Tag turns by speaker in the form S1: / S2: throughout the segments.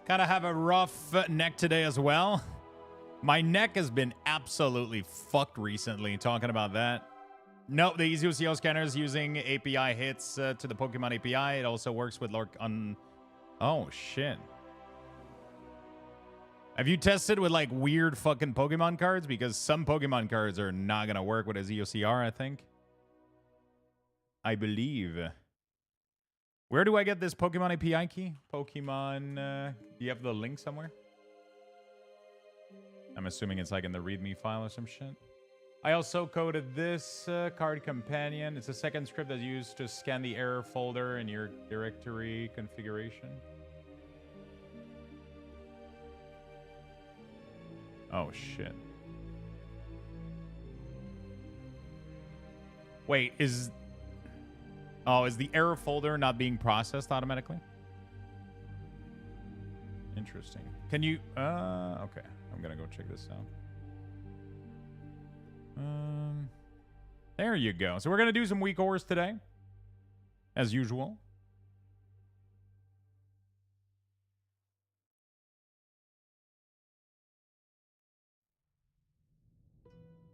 S1: Kind of have a rough neck today as well. My neck has been absolutely fucked recently, talking about that. No, the Easy OCO scanner is using API hits to the Pokemon API. It also works with Oh, shit. Have you tested with, like, weird fucking Pokemon cards? Because some Pokemon cards are not going to work with a ZOCR, I think. I believe. Where do I get this Pokemon API key? Pokemon, do you have the link somewhere? I'm assuming it's like in the README file or some shit. I also coded this card companion. It's a second script that's used to scan the error folder in your directory configuration. Oh, shit. Wait, is the error folder not being processed automatically? Interesting. Can you... okay. I'm gonna go check this out. There you go. So we're gonna do some WeakAuras today. As usual.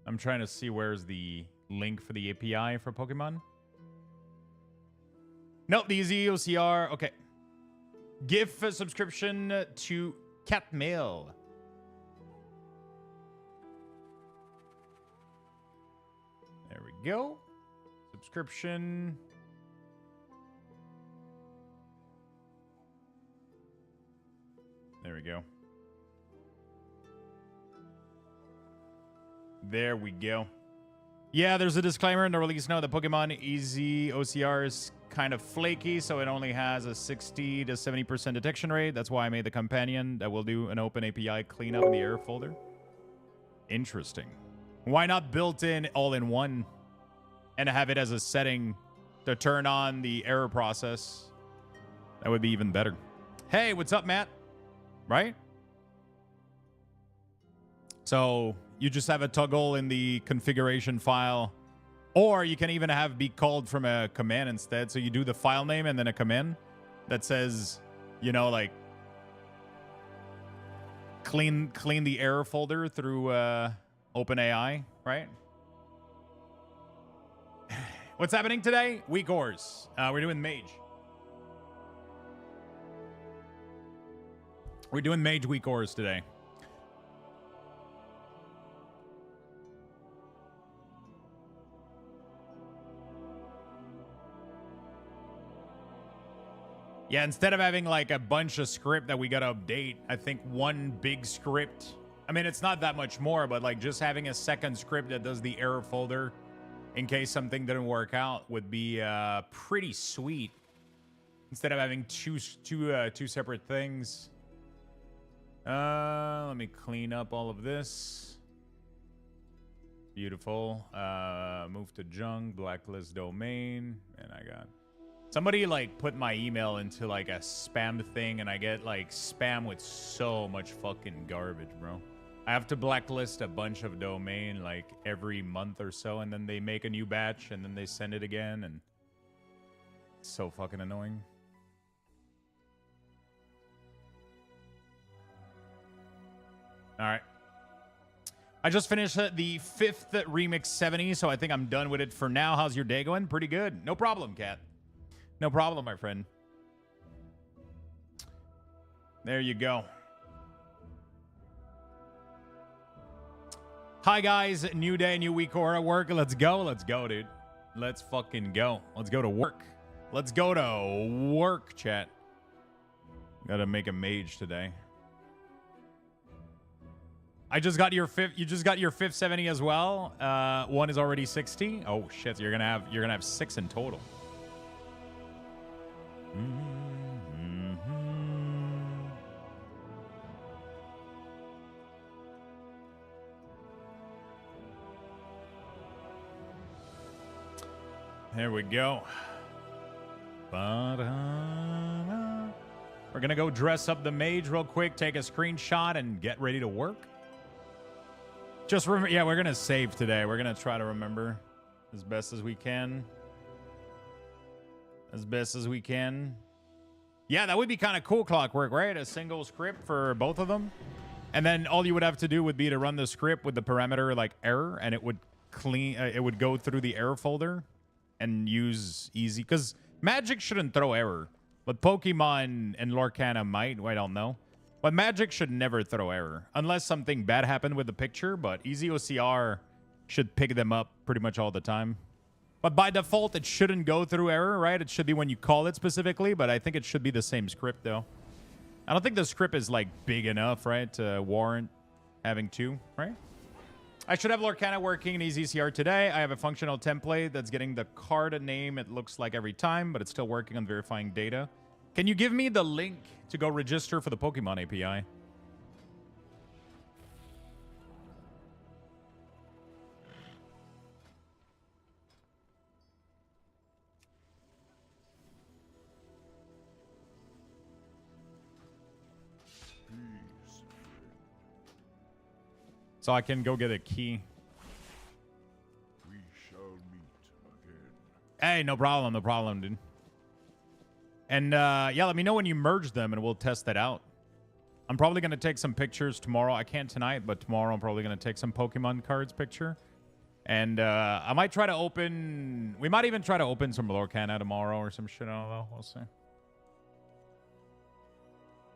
S1: I'm trying to see where's the link for the API for Pokemon. Nope, the ZOCR. Okay. Give a subscription to Catmail. There we go. Subscription. There we go. There we go. Yeah, there's a disclaimer in the release note that Pokemon Easy OCR is kind of flaky, so it only has a 60 to 70% detection rate. That's why I made the companion that will do an open API cleanup in the error folder. Interesting. Why not built in all-in-one and have it as a setting to turn on the error process? That would be even better. Hey, what's up, Matt? Right? So you just have a toggle in the configuration file, or you can even have be called from a command instead. So you do the file name and then a command that says, you know, like clean the error folder through OpenAI, right? What's happening today? WeakAuras. We're doing Mage. We're doing Mage WeakAuras today. Yeah, instead of having like a bunch of script that we got to update, I think one big script. I mean, it's not that much more, but like just having a second script that does the error folder in case something didn't work out would be pretty sweet. Instead of having two separate things. Let me clean up all of this. Beautiful. Move to junk, blacklist domain, and I got... Somebody like put my email into like a spam thing, and I get like spam with so much fucking garbage, bro. I have to blacklist a bunch of domain like every month or so, and then they make a new batch and then they send it again, and it's so fucking annoying. All right. I just finished the 5th Remix 70, so I think I'm done with it for now. How's your day going? Pretty good. No problem, Kat. No problem, my friend. There you go. Hi, guys. New day, new week, or work. Let's go. Let's go, dude. Let's fucking go. Let's go to work. Let's go to work, chat. Gotta make a mage today. I just got your fifth. You just got your 5th 70 as well. One is already 60. Oh shit! So you're gonna have 6 in total. There we go. We're gonna go dress up the mage real quick, take a screenshot, and get ready to work. Just remember, yeah, we're gonna save today. We're gonna try to remember as best as we can. As best as we can. Yeah, that would be kind of cool, Clockwork, right? A single script for both of them. And then all you would have to do would be to run the script with the parameter like error, and it would it would go through the error folder and use easy. Because Magic shouldn't throw error, but Pokemon and Lorcana might. I don't know. But Magic should never throw error unless something bad happened with the picture. But easy OCR should pick them up pretty much all the time. But by default, it shouldn't go through error, right? It should be when you call it specifically, but I think it should be the same script, though. I don't think the script is, like, big enough, right, to warrant having two, right? I should have Lorcana working in easy OCR today. I have a functional template that's getting the card name it looks like every time, but it's still working on verifying data. Can you give me the link to go register for the Pokemon API? So I can go get a key.
S2: We shall meet again.
S1: Hey, no problem, dude. And yeah, let me know when you merge them, and we'll test that out. I'm probably gonna take some pictures tomorrow. I can't tonight, but tomorrow I'm probably gonna take some Pokemon cards picture. And I might try to open. We might even try to open some Lorcana tomorrow or some shit. I don't know. We'll see.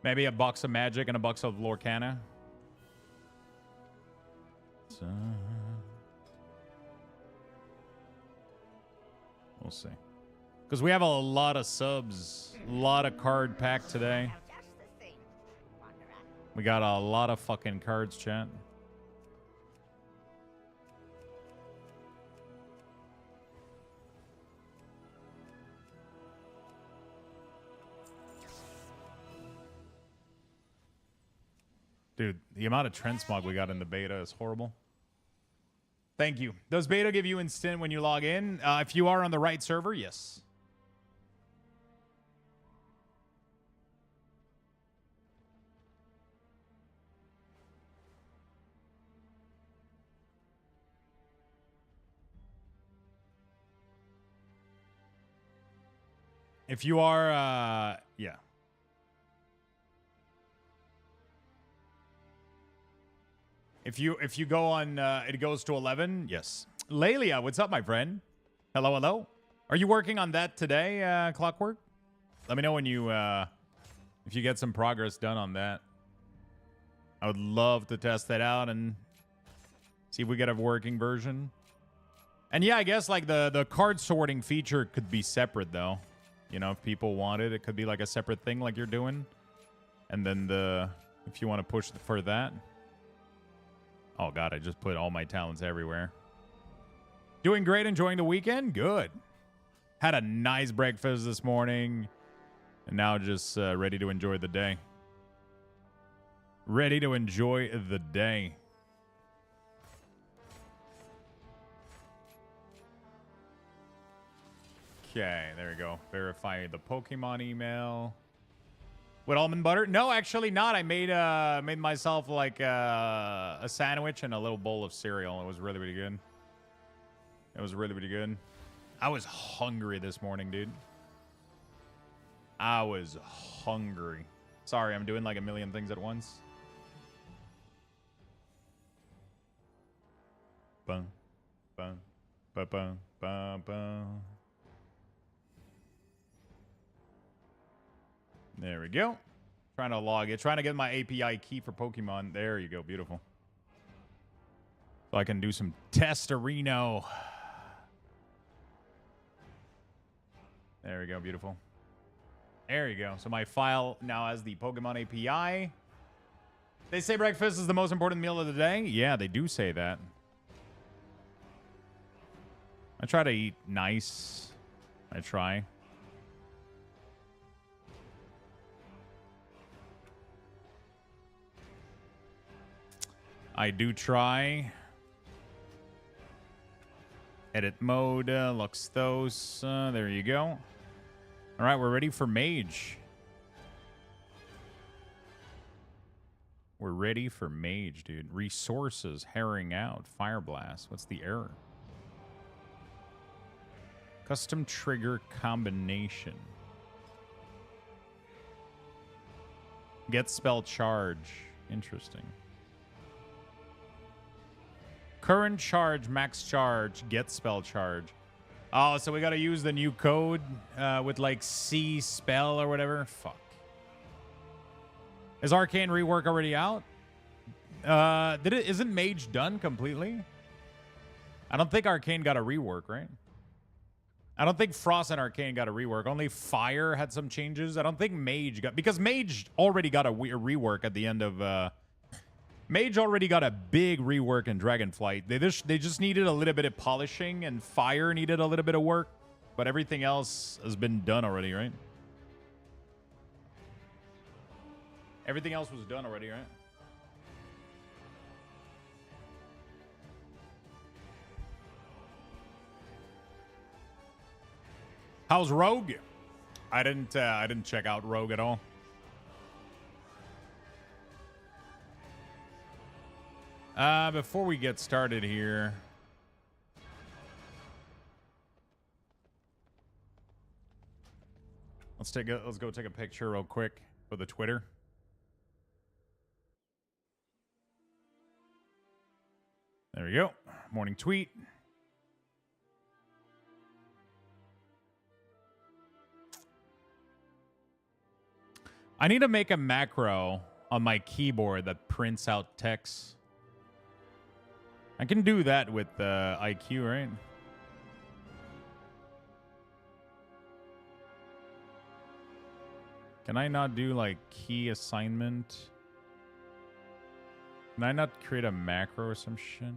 S1: Maybe a box of Magic and a box of Lorcana. We'll see. Because we have a lot of subs, a lot of card pack today. We got a lot of fucking cards, chat. Dude, the amount of trend smog we got in the beta is horrible. Thank you. Does beta give you instant when you log in? If you are on the right server, yes. If you are, yeah. If you go on, it goes to 11. Yes. Lelia, what's up, my friend? Hello, hello. Are you working on that today, Clockwork? Let me know when you, if you get some progress done on that. I would love to test that out and see if we get a working version. And yeah, I guess like the card sorting feature could be separate though. You know, if people want it, it could be like a separate thing like you're doing. And then if you want to push for that. Oh, God, I just put all my talents everywhere. Doing great, enjoying the weekend? Good. Had a nice breakfast this morning. And now just ready to enjoy the day. Ready to enjoy the day. Okay, there we go. Verify the Pokemon email. With almond butter? No, actually not. I made myself like a sandwich and a little bowl of cereal. It was really, really good. It was really, really good. I was hungry this morning, dude. I was hungry. Sorry, I'm doing like a million things at once. Bum, bum, bum, bum, bum, bum. There we go. Trying to log it. Trying to get my API key for Pokemon. There you go. Beautiful. So I can do some testarino. There we go. Beautiful. There you go. So my file now has the Pokemon API. They say breakfast is the most important meal of the day. Yeah, they do say that. I try to eat nice. I try. I do try. Edit mode, Luxthos. There you go. All right, we're ready for Mage. We're ready for Mage, dude. Resources, herring out, fire blast. What's the error? Custom trigger combination. Get spell charge. Interesting. Current charge, max charge, get spell charge. Oh, so we gotta use the new code with like C spell or whatever. Fuck. Is Arcane rework already out? Isn't Mage done completely? I don't think Arcane got a rework, right? I don't think Frost and Arcane got a rework. Only Fire had some changes. I don't think Mage got... Because Mage already got a rework at the end of... Mage already got a big rework in Dragonflight. They just needed a little bit of polishing, and Fire needed a little bit of work. But everything else has been done already, right? Everything else was done already, right? How's Rogue? I didn't check out Rogue at all. Before we get started here, let's go take a picture real quick for the Twitter. There we go. Morning tweet. I need to make a macro on my keyboard that prints out text. I can do that with IQ, right? Can I not do like key assignment? Can I not create a macro or some shit?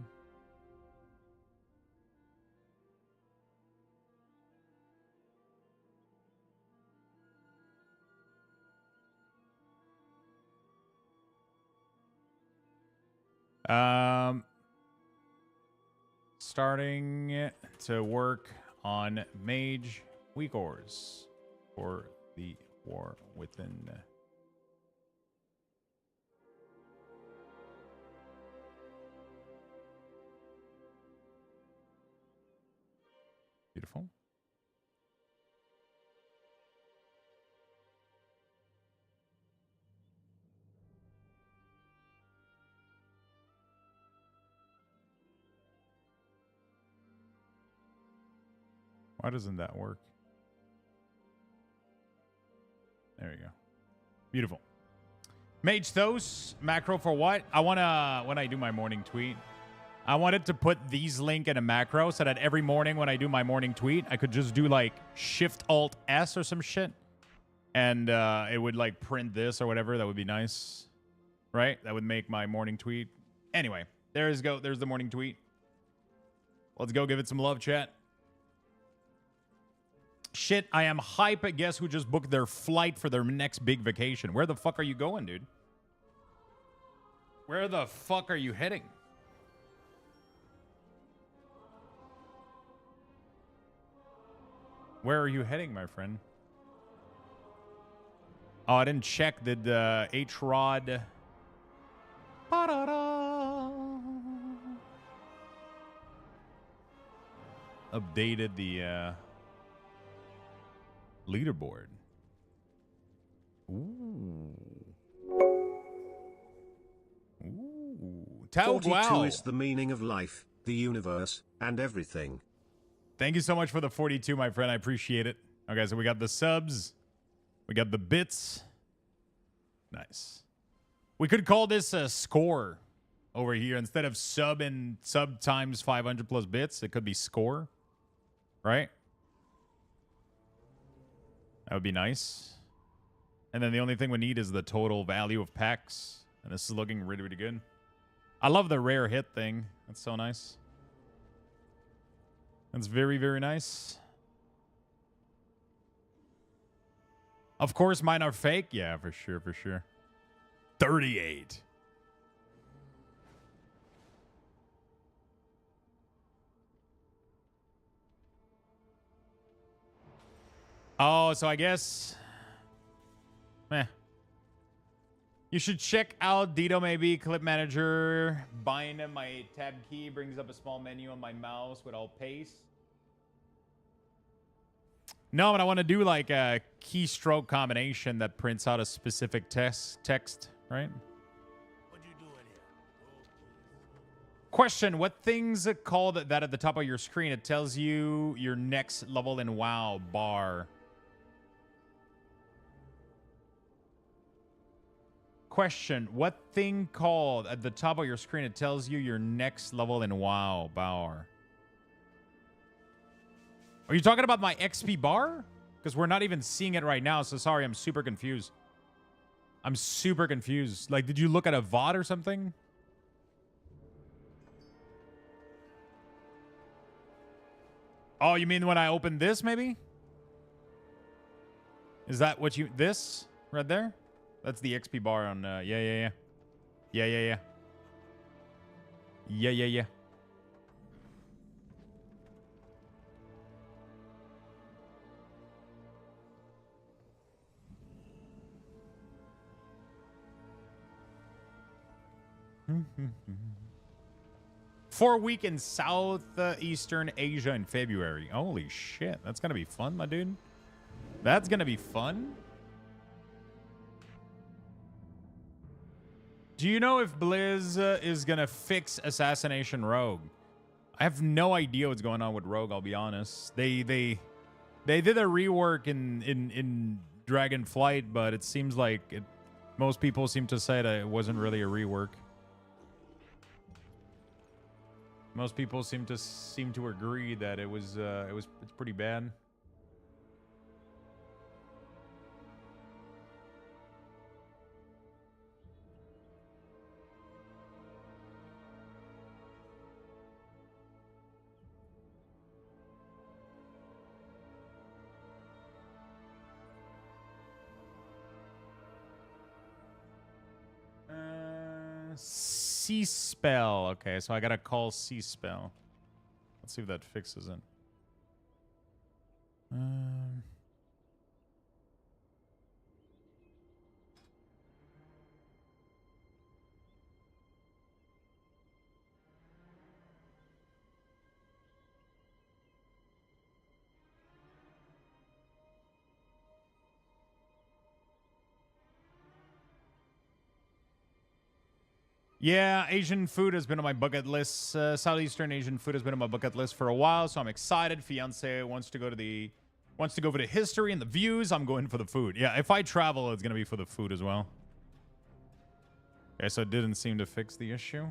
S1: Starting to work on Mage WeakAuras for the War Within. Beautiful. Why doesn't that work? There you go. Beautiful. Luxthos macro for what? I want to, when I do my morning tweet, I wanted to put these link in a macro so that every morning when I do my morning tweet, I could just do like Shift-Alt-S or some shit. And it would like print this or whatever. That would be nice. Right? That would make my morning tweet. Anyway, there's the morning tweet. Let's go give it some love, chat. Shit, I am hype at guess who just booked their flight for their next big vacation. Where the fuck are you going, dude? Where the fuck are you heading? Where are you heading, my friend? Oh, I didn't check. Did H-Rod... updated the... leaderboard. Ooh. Ooh.
S3: 42 is the meaning of life, the universe, and everything.
S1: Thank you so much for the 42, my friend. I appreciate it. Okay, so we got the subs. We got the bits. Nice. We could call this a score over here. Instead of sub and sub times 500 plus bits, it could be score. Right? That would be nice. And then the only thing we need is the total value of packs. And this is looking really, really good. I love the rare hit thing. That's so nice. That's very, very nice. Of course, mine are fake. Yeah, for sure, for sure. 38. Oh, so I guess... Meh. You should check out Dito maybe, Clip Manager. Bind my tab key brings up a small menu on my mouse with all paste. No, but I want to do like a keystroke combination that prints out a specific text, right?
S4: What you doing here?
S1: Question, what thing's it called that at the top of your screen? It tells you your next level in WoW bar. Question, what thing called at the top of your screen? It tells you your next level in WoW bar. Are you talking about my XP bar? Because we're not even seeing it right now, so sorry, I'm super confused. I'm super confused. Like, did you look at a VOD or something? Oh, you mean when I opened this, maybe? Is that what you... This? Right there? That's the XP bar on... Yeah. Yeah. For a week in Southeastern Asia in February. Holy shit. That's going to be fun, my dude. That's going to be fun. Do you know if Blizz is going to fix Assassination Rogue? I have no idea what's going on with Rogue, I'll be honest. They did a rework in Dragonflight, but it seems like most people seem to say that it wasn't really a rework. Most people seem to agree that it's pretty bad. Sea spell. Okay, so I gotta call sea spell. Let's see if that fixes it. Yeah, Asian food has been on my bucket list. Southeastern Asian food has been on my bucket list for a while, so I'm excited. Fiance wants to go for the history and the views. I'm going for the food. Yeah, if I travel, it's gonna be for the food as well. Okay, so it didn't seem to fix the issue.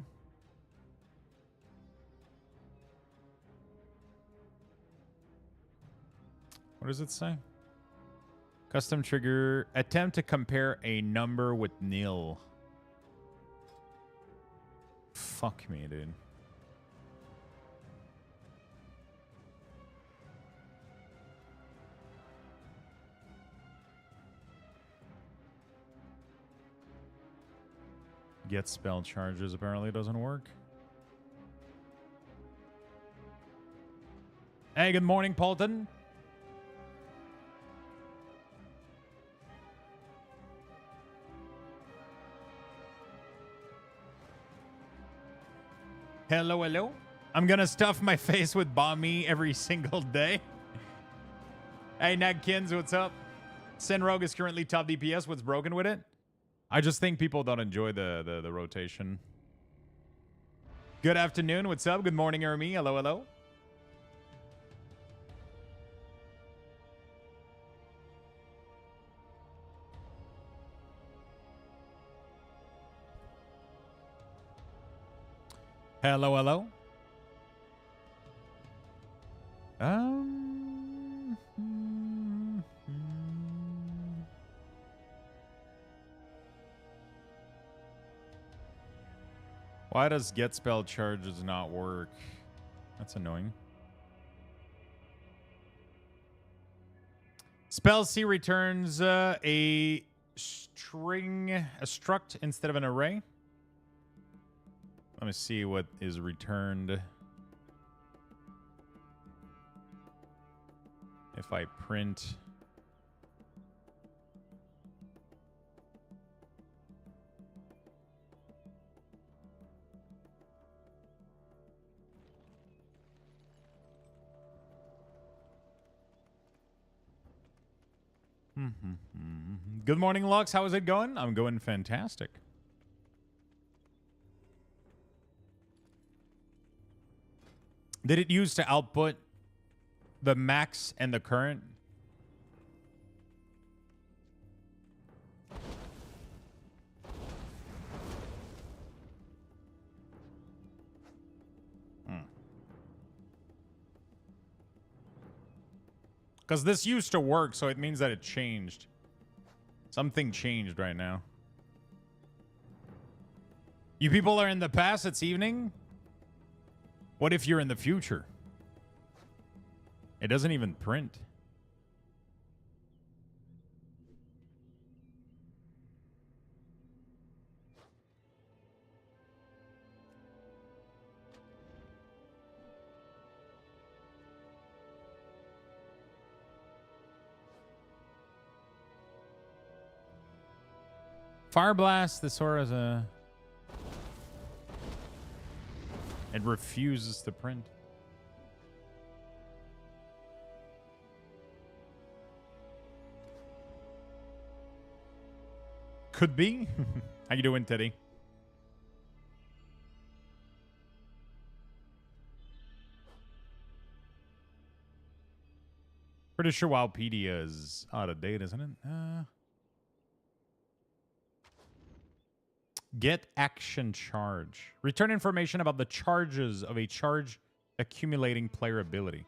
S1: What does it say? Custom trigger. Attempt to compare a number with nil. Fuck me, dude. Get spell charges apparently doesn't work. Hey, good morning, Paulton. Hello, hello. I'm gonna stuff my face with Bomb-Me every single day. Hey, Nagkins, what's up? Sin Rogue is currently top DPS. What's broken with it? I just think people don't enjoy the rotation. Good afternoon. What's up? Good morning, Ermi. Hello, hello. Hello, hello. Why does get spell charges not work? That's annoying. Spell C returns a struct instead of an array. Let me see what is returned. If I print. Good morning, Lux. How is it going? I'm going fantastic. Did it use to output the max and the current? Because this used to work, so it means that it changed. Something changed right now. You people are in the past, it's evening? What if you're in the future? It doesn't even print. Fire Blast, this aura's a... It refuses to print. Could be. How you doing, Teddy? Pretty sure Wowpedia is out of date, isn't it? Get action charge. Return information about the charges of a charge accumulating player ability.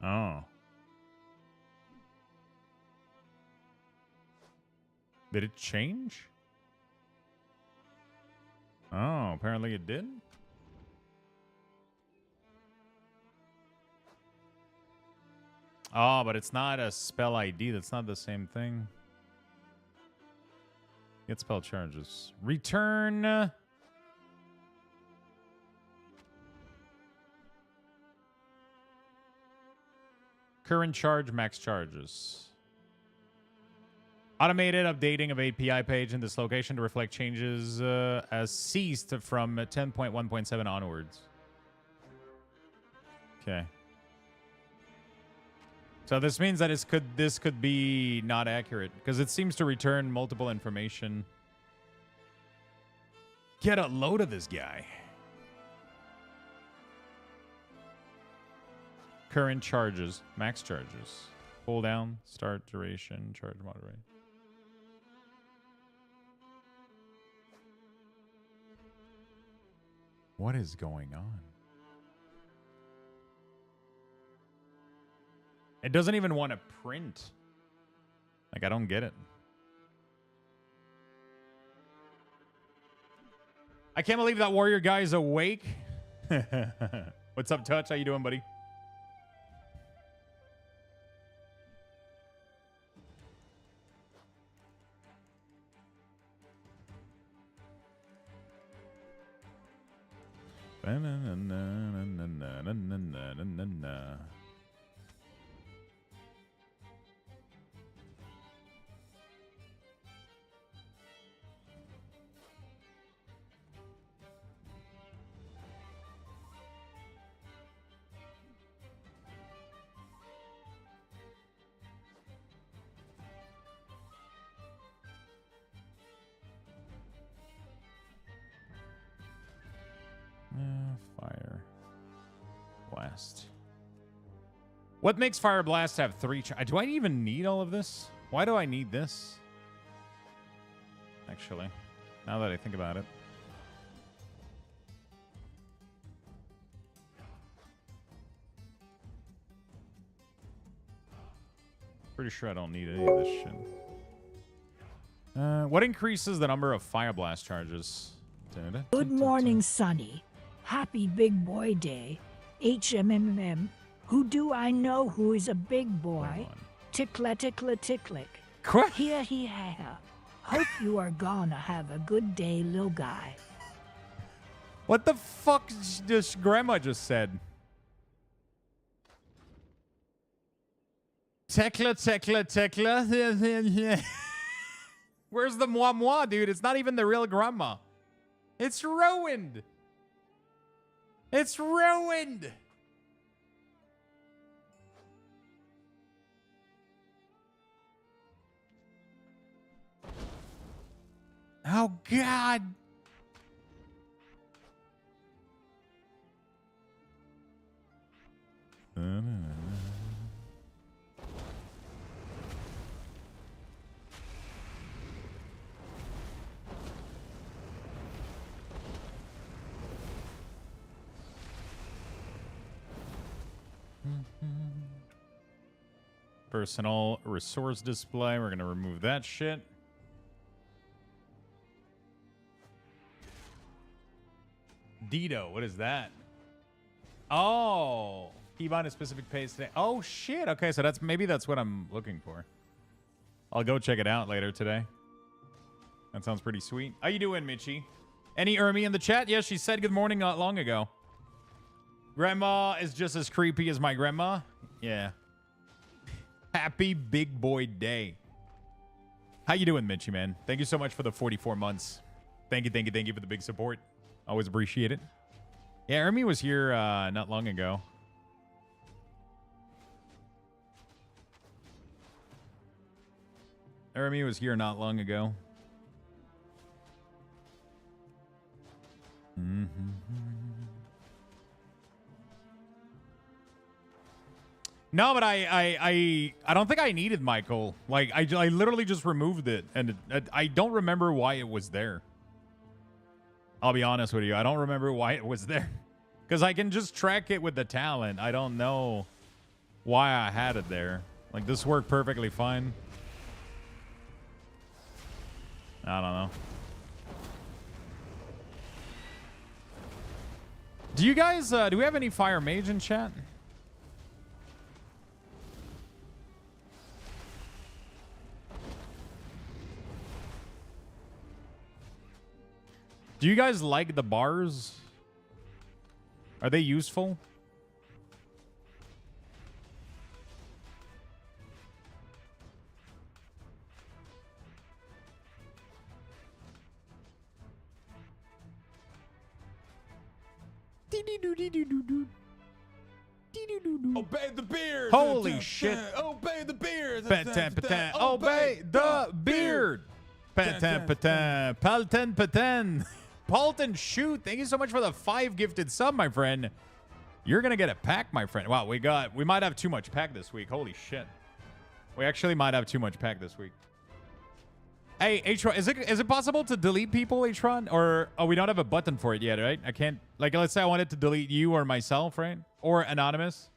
S1: Oh. Did it change? Oh, apparently it did. Oh, but it's not a spell ID. That's not the same thing. Get spell charges. Return. Current charge, max charges. Automated updating of API page in this location to reflect changes as ceased from 10.1.7 onwards. Okay. So this means that this could be not accurate because it seems to return multiple information. Get a load of this guy. Current charges, max charges. Pull down, start, duration, charge, moderate. What is going on? It doesn't even want to print. Like, I don't get it. I can't believe that warrior guy is awake. What's up, Touch? How you doing, buddy? Fire Blast. What makes Fire Blast have 3 do I even need all of this? Why do I need this? Actually, now that I think about it. Pretty sure I don't need any of this shit. What increases the number of Fire Blast charges?
S5: Good morning, Sonny. Happy Big Boy Day. HMMM. Who do I know who is a big boy? Tickla, tickla, ticklick. Here he ha. Hope you are gonna have a good day, little guy.
S1: What the fuck this grandma just said? Tekla, tekla, tekla. Where's the moi moi, dude? It's not even the real grandma. It's ruined. It's ruined. Oh, God. Personal resource display. We're going to remove that shit. Dido, what is that? Oh, keybind a specific pace today. Oh shit. Okay, so maybe that's what I'm looking for. I'll go check it out later today. That sounds pretty sweet. How you doing, Mitchie? Any Ermi in the chat? Yes, she said good morning not long ago. Grandma is just as creepy as my grandma. Yeah. Happy big boy day. How you doing, Mitchie, man? Thank you so much for the 44 months. Thank you for the big support. Always appreciate it. Yeah, Ermi was here not long ago. Ermi was here not long ago. No, but I don't think I needed Michael. Like, I literally just removed it, and I don't remember why it was there. I'll be honest with you. I don't remember why it was there. Because I can just track it with the talent. I don't know why I had it there. Like, this worked perfectly fine. I don't know. Do you guys, do we have any Fire Mage in chat? Do you guys like the bars? Are they useful?
S2: Obey the beard.
S1: Holy shit.
S2: Obey the beard.
S1: Patan, patan. Obey the beard. Patan, patan. Palten, patan. Palton, shoot. Thank you so much for the 5 gifted sub, my friend. You're going to get a pack, my friend. Wow, we might have too much pack this week. Holy shit. We actually might have too much pack this week. Hey, Atron, is it possible to delete people, Atron? Or, oh, we don't have a button for it yet, right? I can't, like, let's say I wanted to delete you or myself, right? Or anonymous.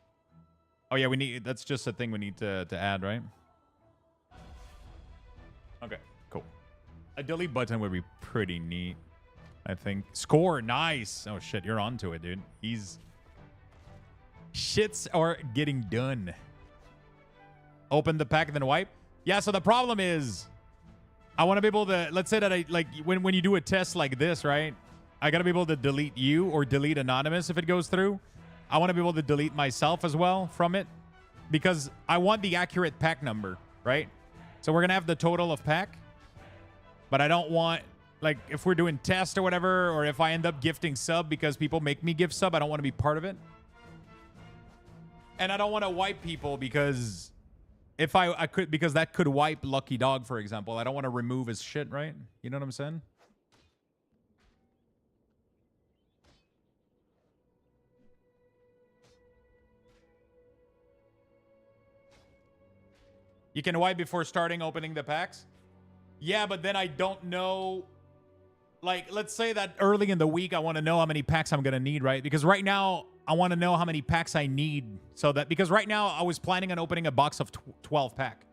S1: Oh, yeah, that's just a thing we need to add, right? Okay, cool. A delete button would be pretty neat, I think. Score, nice. Oh, shit, you're onto it, dude. Shits are getting done. Open the pack and then wipe. Yeah, so the problem is I want to be able to, let's say that I, like, when you do a test like this, right? I got to be able to delete you or delete anonymous if it goes through. I want to be able to delete myself as well from it because I want the accurate pack number, right? So we're going to have the total of pack, but I don't want, like, if we're doing test or whatever, or if I end up gifting sub because people make me gift sub, I don't want to be part of it. And I don't want to wipe people because if I could, because that could wipe Lucky Dog, for example. I don't want to remove his shit, right? You know what I'm saying? You can wipe before starting opening the packs? Yeah, but then I don't know. Like, let's say that early in the week, I want to know how many packs I'm going to need, right? Because right now, I want to know how many packs I need. So that, because right now, I was planning on opening a box of 12 pack.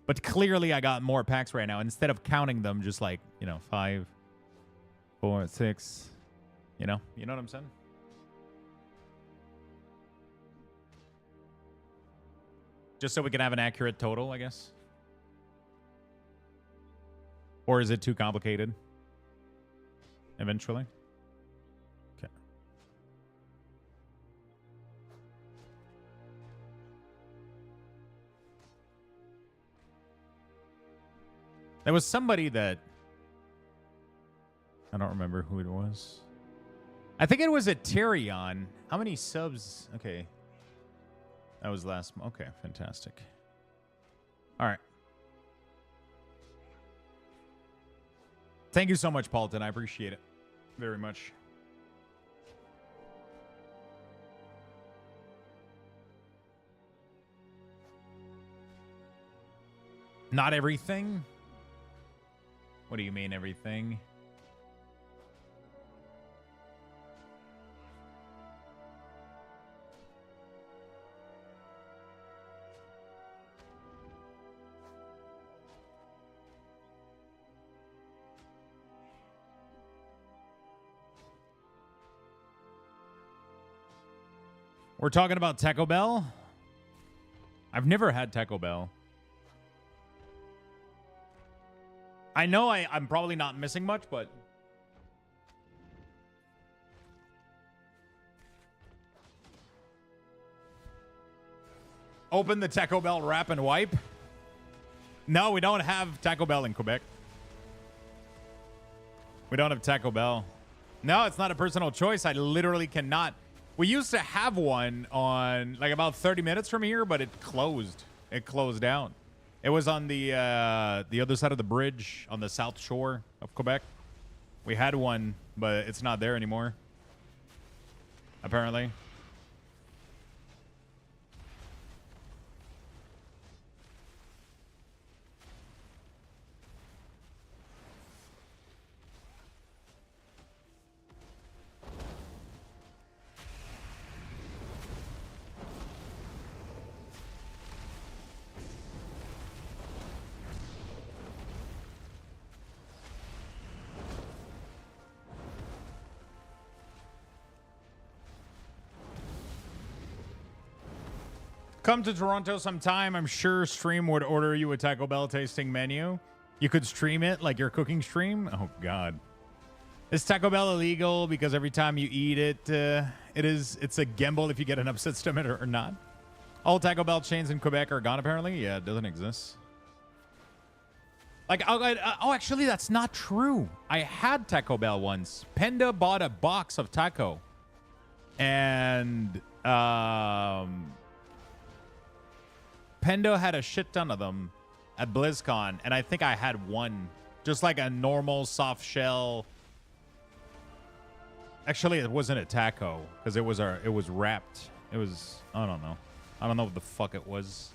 S1: But clearly, I got more packs right now. Instead of counting them, just like, 5, 4, 6, you know what I'm saying? Just so we can have an accurate total, I guess. Or is it too complicated? Eventually. Okay. There was somebody that I don't remember who it was. I think it was a Tyrion. How many subs? Okay. That was last. Okay, fantastic. All right. Thank you so much, Paulton. I appreciate it very much. Not everything? What do you mean everything? We're talking about Taco Bell? I've never had Taco Bell. I know I'm probably not missing much, but... Open the Taco Bell wrap and wipe? No, we don't have Taco Bell in Quebec. We don't have Taco Bell. No, it's not a personal choice. I literally cannot... We used to have one on like about 30 minutes from here, but it closed. It closed down. It was on the other side of the bridge on the south shore of Quebec. We had one, but it's not there anymore. Apparently. Come to Toronto sometime. I'm sure Stream would order you a Taco Bell tasting menu. You could stream it like your cooking stream. Oh, God. Is Taco Bell illegal because every time you eat it, it's a gamble if you get an upset stomach or not? All Taco Bell chains in Quebec are gone, apparently. Yeah, it doesn't exist. Like, actually, that's not true. I had Taco Bell once. Penda bought a box of taco. And, Pendo had a shit ton of them at BlizzCon, and I think I had one. Just like a normal soft shell. Actually, it wasn't a taco, because it was wrapped. It was, I don't know. I don't know what the fuck it was.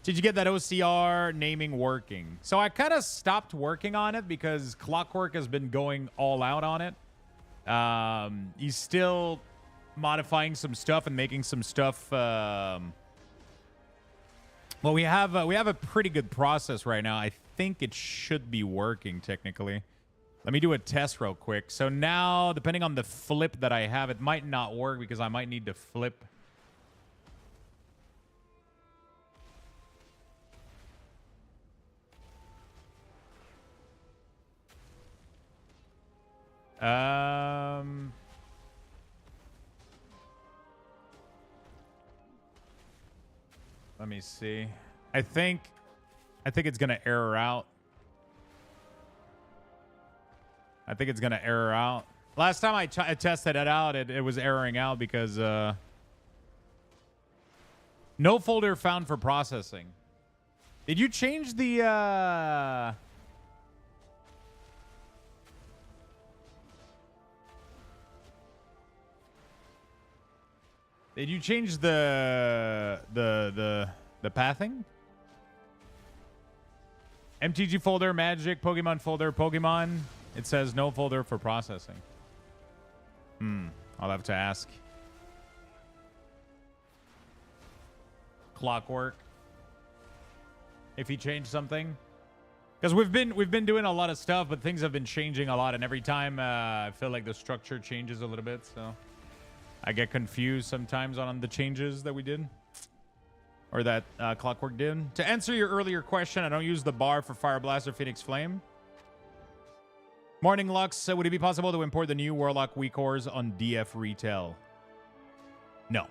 S1: Did you get that OCR naming working? So I kind of stopped working on it because Clockwork has been going all out on it. He's still modifying some stuff and making some stuff. Well, we have a pretty good process right now. I think it should be working technically. Let me do a test real quick. So now, depending on the flip that I have, it might not work because I might need to flip. Let me see. I think it's gonna error out. I think it's gonna error out. Last time I tested it out, it was erroring out because no folder found for processing. Did you change the Did you change the pathing? MTG folder, Magic, Pokemon folder, Pokemon. It says no folder for processing. I'll have to ask. Clockwork. If he changed something. Because we've been doing a lot of stuff, but things have been changing a lot, and every time I feel like the structure changes a little bit, so I get confused sometimes on the changes that we did. Or that Clockwork did. To answer your earlier question, I don't use the bar for Fire Blast or Phoenix Flame. Morning Lux, would it be possible to import the new Warlock WeakAuras on DF Retail? No.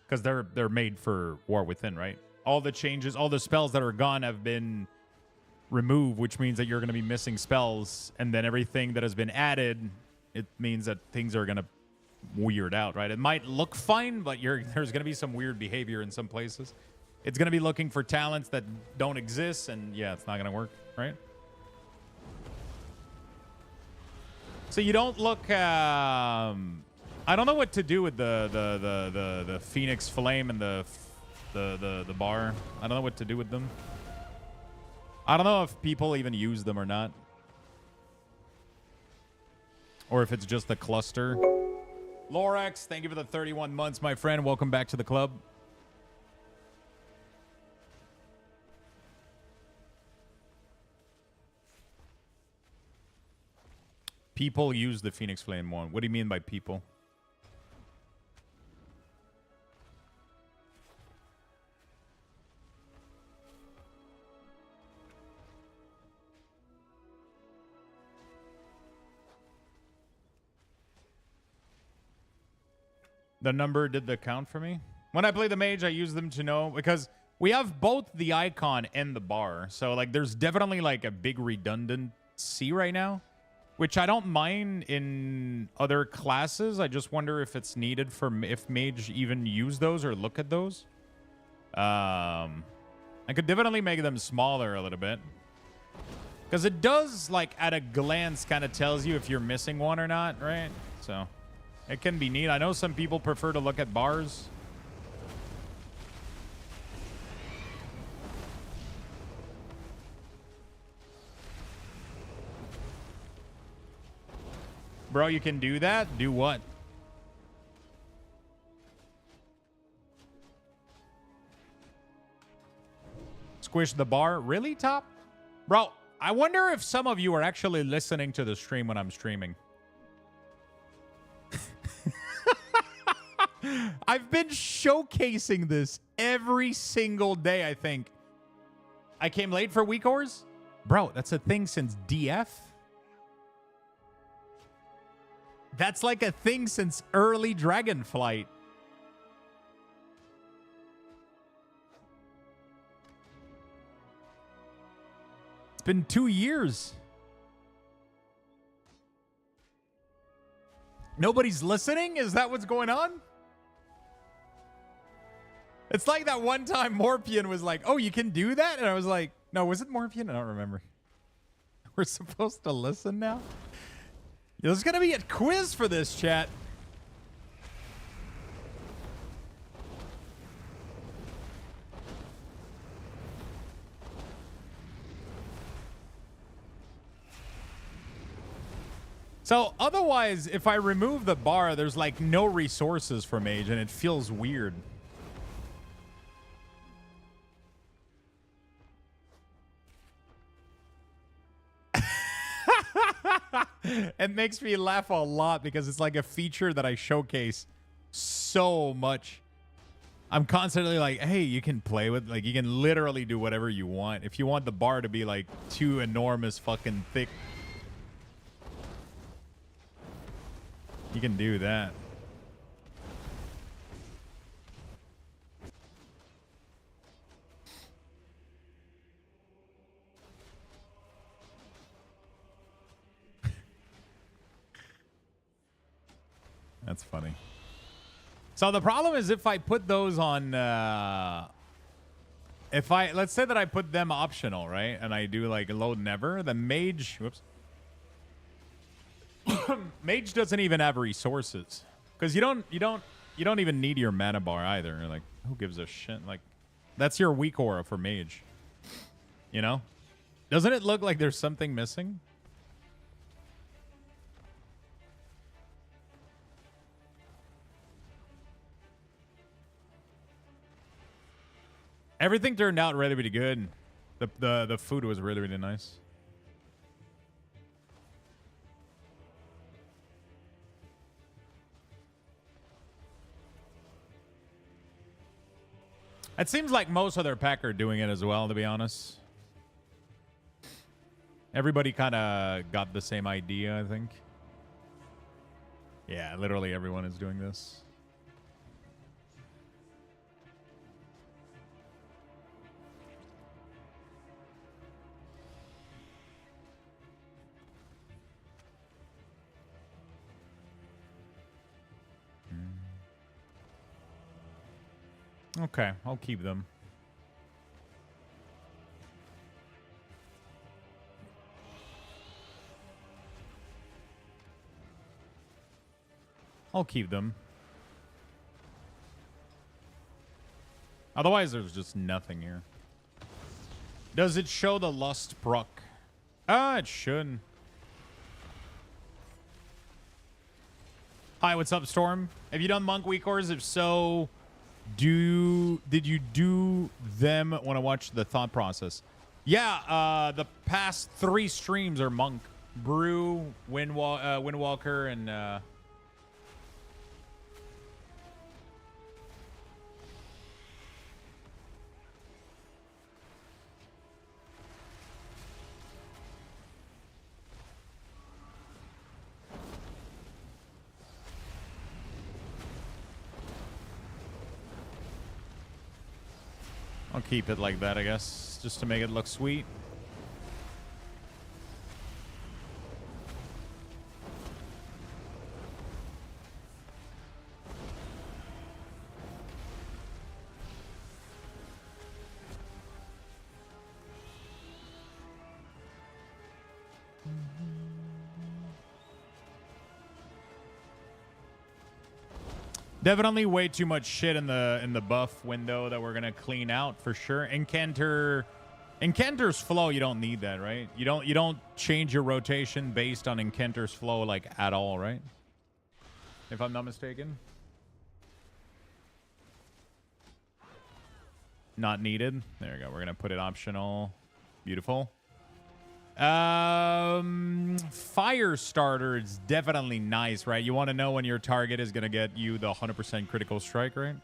S1: Because they're made for War Within, right? All the changes, all the spells that are gone have been removed, which means that you're going to be missing spells, and then everything that has been added it means that things are gonna weird out, right? It might look fine, but there's gonna be some weird behavior in some places. It's gonna be looking for talents that don't exist, and yeah, it's not gonna work, right? So you don't look. I don't know what to do with the Phoenix Flame and the bar. I don't know what to do with them. I don't know if people even use them or not, or if it's just a cluster. Lorax, thank you for the 31 months, my friend. Welcome back to the club. People use the Phoenix Flame one. What do you mean by people? The number did the count for me. When I play the mage, I use them to know, because we have both the icon and the bar. So like there's definitely like a big redundancy right now, which I don't mind in other classes. I just wonder if it's needed for if mage even use those or look at those. I could definitely make them smaller a little bit, because it does, like, at a glance kind of tells you if you're missing one or not, right? So it can be neat. I know some people prefer to look at bars. Bro, you can do that? Do what? Squish the bar? Really, Top? Bro, I wonder if some of you are actually listening to the stream when I'm streaming. I've been showcasing this every single day, I think. I came late for WeakAuras? Bro, that's a thing since DF? That's like a thing since early Dragonflight. It's been 2 years. Nobody's listening? Is that what's going on? It's like that one time Morpion was like, oh, you can do that? And I was like, no, was it Morpion? I don't remember. We're supposed to listen now? There's going to be a quiz for this, chat. So otherwise, if I remove the bar, there's like no resources for mage, and it feels weird. It makes me laugh a lot because it's like a feature that I showcase so much. I'm constantly like, hey, you can play with, like, you can literally do whatever you want. If you want the bar to be like too enormous fucking thick, you can do that. That's funny. So the problem is if I put those on, let's say that I put them optional, right? And I do like load never, the mage, whoops. Mage doesn't even have resources, because you don't even need your mana bar either. Like, who gives a shit? Like, that's your weak aura for mage. You know? Doesn't it look like there's something missing? Everything turned out really, really good. The food was really, really nice. It seems like most other pack are doing it as well, to be honest. Everybody kind of got the same idea, I think. Yeah, literally everyone is doing this. Okay, I'll keep them. I'll keep them. Otherwise, there's just nothing here. Does it show the Lust proc? It should. Hi, what's up, Storm? Have you done Monk WeakAuras? If so, did you do them when I watched the thought process? Yeah, the past 3 streams are Monk. Brew, Windwalker, and... I'll keep it like that, I guess, just to make it look sweet. Definitely way too much shit in the buff window that we're gonna clean out for sure. Incanter's flow, you don't need that, right? You don't change your rotation based on Incanter's flow like at all, right? If I'm not mistaken. Not needed. There you go. We're gonna put it optional. Beautiful. Fire starter is definitely nice, right? You want to know when your target is going to get you the 100% critical strike, right?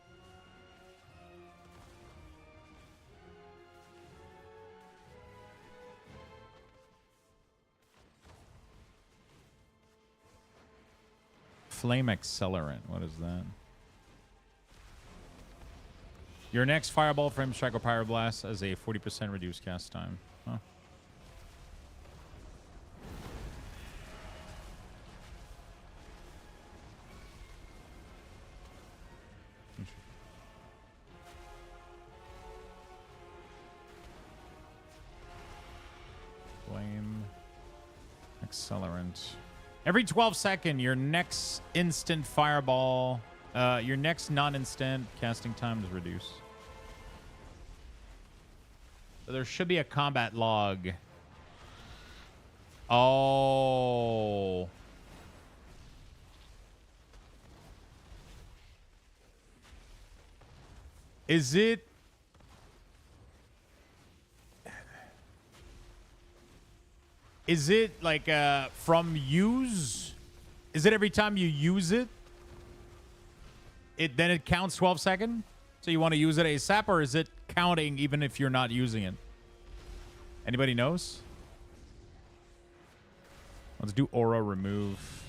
S1: Flame accelerant. What is that? Your next fireball, frame strike, or pyroblast has a 40% reduced cast time. Huh. Flame accelerant. Every 12 seconds, your next instant fireball, your next non-instant casting time is reduced. So there should be a combat log. Oh. Is it... Is it like from use? Is it every time you use it? Then it counts 12 seconds? So you want to use it ASAP, or is it counting even if you're not using it? Anybody knows? Let's do aura remove.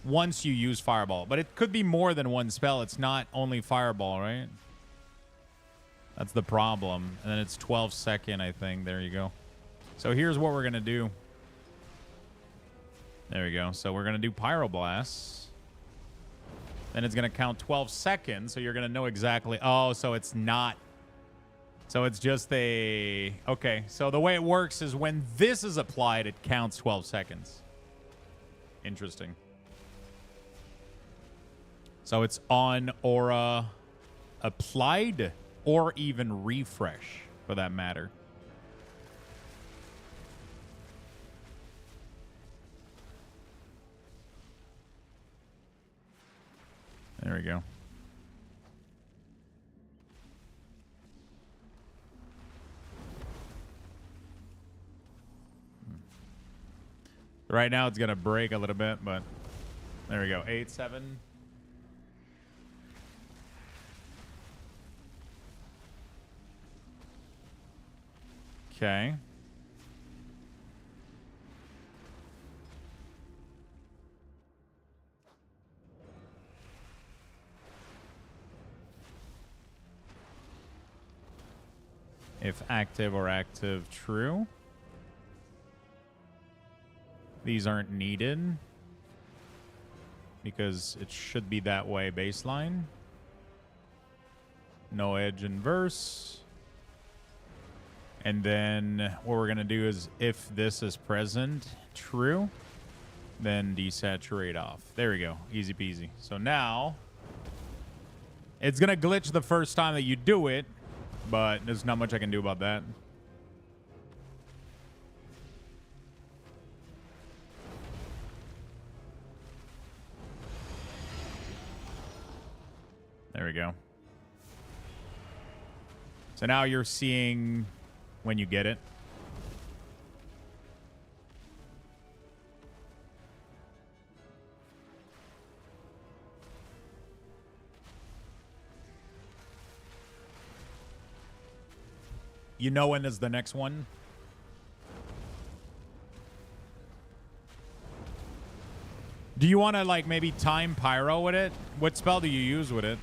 S1: Once you use fireball. But it could be more than one spell. It's not only fireball, right? That's the problem. And then it's 12 second, I think. There you go. So here's what we're going to do. There we go. So we're going to do Pyroblast. Then it's going to count 12 seconds. So you're going to know exactly. Oh, so it's not. So it's just a... Okay. So the way it works is when this is applied, it counts 12 seconds. Interesting. So it's on aura applied or even refresh for that matter. There we go. Right now it's going to break a little bit, but there we go. 8, 7. Okay. If active or active true. These aren't needed because it should be that way baseline. No edge in verse. And then what we're going to do is if this is present, true, then desaturate off. There we go. Easy peasy. So now it's going to glitch the first time that you do it, but there's not much I can do about that. There we go. So now you're seeing when you get it. You know when is the next one? Do you want to like maybe time pyro with it? What spell do you use with it?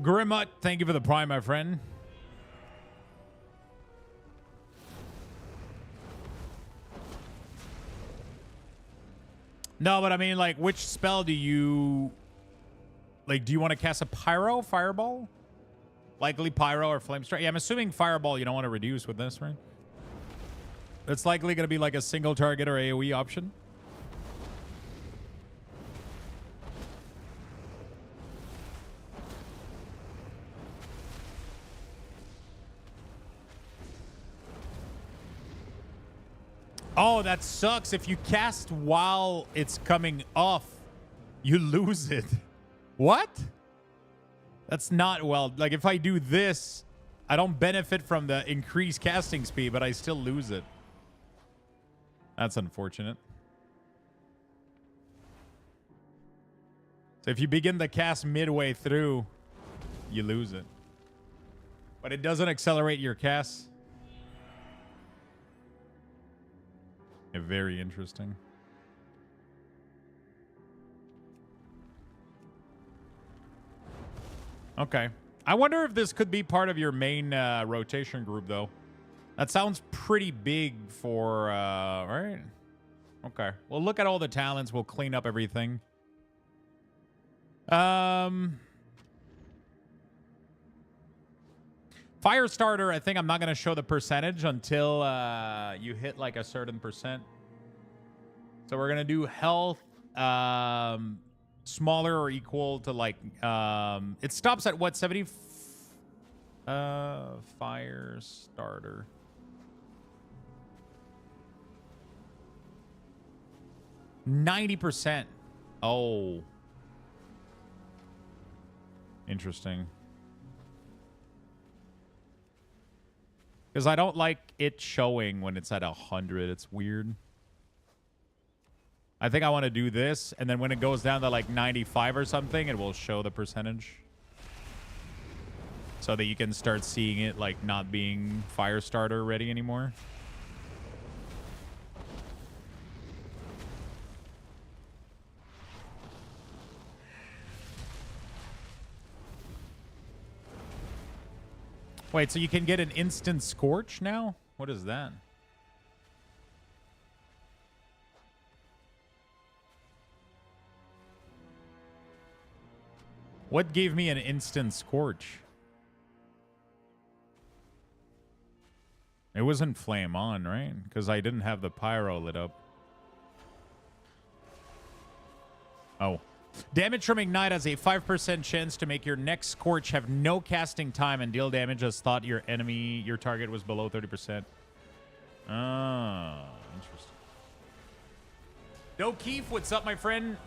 S1: Grimut, thank you for the prime, my friend. No, but I mean, like, which spell do you... Like, do you want to cast a Pyro? Fireball? Likely Pyro or Flame Strike? Yeah, I'm assuming Fireball you don't want to reduce with this, right? It's likely going to be like a single target or AoE option. Oh, that sucks. If you cast while it's coming off, you lose it. What? That's not well. Like, if I do this, I don't benefit from the increased casting speed, but I still lose it. That's unfortunate. So if you begin the cast midway through, you lose it. But it doesn't accelerate your cast. Yeah, very interesting. Okay. I wonder if this could be part of your main rotation group, though. That sounds pretty big for, right? Okay. We'll look at all the talents. We'll clean up everything. Firestarter, I think I'm not going to show the percentage until you hit like a certain percent. So we're going to do health smaller or equal to like... it stops at what, 70? Firestarter. %90. Oh. Interesting. Because I don't like it showing when it's at 100. It's weird. I think I want to do this, and then when it goes down to like 95 or something, it will show the percentage. So that you can start seeing it like not being Firestarter ready anymore. Wait, so you can get an instant Scorch now? What is that? What gave me an instant Scorch? It wasn't Flame On, right? Because I didn't have the Pyro lit up. Oh. Damage from Ignite has a 5% chance to make your next Scorch have no casting time and deal damage as thought your target was below 30%. Ah, interesting. Yo, Keith, what's up, my friend?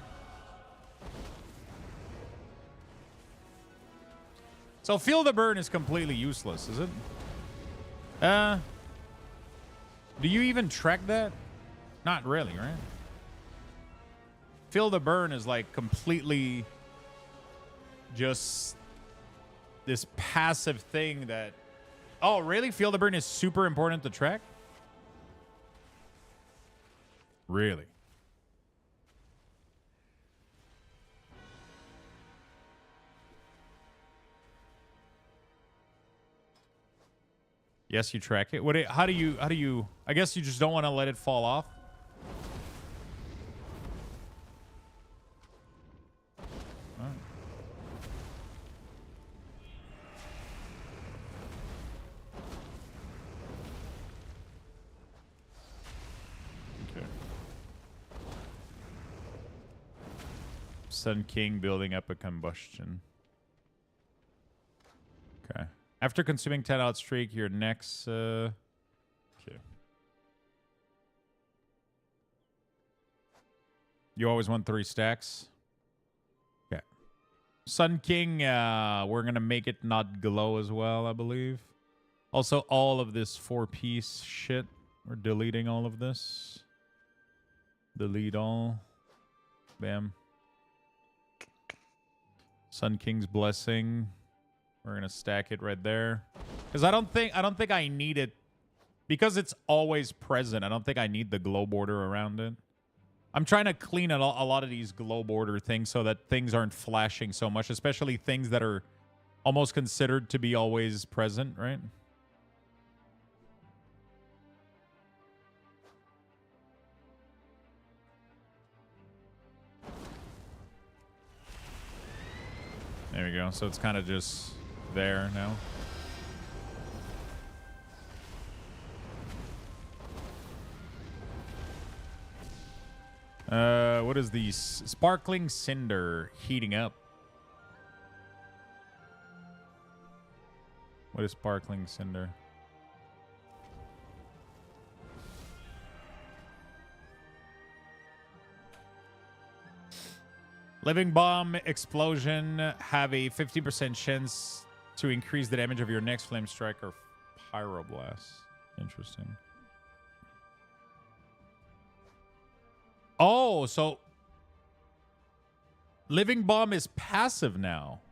S1: So Feel the Burn is completely useless, is it? Do you even track that? Not really, right? Feel the Burn is like completely just this passive thing that... Oh, really? Feel the Burn is super important to track? Really? Yes, you track it. How do you I guess you just don't want to let it fall off. All right. Okay. Sun King building up a combustion. Okay. After consuming 10 out streak, your next okay. You always want 3 stacks. Okay. Sun King, we're gonna make it not glow as well, I believe. Also, all of this 4-piece shit. We're deleting all of this. Delete all. Bam. Sun King's blessing. We're gonna stack it right there, because I don't think I need it, because it's always present. I don't think I need the glow border around it. I'm trying to clean a lot of these glow border things so that things aren't flashing so much, especially things that are almost considered to be always present, right? There we go. So it's kind of just there now. What is the sparkling cinder heating up? What is sparkling cinder? Living bomb explosion have a 50% chance to increase the damage of your next flame strike or pyroblast. Interesting. Oh, so living bomb is passive now.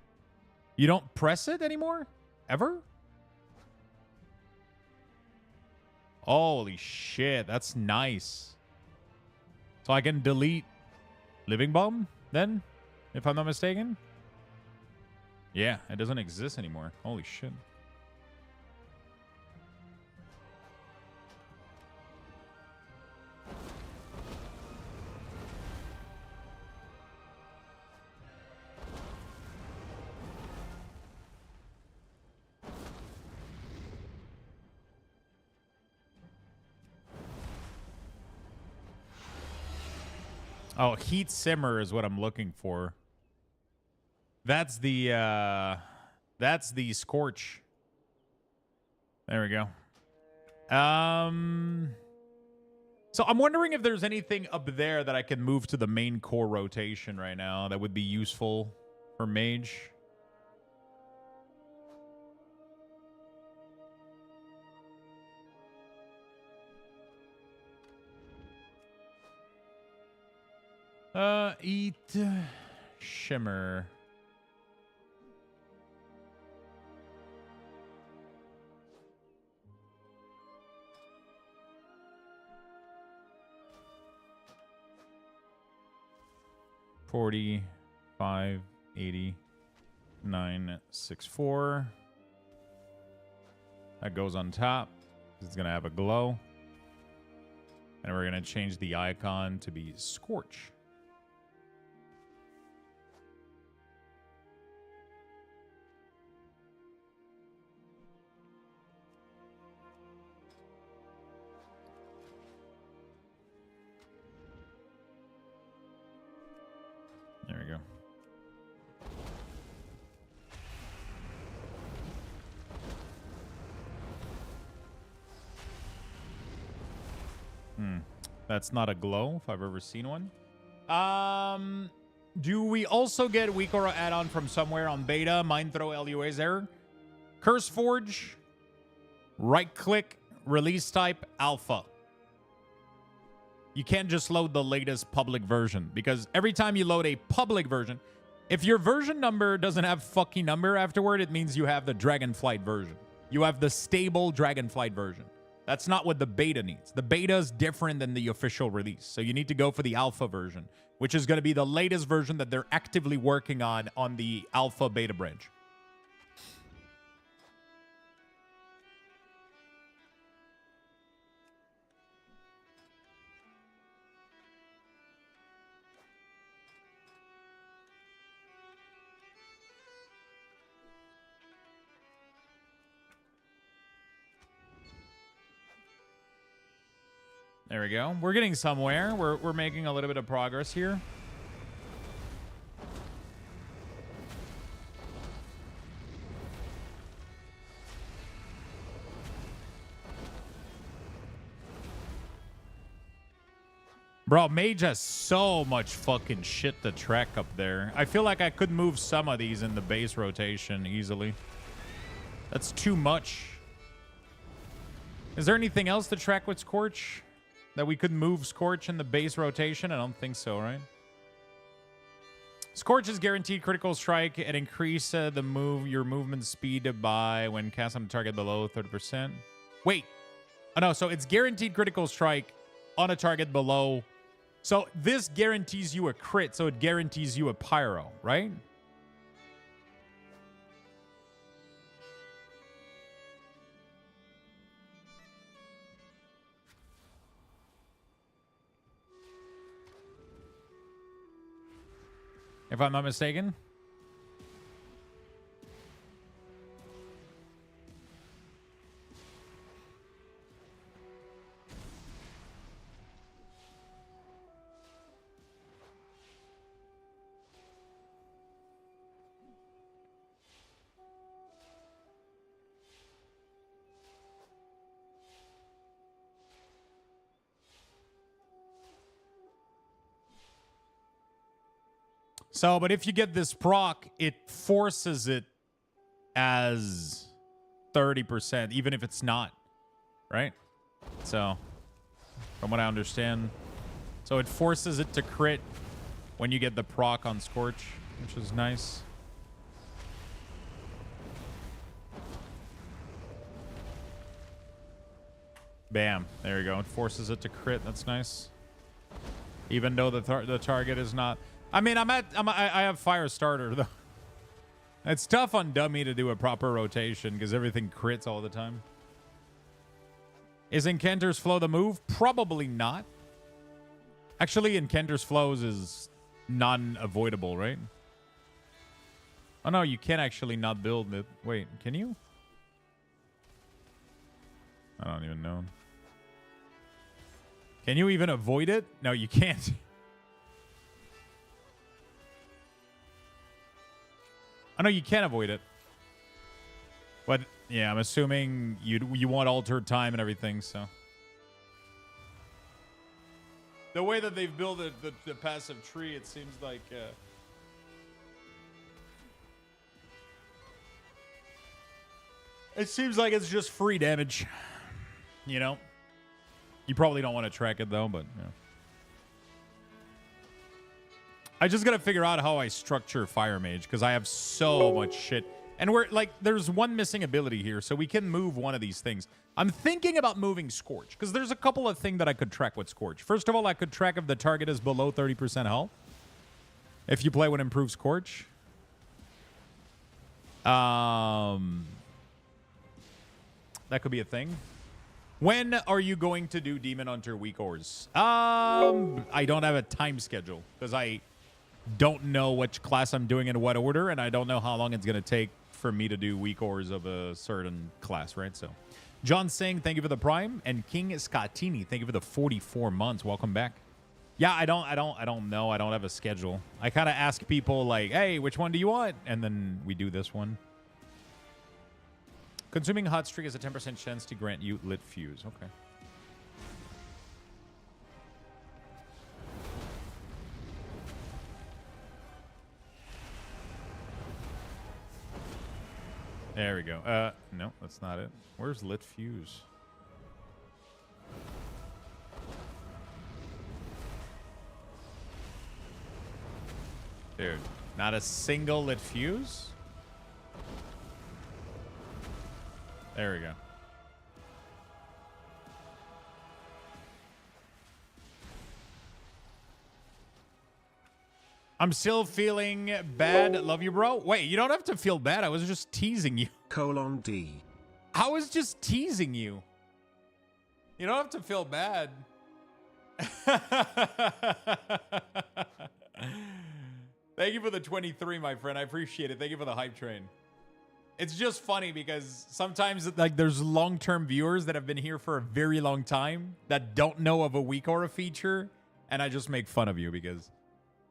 S1: You don't press it anymore? Ever? Holy shit, that's nice. So I can delete living bomb then, if I'm not mistaken? Yeah, it doesn't exist anymore. Holy shit. Oh, heat simmer is what I'm looking for. That's the scorch. There we go. So I'm wondering if there's anything up there that I can move to the main core rotation right now that would be useful for mage. Eat shimmer. $45.80 $9.64. That goes on top. It's gonna have a glow. And we're gonna change the icon to be Scorch. There we go. That's not a glow if I've ever seen one. Do we also get WeakAuras add-on from somewhere on beta? Mind throw LUA's error. Curse Forge. Right-click. Release type. Alpha. You can't just load the latest public version, because every time you load a public version, if your version number doesn't have fucking number afterward, it means you have the Dragonflight version. You have the stable Dragonflight version. That's not what the beta needs. The beta is different than the official release. So you need to go for the alpha version, which is going to be the latest version that they're actively working on the alpha beta branch. There we go. We're getting somewhere. We're making a little bit of progress here. Bro, Mage has so much fucking shit to track up there. I feel like I could move some of these in the base rotation easily. That's too much. Is there anything else to track with Scorch? That we could move Scorch in the base rotation? I don't think so, right? Scorch is guaranteed critical strike and increase your movement speed by when cast on a target below 30%. Wait. Oh, no. So it's guaranteed critical strike on a target below. So this guarantees you a crit, so it guarantees you a pyro, right? If I'm not mistaken. So, but if you get this proc, it forces it as 30%, even if it's not, right? So, from what I understand. So it forces it to crit when you get the proc on Scorch, which is nice. Bam. There you go. It forces it to crit. That's nice. Even though the target is not... I mean, I have Fire Starter, though. It's tough on Dummy to do a proper rotation because everything crits all the time. Is Incanter's Flow the move? Probably not. Actually, Incanter's Flows is non-avoidable, right? Oh, no, you can actually not build it. Wait, can you? I don't even know. Can you even avoid it? No, you can't. I know you can avoid it. But, yeah, I'm assuming you want altered time and everything, so. The way that they've built the passive tree, it seems like... it seems like it's just free damage. You know? You probably don't want to track it, though, but, yeah. I just gotta figure out how I structure Fire Mage because I have so much shit. And we're like, there's one missing ability here, so we can move one of these things. I'm thinking about moving Scorch because there's a couple of things that I could track with Scorch. First of all, I could track if the target is below 30% health. If you play with improved Scorch. That could be a thing. When are you going to do Demon Hunter WeakAuras? I don't have a time schedule because I don't know which class I'm doing in what order, and I don't know how long it's going to take for me to do WeakAuras of a certain class, right? So, John Singh, thank you for the Prime, and King Scottini, thank you for the 44 months. Welcome back. Yeah, I don't know. I don't have a schedule. I kind of ask people like, "Hey, which one do you want?" And then we do this one. Consuming Hot Streak has a 10% chance to grant you Lit Fuse. Okay. There we go. No, that's not it. Where's Lit Fuse? Dude, not a single Lit Fuse? There we go. I'm still feeling bad. Love you, bro. Wait, you don't have to feel bad. I was just teasing you.
S3: :D.
S1: I was just teasing you. You don't have to feel bad. Thank you for the 23, my friend. I appreciate it. Thank you for the hype train. It's just funny because sometimes like there's long-term viewers that have been here for a very long time that don't know of a WeakAura feature, and I just make fun of you because,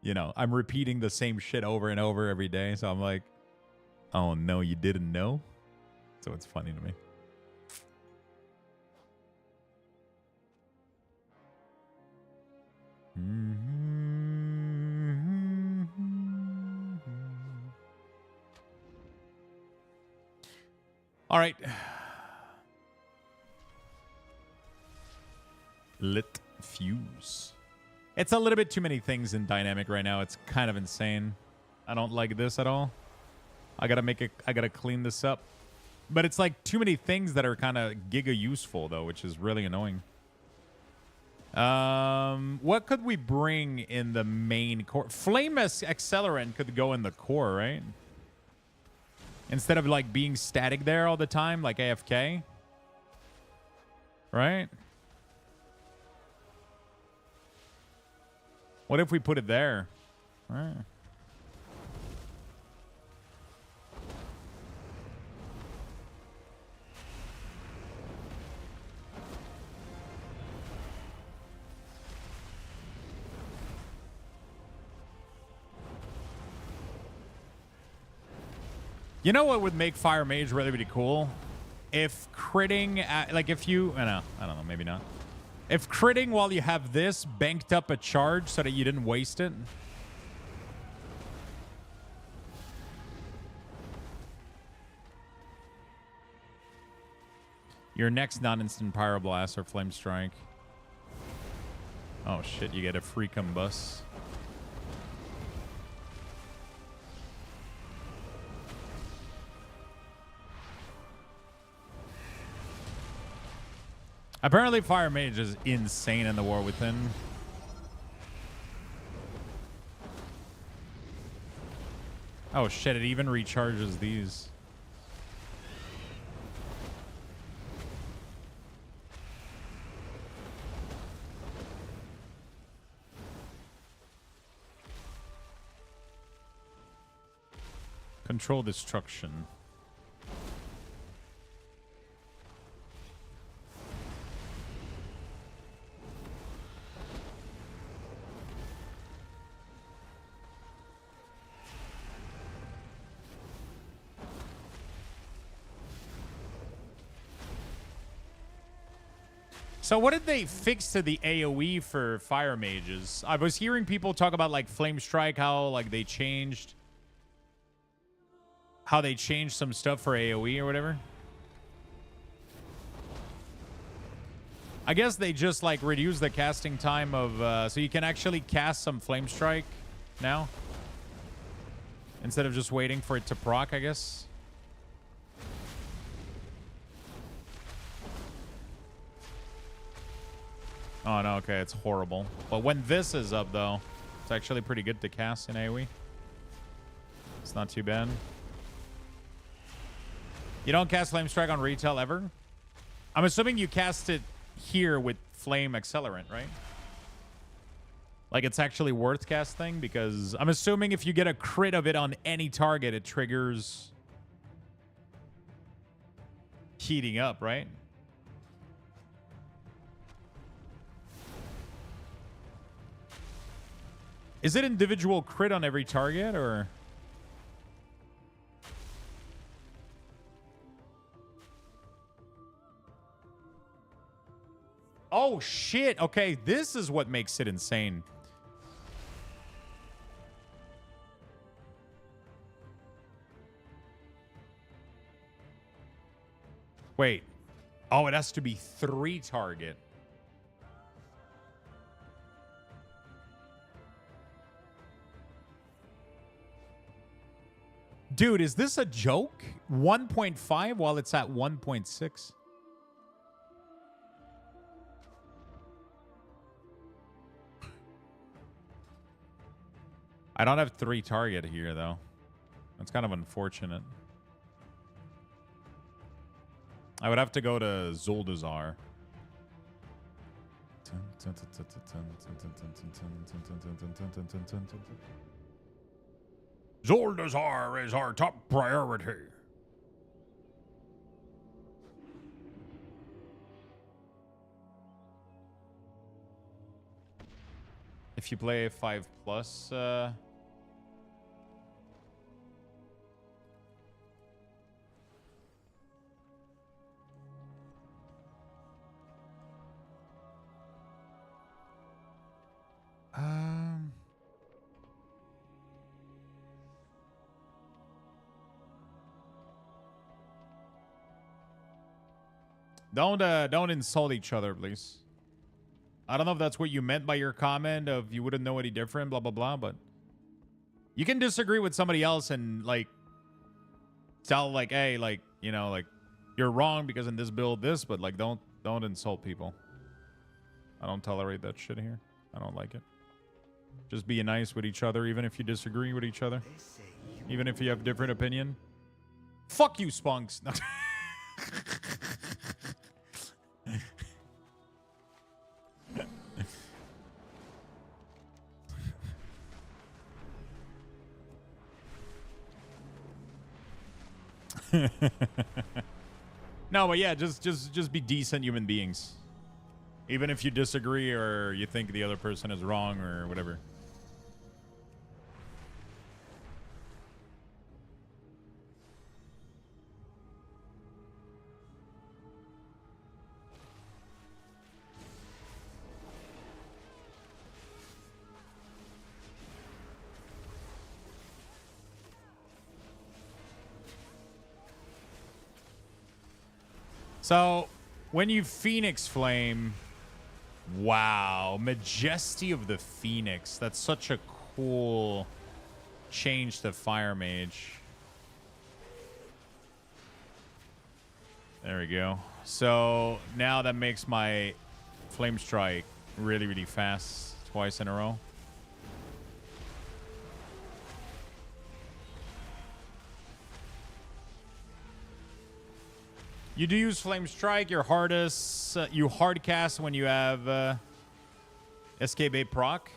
S1: you know, I'm repeating the same shit over and over every day. So I'm like, oh no, you didn't know? So it's funny to me. All right. Lit fuse. It's a little bit too many things in dynamic right now. It's kind of insane. I don't like this at all. I gotta clean this up. But it's like too many things that are kind of giga useful though, which is really annoying. What could we bring in the main core? Flame accelerant could go in the core, right? Instead of like being static there all the time, like AFK. Right? What if we put it there? All right. You know what would make Fire Mage really, really cool? If critting, like if you, I don't know, maybe not. If critting while you have this banked up a charge so that you didn't waste it. Your next non-instant Pyroblast or Flame Strike. Oh shit, you get a free combust. Apparently Fire Mage is insane in the War Within. Oh shit, it even recharges these. Control destruction. So what did they fix to the AoE for Fire Mages? I was hearing people talk about like Flame Strike, how like they changed some stuff for AoE or whatever. I guess they just like reduced the casting time of so you can actually cast some Flame Strike now instead of just waiting for it to proc, I guess. Oh, no, okay, it's horrible. But when this is up, though, it's actually pretty good to cast in AoE. It's not too bad. You don't cast Flame Strike on retail ever? I'm assuming you cast it here with Flame Accelerant, right? Like, it's actually worth casting? Because I'm assuming if you get a crit of it on any target, it triggers heating up, right? Is it individual crit on every target, or? Oh, shit. Okay, this is what makes it insane. Wait. Oh, it has to be 3 target. Dude, is this a joke? 1.5 while it's at 1.6? I don't have 3 target here, though. That's kind of unfortunate. I would have to go to Zuldazar. Zuldazar is our top priority. If you play 5+, don't insult each other, please. I don't know if that's what you meant by your comment of you wouldn't know any different, blah blah blah, but you can disagree with somebody else and like tell like, hey, like, you know, like you're wrong because in this build this, but like don't insult people. I don't tolerate that shit here. I don't like it. Just be nice with each other, even if you disagree with each other. Even if you have different opinion. Fuck you, spunks. No, but yeah, just be decent human beings. Even if you disagree or you think the other person is wrong or whatever. So, when you Phoenix Flame, wow, Majesty of the Phoenix. That's such a cool change to Fire Mage. There we go. So, now that makes my Flame Strike really, really fast twice in a row. You do use Flame Strike. Your hardest, you hard cast when you have Escape 8 proc.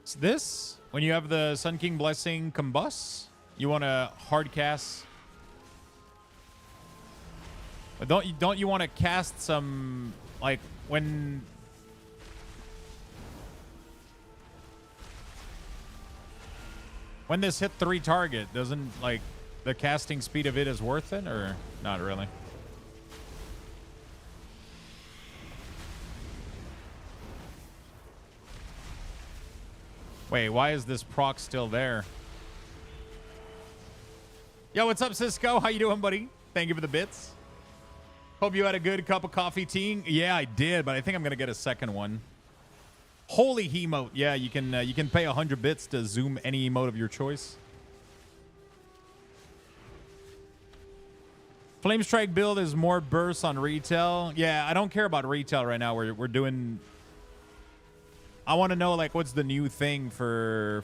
S1: It's this. When you have the Sun King Blessing Combust, you want to hard cast. But don't you want to cast some, like, when this hit 3 target, doesn't, like, the casting speed of it is worth it, or not really? Wait, why is this proc still there? Yo, what's up, Cisco? How you doing, buddy? Thank you for the bits. Hope you had a good cup of coffee tea. Yeah, I did, but I think I'm gonna get a second one. Holy emote. Yeah, you can pay 100 bits to zoom any emote of your choice. Flame Strike build is more bursts on retail. Yeah, I don't care about retail right now. We're doing. I want to know like what's the new thing for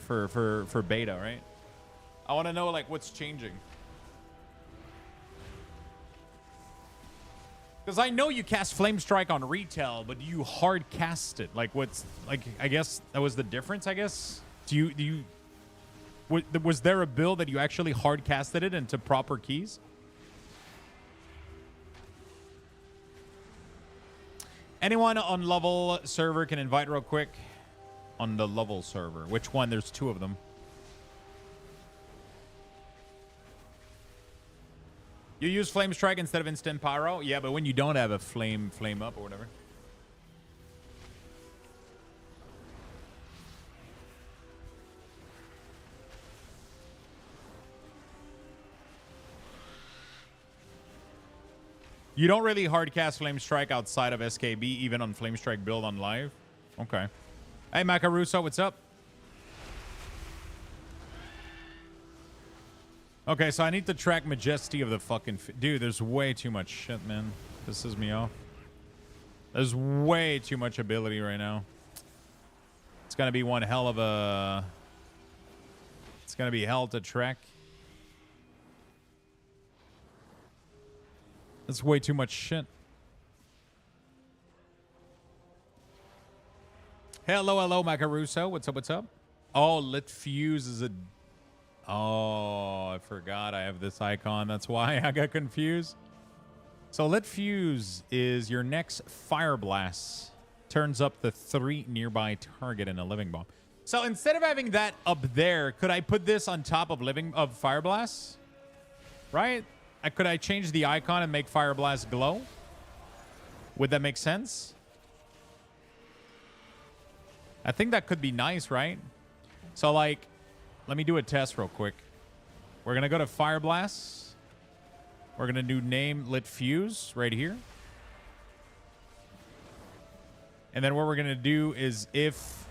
S1: beta, right? I want to know like what's changing. Because I know you cast Flame Strike on retail, but do you hard cast it? Like what's like? I guess that was the difference. I guess. Was there a build that you actually hard casted it into proper keys? Anyone on level server can invite real quick. On the level server. Which one? There's 2 of them. You use Flame Strike instead of Instant Pyro? Yeah, but when you don't have a flame up or whatever. You don't really hard cast Flame Strike outside of SKB, even on Flame Strike build on live? Okay. Hey, Macaruso, what's up? Okay, so I need to track Majesty of the fucking... Dude, there's way too much shit, man. Pisses me off. There's way too much ability right now. It's gonna be one hell of a... It's gonna be hell to track. That's way too much shit. Hello, Macaruso. What's up, what's up? Oh, Lit Fuse is a... Oh, I forgot I have this icon. That's why I got confused. So Lit Fuse is your next Fire Blast turns up the 3 nearby target in a living bomb. So instead of having that up there, could I put this on top of Fire Blast? Right? Could I change the icon and make Fire Blast glow? Would that make sense? I think that could be nice, right? So, like, let me do a test real quick. We're going to go to Fire Blast. We're going to do name lit fuse right here. And then what we're going to do is if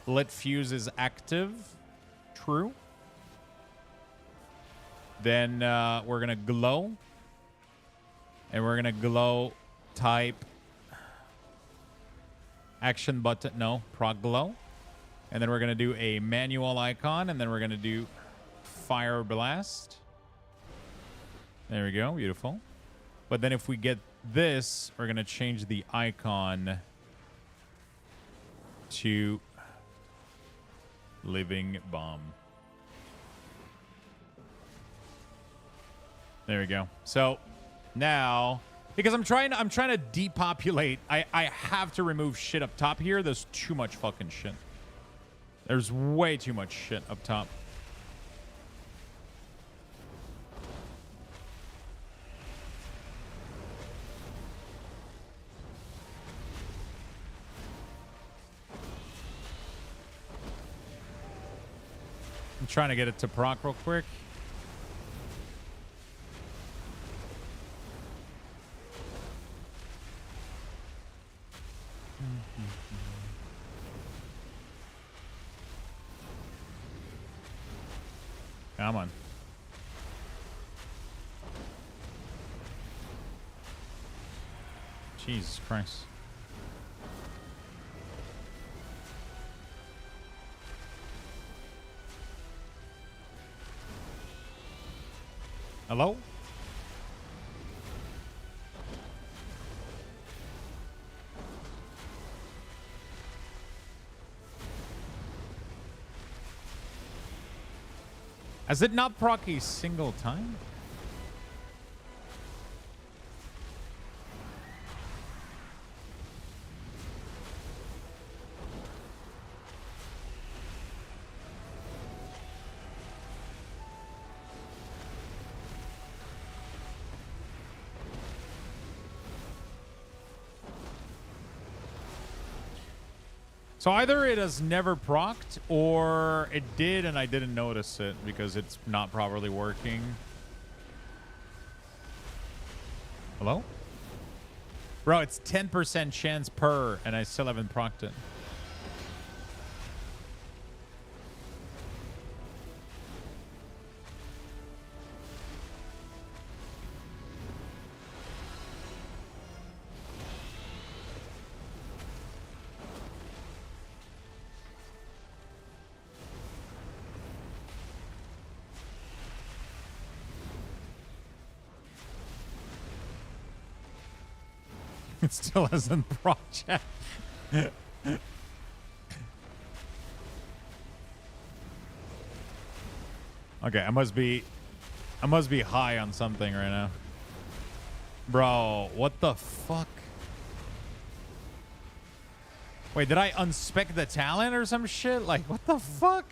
S1: lit fuse is active, true, then we're going to glow. And we're going to glow type action button. No, proc glow. And then we're going to do a manual icon. And then we're going to do Fire Blast. There we go. Beautiful. But then if we get this, we're going to change the icon to Living Bomb. There we go. So now, because I'm trying to depopulate, I have to remove shit up top here. There's too much fucking shit. There's way too much shit up top. I'm trying to get it to proc real quick. Come on. Jesus Christ. Hello? Has it not proc a single time? So either it has never procced, or it did and I didn't notice it because it's not properly working. Hello? Bro, it's 10% chance per, and I still haven't procced it. It still hasn't procced yet. Okay, I must be high on something right now. Bro, what the fuck? Wait, did I unspec the talent or some shit? Like, what the fuck?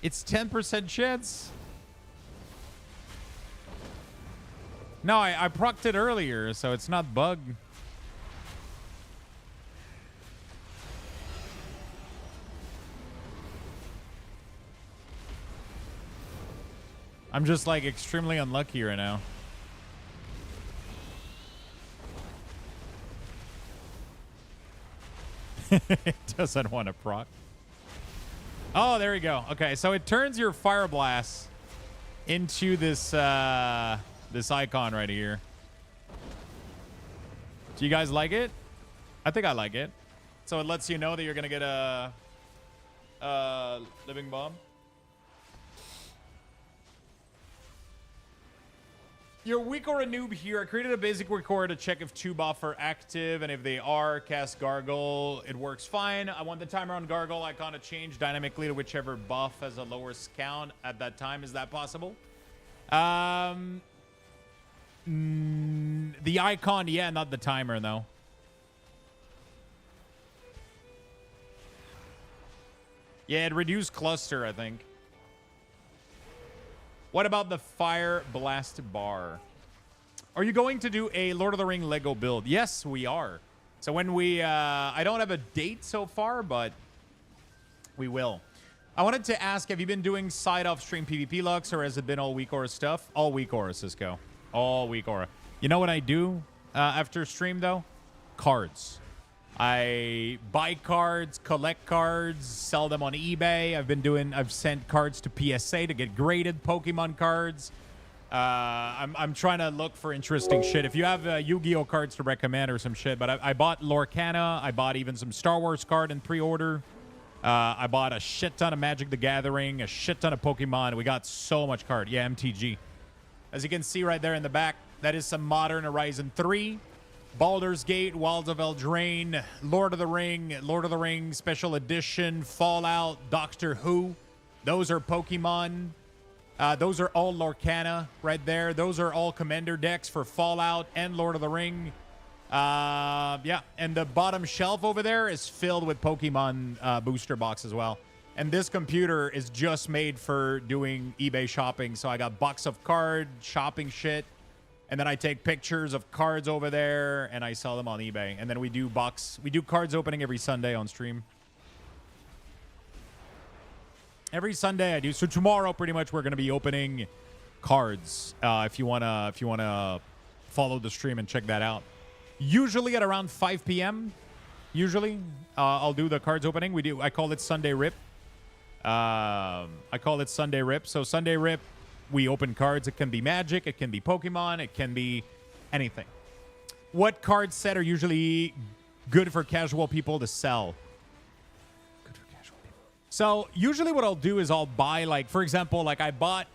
S1: It's 10% chance. No, I procced it earlier, so it's not bugged. I'm just like extremely unlucky right now. It doesn't want to proc. Oh, there we go. Okay, so it turns your Fire Blast into this this icon right here. Do you guys like it? I think I like it. So it lets you know that you're gonna get a living bomb. You're weak or a noob here. I created a basic record to check if 2 buff are active, and if they are, cast Gargle. It works fine. I want the timer on Gargle icon to change dynamically to whichever buff has a lowest count at that time. Is that possible? The icon, yeah, not the timer, though. Yeah, it reduced cluster, I think. What about the Fire Blast Bar? Are you going to do a Lord of the Ring Lego build? Yes, we are. So when we... I don't have a date so far, but we will. I wanted to ask, have you been doing side off-stream PvP Lux, or has it been all WeakAuras stuff? All WeakAuras, Cisco. All WeakAuras. You know what I do after stream, though? Cards. I buy cards, collect cards, sell them on eBay. I've sent cards to PSA to get graded Pokemon cards. I'm trying to look for interesting shit. If you have Yu-Gi-Oh cards to recommend or some shit, but I bought Lorcana. I bought even some Star Wars card in pre-order. I bought a shit ton of Magic the Gathering, a shit ton of Pokemon. We got so much card. Yeah, MTG. As you can see right there in the back, that is some Modern Horizon 3. Baldur's Gate, Wilds of Eldraine, Lord of the Ring Special Edition, Fallout, Doctor Who. Those are Pokemon. Those are all Lorcana right there. Those are all Commander decks for Fallout and Lord of the Ring. Yeah, and the bottom shelf over there is filled with Pokemon booster box as well. And this computer is just made for doing eBay shopping. So I got box of card, shopping shit. And then I take pictures of cards over there and I sell them on eBay. And then we do cards opening every Sunday on stream. Every Sunday I do. So tomorrow pretty much we're going to be opening cards. If you want to follow the stream and check that out. Usually at around 5 p.m. Usually I'll do the cards opening. I call it Sunday Rip. So Sunday Rip, we open cards. It can be Magic. It can be Pokemon. It can be anything. What card set are usually good for casual people to sell? Good for casual people. So usually what I'll do is I'll buy, like, for example, like I bought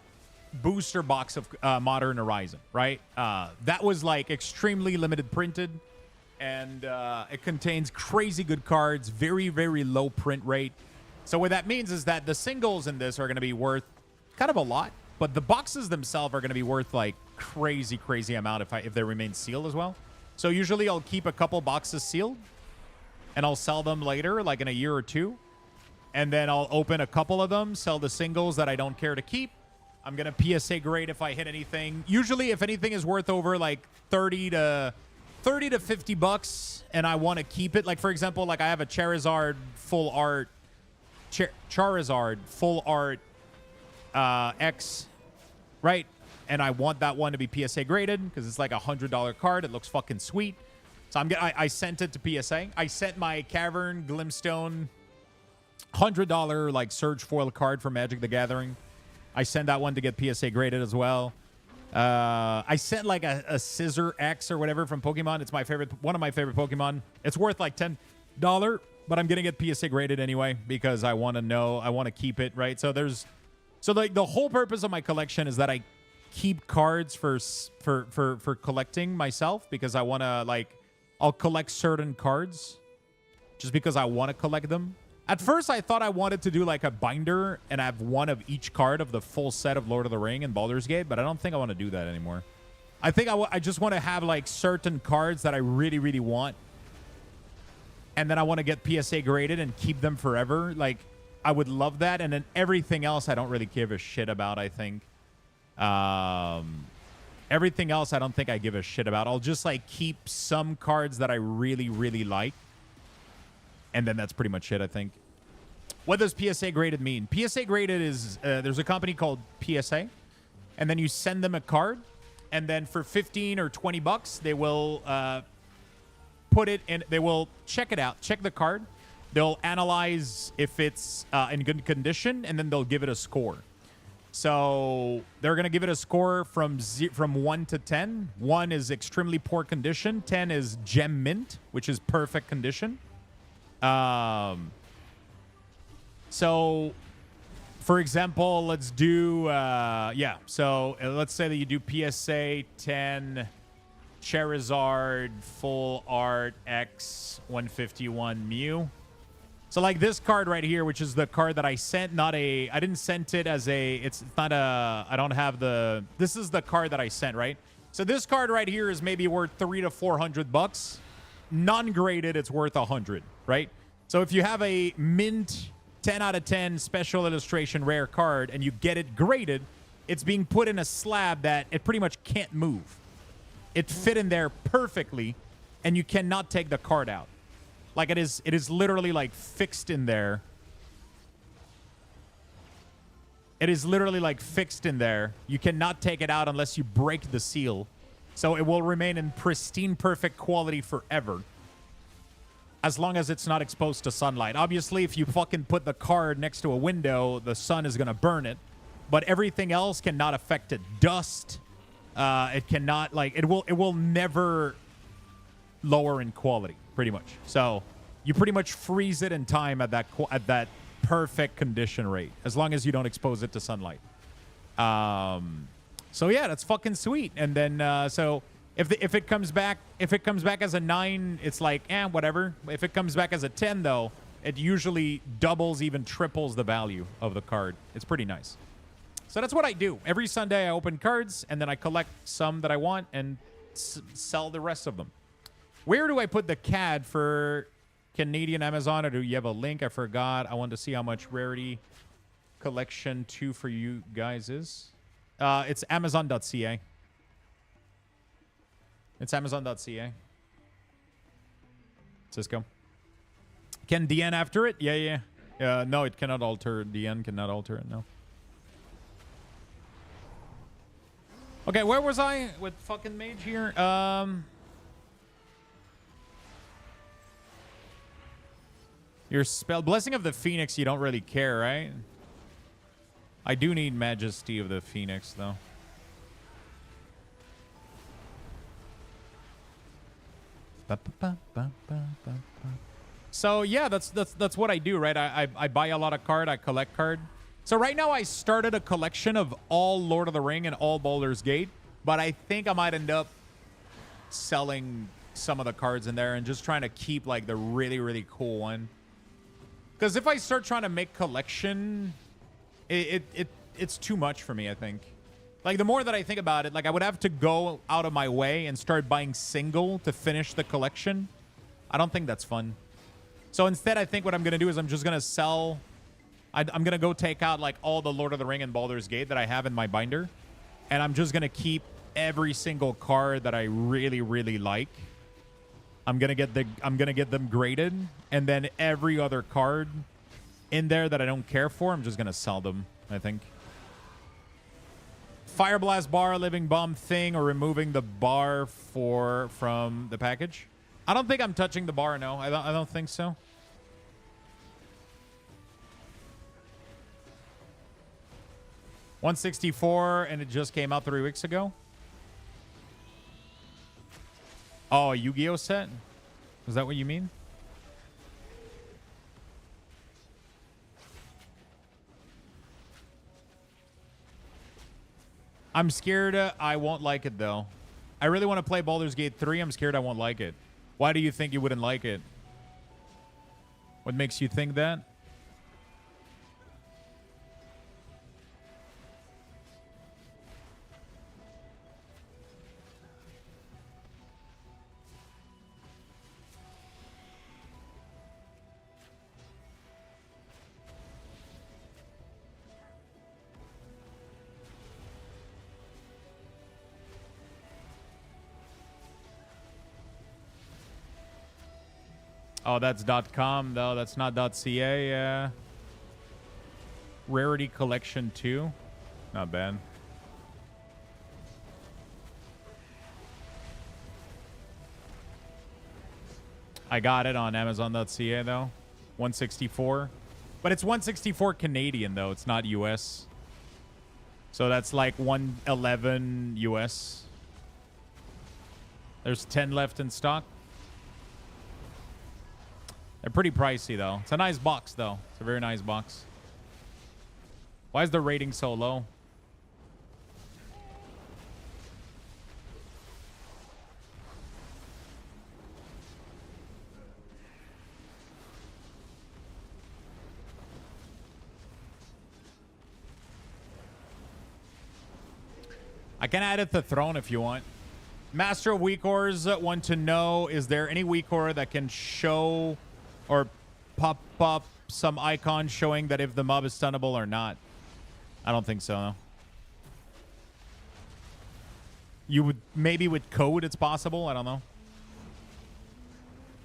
S1: booster box of Modern Horizon, right? That was like extremely limited printed. And it contains crazy good cards. Very, very low print rate. So what that means is that the singles in this are going to be worth kind of a lot. But the boxes themselves are going to be worth like crazy amount if they remain sealed as well. So usually I'll keep a couple boxes sealed and I'll sell them later, like in a year or two. And then I'll open a couple of them, sell the singles that I don't care to keep. I'm going to PSA grade if I hit anything. Usually if anything is worth over like 30 to 50 bucks and I want to keep it. Like for example, like I have a Charizard full art X, right? And I want that one to be PSA graded because it's like $100 card. It looks fucking sweet. So I sent it to PSA. I sent my Cavern Glimstone $100 like Surge foil card for Magic the Gathering. I sent that one to get PSA graded as well. I sent like a Scissor X or whatever from Pokemon. It's one of my favorite Pokemon. It's worth like $10, but I'm gonna get PSA graded anyway because I want to keep it, right? So like the whole purpose of my collection is that I keep cards for collecting myself because I want to, like, I'll collect certain cards just because I want to collect them. At first I thought I wanted to do like a binder and have one of each card of the full set of Lord of the Ring and Baldur's Gate, but I don't think I want to do that anymore. I think I just want to have like certain cards that I really want, and then I want to get PSA graded and keep them forever. Like, I would love that. And then everything else I don't really give a shit about, I think. Everything else I don't think I give a shit about. I'll just like keep some cards that I really like. And then that's pretty much it, I think. What does PSA graded mean? PSA graded is, there's a company called PSA. And then you send them a card. And then for 15 or 20 bucks, they will put it in, they will check it out, check the card. They'll analyze if it's in good condition, and then they'll give it a score. So they're going to give it a score from 1 to 10. 1 is extremely poor condition. 10 is gem mint, which is perfect condition. So, for example, let's do, So let's say that you do PSA 10 Charizard Full Art X 151 Mew. So like this card right here, which is the card that I sent, I didn't send it as it's not a, I don't have this is the card that I sent, right? So this card right here is maybe worth $300 to $400. Non-graded, it's worth $100, right? So if you have a mint 10 out of 10 special illustration rare card and you get it graded, it's being put in a slab that it pretty much can't move. It fit in there perfectly, and you cannot take the card out. Like, it is literally, like, fixed in there. It is literally, like, fixed in there. You cannot take it out unless you break the seal. So it will remain in pristine, perfect quality forever. As long as it's not exposed to sunlight. Obviously, if you fucking put the card next to a window, the sun is going to burn it. But everything else cannot affect it. Dust... it cannot, like, it will never lower in quality, pretty much. So you pretty much freeze it in time at that perfect condition rate, as long as you don't expose it to sunlight. So yeah, that's fucking sweet. And then so if it comes back as a 9, it's like whatever. If it comes back as a 10 though, it usually doubles, even triples the value of the card. It's pretty nice. So that's what I do. Every Sunday I open cards, and then I collect some that I want and sell the rest of them. Where do I put the CAD for Canadian Amazon, or do you have a link? I forgot. I want to see how much Rarity Collection 2 for you guys is. It's Amazon.ca. It's Amazon.ca. Cisco. Can DN after it? Yeah. No, it cannot alter. DN cannot alter it, no. Okay, where was I with fucking Mage here? Your spell... Blessing of the Phoenix, you don't really care, right? I do need Majesty of the Phoenix, though. So, yeah, that's what I do, right? I buy a lot of card, I collect card. So right now I started a collection of all Lord of the Ring and all Baldur's Gate, but I think I might end up selling some of the cards in there and just trying to keep like the really, really cool one. Because if I start trying to make collection, it's too much for me, I think. Like, the more that I think about it, like, I would have to go out of my way and start buying single to finish the collection. I don't think that's fun. So instead, I think what I'm going to do is I'm just going to sell... I'm going to go take out, like, all the Lord of the Ring and Baldur's Gate that I have in my binder. And I'm just going to keep every single card that I really, really like. I'm going to get them graded. And then every other card in there that I don't care for, I'm just going to sell them, I think. Fire Blast bar, Living Bomb thing, or removing the bar from the package. I don't think I'm touching the bar, no. I don't think so. $164, and it just came out 3 weeks ago. Oh, a Yu-Gi-Oh set? Is that what you mean? I'm scared I won't like it, though. I really want to play Baldur's Gate 3. I'm scared I won't like it. Why do you think you wouldn't like it? What makes you think that? Oh, that's .com, though. That's not .ca. Rarity Collection 2. Not bad. I got it on Amazon.ca, though. 164. But it's 164 Canadian, though. It's not US. So that's like 111 US. There's 10 left in stock. They're pretty pricey, though. It's a nice box, though. It's a very nice box. Why is the rating so low? I can add it to Throne if you want. Master of WeakAuras want to know, is there any WeakAura that can show or pop up some icon showing that if the mob is stunnable or not. I don't think so, though. You would maybe with code it's possible. I don't know.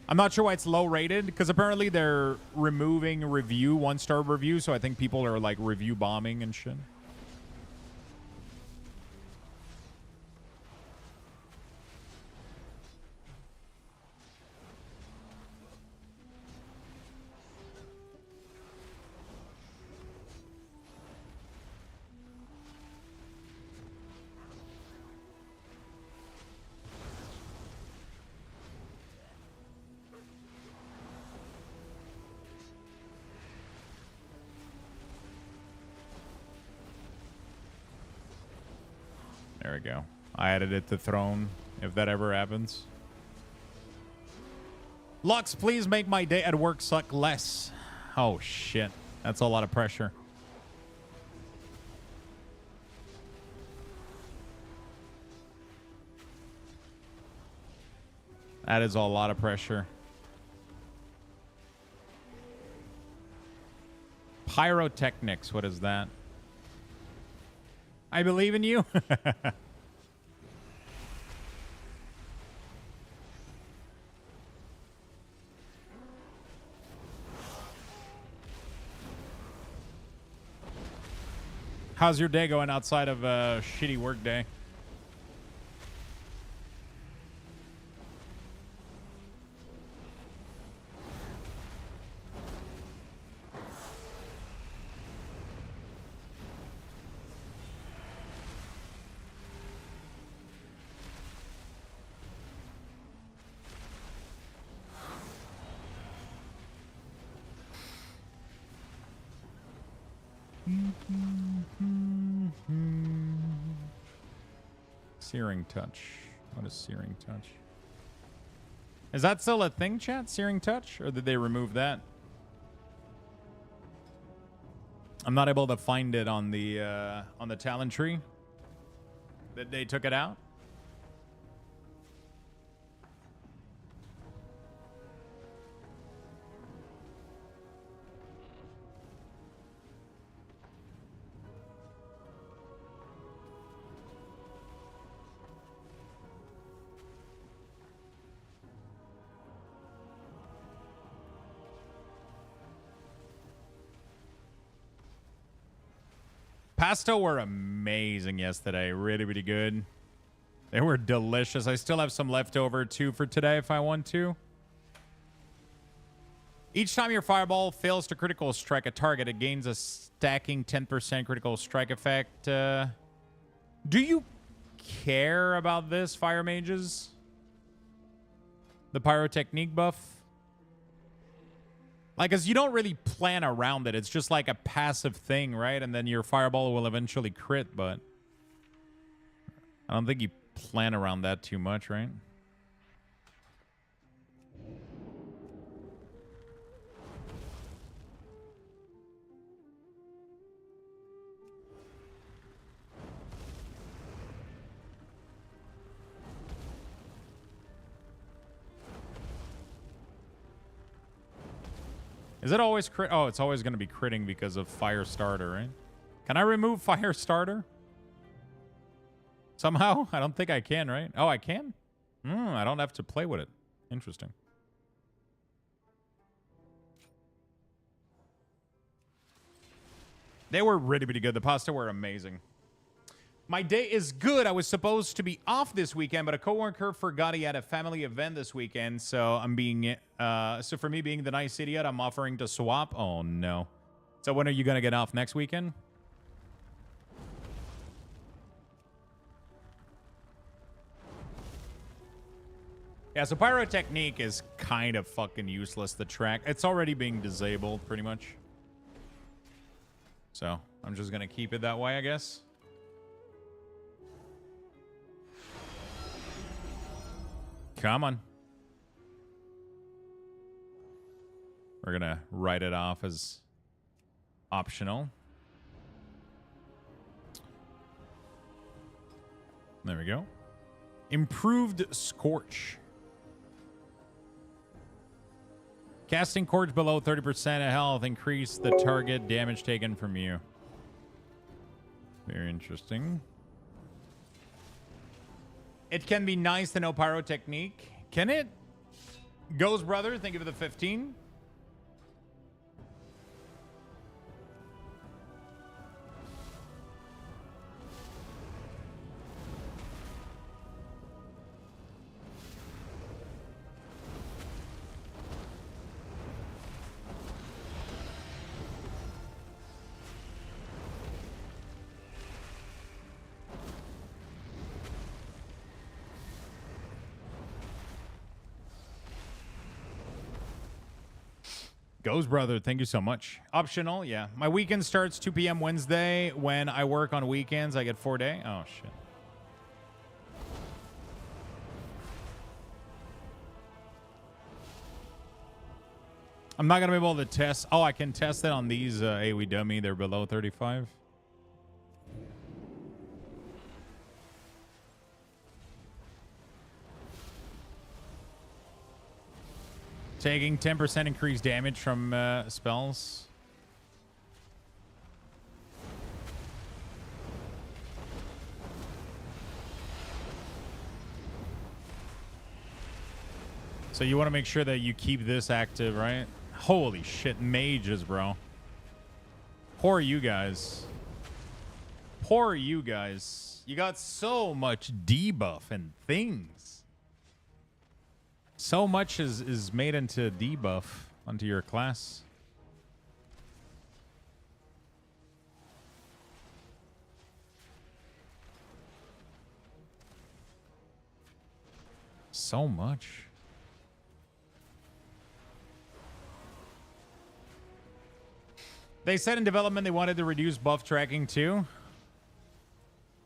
S1: I'm not sure why it's low rated because apparently they're removing review, 1-star review. So I think people are like review bombing and shit. There we go. I added it to Throne, if that ever happens. Lux, please make my day at work suck less. Oh, shit. That's a lot of pressure. That is a lot of pressure. Pyrotechnics, what is that? I believe in you. How's your day going outside of a shitty work day? Searing Touch. What is Searing Touch? Is that still a thing, chat? Searing Touch? Or did they remove that? I'm not able to find it on the talent tree. That they took it out? Pasta were amazing yesterday. Really, really good. They were delicious. I still have some leftover too for today if I want to. Each time your fireball fails to critical strike a target, it gains a stacking 10% critical strike effect. Do you care about this, fire mages? The pyrotechnique buff? Like, because you don't really plan around it. It's just like a passive thing, right? And then your fireball will eventually crit, but I don't think you plan around that too much, right? Is it always crit? Oh, it's always going to be critting because of Fire Starter, right? Can I remove Fire Starter? Somehow? I don't think I can, right? Oh, I can? I don't have to play with it. Interesting. They were really, really good. The pasta were amazing. My day is good. I was supposed to be off this weekend, but a coworker forgot he had a family event this weekend, so I'm being so for me being the nice idiot, I'm offering to swap. Oh no. So when are you gonna get off? Next weekend? Yeah, so pyrotechnique is kind of fucking useless, the track. It's already being disabled pretty much. So I'm just gonna keep it that way, I guess. Come on. We're going to write it off as optional. There we go. Improved Scorch. Casting cords below 30% of health increase the target damage taken from you. Very interesting. It can be nice to know pyrotechnique. Can it? Ghost Brother, thank you for the 15. Goes Brother, thank you so much. Optional, yeah. My weekend starts 2 p.m. Wednesday. When I work on weekends, I get 4 day. Oh, shit. I'm not going to be able to test. Oh, I can test it on these AoE dummy. They're below 35. Taking 10% increased damage from spells. So you want to make sure that you keep this active, right? Holy shit, mages, bro. Poor you guys. Poor you guys. You got so much debuff and things. So much is made into debuff onto your class. So much. They said in development they wanted to reduce buff tracking too.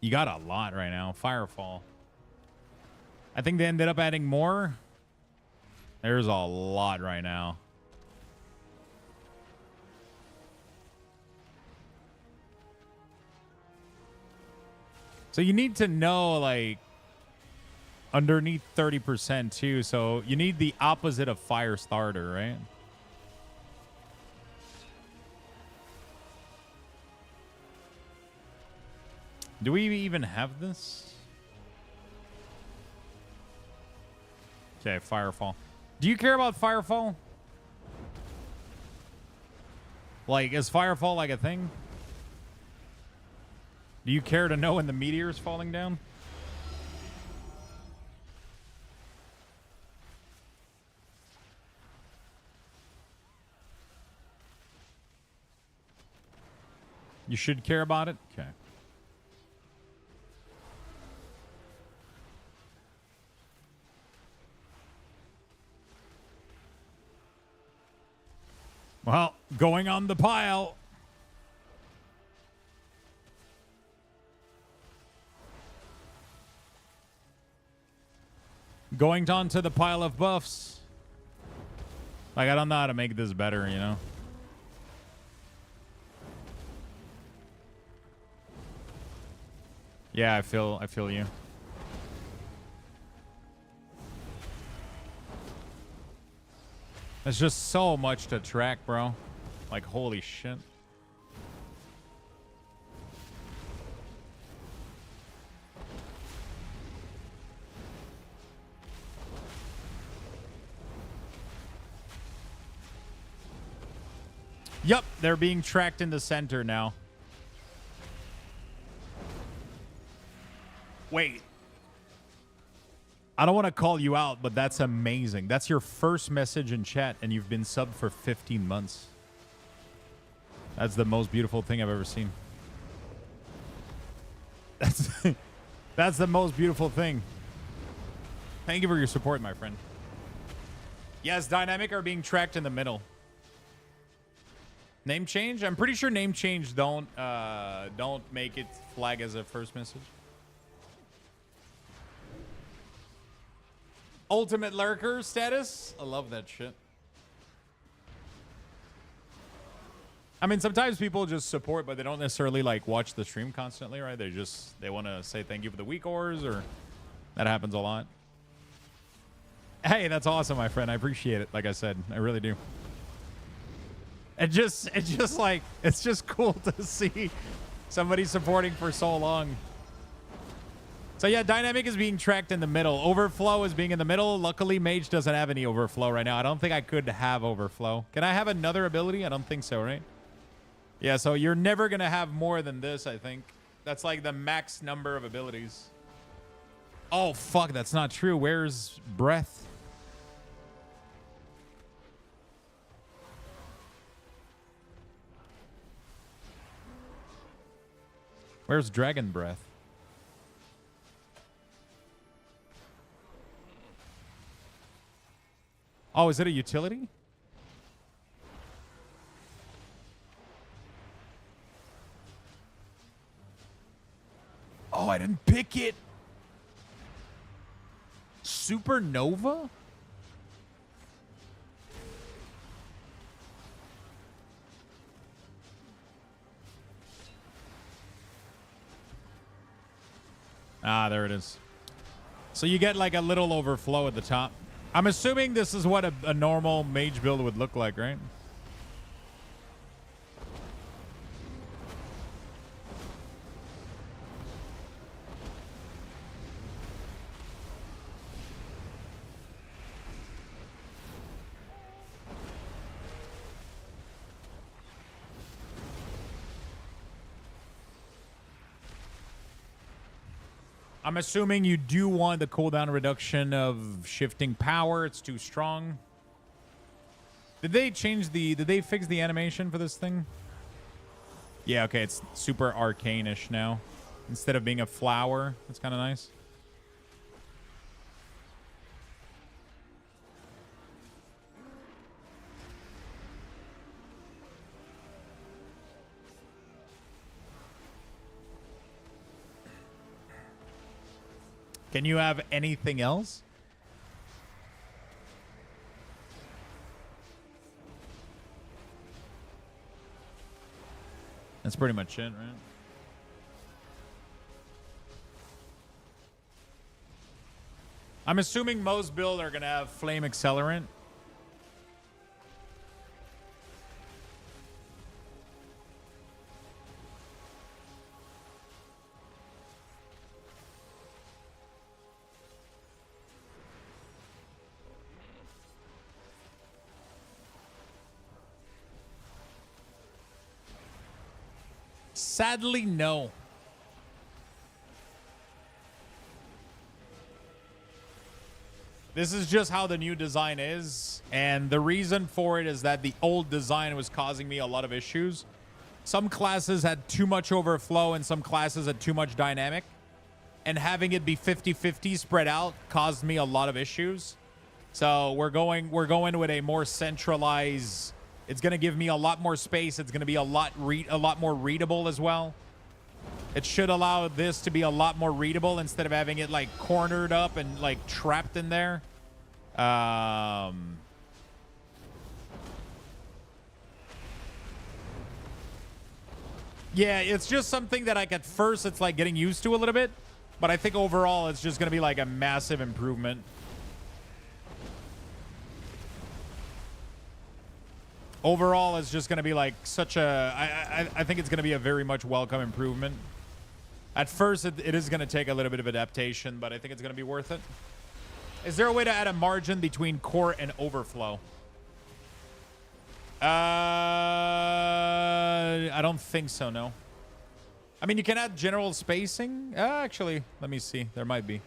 S1: You got a lot right now. Firefall. I think they ended up adding more. There's a lot right now. So you need to know, like, underneath 30% too. So you need the opposite of fire starter, right? Do we even have this? Okay, Firefall. Do you care about Firefall? Like, is Firefall like a thing? Do you care to know when the meteor's falling down? You should care about it? Okay. Well, going on the pile. Going on to the pile of buffs. Like, I don't know how to make this better, you know? Yeah, I feel you. There's just so much to track, bro. Like, holy shit. Yep, they're being tracked in the center now. Wait. I don't want to call you out, but that's amazing. That's your first message in chat, and you've been subbed for 15 months. That's the most beautiful thing I've ever seen. That's the most beautiful thing. Thank you for your support, my friend. Yes, Dynamic are being tracked in the middle. Name change? I'm pretty sure name change don't make it flag as a first message. Ultimate lurker status. I love that shit. I mean, sometimes people just support, but they don't necessarily like watch the stream constantly, right? They want to say thank you for the WeakAuras, or that happens a lot. Hey, that's awesome, my friend. I appreciate it. Like I said, I really do. It's just cool to see somebody supporting for so long. So yeah, dynamic is being tracked in the middle. Overflow is being in the middle. Luckily, Mage doesn't have any overflow right now. I don't think I could have overflow. Can I have another ability? I don't think so, right? Yeah, so you're never going to have more than this, I think. That's like the max number of abilities. Oh, fuck, that's not true. Where's Breath? Where's Dragon Breath? Oh, is it a utility? Oh, I didn't pick it. Supernova? Ah, there it is. So you get like a little overflow at the top. I'm assuming this is what a normal mage build would look like, right? I'm assuming you do want the cooldown reduction of shifting power. It's too strong. Did they change the... Did they fix the animation for this thing? Yeah, okay. It's super arcane-ish now. Instead of being a flower. That's kind of nice. Can you have anything else? That's pretty much it, right? I'm assuming most builds are going to have Flame Accelerant. Sadly, no. This is just how the new design is. And the reason for it is that the old design was causing me a lot of issues. Some classes had too much overflow and some classes had too much dynamic. And having it be 50-50 spread out caused me a lot of issues. So we're going with a more centralized... It's going to give me a lot more space. It's going to be a lot more readable as well. It should allow this to be a lot more readable instead of having it like cornered up and like trapped in there. Yeah, it's just something that at first it's like getting used to a little bit. But I think overall it's just going to be like a massive improvement. Overall, it's just going to be like such a... I think it's going to be a very much welcome improvement. At first, it is going to take a little bit of adaptation, but I think it's going to be worth it. Is there a way to add a margin between core and overflow? I don't think so, no. I mean, you can add general spacing. Actually, let me see. There might be.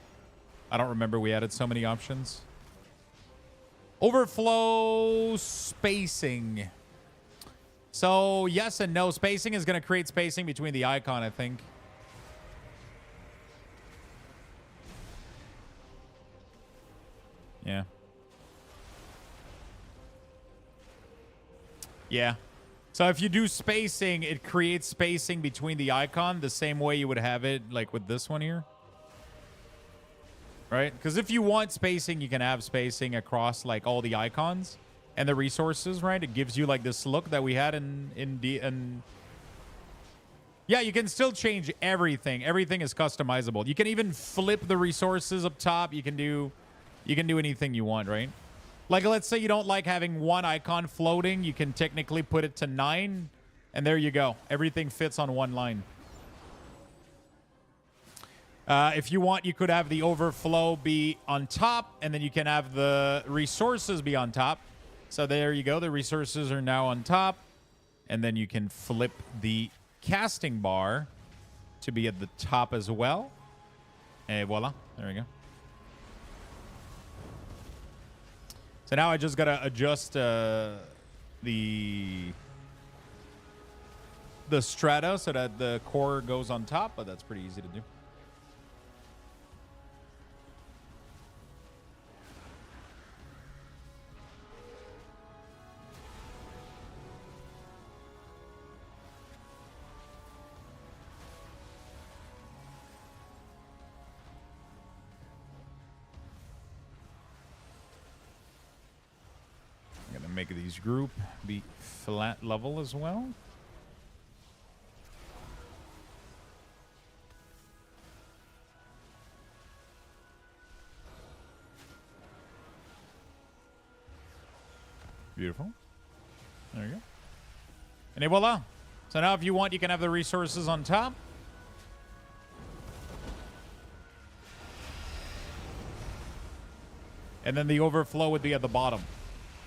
S1: I don't remember we added so many options. Overflow spacing. So yes and no. Spacing is going to create spacing between the icon, I think. Yeah. Yeah. So if you do spacing, it creates spacing between the icon the same way you would have it like with this one here. Right? Because if you want spacing, you can have spacing across like all the icons and the resources, right? It gives you like this look that we had in yeah, you can still change everything. Everything is customizable. You can even flip the resources up top. You can do You can do anything you want, right? Like, let's say you don't like having one icon floating. You can technically put it to 9. And there you go. Everything fits on one line. If you want, you could have the overflow be on top. And then you can have the resources be on top. So there you go. The resources are now on top. And then you can flip the casting bar to be at the top as well. And voila. There we go. So now I just got to adjust the strata so that the core goes on top, but that's pretty easy to do. I'm going to make these group be flat level as well. Beautiful. There you go. And voila. So now if you want, you can have the resources on top. And then the overflow would be at the bottom.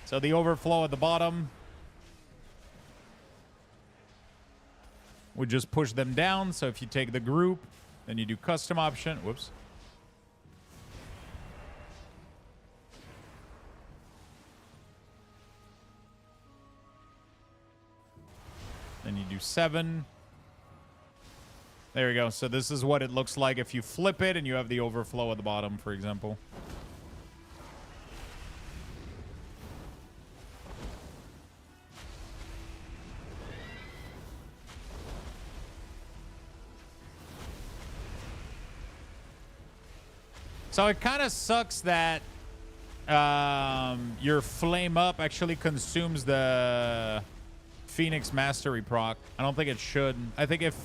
S1: So the overflow at the bottom would just push them down. So if you take the group, then you do custom option. Whoops. Then you do 7. There we go. So this is what it looks like if you flip it and you have the overflow at the bottom, for example. So it kind of sucks that your flame up actually consumes the Phoenix Mastery proc. I don't think it should. I think if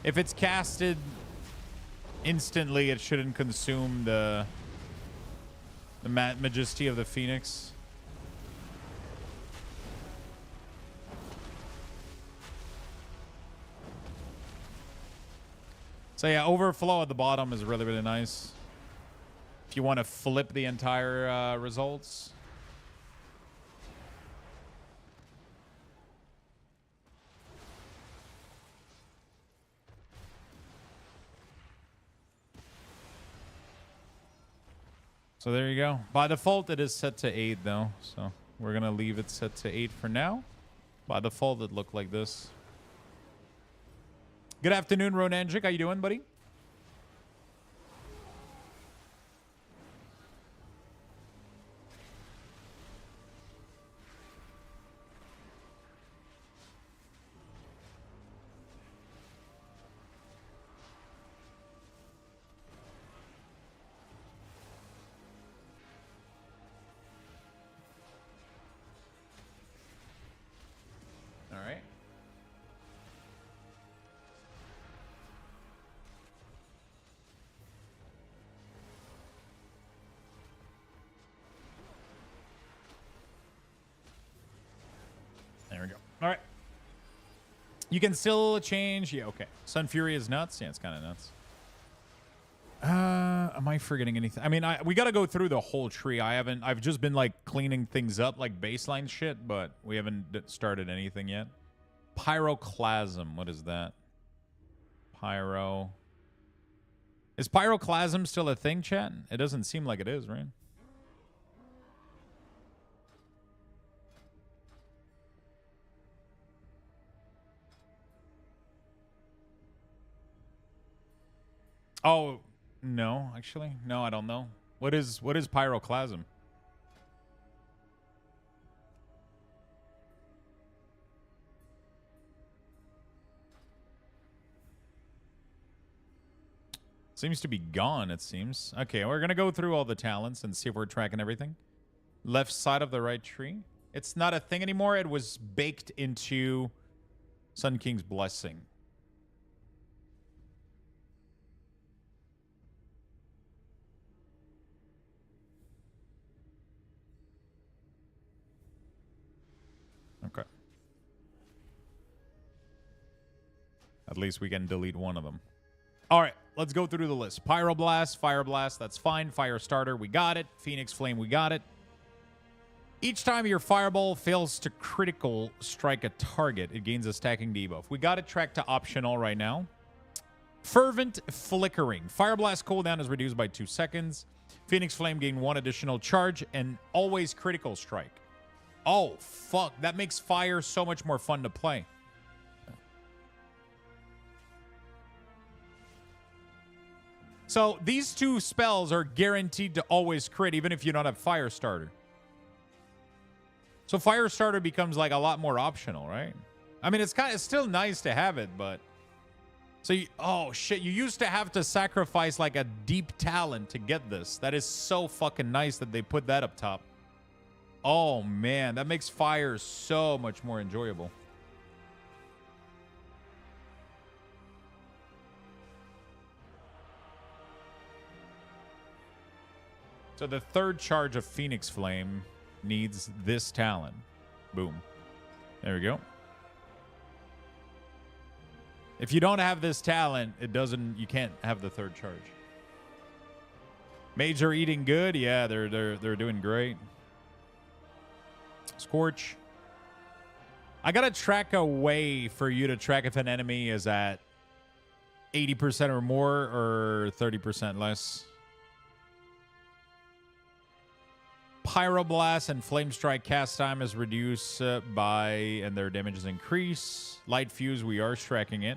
S1: it's casted instantly, it shouldn't consume the majesty of the Phoenix. So yeah, overflow at the bottom is really, really nice. If you want to flip the entire results. So there you go. By default, it is set to 8, though. So we're going to leave it set to 8 for now. By default, it looked like this. Good afternoon, Ronangic. How you doing, buddy? There we go. All right. You can still change. Yeah, okay. Sunfury is nuts. Yeah, it's kind of nuts. Am I forgetting anything? I mean, we got to go through the whole tree. I've just been like cleaning things up like baseline shit, but we haven't started anything yet. Pyroclasm. What is that? Pyro. Is pyroclasm still a thing, chat? It doesn't seem like it is, right? Oh, no, actually. No, I don't know. What is pyroclasm? Seems to be gone, it seems. Okay, we're going to go through all the talents and see if we're tracking everything. Left side of the right tree. It's not a thing anymore. It was baked into Sun King's Blessing. At least we can delete one of them. All right, let's go through the list. Pyroblast, Fire Blast, that's fine. Fire Starter, we got it. Phoenix Flame, we got it. Each time your Fireball fails to critical strike a target, it gains a stacking debuff. We got it tracked to optional right now. Fervent Flickering. Fire Blast cooldown is reduced by 2 seconds. Phoenix Flame gain 1 additional charge and always critical strike. Oh, fuck. That makes fire so much more fun to play. So these 2 spells are guaranteed to always crit, even if you don't have Fire Starter. So Fire Starter becomes like a lot more optional, right? I mean, it's still nice to have it, but so oh shit, you used to have to sacrifice like a deep talent to get this. That is so fucking nice that they put that up top. Oh man, that makes fire so much more enjoyable. So the 3rd charge of Phoenix Flame needs this talent. Boom. There we go. If you don't have this talent, you can't have the 3rd charge. Mage are eating good. Yeah, they're doing great. Scorch. I gotta track a way for you to track if an enemy is at 80% or more or 30% less. Pyroblast and Flame Strike cast time is reduced and their damage is increased. Light Fuse, we are tracking it.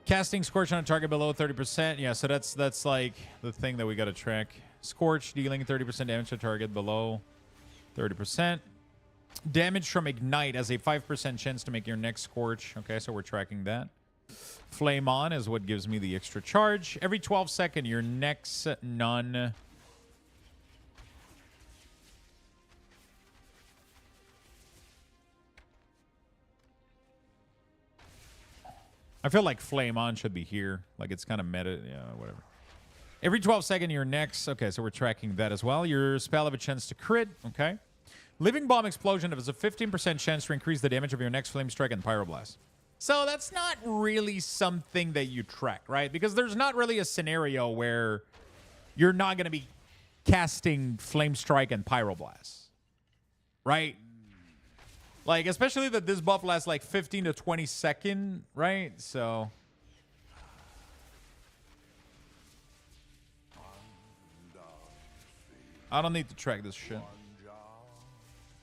S1: Casting Scorch on a target below 30%. Yeah, so that's like the thing that we got to track. Scorch, dealing 30% damage to target below 30%. Damage from Ignite has a 5% chance to make your next Scorch. Okay, so we're tracking that. Flame On is what gives me the extra charge. Every 12 seconds, your next none. I feel like Flame On should be here. Like it's kind of meta. Yeah, whatever. Every 12 seconds, your next. Okay, so we're tracking that as well. Your spell have a chance to crit. Okay. Living Bomb Explosion has a 15% chance to increase the damage of your next Flame Strike and Pyroblast. So that's not really something that you track, right? Because there's not really a scenario where you're not going to be casting Flame Strike and Pyroblast, right? Like, especially that this buff lasts like 15 to 20 seconds, right? So I don't need to track this shit.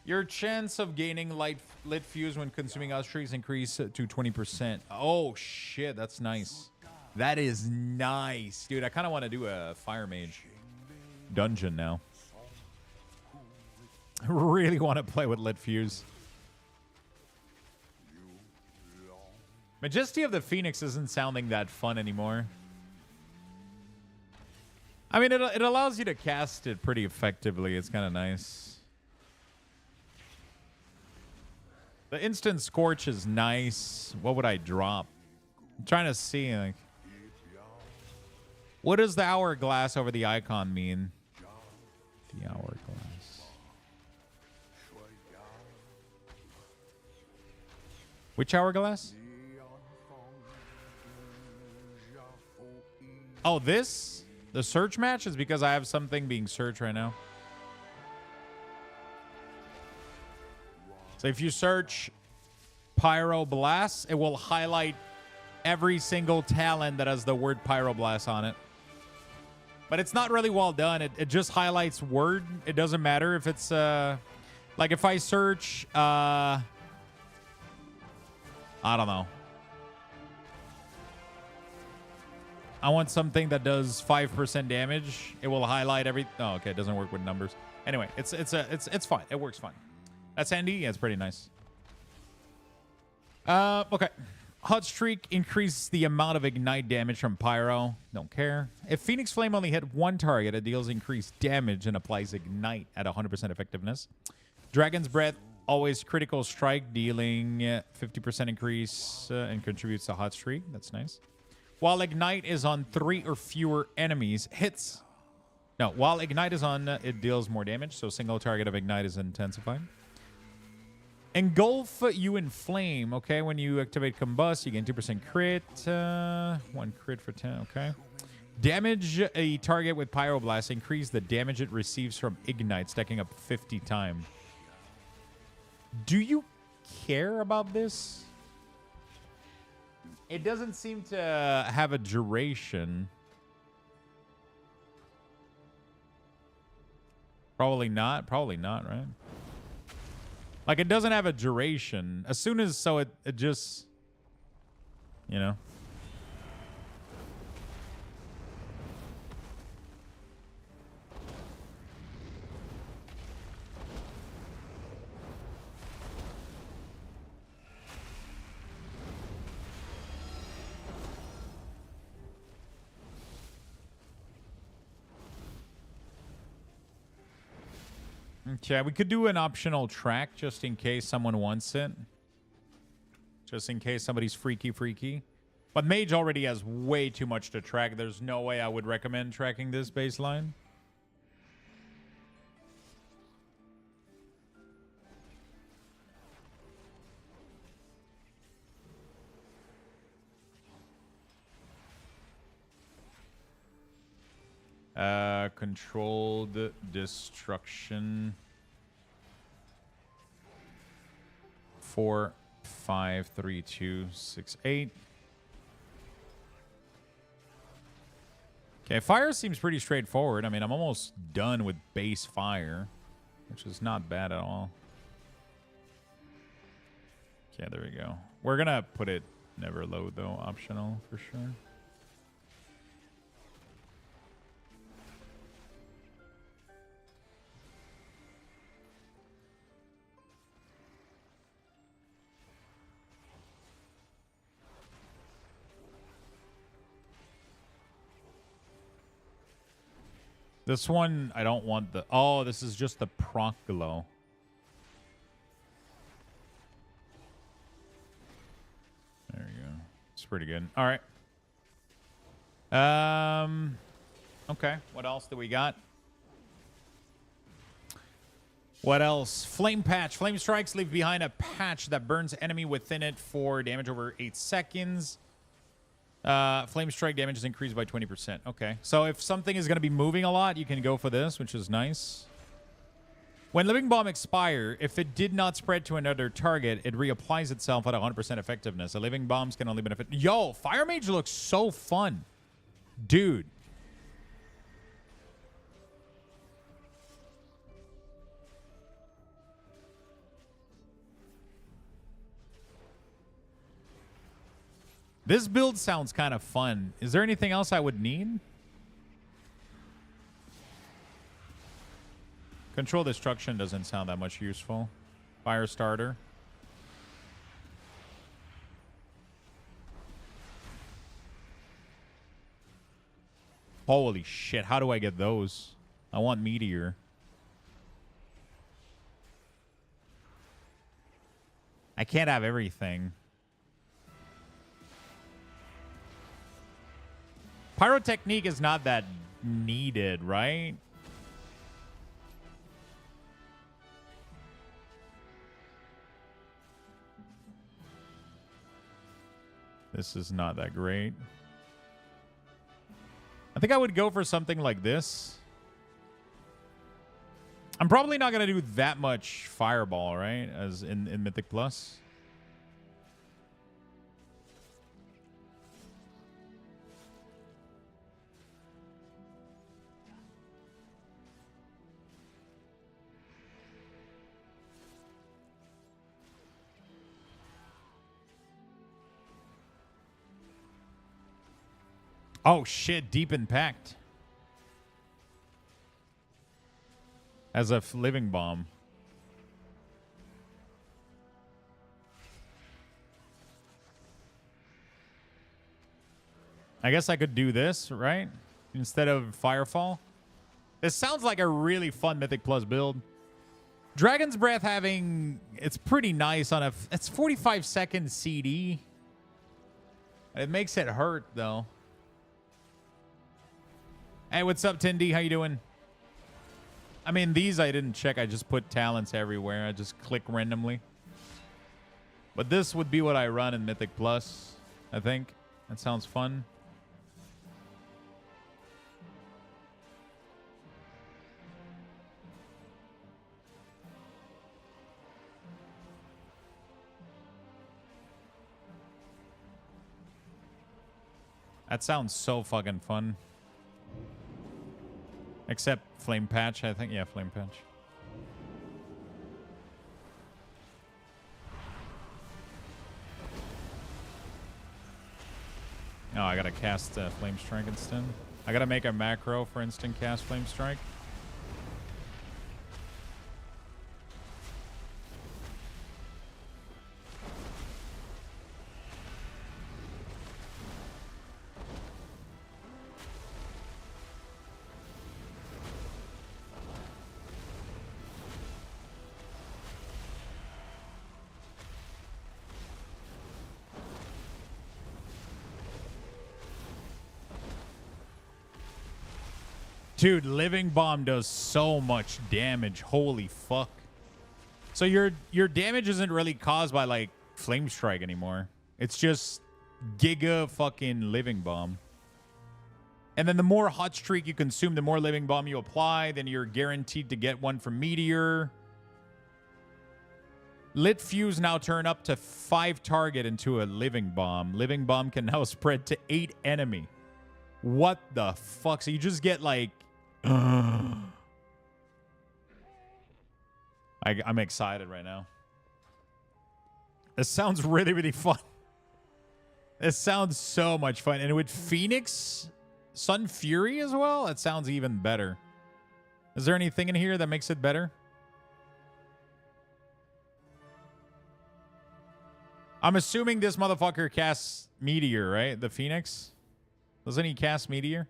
S1: Your chance of gaining lit fuse when consuming Outstreaks increase to 20%. Oh shit, that's nice. That is nice, dude. I kind of want to do a Fire Mage dungeon now. I really want to play with lit fuse. Majesty of the Phoenix isn't sounding that fun anymore. I mean, it allows you to cast it pretty effectively. It's kind of nice. The instant Scorch is nice. What would I drop? I'm trying to see, like, what does the hourglass over the icon mean? The hourglass. Which hourglass? Oh, this? The search match is because I have something being searched right now. So if you search Pyroblast, it will highlight every single talent that has the word Pyroblast on it. But it's not really well done. It just highlights word. It doesn't matter if it's like if I search I don't know. I want something that does 5% damage. It will highlight every. Oh, okay. It doesn't work with numbers. Anyway, it's fine. It works fine. That's handy. Yeah, it's pretty nice. Okay. Hot Streak increases the amount of ignite damage from Pyro. Don't care. If Phoenix Flame only hit one target, it deals increased damage and applies ignite at 100% effectiveness. Dragon's Breath always critical strike, dealing 50% increase and contributes to Hot Streak. That's nice. While Ignite is on 3 or fewer enemies, hits. No, while Ignite is on, it deals more damage, so single target of Ignite is intensified. Engulf you in flame. Okay, when you activate combust, you gain 2% crit. 1 crit for 10. Okay. Damage a target with pyroblast. Increase the damage it receives from ignite, stacking up 50 times. Do you care about this? It doesn't seem to have a duration. Probably not, right? Like, it doesn't have a duration. As soon as, so it just, you know. Okay, we could do an optional track just in case someone wants it. Just in case somebody's freaky. But Mage already has way too much to track. There's no way I would recommend tracking this baseline. Controlled destruction. 4, 5, 3, 2, 6, 8. Okay, fire seems pretty straightforward. I mean, I'm almost done with base fire, which is not bad at all. Okay, there we go. We're gonna put it never load though, optional for sure. This one, I don't want the... Oh, this is just the proc glow. There you go. It's pretty good. All right. Okay. What else do we got? What else? Flame patch. Flame strikes leave behind a patch that burns enemy within it for damage over 8 seconds. Flame strike damage is increased by 20%. Okay. So if something is going to be moving a lot, you can go for this, which is nice. When Living Bomb expire, if it did not spread to another target, it reapplies itself at 100% effectiveness. The Living Bombs can only benefit... Yo, Fire Mage looks so fun. Dude. This build sounds kind of fun. Is there anything else I would need? Control Destruction doesn't sound that much useful. Fire Starter. Holy shit, how do I get those? I want Meteor. I can't have everything. Pyrotechnique is not that needed, right? This is not that great. I think I would go for something like this. I'm probably not going to do that much Fireball, right? As in Mythic Plus. Oh, shit. Deep Impact. As a Living Bomb. I guess I could do this, right? Instead of Firefall. This sounds like a really fun Mythic Plus build. Dragon's Breath having... It's pretty nice on a... It's 45 second CD. It makes it hurt, though. Hey, what's up, Tindy? How you doing? I mean, these I didn't check. I just put talents everywhere. I just click randomly. But this would be what I run in Mythic Plus, I think. That sounds fun. That sounds so fucking fun. Except Flame Patch, I think. Yeah, Flame Patch. Oh, I gotta cast Flame Strike instead. I gotta make a macro for instant cast Flame Strike. Dude, Living Bomb does so much damage. Holy fuck. So your damage isn't really caused by like Flame Strike anymore. It's just giga fucking Living Bomb. And then the more Hot Streak you consume, the more Living Bomb you apply, then you're guaranteed to get one from Meteor. Lit Fuse now turn up to 5 target into a Living Bomb. Living Bomb can now spread to 8 enemy. What the fuck? So you just get like... I'm excited right now. This sounds really, really fun. This sounds so much fun. And with Phoenix, Sunfury as well, that sounds even better. Is there anything in here that makes it better? I'm assuming this motherfucker casts Meteor, right? The Phoenix? Doesn't he cast Meteor?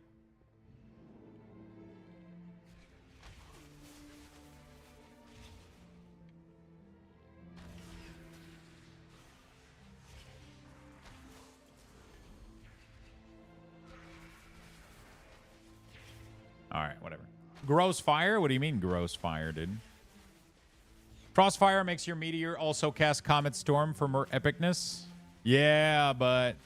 S1: All right, whatever. Gross Fire? What do you mean Gross Fire, dude? Frostfire makes your Meteor also cast Comet Storm for more epicness. Yeah, but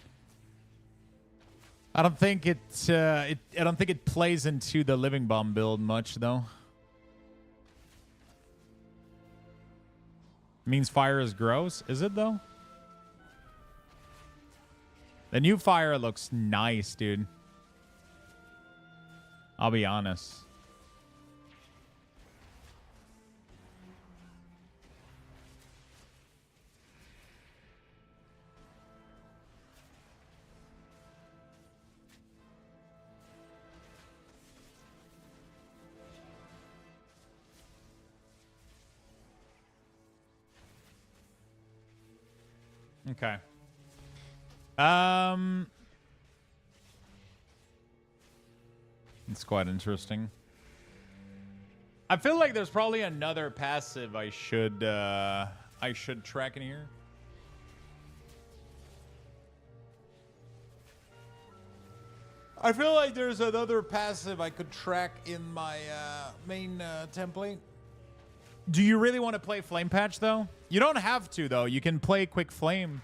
S1: I don't think I don't think it plays into the Living Bomb build much though. Means fire is gross, is it though? The new fire looks nice, dude. I'll be honest. Okay. It's quite interesting. I feel like there's probably another passive I should track in here. I feel like there's another passive I could track in my main template. Do you really want to play Flame Patch, though? You don't have to, though. You can play Quick Flame,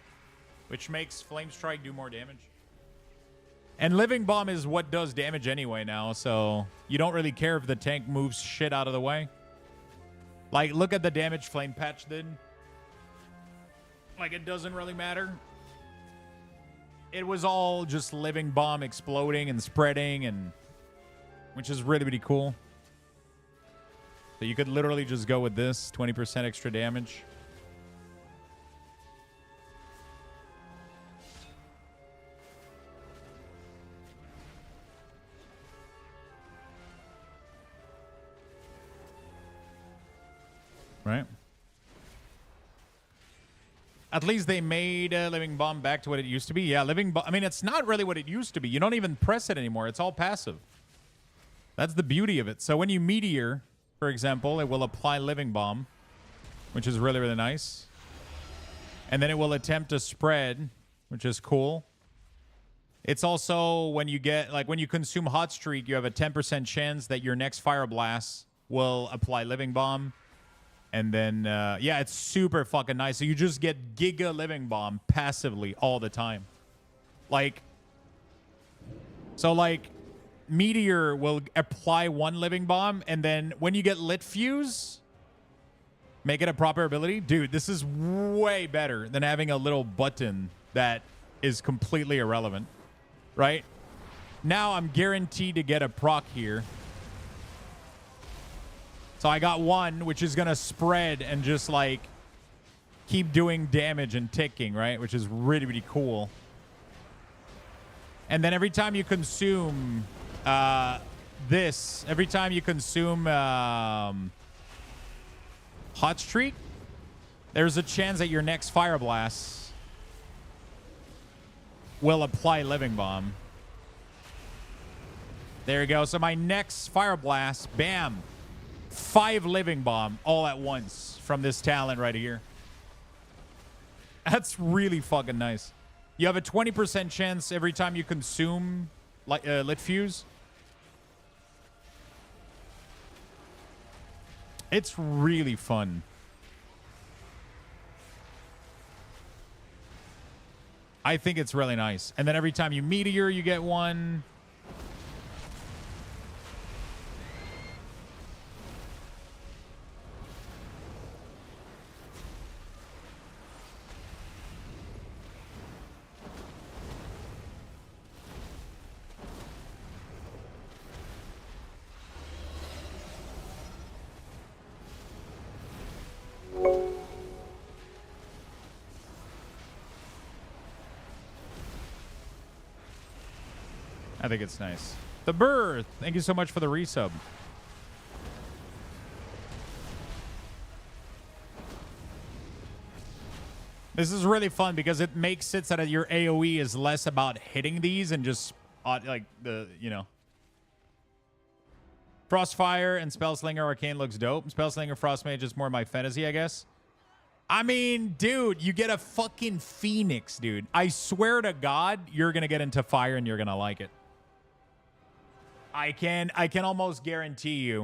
S1: which makes Flame Strike do more damage. And Living Bomb is what does damage anyway now, so you don't really care if the tank moves shit out of the way. Like, look at the damage Flame Patch did. Like, it doesn't really matter. It was all just Living Bomb exploding and spreading, and which is really, really cool. So you could literally just go with this, 20% extra damage. Right? At least they made Living Bomb back to what it used to be. Yeah, Living Bomb. I mean, it's not really what it used to be. You don't even press it anymore. It's all passive. That's the beauty of it. So when you Meteor, for example, it will apply Living Bomb, which is really, really nice. And then it will attempt to spread, which is cool. It's also when you get, like, when you consume Hot Streak, you have a 10% chance that your next Fire Blast will apply Living Bomb. And then, yeah, it's super fucking nice. So you just get Giga Living Bomb passively all the time. Like, so like, Meteor will apply 1 Living Bomb, and then when you get Lit Fuse, make it a proper ability. Dude, this is way better than having a little button that is completely irrelevant, right? Now I'm guaranteed to get a proc here. So I got 1, which is going to spread and just, like, keep doing damage and ticking, right? Which is really, really cool. And then every time you consume every time you consume Hot Streak, there's a chance that your next Fire Blast will apply Living Bomb. There you go. So my next Fire Blast, bam, 5 Living Bomb all at once from this talent right here. That's really fucking nice. You have a 20% chance every time you consume Lit Fuse. It's really fun. I think it's really nice. And then every time you Meteor, you get 1. I think it's nice. The Birth, thank you so much for the resub. This is really fun because it makes it so that your AoE is less about hitting these and just like the, you know. Frostfire and Spellslinger Arcane looks dope. Spellslinger Frostmage is more my fantasy, I guess. I mean, dude, you get a fucking Phoenix, dude. I swear to God, you're going to get into fire and you're going to like it. I can almost guarantee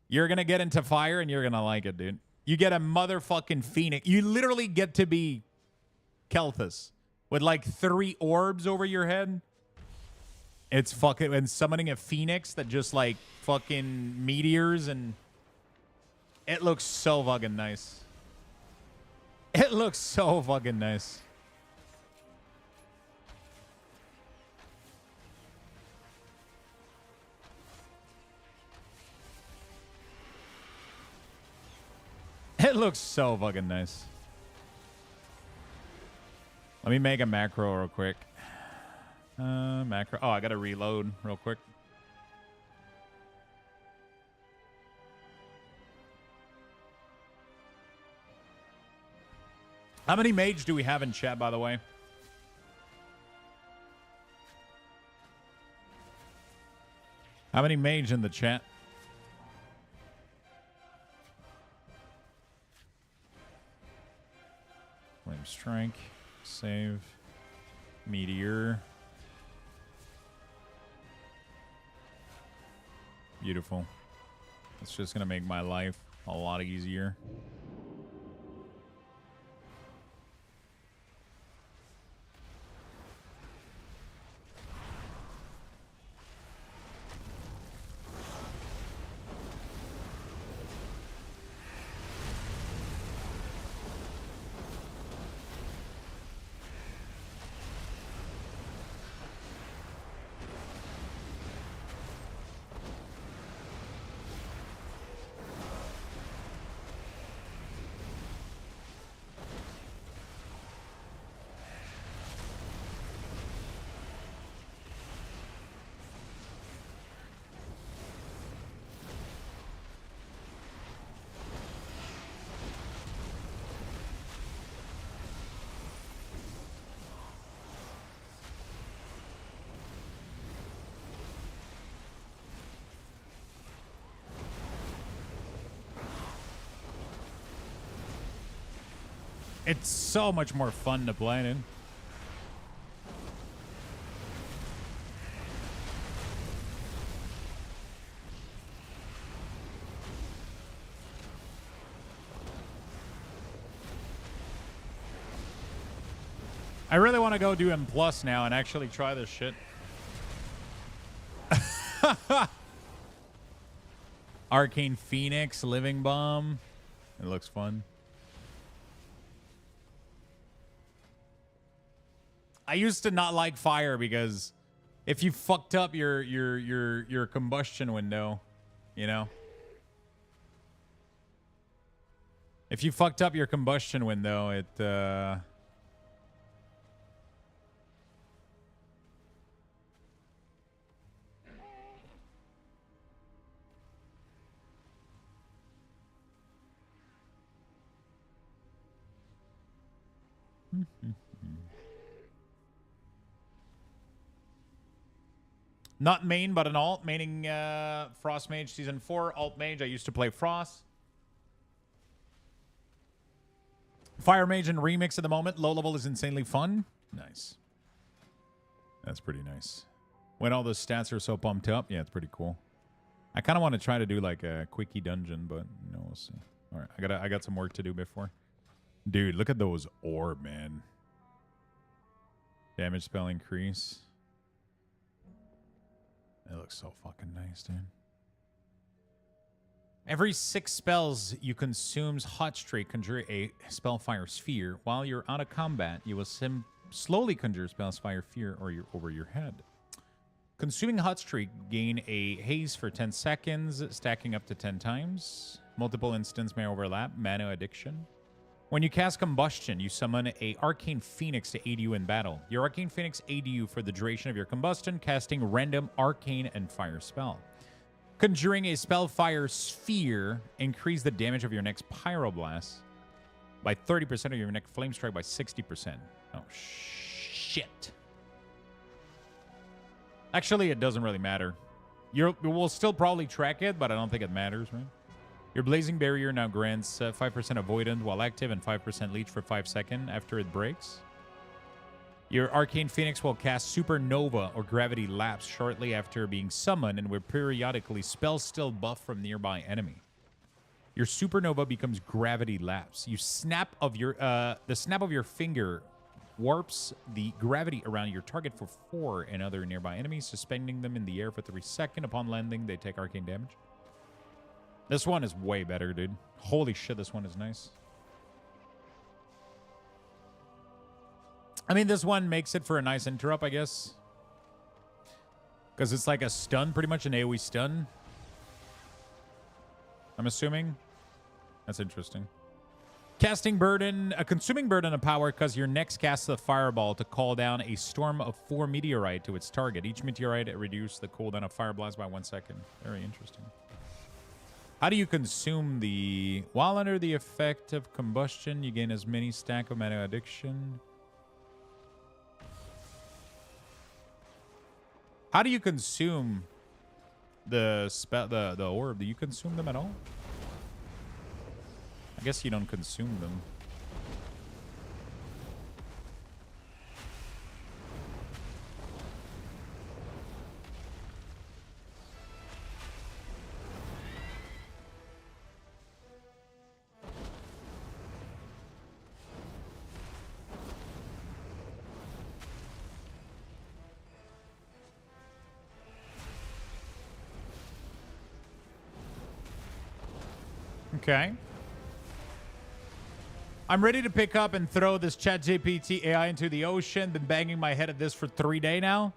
S1: you're going to get into fire and you're going to like it, dude. You get a motherfucking Phoenix. You literally get to be Kelthus with like 3 orbs over your head. It's fucking, and summoning a Phoenix that just like fucking meteors, and it looks so fucking nice. It looks so fucking nice. It looks so fucking nice. Let me make a macro real quick. Macro. Oh, I gotta reload real quick. How many mage do we have in chat, by the way? How many mage in the chat? Flame Strike. Save. Meteor. Beautiful. It's just going to make my life a lot easier. It's so much more fun to play in. I really want to go do M+ now and actually try this shit. Arcane Phoenix, Living Bomb. It looks fun. I used to not like fire because if you fucked up your combustion window, you know? If you fucked up your combustion window, it not main, but an alt. Maining Frost Mage Season 4. Alt Mage. I used to play Frost. Fire Mage and Remix at the moment. Low level is insanely fun. Nice. That's pretty nice. When all the stats are so pumped up, yeah, it's pretty cool. I kind of want to try to do like a quickie dungeon, but you know, we'll see. All right, I got some work to do before. Dude, look at those orb, man. Damage spell increase. It looks so fucking nice, dude. Every 6 spells you consumes Hot Streak conjure a Spellfire Sphere. While you're out of combat, you will slowly conjure Spellfire Sphere over your head. Consuming Hot Streak gain a haze for 10 seconds, stacking up to 10 times. Multiple instances may overlap. Mana Addiction. When you cast Combustion, you summon a Arcane Phoenix to aid you in battle. Your Arcane Phoenix aid you for the duration of your combustion, casting random Arcane and Fire spell. Conjuring a Spellfire Sphere, increase the damage of your next Pyroblast by 30% of your next Flame Strike by 60%. Oh, shit. Actually, it doesn't really matter. We'll still probably track it, but I don't think it matters, right? Your Blazing Barrier now grants 5% Avoidant while active and 5% Leech for 5 seconds after it breaks. Your Arcane Phoenix will cast Supernova or Gravity Lapse shortly after being summoned and will periodically spell still buff from nearby enemy. Your Supernova becomes Gravity Lapse. You snap of your the snap of your finger warps the gravity around your target for 4 and other nearby enemies, suspending them in the air for 3 seconds. Upon landing, they take arcane damage. This one is way better, dude. Holy shit, this one is nice. I mean, this one makes it for a nice interrupt, I guess. Because it's like a stun, pretty much an AoE stun. I'm assuming. That's interesting. Casting Burden, a consuming burden of power because your next casts a fireball to call down a storm of 4 meteorite to its target. Each meteorite reduces the cooldown of Fire Blast by 1 second. Very interesting. How do you consume the... While under the effect of combustion, you gain as many stack of Mana Addiction. How do you consume the orb? Do you consume them at all? I guess you don't consume them. Okay. I'm ready to pick up and throw this ChatGPT AI into the ocean. Been banging my head at this for 3 days now.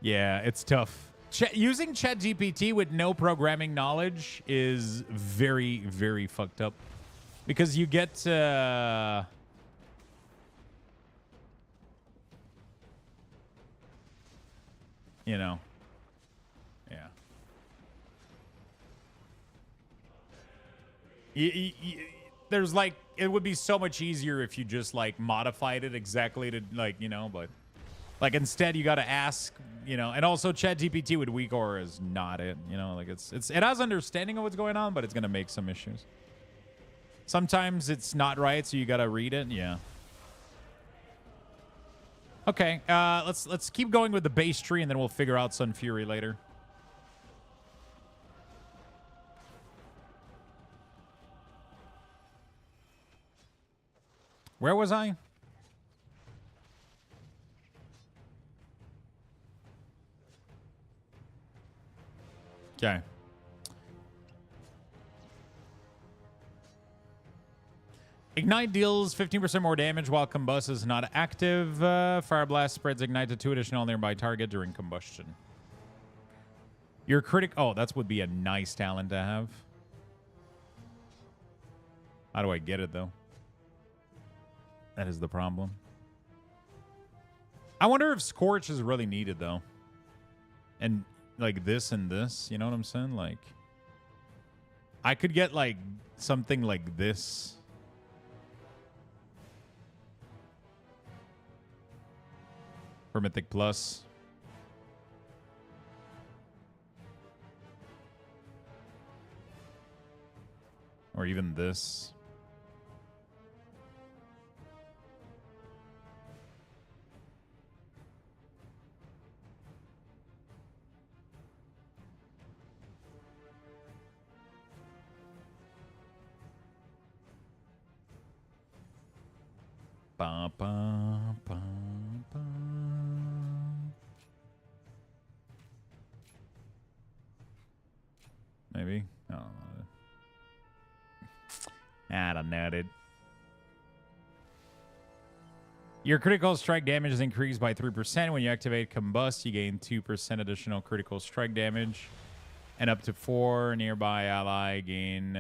S1: Yeah, it's tough. Using ChatGPT with no programming knowledge is very, very fucked up. Because you get... you know. Yeah. There's like, it would be so much easier if you just like modified it exactly to like, you know, but like instead you got to ask, you know, and also ChatGPT with WeakAuras is not it, you know, like it has understanding of what's going on, but it's going to make some issues. Sometimes it's not right, so you got to read it. Yeah. Okay, let's keep going with the base tree and then we'll figure out Sunfury later. Where was I? Okay. Ignite deals 15% more damage while Combust is not active. Fire Blast spreads Ignite to 2 additional nearby target during combustion. Your critic... Oh, that would be a nice talent to have. How do I get it, though? That is the problem. I wonder if Scorch is really needed, though. And, like, this and this. You know what I'm saying? Like, I could get, like, something like this. For Mythic Plus. Or even this. Ba, ba, ba, ba. Maybe. I don't know. I don't know, dude. Your critical strike damage is increased by 3%. When you activate Combust, you gain 2% additional critical strike damage. And up to 4 nearby ally gain...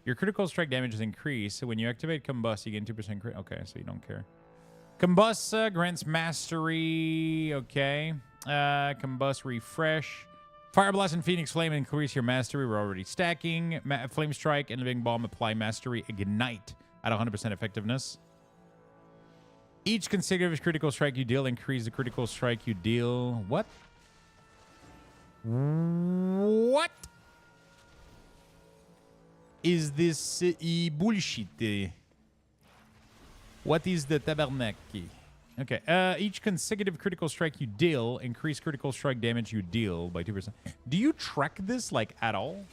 S1: your critical strike damage is increased. So when you activate Combust, you gain 2% crit. Okay, so you don't care. Combust grants mastery. Okay. Combust refresh. Fire Blast and Phoenix Flame increase your mastery. We're already stacking. Flame Strike and Living Bomb apply mastery. Ignite at 100% effectiveness. Each consecutive critical strike you deal increase the critical strike you deal. What? What? Is this bullshit? What is the tabarnak? Okay. Each consecutive critical strike you deal, increase critical strike damage you deal by 2%. Do you track this, like, at all?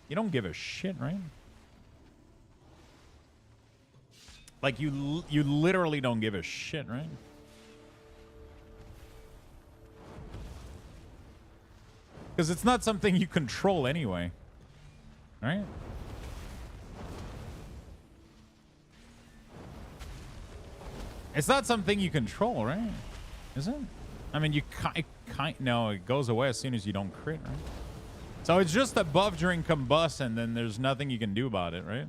S1: You don't give a shit, right? Like, you literally don't give a shit, right? Because it's not something you control anyway. Right? It's not something you control, right? Is it? I mean, you no, it goes away as soon as you don't crit, right? So it's just a buff during combust, and then there's nothing you can do about it, right?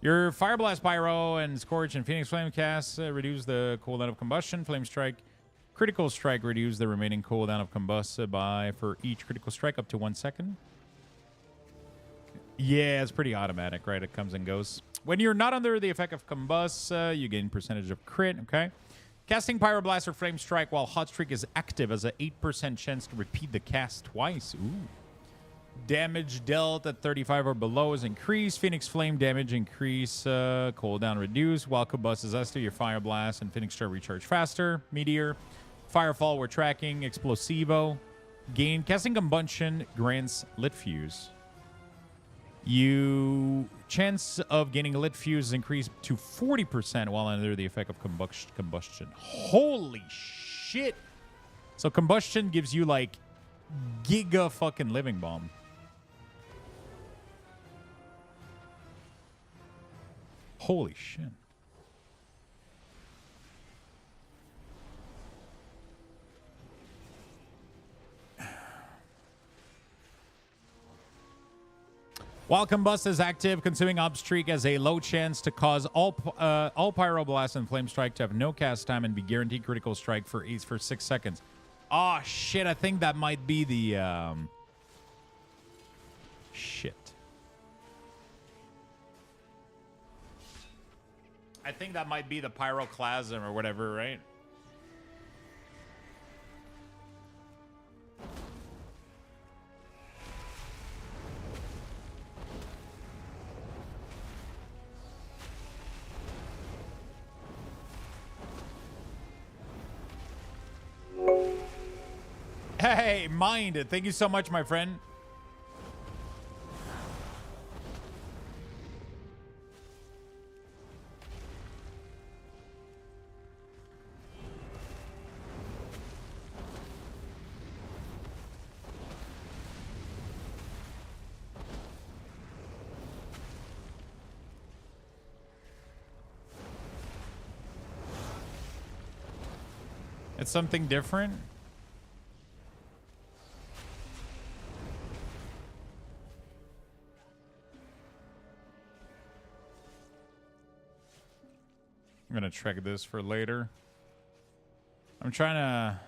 S1: Your Fire Blast, Pyro, and Scorch and Phoenix Flame casts reduce the cooldown of combustion. Flame Strike, Critical Strike reduce the remaining cooldown of combust by for each critical strike up to 1 second. Yeah, it's pretty automatic, right? It comes and goes. When you're not under the effect of combust, you gain percentage of crit, okay? Casting Pyroblast or Flame Strike while Hot Streak is active has an 8% chance to repeat the cast twice. Ooh. Damage dealt at 35 or below is increased. Phoenix Flame damage increase, cooldown reduced. While combust is active, your Fire Blast and Phoenix Strike recharge faster. Meteor. Firefall we're tracking. Explosivo. Gain. Casting Combustion grants Lit Fuse. You chance of gaining a lit fuse is increased to 40% while under the effect of combustion. Holy shit! So combustion gives you like giga fucking living bomb. Holy shit. While Combust is active, consuming Obstreak has a low chance to cause all Pyroblast and Flame Strike to have no cast time and be guaranteed critical strike for 6 seconds. Oh, shit. I think that might be the... Shit. I think that might be the Pyroclasm or whatever, right? Hey, Mind, thank you so much, my friend. It's something different. I'm gonna track this for later. I'm trying to...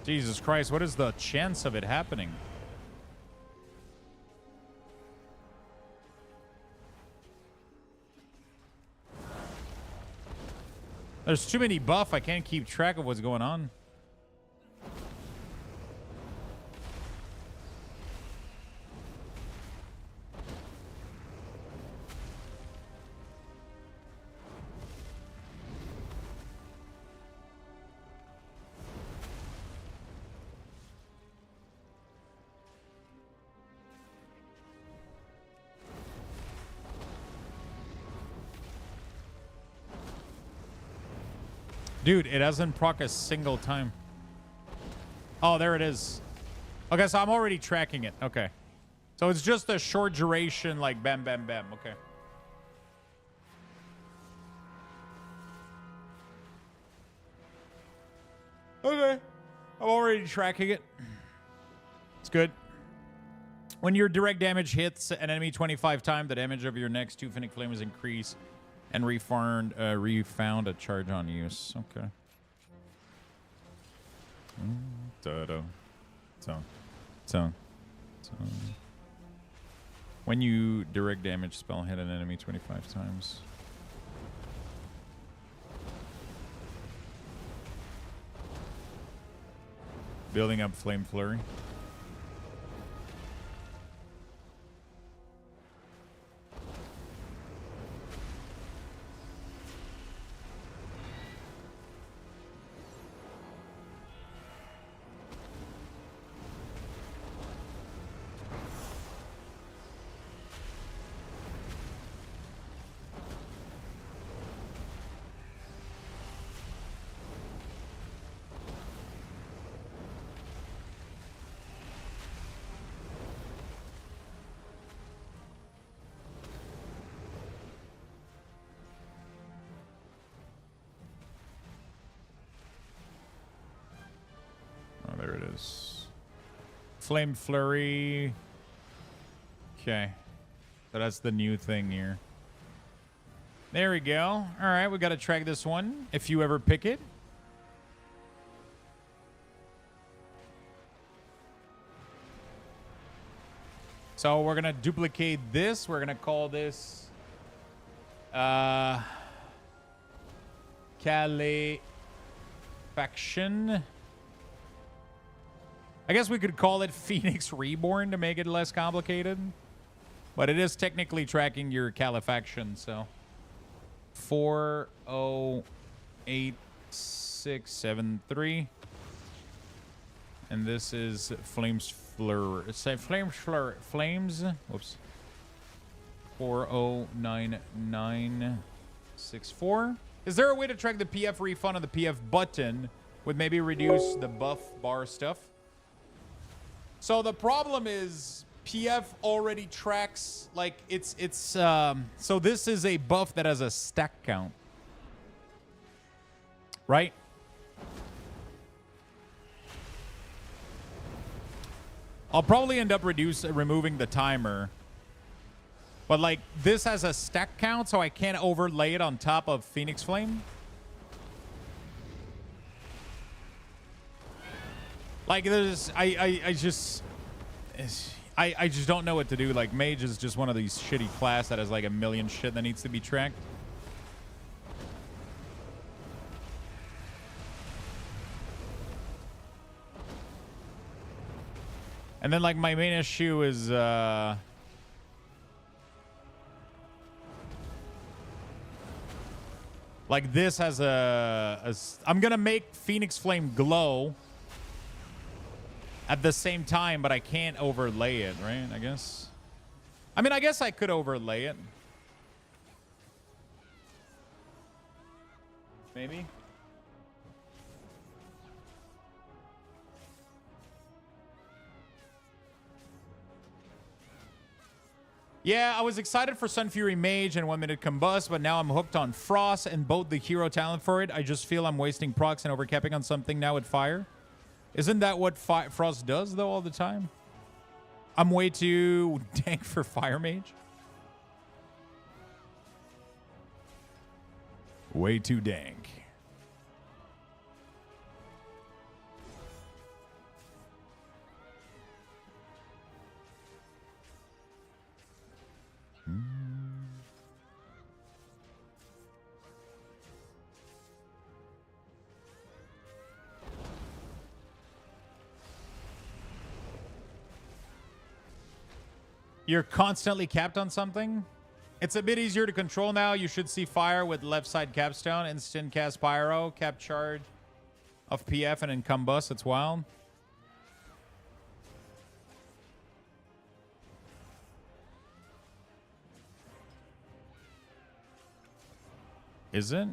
S1: Jesus Christ, what is the chance of it happening? There's too many buff. I can't keep track of what's going on. Dude, it hasn't proc a single time. Oh, there it is. Okay, so I'm already tracking it. Okay. So it's just a short duration, like bam, bam, bam. Okay. Okay. I'm already tracking it. It's good. When your direct damage hits an enemy 25 times, the damage of your next 2 Finnic Flames increase. And refound a charge on use. Okay. So. When you direct damage spell hit an enemy 25 times. Building up Flame Flurry. Flame Flurry. Okay. So that's the new thing here. There we go. All right, we got to track this one if you ever pick it. So we're going to duplicate this. We're going to call this Calefaction. I guess we could call it Phoenix Reborn to make it less complicated. But it is technically tracking your Calefaction, so. 408673. And this is Flames Fleur. Say Flames Fleur. Flames. Whoops. 409964. Is there a way to track the PF refund on the PF button with maybe reduce the buff bar stuff? So the problem is PF already tracks, like so this is a buff that has a stack count, right? I'll probably end up removing the timer, but like this has a stack count, so I can't overlay it on top of Phoenix Flame. Like there's, I just don't know what to do. Like Mage is just one of these shitty class that has like a million shit that needs to be tracked. And then like my main issue is like this has I'm gonna make Phoenix Flame glow at the same time, but I can't overlay it, right? I guess. I mean, I guess I could overlay it. Maybe. Yeah, I was excited for Sunfury Mage and 1 minute combust, but now I'm hooked on Frost and both the hero talent for it. I just feel I'm wasting procs and overcapping on something now with fire. Isn't that what Frost does, though, all the time? I'm way too dank for Fire Mage. Way too dank. You're constantly capped on something? It's a bit easier to control now. You should see fire with left side capstone, instant cast pyro, cap charge of PF and then combust. It's wild. Is it?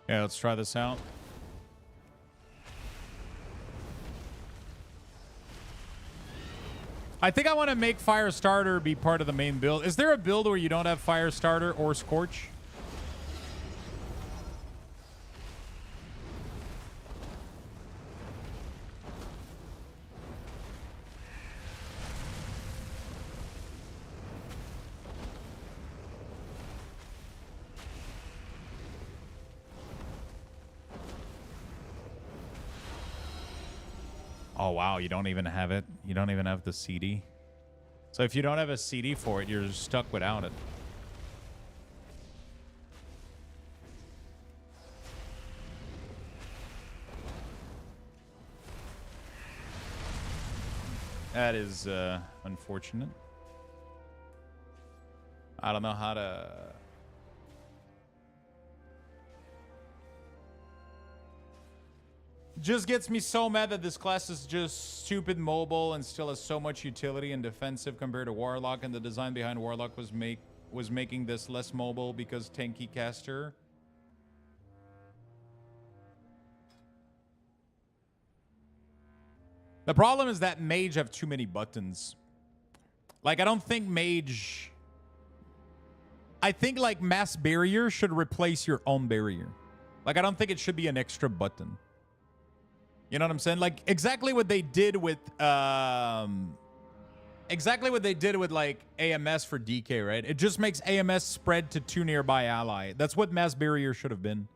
S1: Yeah, let's try this out. I think I want to make Fire Starter be part of the main build. Is there a build where you don't have Fire Starter or Scorch? Oh, wow. You don't even have it. You don't even have the CD. So if you don't have a CD for it, you're stuck without it. That is unfortunate. I don't know how to... Just gets me so mad that this class is just stupid mobile and still has so much utility and defensive compared to Warlock, and the design behind Warlock was making this less mobile because tanky caster. The problem is that Mage have too many buttons. Like, I don't think Mage... I think, like, Mass Barrier should replace your own barrier. Like, I don't think it should be an extra button. You know what I'm saying? Like, exactly what they did with like AMS for DK, right? It just makes AMS spread to 2 nearby ally. That's what Mass Barrier should have been.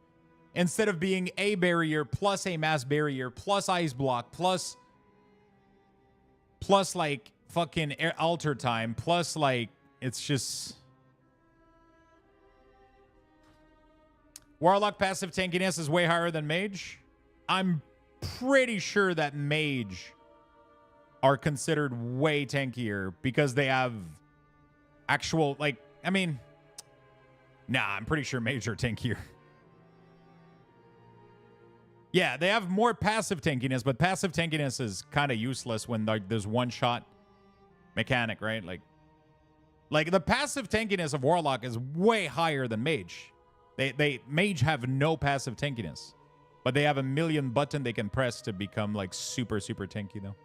S1: Instead of being a barrier plus a Mass Barrier plus Ice Block plus like fucking alter time plus like it's just... Warlock passive tankiness is way higher than Mage. I'm pretty sure that Mage are considered way tankier because they have actual, like, I mean, nah, I'm pretty sure Mage are tankier. Yeah, they have more passive tankiness, but passive tankiness is kind of useless when like there's one-shot mechanic, right? Like the passive tankiness of Warlock is way higher than Mage. Mage have no passive tankiness. But they have a million button they can press to become like super, super tanky though.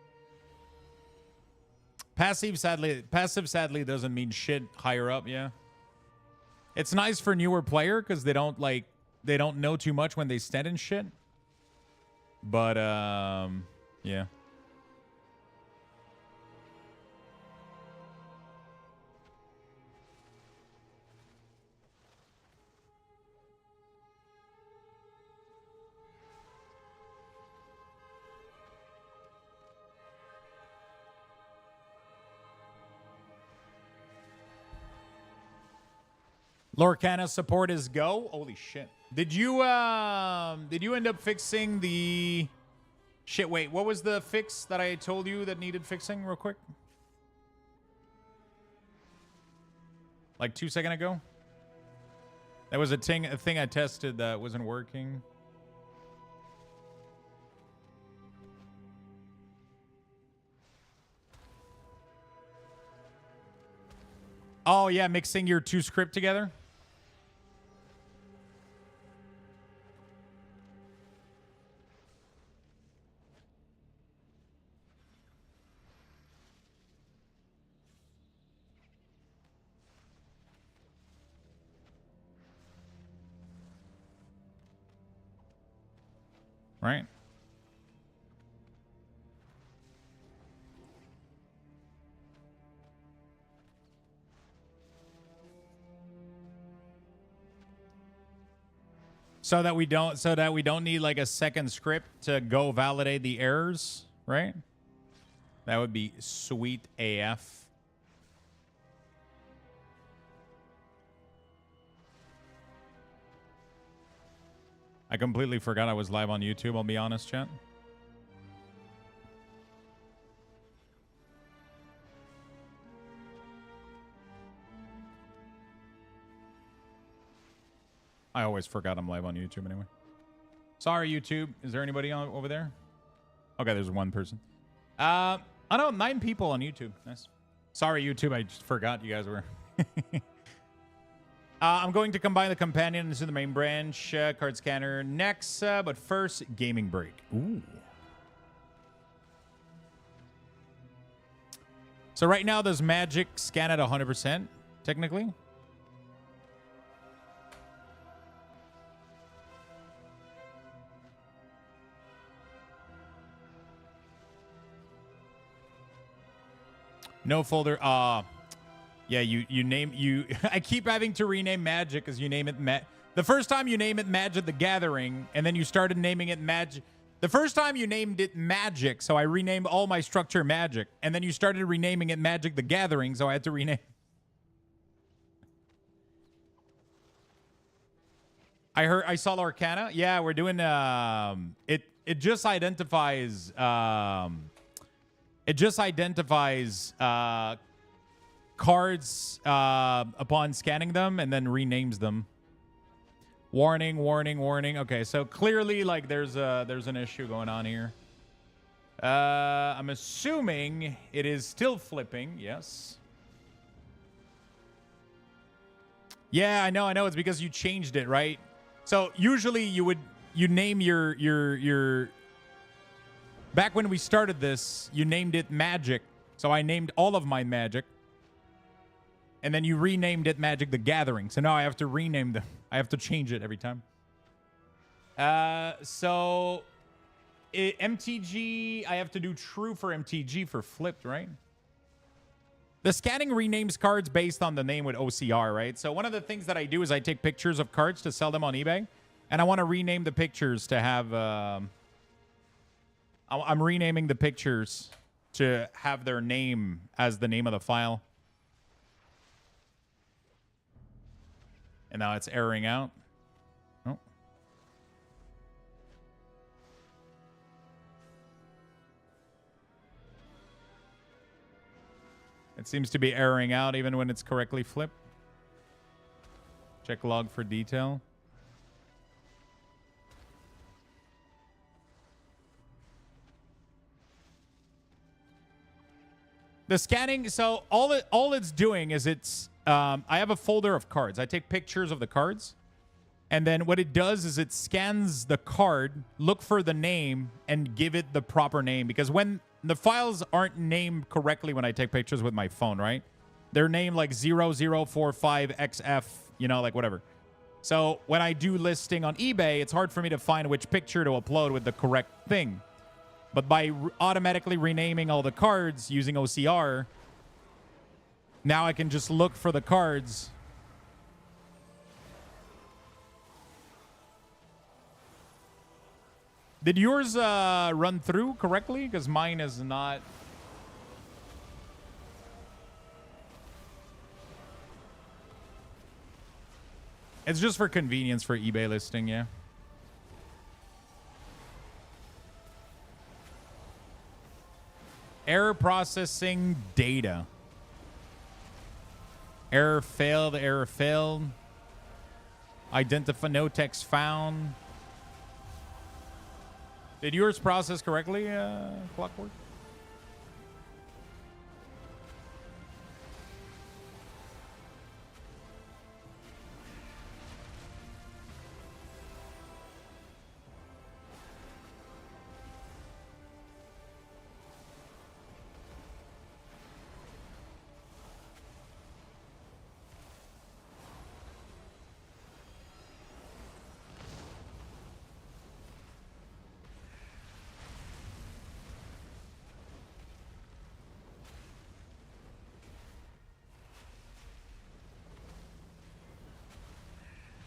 S1: Passive sadly doesn't mean shit higher up, yeah. It's nice for newer player because they don't know too much when they stand in shit. But yeah. Lorcana support is go. Holy shit. Did you end up fixing the shit? Wait, what was the fix that I told you that needed fixing real quick? Like 2 seconds ago? That was a thing I tested that wasn't working. Oh, yeah, mixing your 2 script together. Right. So that we don't need like a second script to go validate the errors, right? That would be sweet AF. I completely forgot I was live on YouTube, I'll be honest, chat. I always forgot I'm live on YouTube anyway. Sorry, YouTube. Is there anybody over there? Okay, there's one person. I know 9 people on YouTube. Nice. Sorry, YouTube. I just forgot you guys were. I'm going to combine the companion into the main branch. Card scanner next. But first, gaming break. Ooh. So right now, does magic scan at 100%, technically? No folder. Yeah, you I keep having to rename magic because you name it the first time you name it Magic the Gathering, and then you started naming it magic. The first time you named it magic, so I renamed all my structure magic, and then you started renaming it Magic the Gathering, so I had to rename. I saw Arcana. Yeah, we're doing it just identifies cards upon scanning them and then renames them. Warning, warning, warning. Okay, so clearly like there's an issue going on here. I'm assuming it is still flipping. Yes. Yeah, I know. It's because you changed it, right? So usually you name your back when we started this, you named it Magic. So I named all of my Magic. And then you renamed it Magic the Gathering. So now I have to rename them. I have to change it every time. MTG, I have to do true for MTG for flipped, right? The scanning renames cards based on the name with OCR, right? So one of the things that I do is I take pictures of cards to sell them on eBay. And I want to rename the pictures to have... I'm renaming the pictures to have their name as the name of the file. And now it's erroring out. Oh. It seems to be erroring out even when it's correctly flipped. Check log for detail. The scanning, so all it's doing is it's I have a folder of cards. I take pictures of the cards. And then what it does is it scans the card, look for the name, and give it the proper name. Because when the files aren't named correctly when I take pictures with my phone, right? They're named like 0045XF, you know, like whatever. So when I do listing on eBay, it's hard for me to find which picture to upload with the correct thing. But by automatically renaming all the cards using OCR, now I can just look for the cards. Did yours run through correctly? Because mine is not. It's just for convenience for eBay listing, yeah. Error processing data. Error failed, error failed. Identify no text found. Did yours process correctly, Clockwork?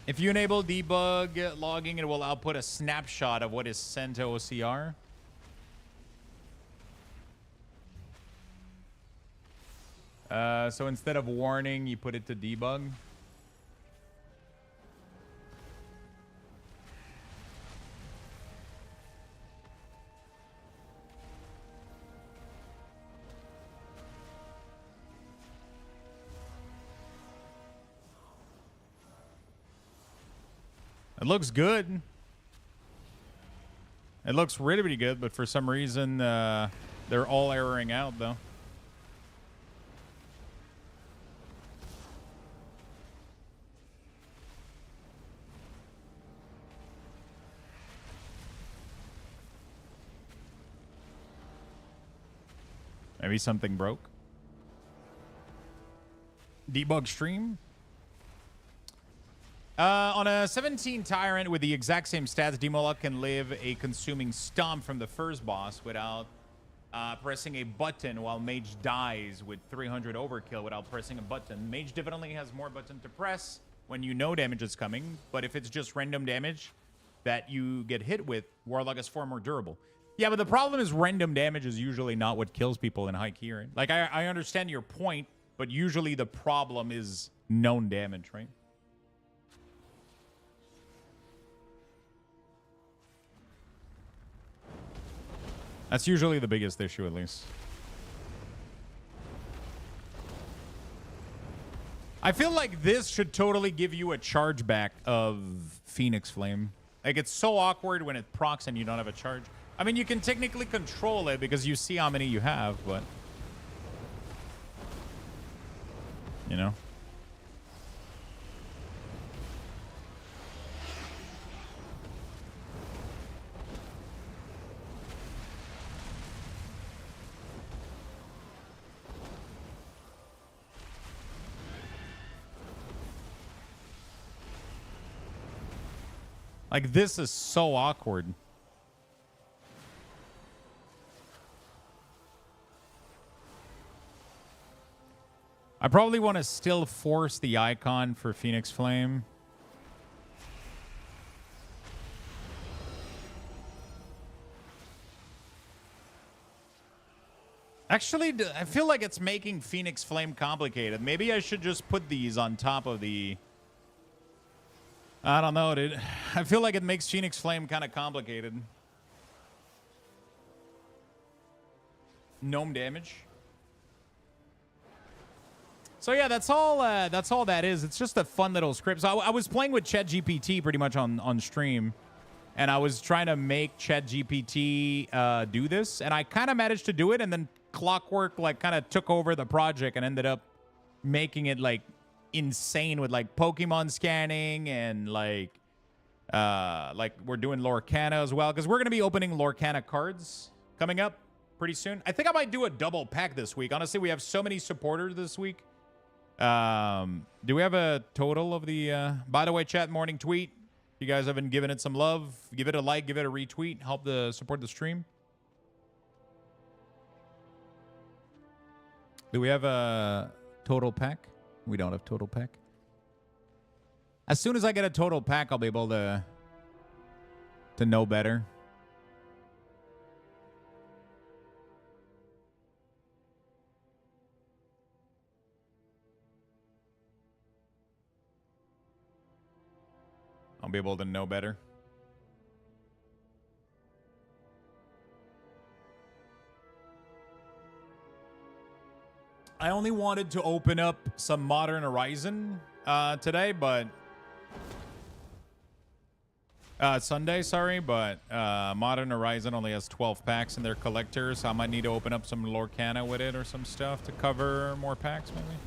S1: If you enable debug logging, it will output a snapshot of what is sent to OCR. So instead of warning, you put it to debug. It looks good. It looks really, really good, but for some reason, they're all erroring out, though. Maybe something broke. Debug stream. On a 17 Tyrant with the exact same stats, Demolok can live a consuming stomp from the first boss without pressing a button, while Mage dies with 300 overkill without pressing a button. Mage definitely has more button to press when you know damage is coming, but if it's just random damage that you get hit with, Warlock is far more durable. Yeah, but the problem is random damage is usually not what kills people in high keying. Like, I understand your point, but usually the problem is known damage, right? That's usually the biggest issue, at least. I feel like this should totally give you a chargeback of Phoenix Flame. Like, it's so awkward when it procs and you don't have a charge. I mean, you can technically control it because you see how many you have, but... You know? Like, this is so awkward. I probably want to still force the icon for Phoenix Flame. Actually, I feel like it's making Phoenix Flame complicated. Maybe I should just put these on top of the... I don't know, dude. I feel like it makes Phoenix Flame kind of complicated. Gnome damage. So yeah, that's all that is. It's just a fun little script. So I was playing with ChatGPT pretty much on stream, and I was trying to make ChatGPT do this, and I kind of managed to do it, and then Clockwork like kind of took over the project and ended up making it like insane with like Pokemon scanning and like we're doing Lorcana as well, because we're gonna be opening Lorcana cards coming up pretty soon. I think I might do a double pack this week. Honestly, we have so many supporters this week. Do we have a total of the by the way, chat, morning tweet, if you guys haven't given it some love, give it a like, give it a retweet, help the support the stream. Do we have a total pack? We don't have total pack. As soon as I get a total pack, I'll be able to know better. I'll be able to know better. I only wanted to open up some Modern Horizon today, but Sunday, sorry, but Modern Horizon only has 12 packs in their collector, so I might need to open up some Lorcana with it or some stuff to cover more packs, maybe.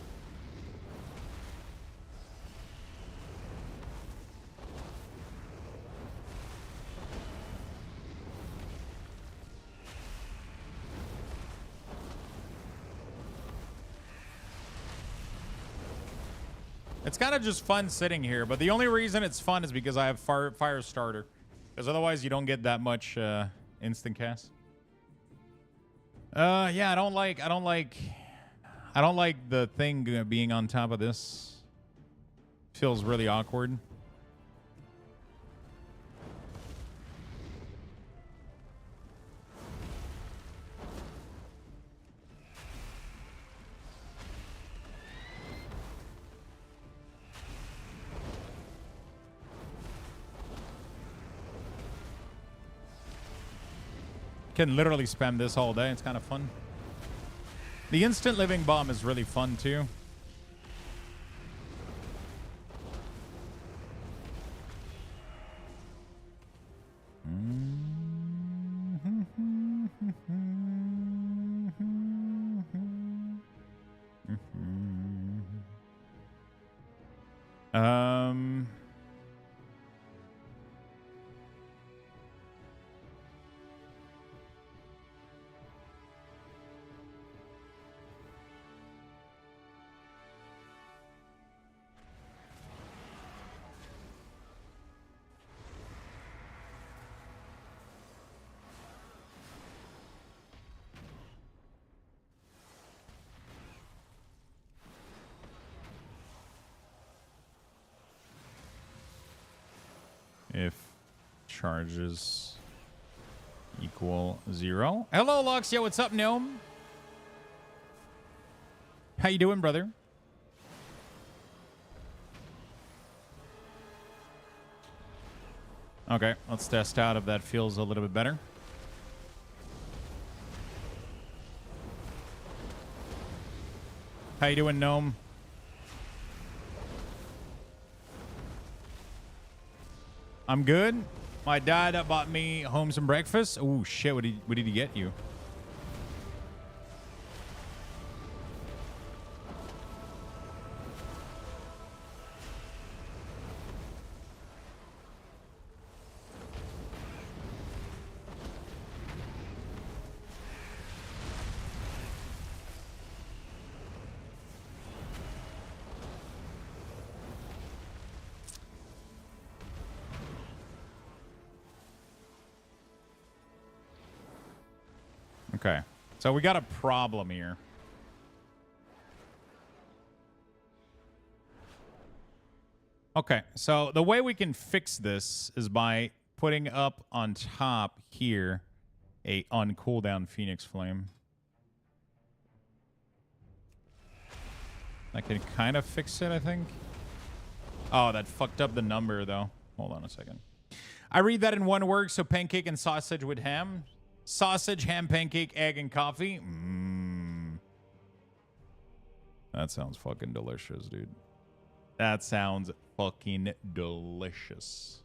S1: It's kind of just fun sitting here, but the only reason it's fun is because I have fire starter, because otherwise you don't get that much instant cast. Yeah, I don't like the thing being on top of this. Feels really awkward. Can literally spam this all day. It's kind of fun. The instant living bomb is really fun too. If charges equal 0. Hello, Lux. Yo, what's up, Gnome? How you doing, brother? Okay, let's test out if that feels a little bit better. How you doing, Gnome? I'm good. My dad bought me home some breakfast. Oh shit! What did he get you? Okay, so we got a problem here. Okay, so the way we can fix this is by putting up on top here a on cooldown Phoenix Flame. That can kind of fix it, I think. Oh, that fucked up the number, though. Hold on a second. I read that in one word, so pancake and sausage with ham. Sausage, ham, pancake, egg, and coffee. That sounds fucking delicious, dude. That sounds fucking delicious.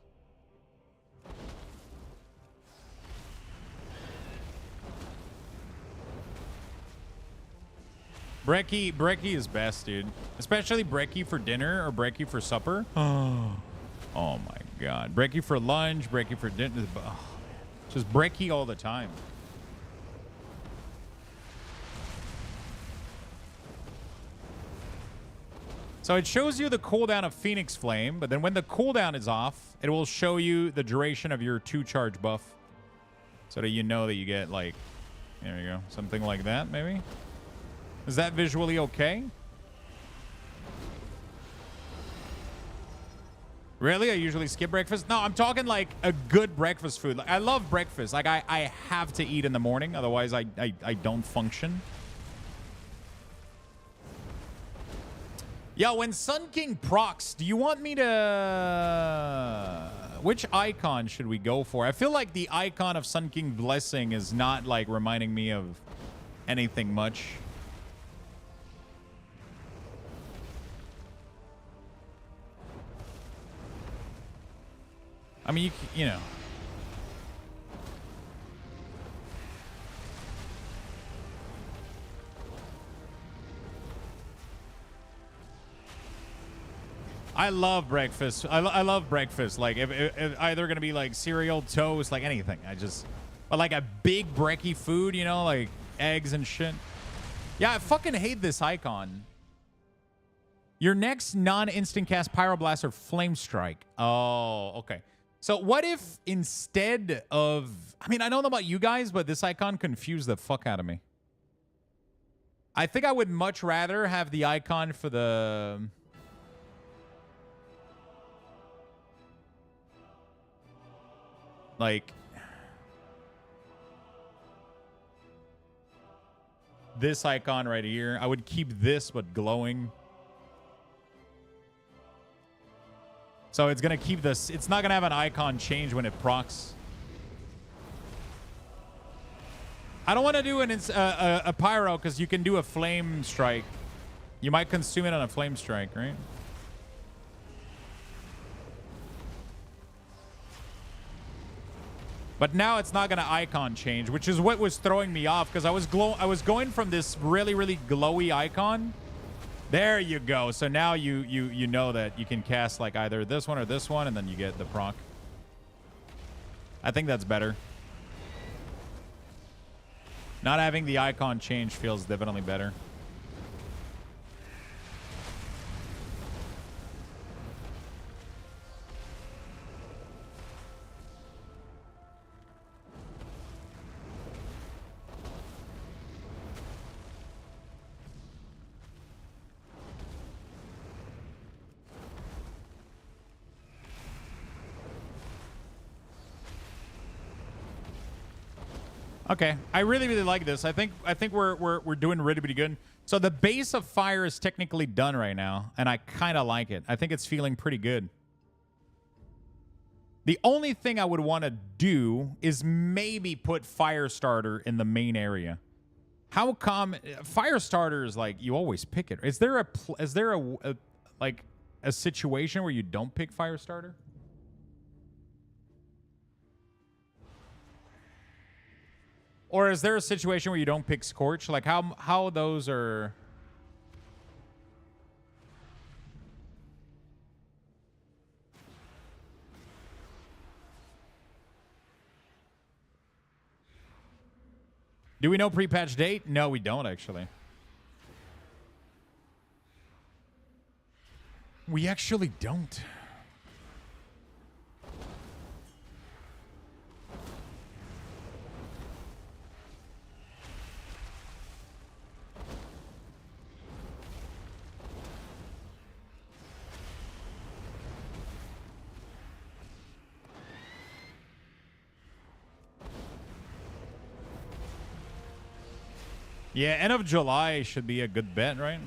S1: Brekkie is best, dude. Especially brekkie for dinner or brekkie for supper. Oh my god. Brekkie for lunch, brekkie for dinner. Oh. Just brekkie all the time. So it shows you the cooldown of Phoenix Flame, but then when the cooldown is off, it will show you the duration of your 2-charge buff. So that you know that you get, like, there you go, something like that, maybe? Is that visually okay? Really? I usually skip breakfast? No, I'm talking like a good breakfast food. Like, I love breakfast. Like I have to eat in the morning, otherwise I don't function. Yeah, when Sun King procs, do you want me to... Which icon should we go for? I feel like the icon of Sun King Blessing is not, like, reminding me of anything much. I mean, you know. I love breakfast. I love breakfast. Like, if either going to be, like, cereal, toast, like, anything. But, like, a big brekkie food, you know, like eggs and shit. Yeah, I fucking hate this icon. Your next non-instant cast Pyroblast or Flame Strike. Oh, okay. So what if instead of... I mean, I don't know about you guys, but this icon confused the fuck out of me. I think I would much rather have the icon for the... Like... this icon right here. I would keep this, but glowing. So it's going to keep this. It's not going to have an icon change when it procs. I don't want to do a pyro because you can do a flame strike. You might consume it on a flame strike, right? But now it's not going to icon change, which is what was throwing me off because I was going from this really, really glowy icon. There you go. So now you know that you can cast like either this one or this one, and then you get the proc. I think that's better. Not having the icon change feels definitely better. Okay, I really, really like this. I think we're doing really, really good. So the base of fire is technically done right now, and I kind of like it. I think it's feeling pretty good. The only thing I would want to do is maybe put fire starter in the main area. How come fire starter is like you always pick it? Is there a like a situation where you don't pick fire starter? Or is there a situation where you don't pick Scorch? Like how those are... Do we know pre-patch date? No, we don't actually. We actually don't. Yeah, end of July should be a good bet, right?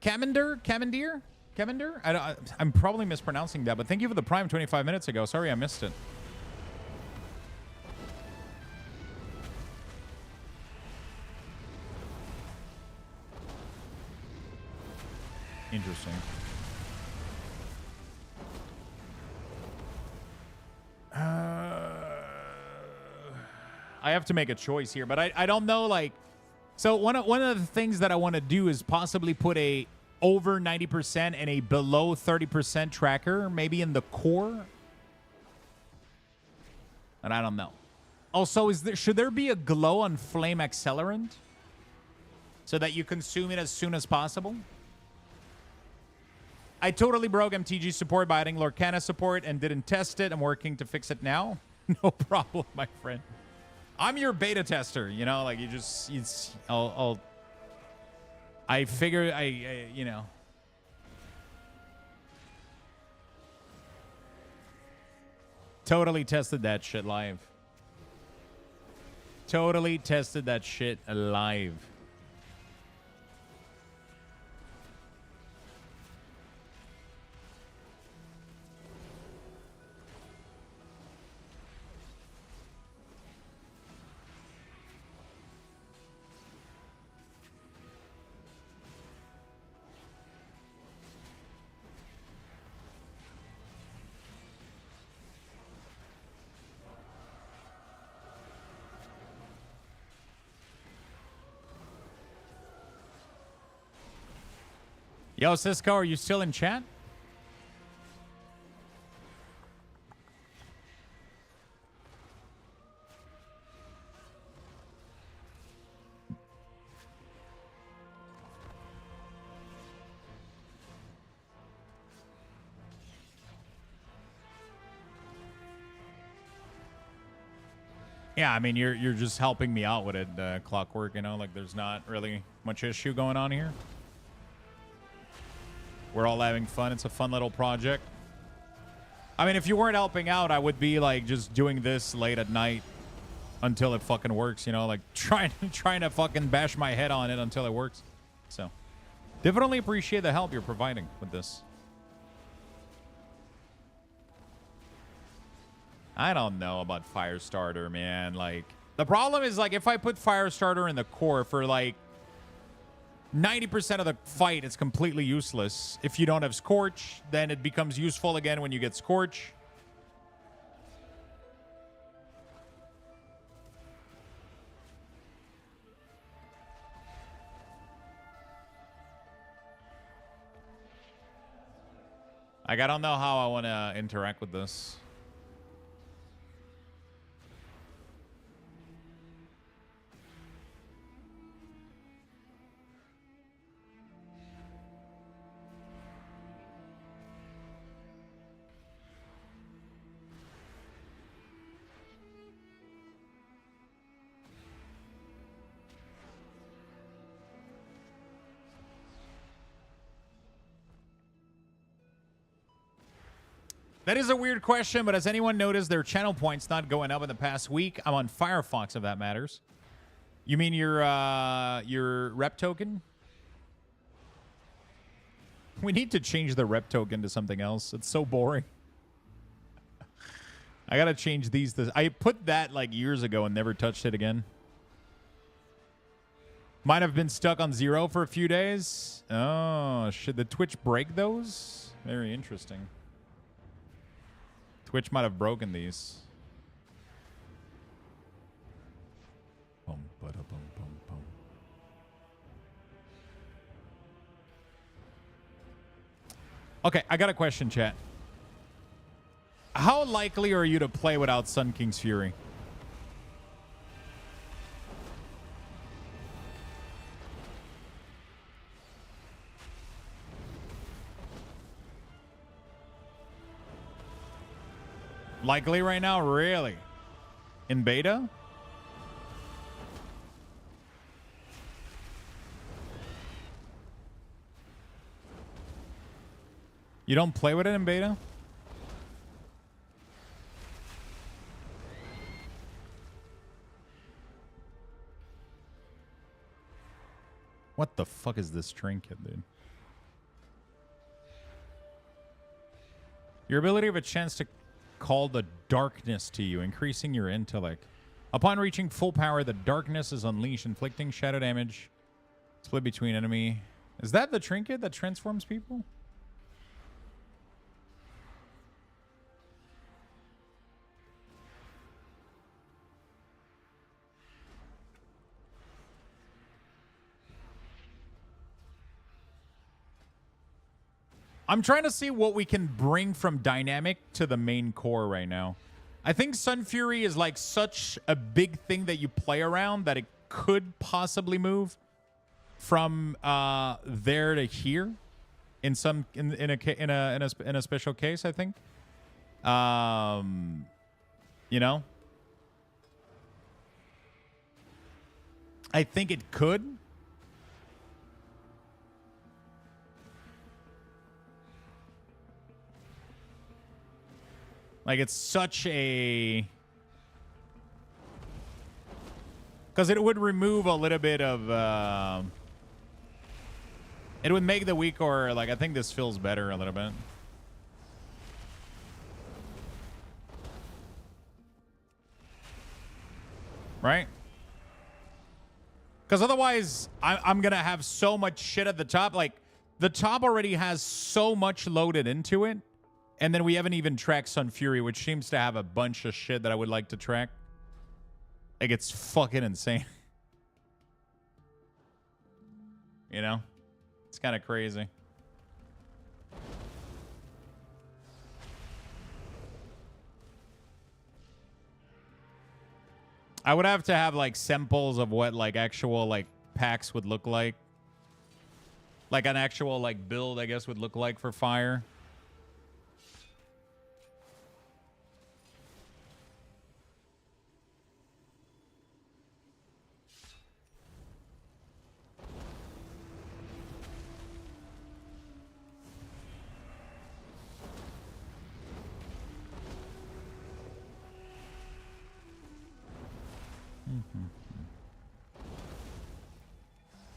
S1: Commandeer? I'm probably mispronouncing that, but thank you for the Prime 25 minutes ago. Sorry I missed it. Interesting. I have to make a choice here, but I don't know, like... So one of the things that I want to do is possibly put a over 90% and a below 30% tracker, maybe in the core. And I don't know. Also, should there be a glow on flame accelerant so that you consume it as soon as possible? I totally broke MTG support by adding Lorcana support and didn't test it. I'm working to fix it now. No problem, my friend. I'm your beta tester, you know, like I figure I you know. Totally tested that shit live. Totally tested that shit live. Yo, Cisco, are you still in chat? Yeah, I mean, you're just helping me out with it, Clockwork, you know? Like, there's not really much issue going on here. We're all having fun. It's a fun little project. I mean, if you weren't helping out, I would be, like, just doing this late at night until it fucking works, you know? Like, trying to fucking bash my head on it until it works. So, definitely appreciate the help you're providing with this. I don't know about Firestarter, man. Like, the problem is, like, if I put Firestarter in the core for, like, 90% of the fight, it's completely useless. If you don't have Scorch, then it becomes useful again when you get Scorch. Like, I don't know how I want to interact with this. That is a weird question, but has anyone noticed their channel points not going up in the past week? I'm on Firefox, if that matters. You mean your rep token? We need to change the rep token to something else. It's so boring. I gotta change these. I put that like years ago and never touched it again. Might have been stuck on 0 for a few days. Oh, should the Twitch break those? Very interesting. Twitch might have broken these. Bum, bada, bum, bum, bum. Okay, I got a question, chat. How likely are you to play without Sun King's Fury? Likely right now? Really? In beta? You don't play with it in beta? What the fuck is this trinket, dude? Your ability of a chance to call the darkness to you, increasing your intellect. Upon reaching full power, the darkness is unleashed, inflicting shadow damage. Split between enemy. Is that the trinket that transforms people? I'm trying to see what we can bring from dynamic to the main core right now. I think Sunfury is like such a big thing that you play around that it could possibly move from there to here in a special case, I think. You know, I think it could. Like, it's such a... Because it would remove a little bit of... It would make the WeakAuras... Like, I think this feels better a little bit. Right? Because otherwise, I'm going to have so much shit at the top. Like, the top already has so much loaded into it. And then we haven't even tracked Sunfury, which seems to have a bunch of shit that I would like to track. Like, it's fucking insane. You know? It's kind of crazy. I would have to have like samples of what like actual like packs would look like. Like an actual like build, I guess, would look like for fire.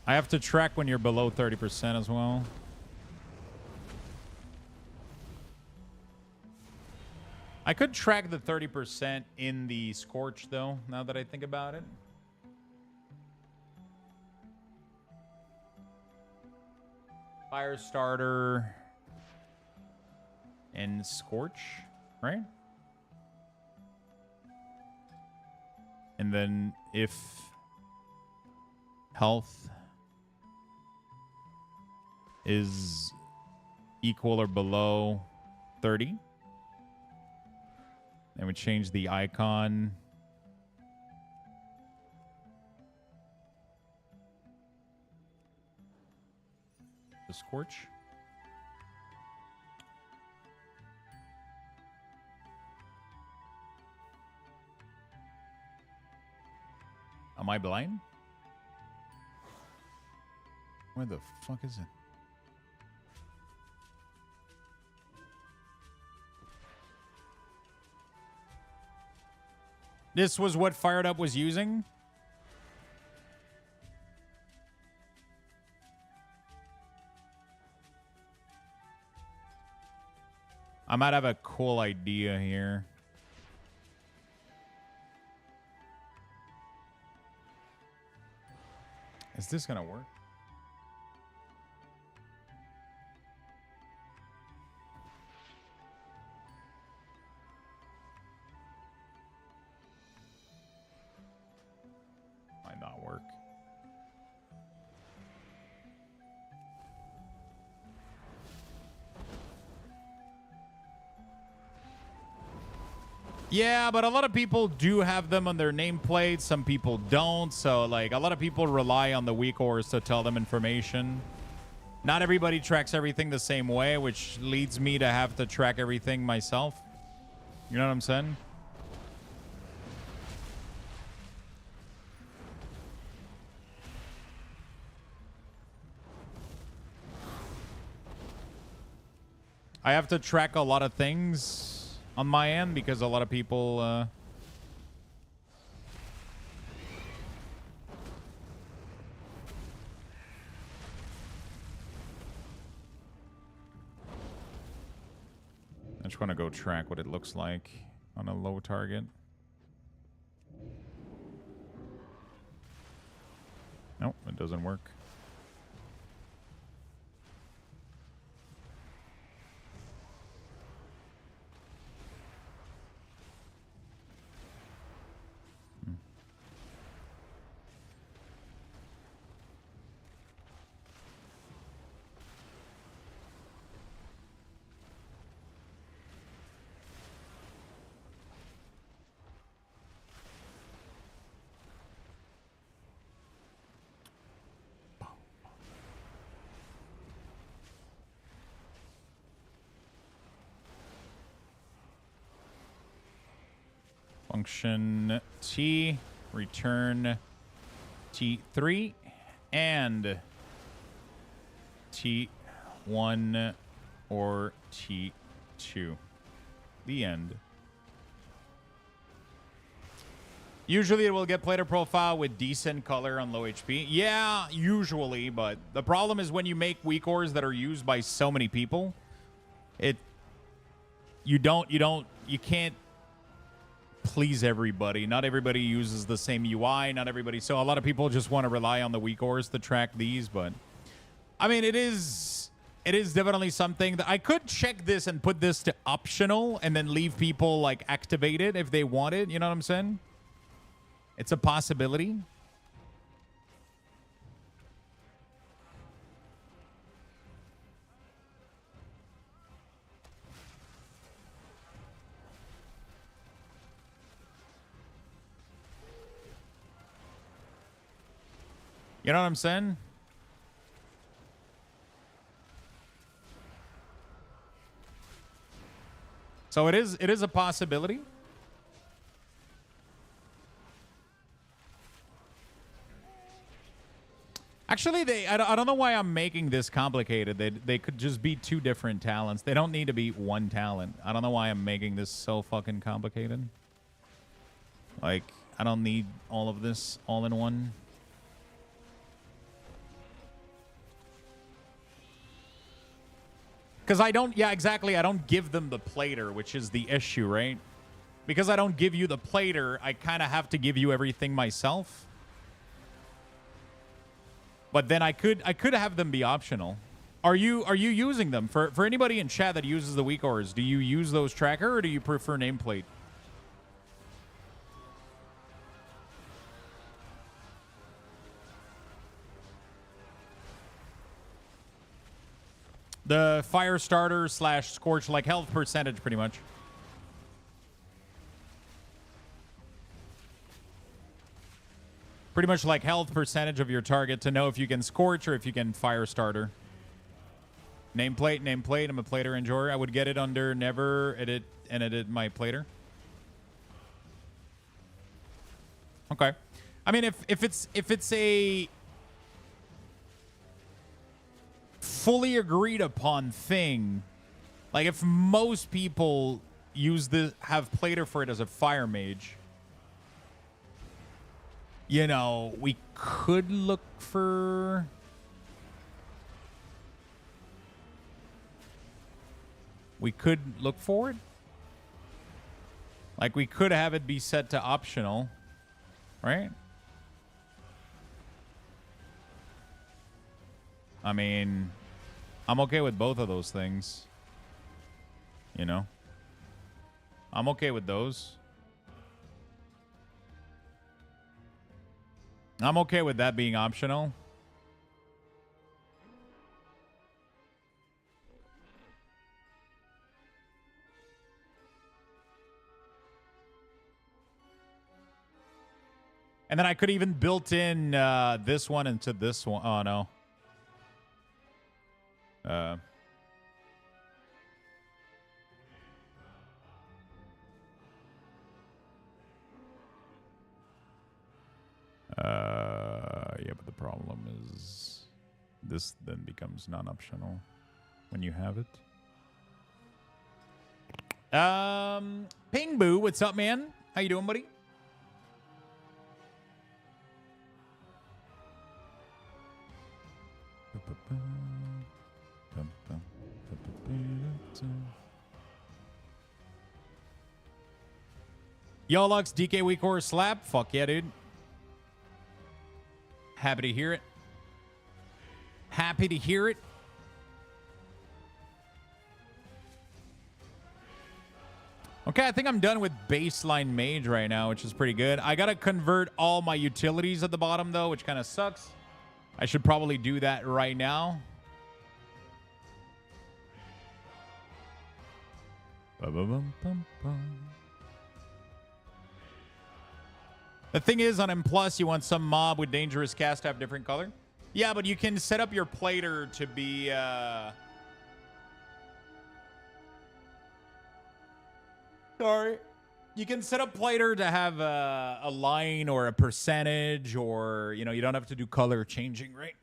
S1: I have to track when you're below 30% as well. I could track the 30% in the Scorch, though, now that I think about it. Fire starter and Scorch, right? And then if health is equal or below 30, then we change the icon to Scorch. Am I blind? Where the fuck is it? This was what Fired Up was using? I might have a cool idea here. Is this gonna work? Might not work. Yeah, but a lot of people do have them on their nameplate. Some people don't. So, like, a lot of people rely on the WeakAuras to tell them information. Not everybody tracks everything the same way, which leads me to have to track everything myself. You know what I'm saying? I have to track a lot of things on my end because a lot of people I just want to go track what it looks like on a low target. Nope, it doesn't work. Function T, return T3 and T1 or T2. The end. Usually it will get player profile with decent color on low HP. Yeah, usually, but the problem is when you make WeakAuras that are used by so many people, you can't please everybody. Not everybody uses the same UI. Not everybody. So a lot of people just want to rely on the WeakAuras to track these. But I mean, it is definitely something that I could check this and put this to optional and then leave people like activate it if they want it. You know what I'm saying? It's a possibility. You know what I'm saying? So it is a possibility. Actually, I don't know why I'm making this complicated. They could just be two different talents. They don't need to be one talent. I don't know why I'm making this so fucking complicated. Like, I don't need all of this all in one. Because I don't, yeah, exactly. I don't give them the plater, which is the issue, right? Because I don't give you the plater, I kind of have to give you everything myself. But then I could have them be optional. Are you using them? For anybody in chat that uses the WeakAuras, do you use those tracker or do you prefer nameplate? The fire starter / scorch like health percentage, pretty much. Pretty much like health percentage of your target to know if you can scorch or if you can fire starter. Nameplate. I'm a plater enjoyer. I would get it under never edit my plater. Okay. I mean, if it's a fully agreed upon thing, like if most people have plater for it as a fire mage, you know, we could look for it. Like we could have it be set to optional, right? I mean, I'm okay with both of those things. You know? I'm okay with those. I'm okay with that being optional. And then I could even built in this one into this one. Oh, no. Yeah, but the problem is this then becomes non-optional when you have it. Ping Boo, what's up, man? How you doing, buddy? Yo, Lux, DK WeakAuras slap. Fuck yeah, dude. Happy to hear it. Happy to hear it. Okay, I think I'm done with baseline mage right now, which is pretty good. I got to convert all my utilities at the bottom, though, which kind of sucks. I should probably do that right now. The thing is, on M+, you want some mob with dangerous cast to have different color. Yeah, but you can set up your plater to be... Sorry. You can set up plater to have a line or a percentage, or, you know, you don't have to do color changing, right?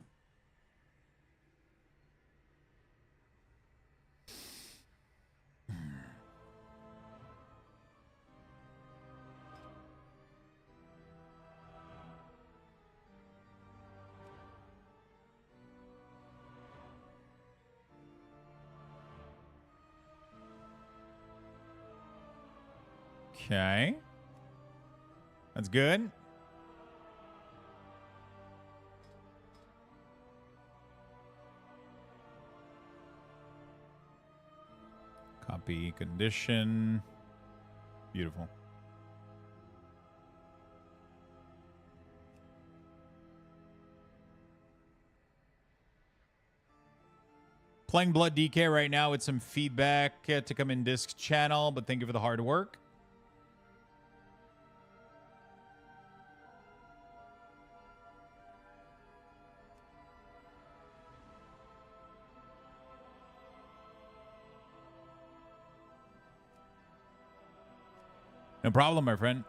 S1: Okay. That's good. Copy condition. Beautiful. Playing Blood DK right now with some feedback to come in disc channel, but thank you for the hard work. No problem, my friend.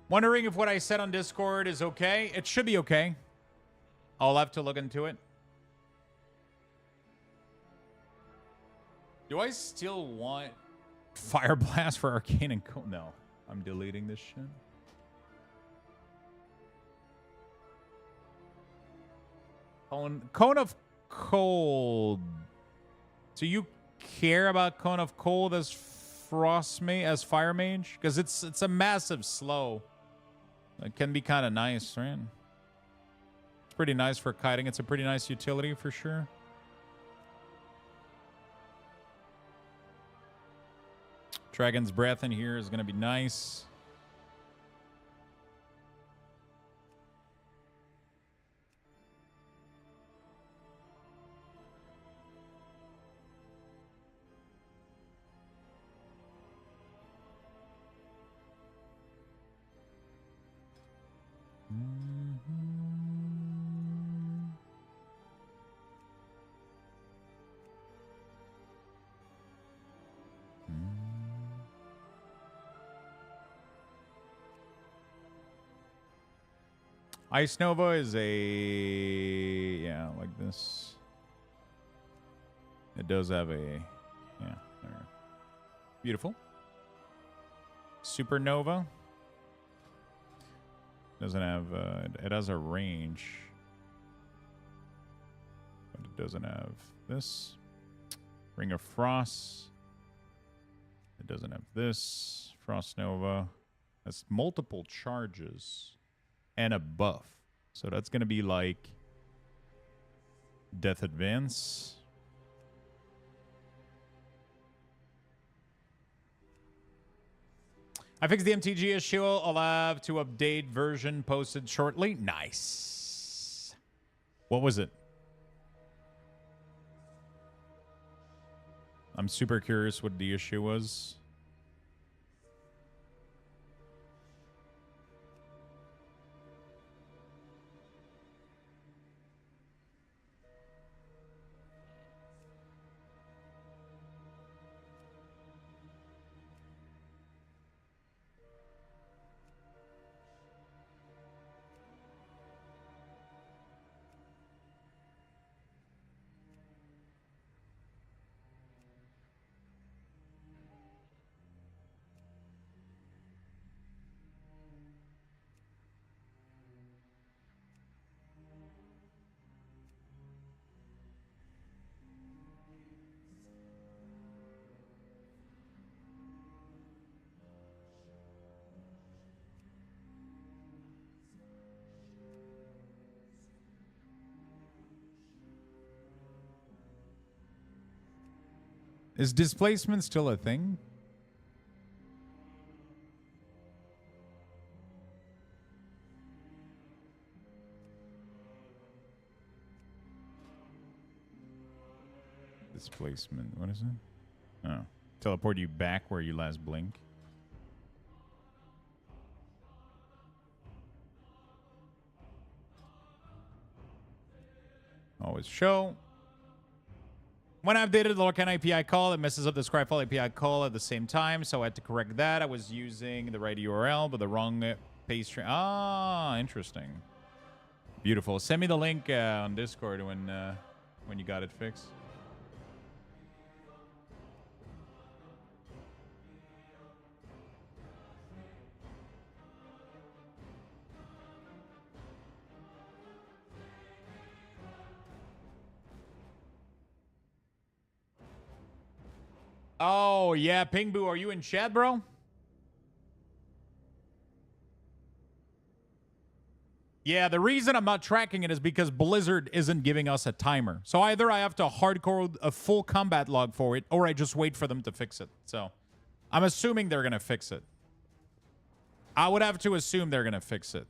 S1: Wondering if what I said on Discord is okay. It should be okay. I'll have to look into it. Do I still want Fire Blast for Arcane and Cold? No. I'm deleting this shit. Cone of Cold. So you care about Cone of Cold as Frost Mage, as Fire Mage? Because it's a massive slow. It can be kind of nice, right? It's pretty nice for kiting. It's a pretty nice utility for sure. Dragon's Breath in here is going to be nice. Ice Nova is like this. It does have there. Beautiful. Supernova doesn't have, it has a range, but it doesn't have this. Ring of Frost. It doesn't have this. Frost Nova. That's multiple charges. And a buff. So that's going to be like Death Advance. I fixed the MTG issue. I'll have to update version posted shortly. Nice. What was it? I'm super curious what the issue was. Is displacement still a thing? Displacement, what is it? Oh, teleport you back where you last blink. Always show. When I updated the Arcane API call, it messes up the Scryfall API call at the same time, so I had to correct that. I was using the right URL, but the wrong paste string. Ah, interesting. Beautiful. Send me the link on Discord when you got it fixed. Oh, yeah. Ping Boo, are you in chat, bro? Yeah, the reason I'm not tracking it is because Blizzard isn't giving us a timer. So either I have to hardcore a full combat log for it, or I just wait for them to fix it. So I'm assuming they're going to fix it. I would have to assume they're going to fix it.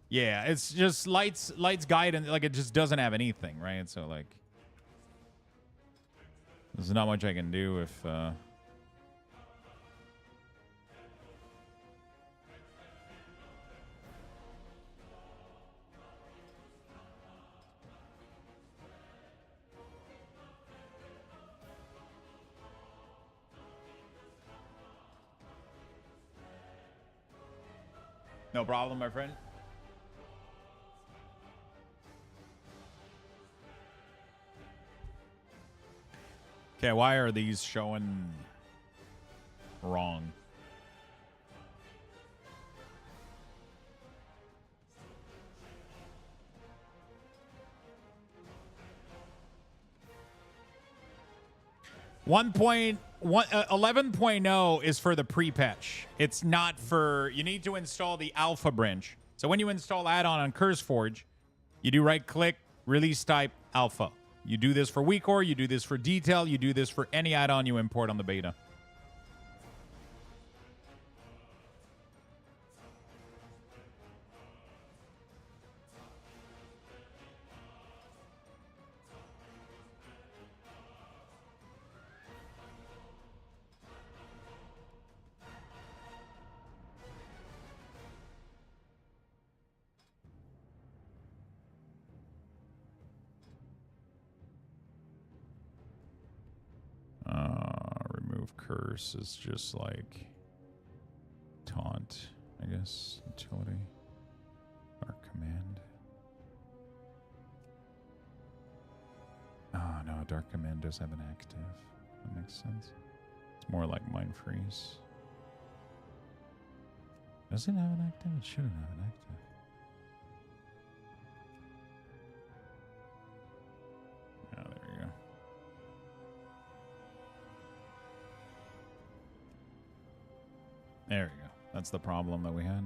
S1: Yeah, it's just Light's guide, and like it just doesn't have anything, right? So like... There's not much I can do if No problem, my friend. Okay, why are these showing wrong? One point 11.0 is for the pre-patch. It's not for, you need to install the alpha branch. So when you install add-on on CurseForge, you do right-click, release type, alpha. You do this for WeakAuras, you do this for detail, you do this for any add-on you import on the beta. Remove curse is just like taunt, I guess. Utility. Our command. Oh, no, Dark Command does have an active. That makes sense. It's more like Mind Freeze. Does it have an active? It shouldn't have an active. Oh, there you go. There we go. That's the problem that we had.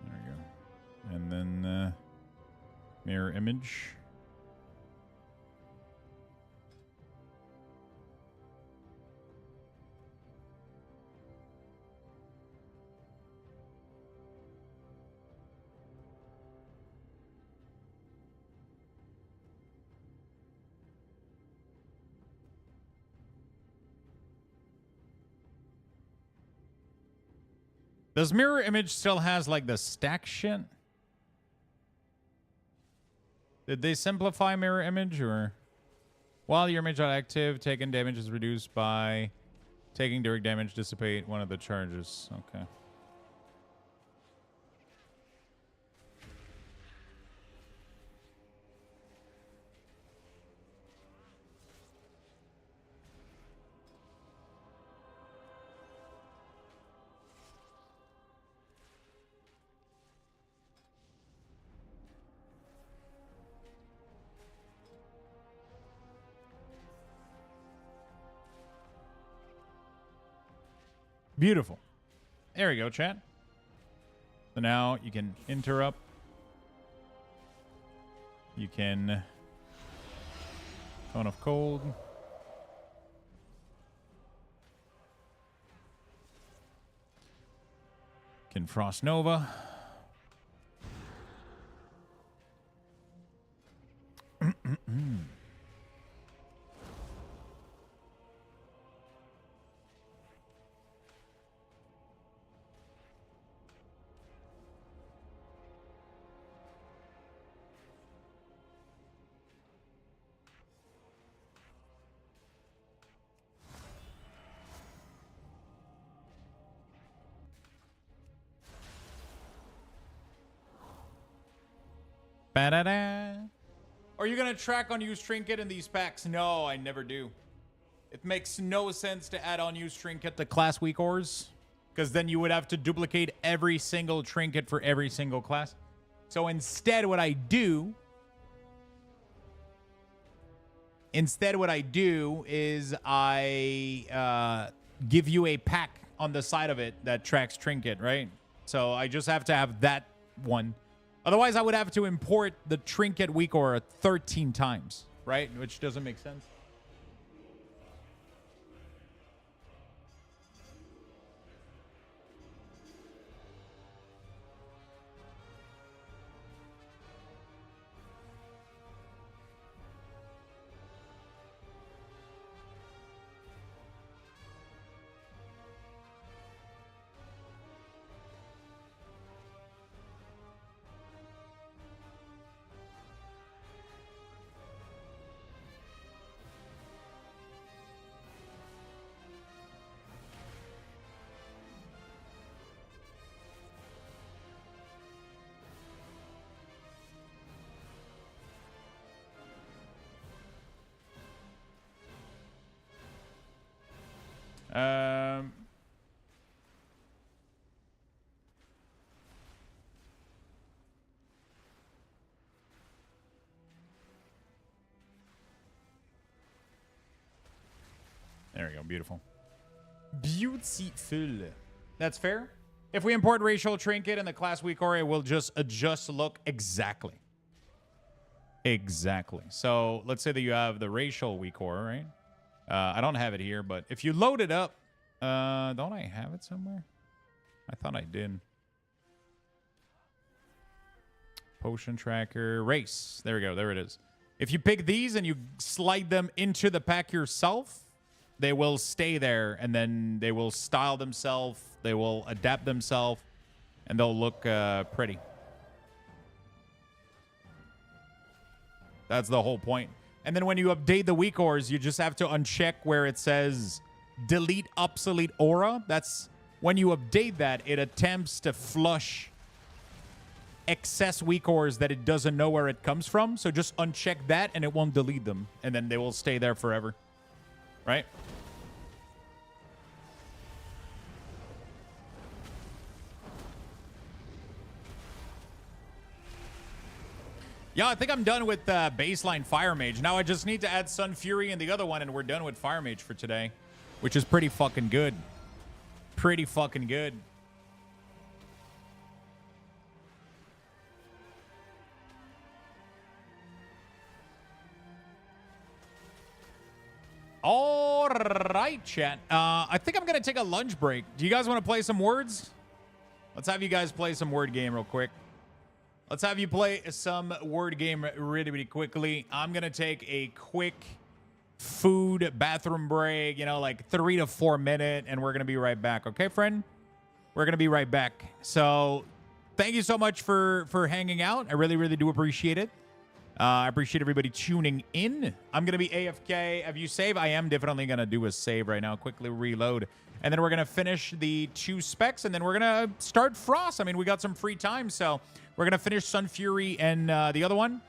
S1: There we go. And then mirror image. Does mirror image still has like the stack shit? Did they simplify mirror image, or while your image is active, taking damage is reduced by taking direct damage, dissipate one of the charges. Okay. Beautiful. There we go, chat. So now you can interrupt. You can Cone of Cold. Can Frost Nova. Ba-da-da. Are you going to track unused trinket in these packs? No, I never do. It makes no sense to add unused trinket to class WeakAuras, because then you would have to duplicate every single trinket for every single class. So instead, what I do is I give you a pack on the side of it that tracks trinket, right? So I just have to have that one. Otherwise, I would have to import the trinket WeakAuras 13 times, right? Which doesn't make sense. There we go. Beautiful. Beautiful. That's fair. If we import racial trinket in the class WeakAuras, it will just adjust look exactly. Exactly. So let's say that you have the racial WeakAuras, right? I don't have it here, but if you load it up, don't I have it somewhere? I thought I did. Potion tracker, race. There we go. There it is. If you pick these and you slide them into the pack yourself, they will stay there, and then they will style themselves. They will adapt themselves, and they'll look pretty. That's the whole point. And then when you update the WeakAuras, you just have to uncheck where it says delete obsolete aura. That's when you update that, it attempts to flush excess WeakAuras that it doesn't know where it comes from. So just uncheck that, and it won't delete them, and then they will stay there forever. Right? Yeah, I think I'm done with baseline Fire Mage. Now I just need to add Sunfury and the other one, and we're done with Fire Mage for today, which is pretty fucking good. Pretty fucking good. All right, chat. I think I'm going to take a lunch break. Do you guys want to play some words? Let's have you guys play some word game real quick. Let's have you play some word game really, really quickly. I'm going to take a quick food bathroom break, you know, like 3 to 4 minute, and we're going to be right back. Okay, friend? We're going to be right back. So thank you so much for hanging out. I really, really do appreciate it. I appreciate everybody tuning in. I'm going to be AFK. Have you saved? I am definitely going to do a save right now. Quickly reload. And then we're going to finish the 2 specs, and then we're going to start Frost. I mean, we got some free time, so we're going to finish Sunfury and the other one.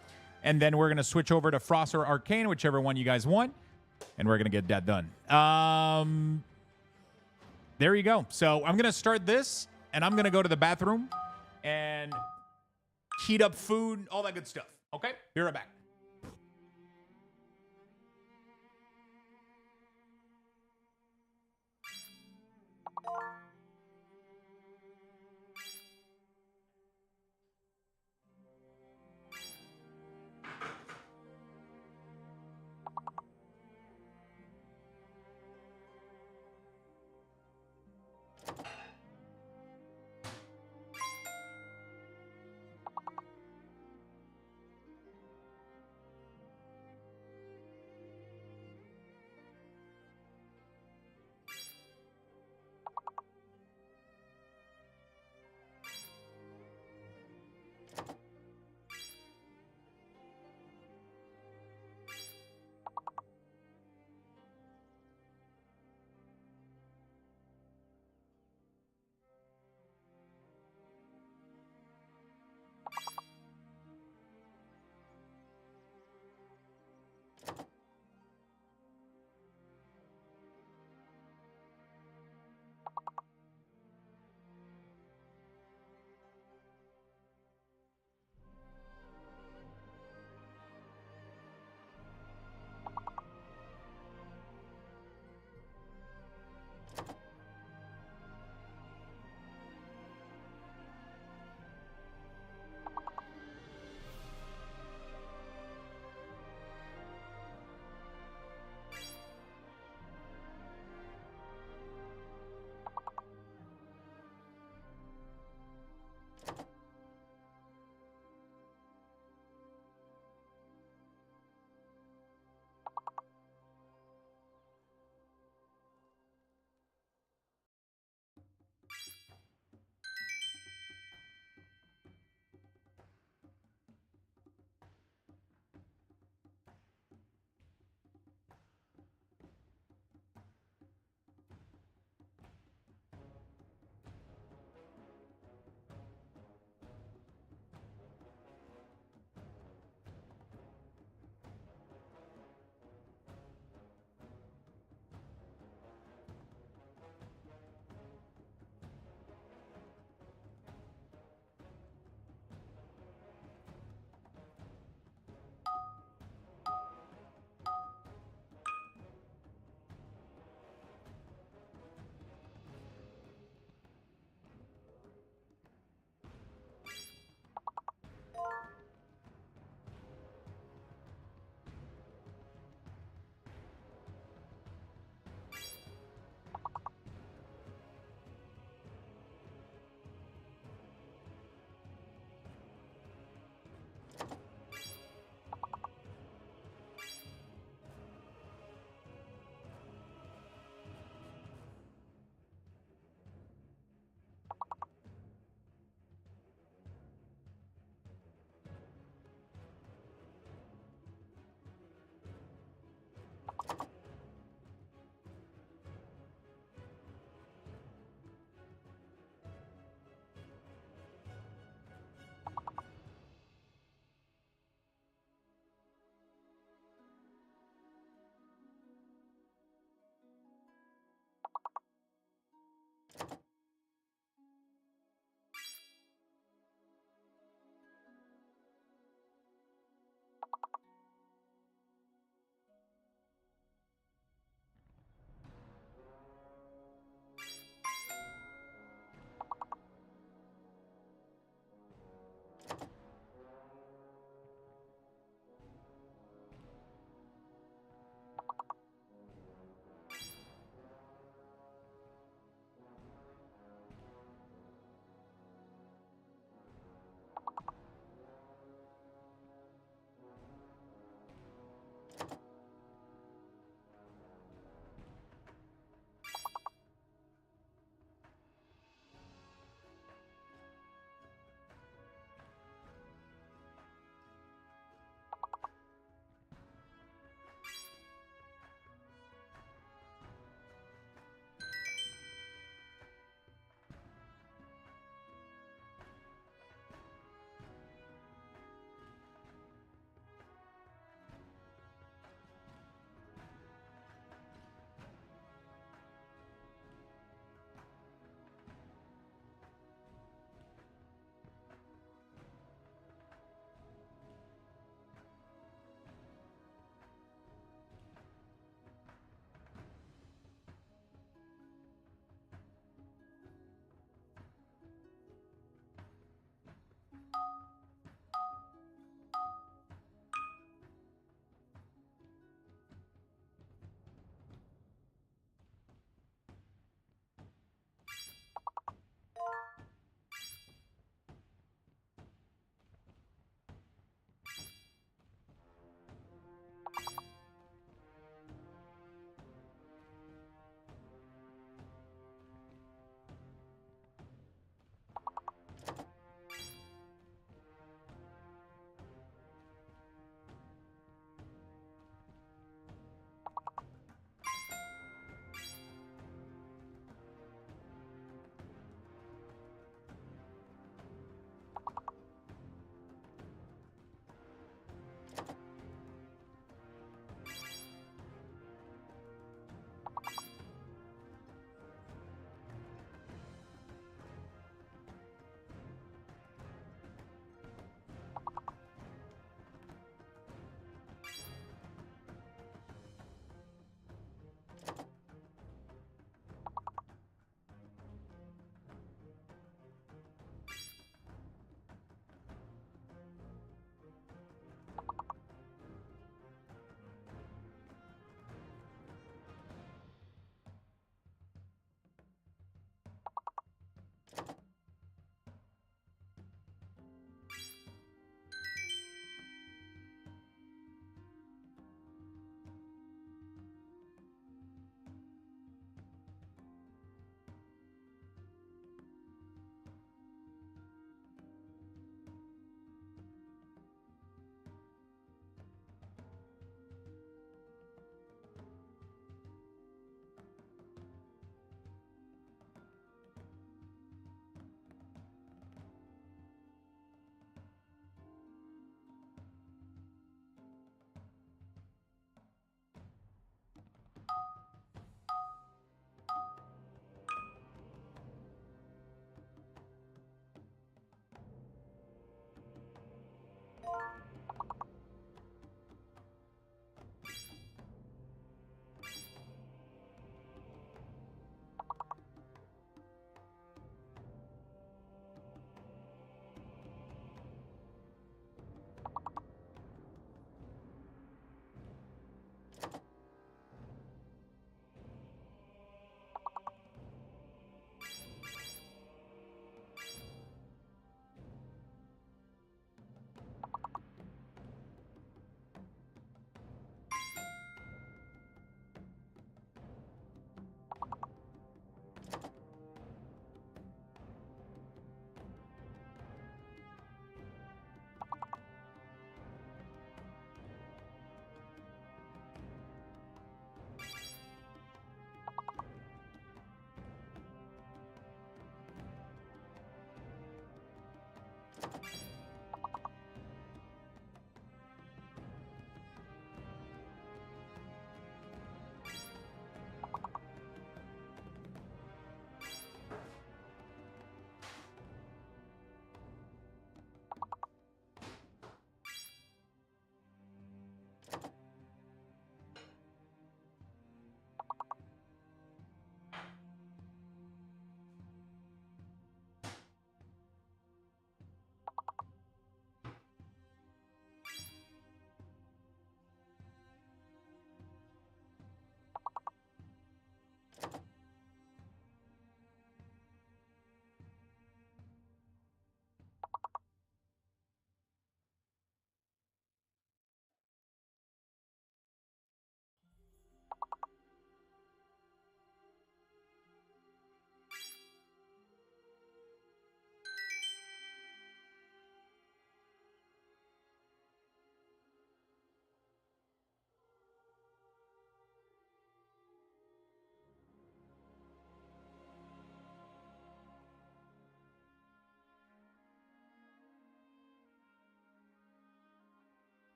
S1: And then we're going to switch over to Frost or Arcane, whichever one you guys want. And we're going to get that done. There you go. So I'm going to start this, and I'm going to go to the bathroom and heat up food, all that good stuff. Okay? Be right back.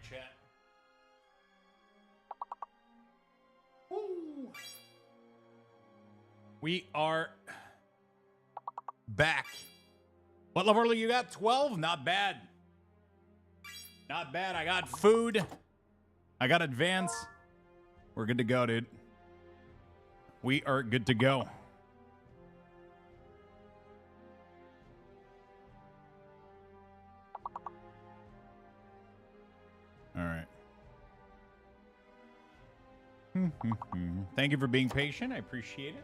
S1: chat. Woo. We are back. What level are you got? 12? Not bad. Not bad. I got food. I got advance. We're good to go, dude. We are good to go. All right. Thank you for being patient. I appreciate it.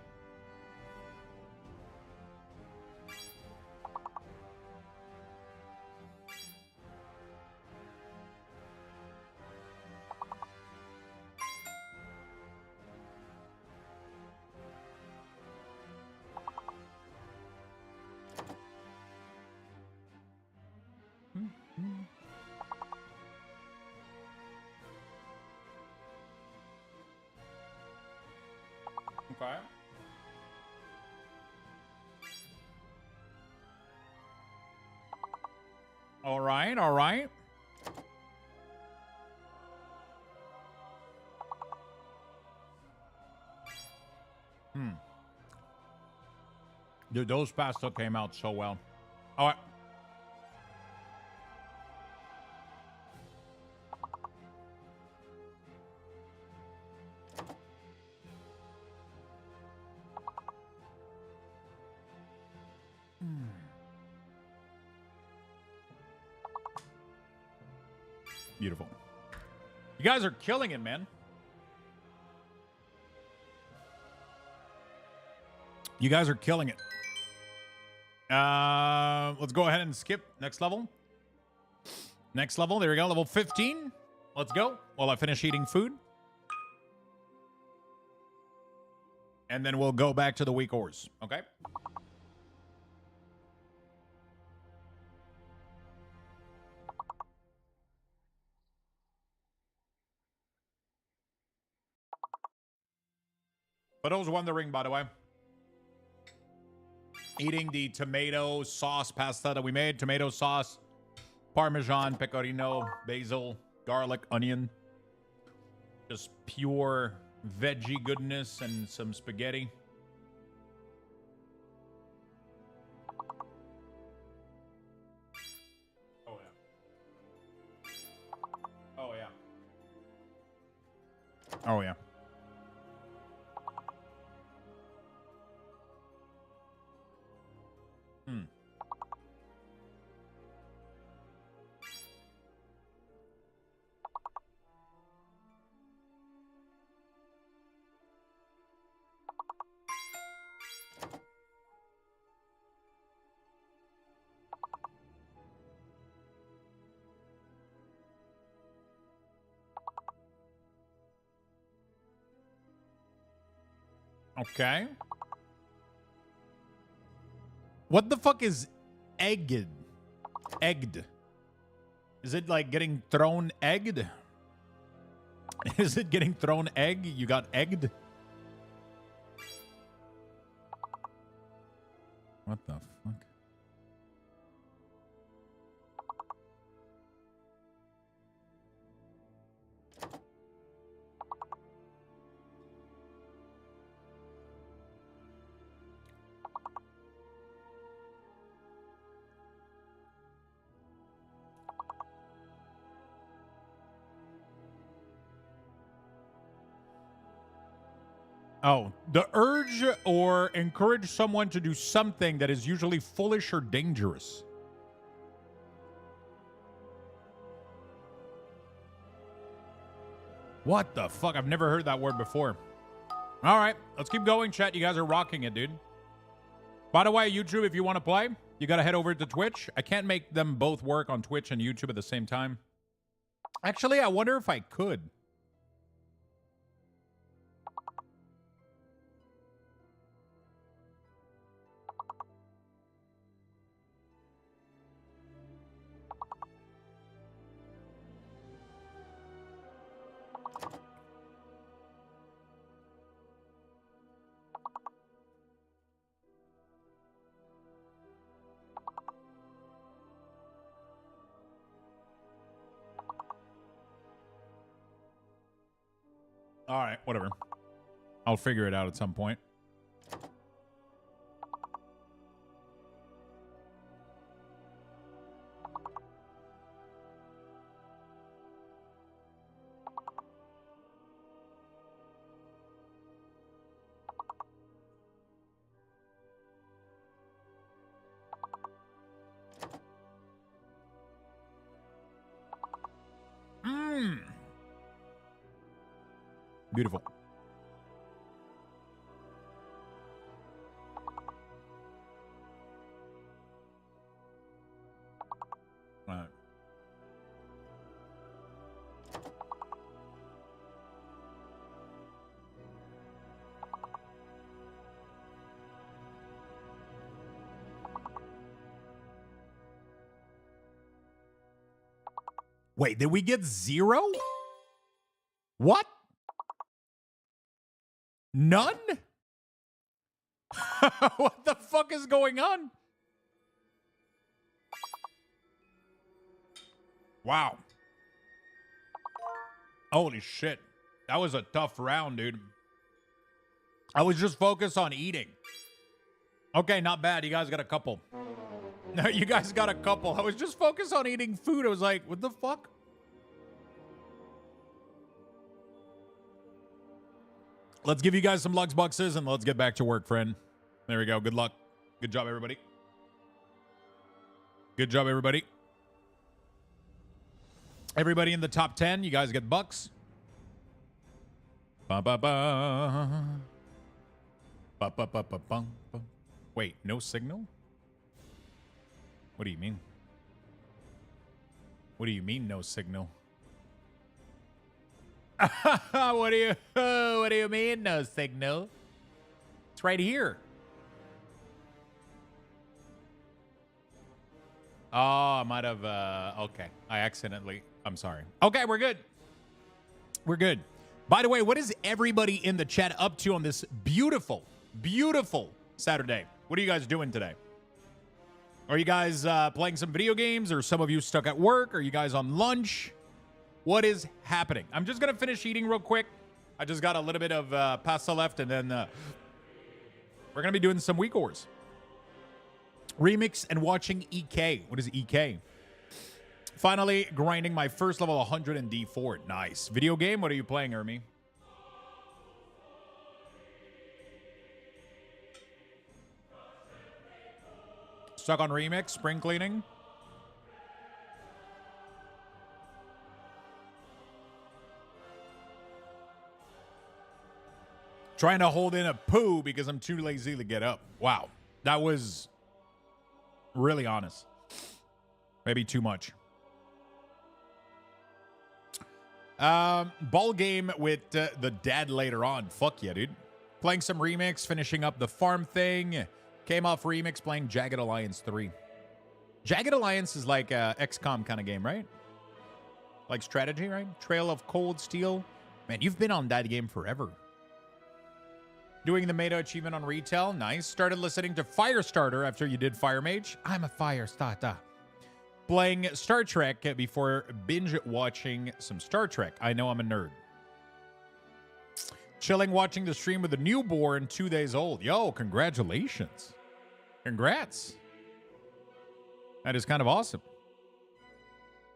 S1: Okay. All right, all right. Dude, those pasta came out so well. All right. Beautiful. You guys are killing it, man. You guys are killing it. Let's go ahead and skip next level. Next level. There we go. Level 15. Let's go. While I finish eating food. And then we'll go back to the WeakAuras. Okay? For those wondering, by the way, eating the tomato sauce pasta that we made. Tomato sauce, Parmesan, pecorino, basil, garlic, onion. Just pure veggie goodness and some spaghetti. Oh, yeah. Oh, yeah. Oh, yeah. Okay. What the fuck is egged? Egged. Is it like getting thrown egged? Is it getting thrown egg? You got egged? What the fuck? Oh, the urge or encourage someone to do something that is usually foolish or dangerous. What the fuck? I've never heard that word before. All right, let's keep going, chat. You guys are rocking it, dude. By the way, YouTube, if you want to play, you got to head over to Twitch. I can't make them both work on Twitch and YouTube at the same time. Actually, I wonder if I could. All right, whatever. I'll figure it out at some point. Beautiful. All right. Wait, did we get 0? What? None? What the fuck is going on? Wow. Holy shit. That was a tough round, dude. I was just focused on eating. Okay, not bad. You guys got a couple. No, you guys got a couple. I was just focused on eating food. I was like, what the fuck? Let's give you guys some Lux Boxes and let's get back to work, friend. There we go. Good luck. Good job, everybody. Good job, everybody. Everybody in the top 10, you guys get bucks. Ba ba ba. Ba ba ba ba ba. Wait, no signal? What do you mean? What do you mean, no signal? What do you mean, no signal? It's right here. Oh, I might have, okay. I accidentally, I'm sorry. Okay, we're good. We're good. By the way, what is everybody in the chat up to on this beautiful, beautiful Saturday? What are you guys doing today? Are you guys playing some video games? Or some of you stuck at work? Are you guys on lunch? What is happening? I'm just going to finish eating real quick. I just got a little bit of pasta left, and then we're going to be doing some WeakAuras. Remix and watching EK. What is EK? Finally grinding my first level 100 in D4. Nice. Video game? What are you playing, Ermi? Stuck on Remix, spring cleaning. Trying to hold in a poo because I'm too lazy to get up. Wow. That was really honest. Maybe too much. Ball game with the dad later on. Fuck yeah, dude. Playing some Remix, finishing up the farm thing. Came off Remix, playing Jagged Alliance 3. Jagged Alliance is like a XCOM kind of game, right? Like strategy, right? Trail of Cold Steel. Man, you've been on that game forever. Doing the meta achievement on retail. Nice. Started listening to Firestarter after you did Fire Mage. I'm a Firestarter. Playing Star Trek before binge watching some Star Trek. I know I'm a nerd. Chilling watching the stream with a newborn 2 days old. Yo, congratulations. Congrats. That is kind of awesome.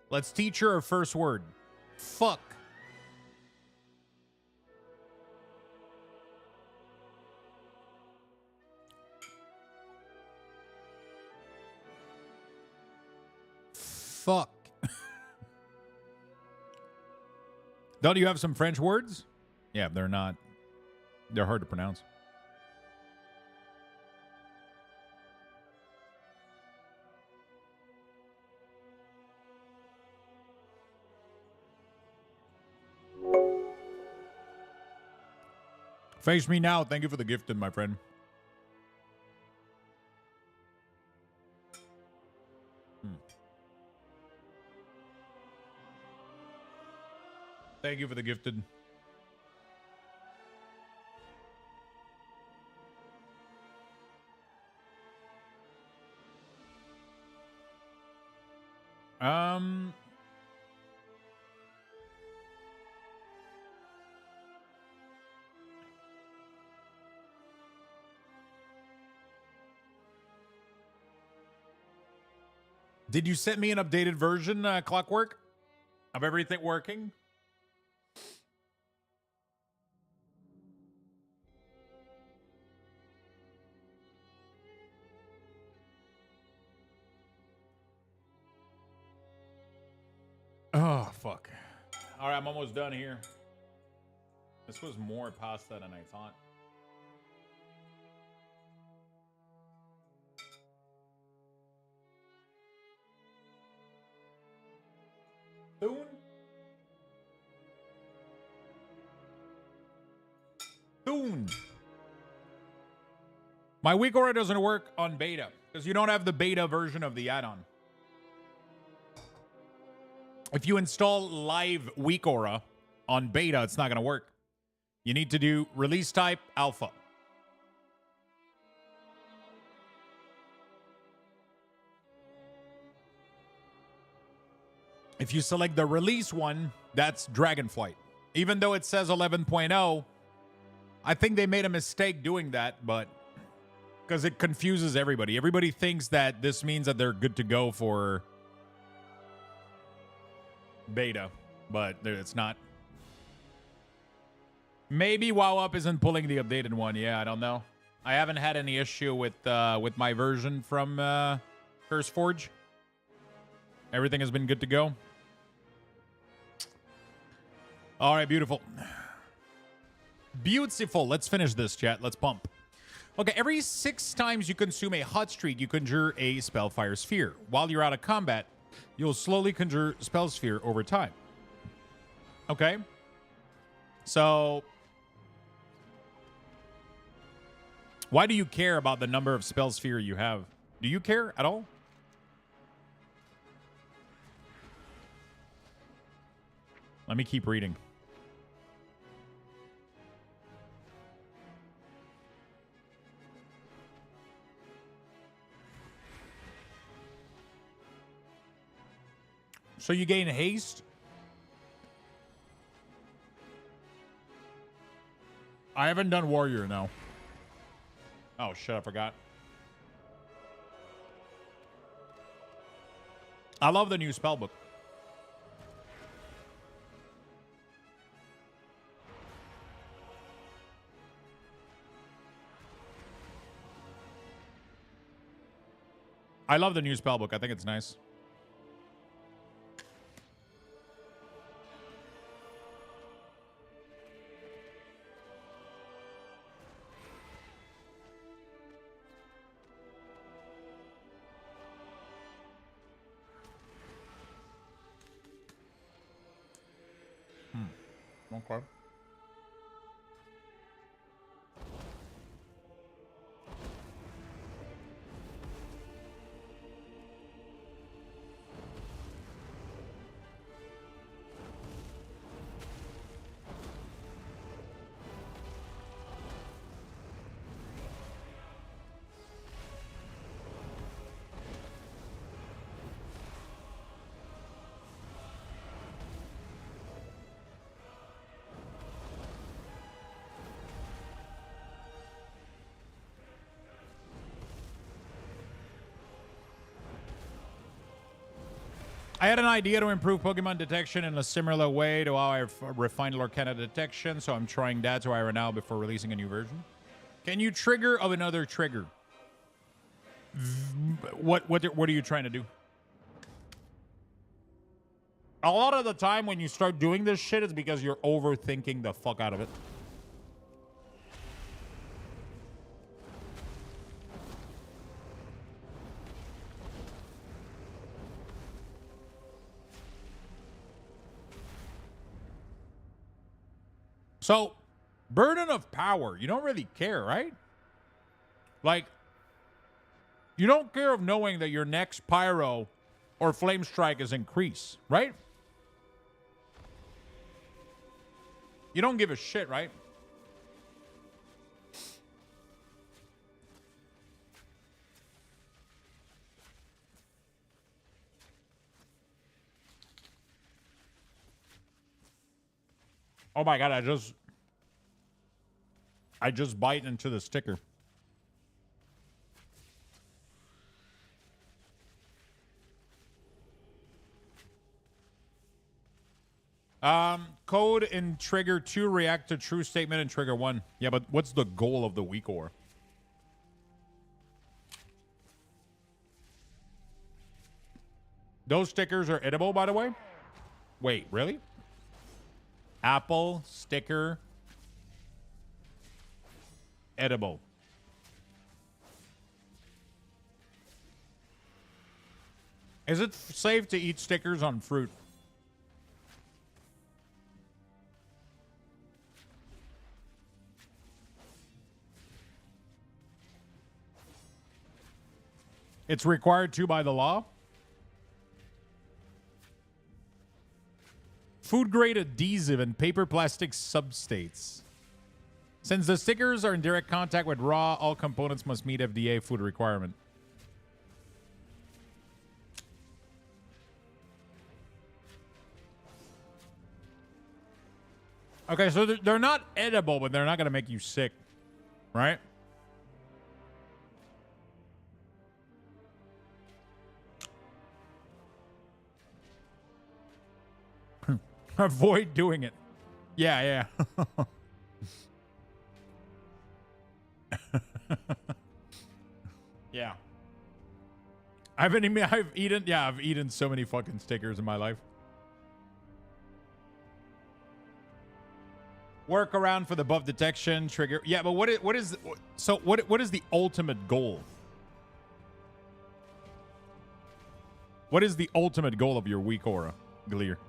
S1: Let's teach her our first word. Fuck. Fuck. Don't you have some French words? Yeah, they're not. They're hard to pronounce. Face me now. Thank you for the gifted, my friend. Thank you for the gifted. Did you send me an updated version, Clockwork, of everything working? Oh, fuck. All right, I'm almost done here. This was more pasta than I thought. Soon? Soon. My WeakAuras doesn't work on beta because you don't have the beta version of the add-on. If you install live WeakAuras on beta, it's not going to work. You need to do release type alpha. If you select the release one, that's Dragonflight. Even though it says 11.0, I think they made a mistake doing that, but because it confuses everybody. Everybody thinks that this means that they're good to go for beta, but it's not. Maybe WoW isn't pulling the updated one. Yeah, I don't know. I haven't had any issue with my version from CurseForge. Everything has been good to go. All right, beautiful. Beautiful. Let's finish this, chat. Let's pump. Okay, every 6 times you consume a hot streak, you conjure a Spellfire Sphere. While you're out of combat, you'll slowly conjure Spell Sphere over time. Okay? So, why do you care about the number of Spell Sphere you have? Do you care at all? Let me keep reading. So you gain haste. I haven't done warrior now. Oh shit, I forgot. I love the new spellbook. I love the new spellbook. I think it's nice. Okay. I had an idea to improve Pokemon detection in a similar way to how I've refined Lorcana detection, so I'm trying that right now before releasing a new version. Can you trigger of another trigger? What are you trying to do? A lot of the time when you start doing this shit, it's because you're overthinking the fuck out of it. So, burden of power, you don't really care, right? Like, you don't care of knowing that your next pyro or flame strike is increased, right? You don't give a shit, right? Oh my god, I just bite into the sticker. Code in trigger 2 react to true statement in trigger 1. Yeah, but what's the goal of the WeakAuras? Those stickers are edible, by the way? Wait, really? Apple sticker edible. Is it safe to eat stickers on fruit? It's required to by the law. Food grade adhesive and paper plastic substates. Since the stickers are in direct contact with raw, all components must meet FDA food requirement. Okay, so they're not edible, but they're not going to make you sick, right? Avoid doing it. Yeah, yeah. Yeah. I've eaten so many fucking stickers in my life. Workaround for the buff detection trigger. Yeah, but what is the ultimate goal? What is the ultimate goal of your WeakAuras, Gleer?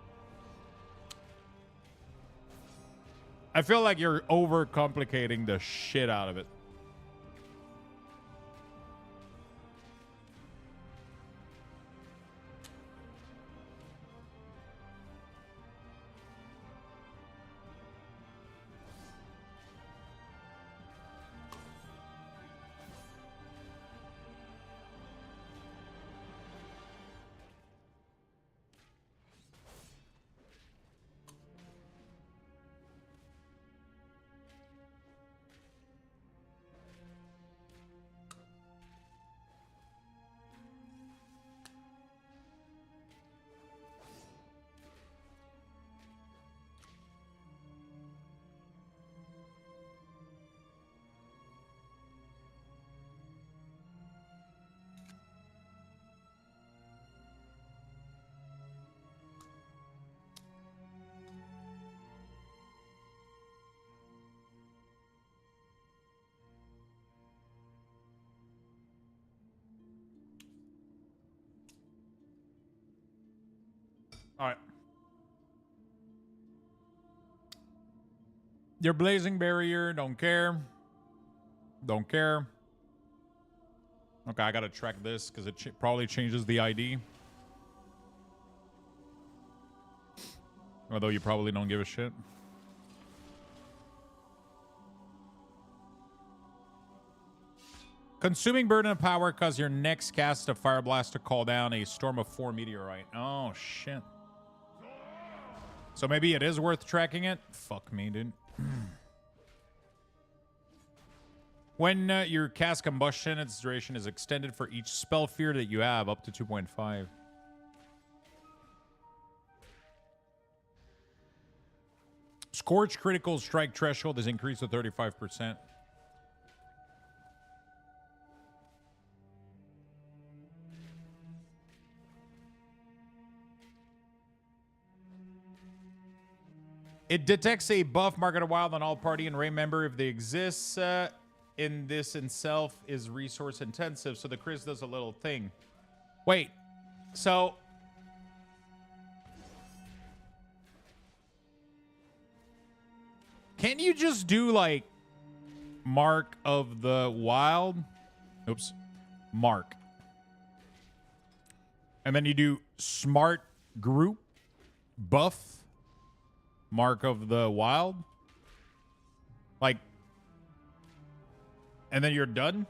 S1: I feel like you're overcomplicating the shit out of it. All right. Your blazing barrier, don't care. Don't care. Okay, I gotta track this because it probably changes the ID. Although you probably don't give a shit. Consuming burden of power cause your next cast of fire blast to call down a storm of 4 meteorite. Oh shit. So maybe it is worth tracking it? Fuck me, dude. When your cast combustion, its duration is extended for each spell fear that you have up to 2.5. Scorch critical strike threshold is increased to 35%. It detects a buff marked wild on all party and raid member if they exist. In this itself is resource intensive, so the Chris does a little thing. Wait, so can't you just do like Mark of the Wild? Oops, Mark, and then you do Smart Group Buff Mark of the Wild, like, and then you're done?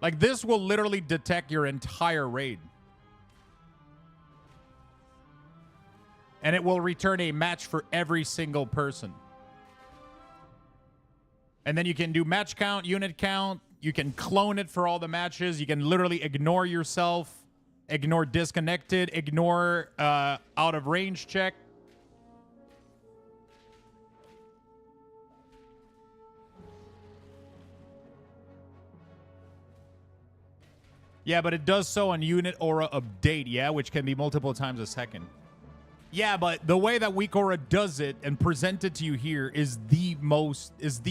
S1: Like, this will literally detect your entire raid. And it will return a match for every single person. And then you can do match count, unit count. You can clone it for all the matches. You can literally ignore yourself. Ignore disconnected. Ignore out of range check. Yeah, but it does so on unit aura update, yeah, which can be multiple times a second. Yeah, but the way that WeakAura does it and present it to you here is the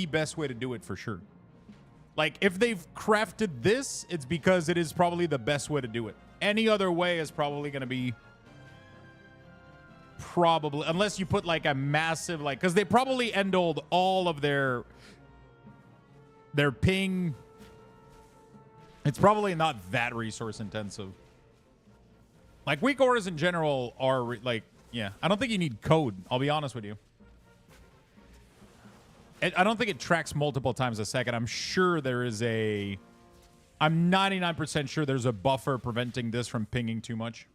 S1: best way to do it for sure. Like, if they've crafted this, it's because it is probably the best way to do it. Any other way is probably going to be unless you put like a massive, like, because they probably endolled all of their ping. It's probably not that resource intensive. Like, WeakAuras in general are like, yeah, I don't think you need code. I'll be honest with you. I don't think it tracks multiple times a second. I'm sure there is I'm 99% sure there's a buffer preventing this from pinging too much.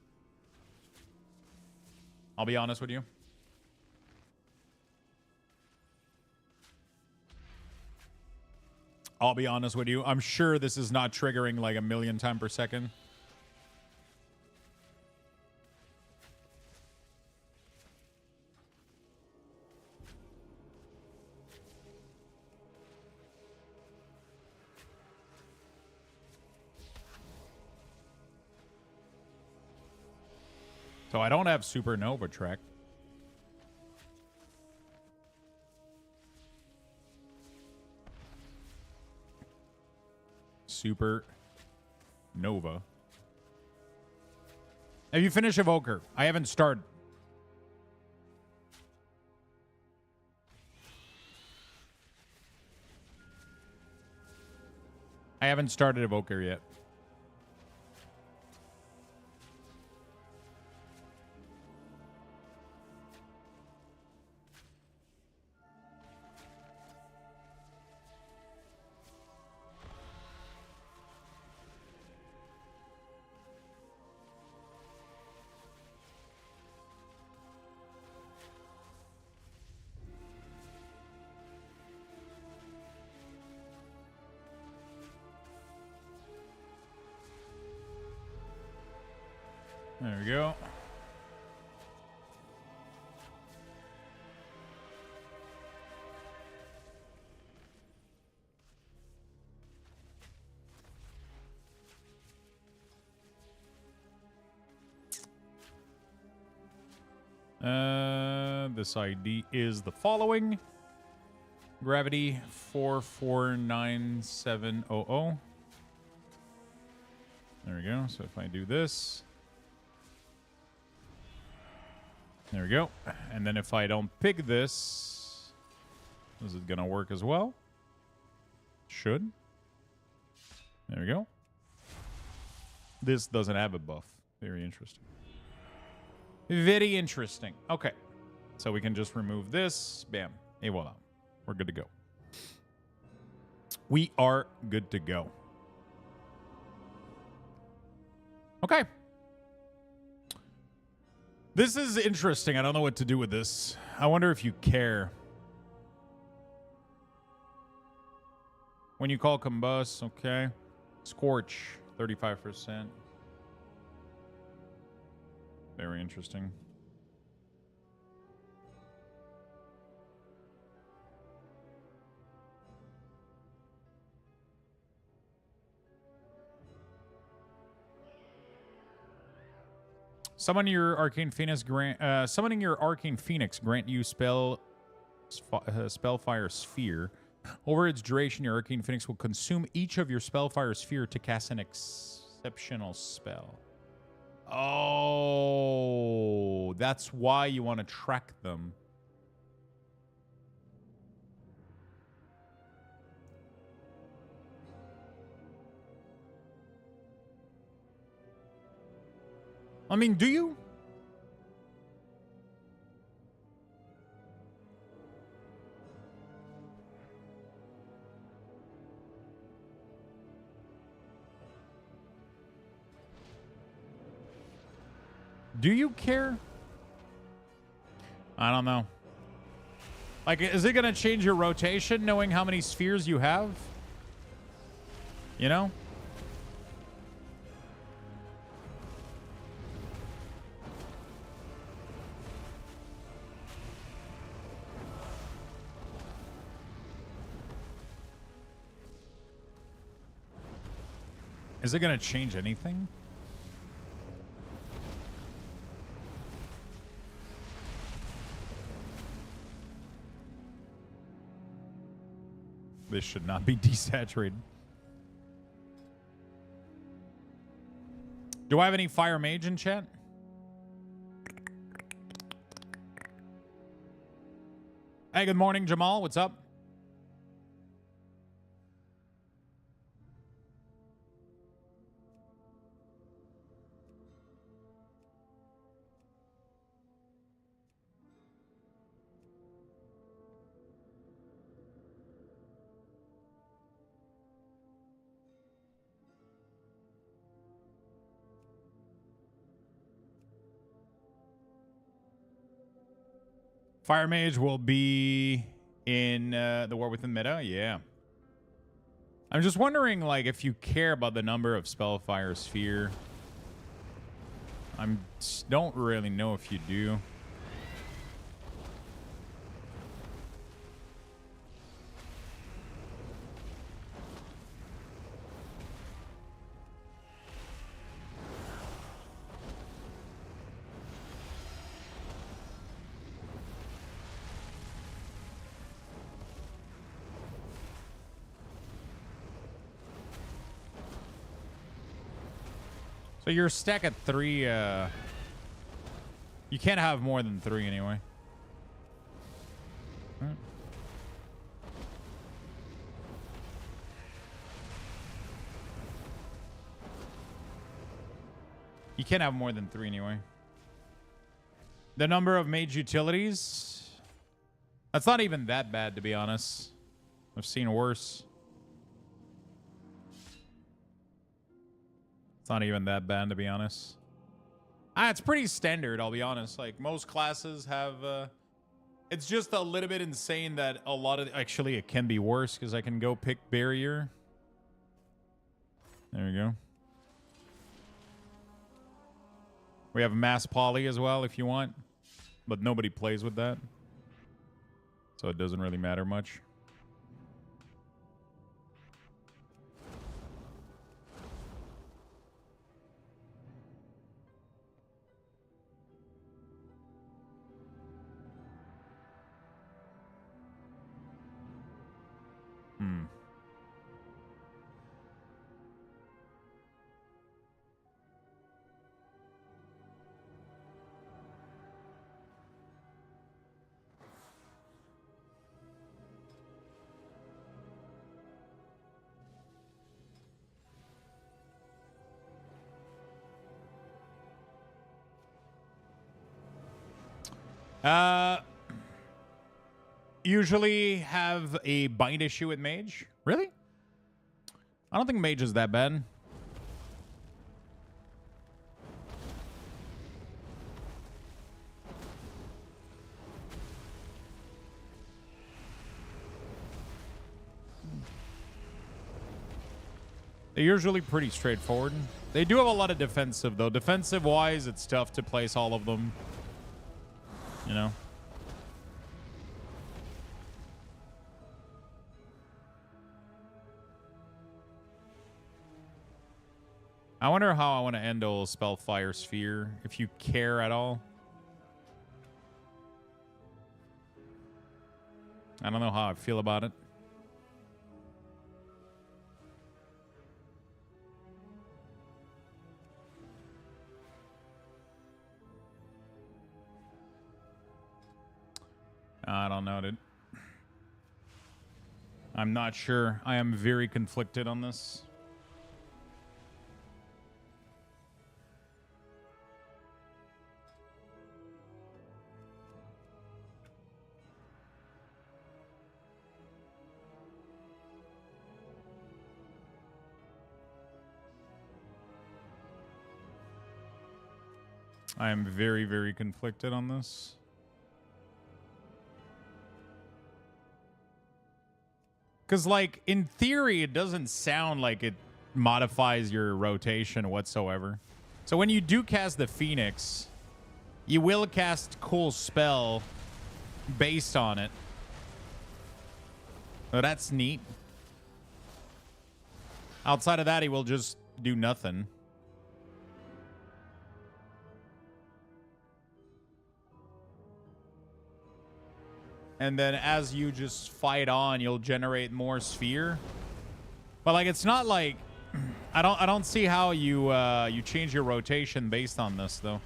S1: I'll be honest with you. I'll be honest with you. I'm sure this is not triggering like 1,000,000 times per second. So I don't have Supernova track. Supernova. Have you finished Evoker? I haven't started. I haven't started Evoker yet. There we go. This ID is the following. Gravity 449700. There we go. So if I do this. There we go. And then if I don't pick this, is it going to work as well? Should. There we go. This doesn't have a buff. Very interesting. Very interesting. Okay. So we can just remove this. Bam. Et voila. We're good to go. We are good to go. Okay. This is interesting. I don't know what to do with this. I wonder if you care. When you call combust, okay. Scorch, 35%. Very interesting. Summoning your Arcane Phoenix grant you Spellfire Sphere. Over its duration, your Arcane Phoenix will consume each of your Spellfire Sphere to cast an exceptional spell. Oh, that's why you want to track them. I mean, do you? Do you care? I don't know. Like, is it going to change your rotation knowing how many spheres you have? You know? Is it going to change anything? This should not be desaturated. Do I have any Fire Mage in chat? Hey, good morning, Jamal. What's up? Fire Mage will be in the War Within meta. Yeah. I'm just wondering, like, if you care about the number of Spellfire Sphere. Don't really know if you do. So your stack at 3, you can't have more than 3 anyway. Hmm. You can't have more than 3 anyway. The number of mage utilities, that's not even that bad, to be honest. I've seen worse. Not even that bad, to be honest. It's pretty standard, I'll be honest. Like, most classes have it's just a little bit insane that a lot of actually it can be worse because I can go pick barrier. There we go. We have mass poly as well if you want, but nobody plays with that, so it doesn't really matter much. Usually have a bind issue with Mage. Really? I don't think Mage is that bad. They're usually pretty straightforward. They do have a lot of defensive, though. Defensive-wise, it's tough to place all of them. You know? I wonder how I want to handle Spellfire Sphere, if you care at all. I don't know how I feel about it. I don't know, dude. I'm not sure. I am very conflicted on this. I am very, very conflicted on this. Because, like, in theory, it doesn't sound like it modifies your rotation whatsoever. So when you do cast the Phoenix, you will cast cool spell based on it. So that's neat. Outside of that, he will just do nothing. And then as you just fight on, you'll generate more sphere. But like, it's not like I don't see how you you change your rotation based on this though.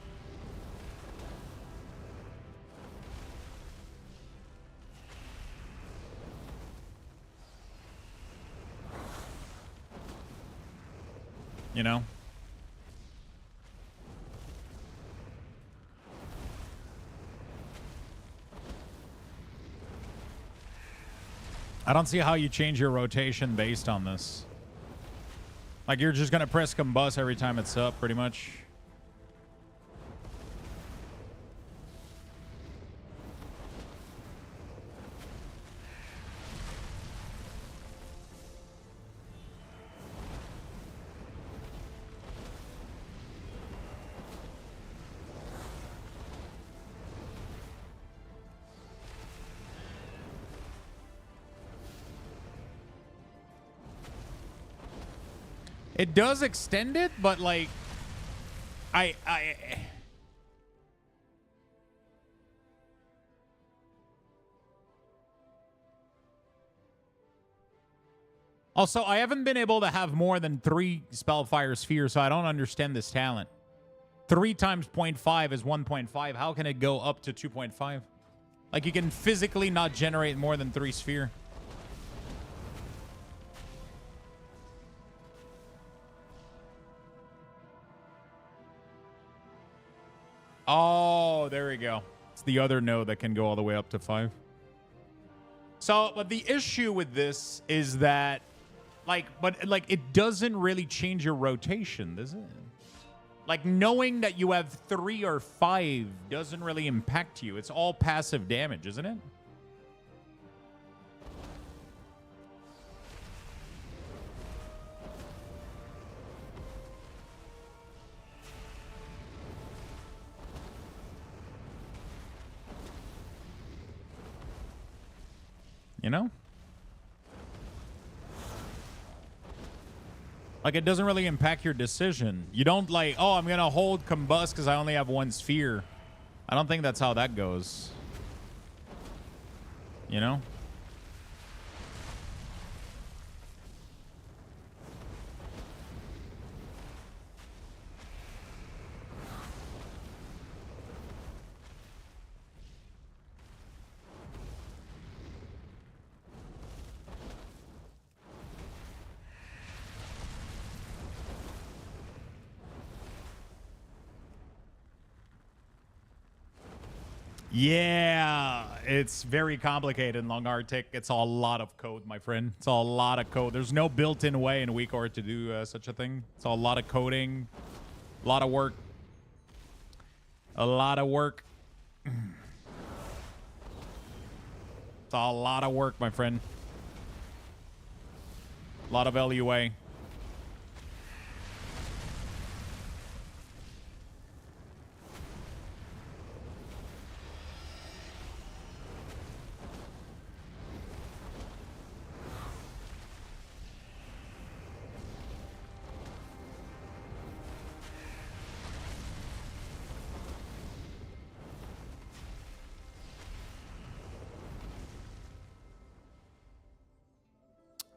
S1: You know? I don't see how you change your rotation based on this. Like, you're just going to press combust every time it's up, pretty much. It does extend it, but like, I also, I haven't been able to have more than 3 Spellfire Spheres, so I don't understand this talent. 3 times 0.5 is 1.5. How can it go up to 2.5? Like, you can physically not generate more than 3 sphere. Oh, there we go. It's the other node that can go all the way up to 5. So, but the issue with this is that, like, it doesn't really change your rotation, does it? Like, knowing that you have 3 or 5 doesn't really impact you. It's all passive damage, isn't it? You know? Like, it doesn't really impact your decision. You don't like, oh, I'm going to hold combust because I only have 1 sphere. I don't think that's how that goes. You know? Yeah, it's very complicated in Long Arctic. It's a lot of code, my friend. It's a lot of code. There's no built-in way in WeakAuras to do such a thing. It's a lot of coding, a lot of work. A lot of work. It's a lot of work, my friend. A lot of LUA.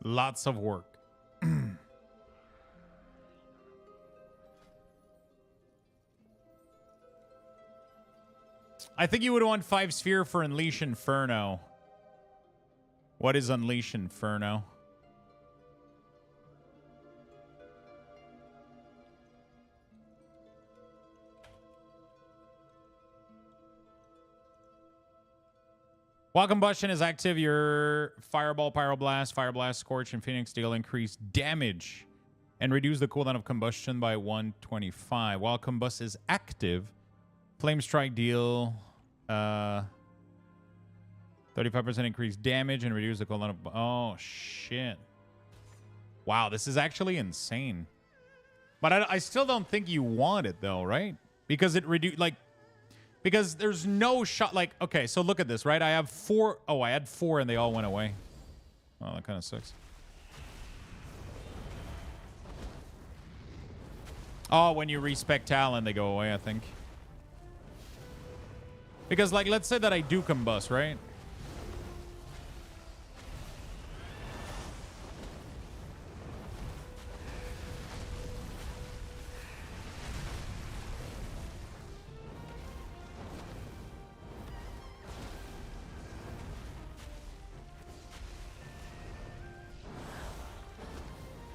S1: Lots of work. I think you would want 5 sphere for Unleash Inferno. What is Unleash Inferno? While combustion is active, your Fireball, Pyroblast, Fireblast, Scorch, and Phoenix deal increase damage and reduce the cooldown of combustion by 125. While combust is active, Flame Strike deal 35% increased damage and reduce the cooldown of... Oh, shit. Wow, this is actually insane. But I still don't think you want it, though, right? Because it reduce like... Because there's no shot, like, okay, so look at this, right? I have 4. Oh, I had 4 and they all went away. Oh, that kind of sucks. Oh, when you respec talent, they go away, I think. Because, like, let's say that I do combust, right?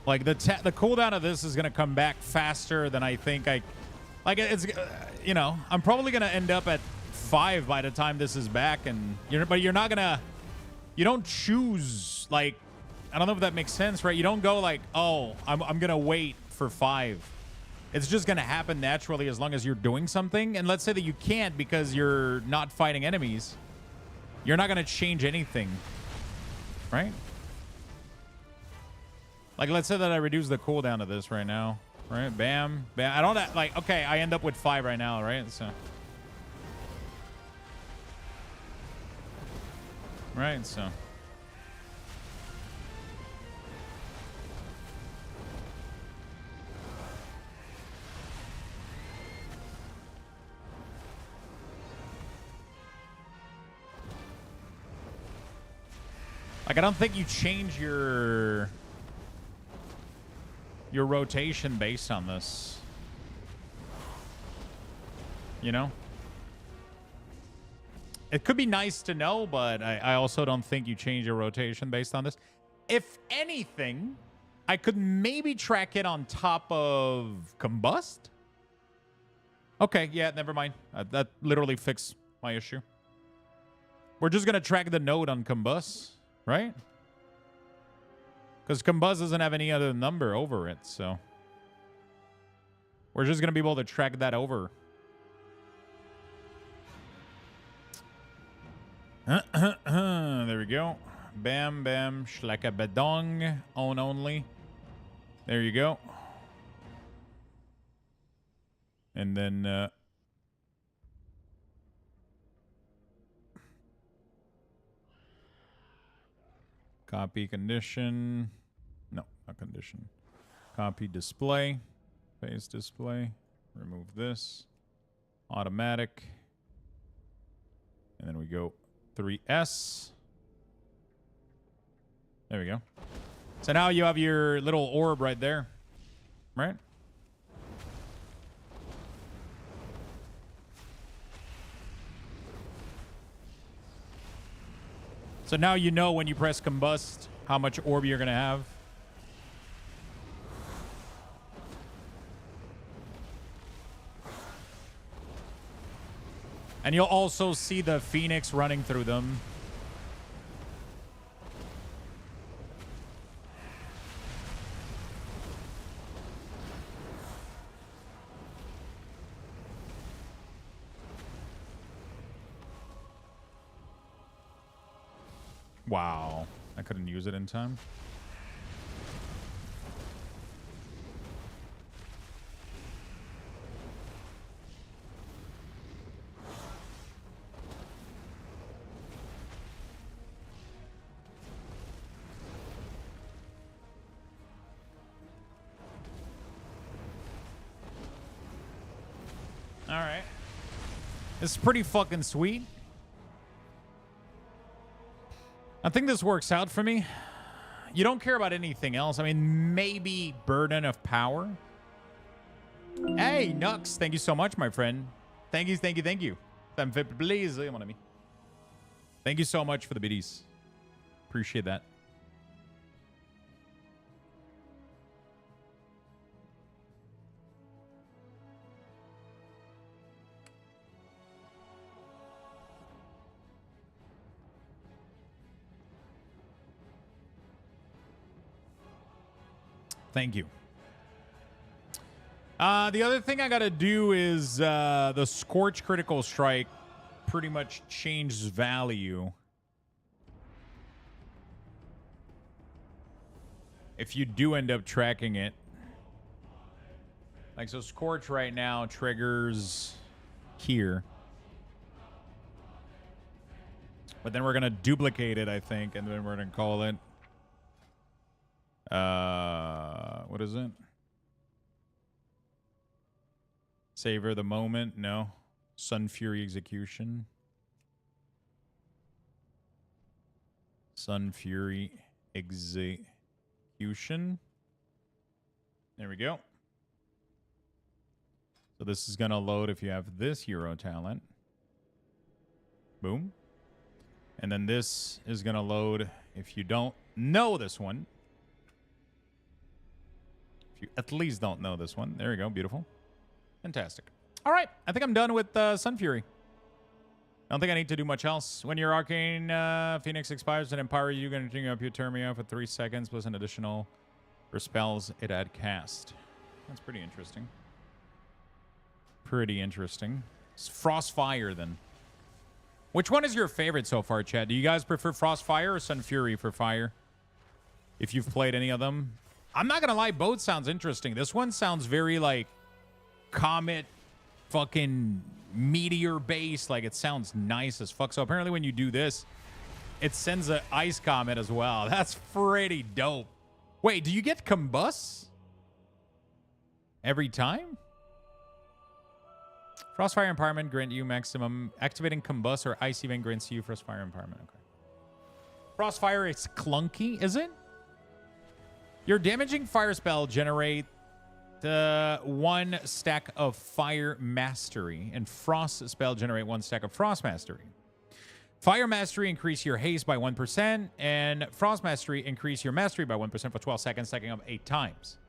S1: Like, the cooldown of this is going to come back faster than I think I... Like, it's... you know, I'm probably going to end up at 5 by the time this is back. And but you're not going to... You don't choose, like... I don't know if that makes sense, right? You don't go like, oh, I'm going to wait for 5. It's just going to happen naturally as long as you're doing something. And let's say that you can't because you're not fighting enemies. You're not going to change anything, right? Like, let's say that I reduce the cooldown of this right now, right? Bam, bam. I don't like, okay, I end up with 5 right now, right? So, right, so. Like, I don't think you change your rotation based on this. You know? It could be nice to know, but I also don't think you change your rotation based on this. If anything, I could maybe track it on top of Combust. Okay, yeah, never mind. That literally fixed my issue. We're just going to track the node on Combust, right? Because Combust doesn't have any other number over it, so we're just going to be able to track that over. There we go. Bam, bam, shlakabadong. Own only. There you go. And then... copy condition. No, not condition. Copy display. Paste display. Remove this. Automatic. And then we go 3S. There we go. So now you have your little orb right there. Right? So now you know when you press Combust how much orb you're going to have. And you'll also see the Phoenix running through them. Wow. I couldn't use it in time. All right. It's pretty fucking sweet. I think this works out for me. You don't care about anything else. I mean, maybe burden of power. Hey, Nux, thank you so much, my friend. Thank you, thank you, thank you. Please, mon ami. Thank you so much for the biddies. Appreciate that. Thank you. The other thing I got to do is the Scorch Critical Strike pretty much changes value. If you do end up tracking it. Like, so Scorch right now triggers here. But then we're going to duplicate it, I think, and then we're going to call it... what is it? Savor the moment. No. Sunfury Execution. Sunfury Execution. There we go. So this is going to load if you have this hero talent. Boom. And then this is going to load if you don't know this one. If you at least don't know this one. There we go. Beautiful. Fantastic. All right. I think I'm done with Sunfury. I don't think I need to do much else. When your Arcane Phoenix expires and Empower you, going to bring up your Termia for 3 seconds plus an additional for spells it had cast. That's pretty interesting. Pretty interesting. It's Frostfire then. Which one is your favorite so far, Chad? Do you guys prefer Frostfire or Sunfury for fire? If you've played any of them. I'm not going to lie, both sounds interesting. This one sounds very like Comet fucking meteor based. Like it sounds nice as fuck. So apparently when you do this, it sends an ice comet as well. That's pretty dope. Wait, do you get combust every time? Frostfire Empowerment grant you maximum. Activating combust or ice event grants you Frostfire Empowerment. Okay. Frostfire is clunky, is it? Your damaging fire spell generate 1 stack of fire mastery, and frost spell generate 1 stack of frost mastery. Fire mastery increase your haste by 1%, and frost mastery increase your mastery by 1% for 12 seconds, stacking up 8 times.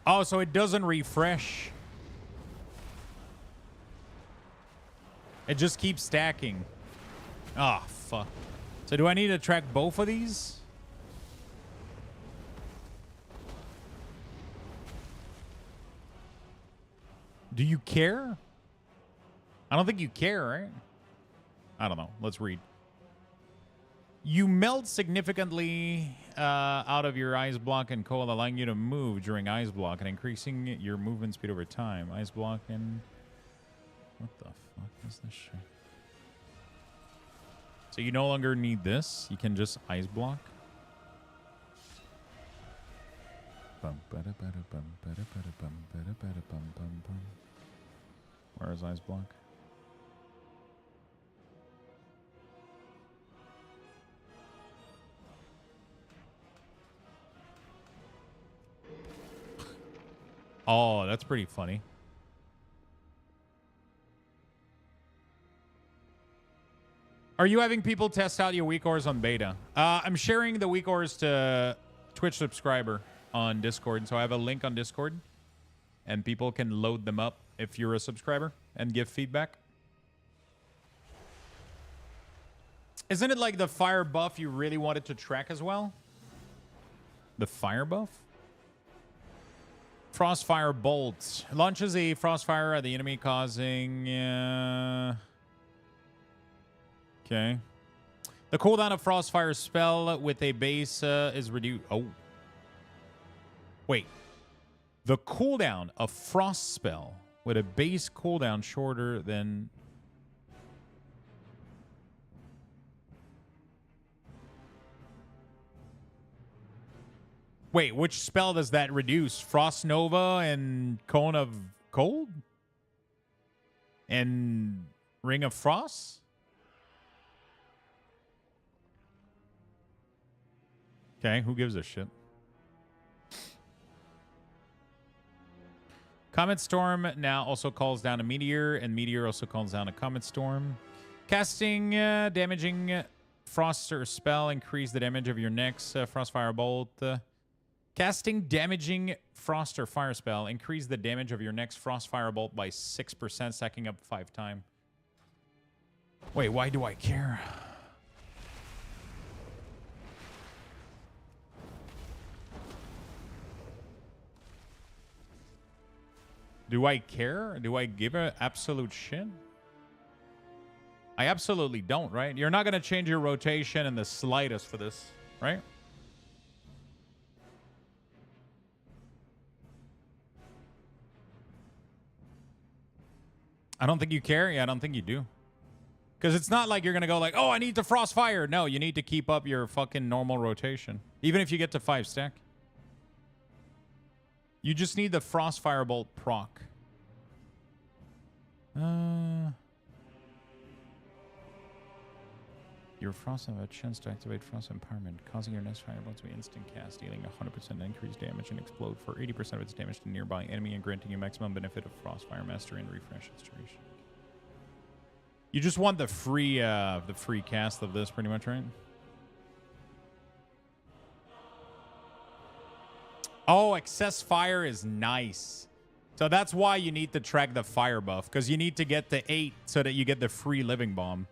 S1: Oh, so it doesn't refresh. It just keeps stacking. Oh, fuck. So do I need to track both of these? Do you care? I don't think you care, right? I don't know. Let's read. You melt significantly out of your ice block and cold, allowing you to move during ice block and increasing your movement speed over time. Ice block and... What the fuck is this shit? So you no longer need this. You can just ice block. Where is ice block? Oh, that's pretty funny. Are you having people test out your WeakAuras on beta? I'm sharing the WeakAuras to Twitch subscriber on Discord. So I have a link on Discord. And people can load them up if you're a subscriber and give feedback. Isn't it like the fire buff you really wanted to track as well? The fire buff? Frostfire Bolt. Launches a Frostfire at the enemy causing... Okay. The cooldown of Frostfire spell with a base is reduced... Oh. Wait. The cooldown of Frost spell with a base cooldown shorter than... Wait, which spell does that reduce? Frost Nova and Cone of Cold? And Ring of Frost? Okay, who gives a shit? Comet Storm now also calls down a Meteor, and Meteor also calls down a Comet Storm. Casting damaging Frost or spell, increase the damage of your next Frostfire Bolt. Casting damaging Frost or Fire spell, increase the damage of your next Frostfire Bolt by 6%, stacking up 5 times. Wait, why do I care? Do I care? Do I give an absolute shit? I absolutely don't, right? You're not going to change your rotation in the slightest for this, right? I don't think you care. Yeah, I don't think you do. Because it's not like you're going to go like, oh, I need the Frost Fire. No, you need to keep up your fucking normal rotation. Even if you get to 5 stack. You just need the Frost Firebolt proc. Your Frost have a chance to activate Frost Empowerment, causing your next Firebolt to be instant cast, dealing 100% increased damage and explode for 80% of its damage to nearby enemy and granting you maximum benefit of Frost Fire Mastery and Refresh its duration. You just want the free cast of this, pretty much, right? Oh, excess fire is nice. So that's why you need to track the fire buff, because you need to get to 8 so that you get the free living bomb.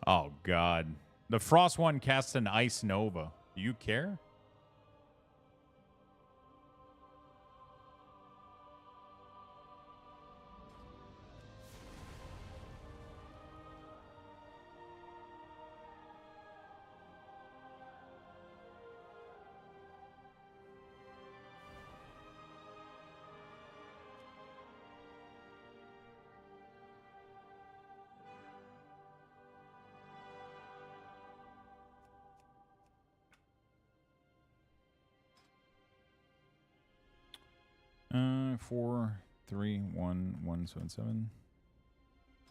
S1: Oh, God. The Frost one casts an Ice Nova. Do you care? Four, 3, 1, 1, 7, 7.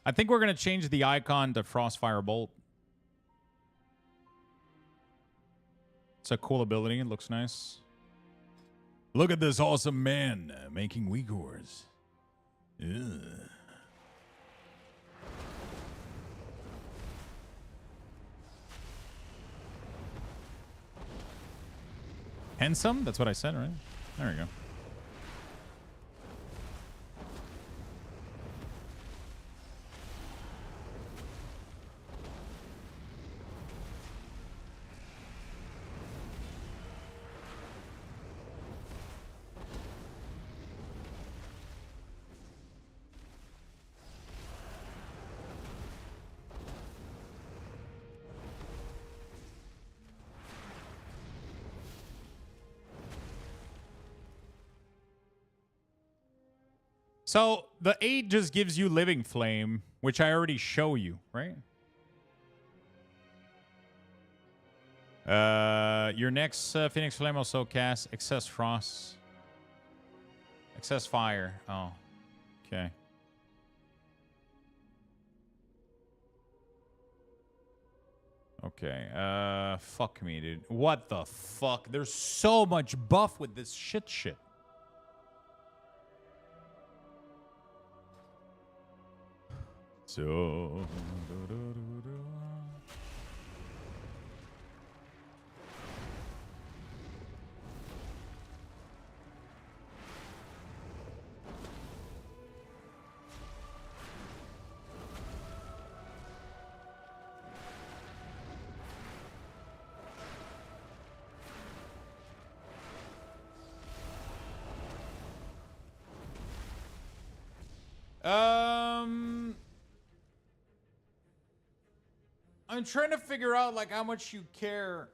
S1: I think we're gonna change the icon to Frostfire Bolt. It's a cool ability. It looks nice. Look at this awesome man making WeakAuras. Handsome? That's what I said, right? There we go. So the 8 just gives you Living Flame, which I already show you, right? Your next Phoenix Flame also casts Excess Frost. Excess Fire. Oh, okay. Okay. Fuck me, dude. What the fuck? There's so much buff with this shit. So... I'm trying to figure out, like, how much you care.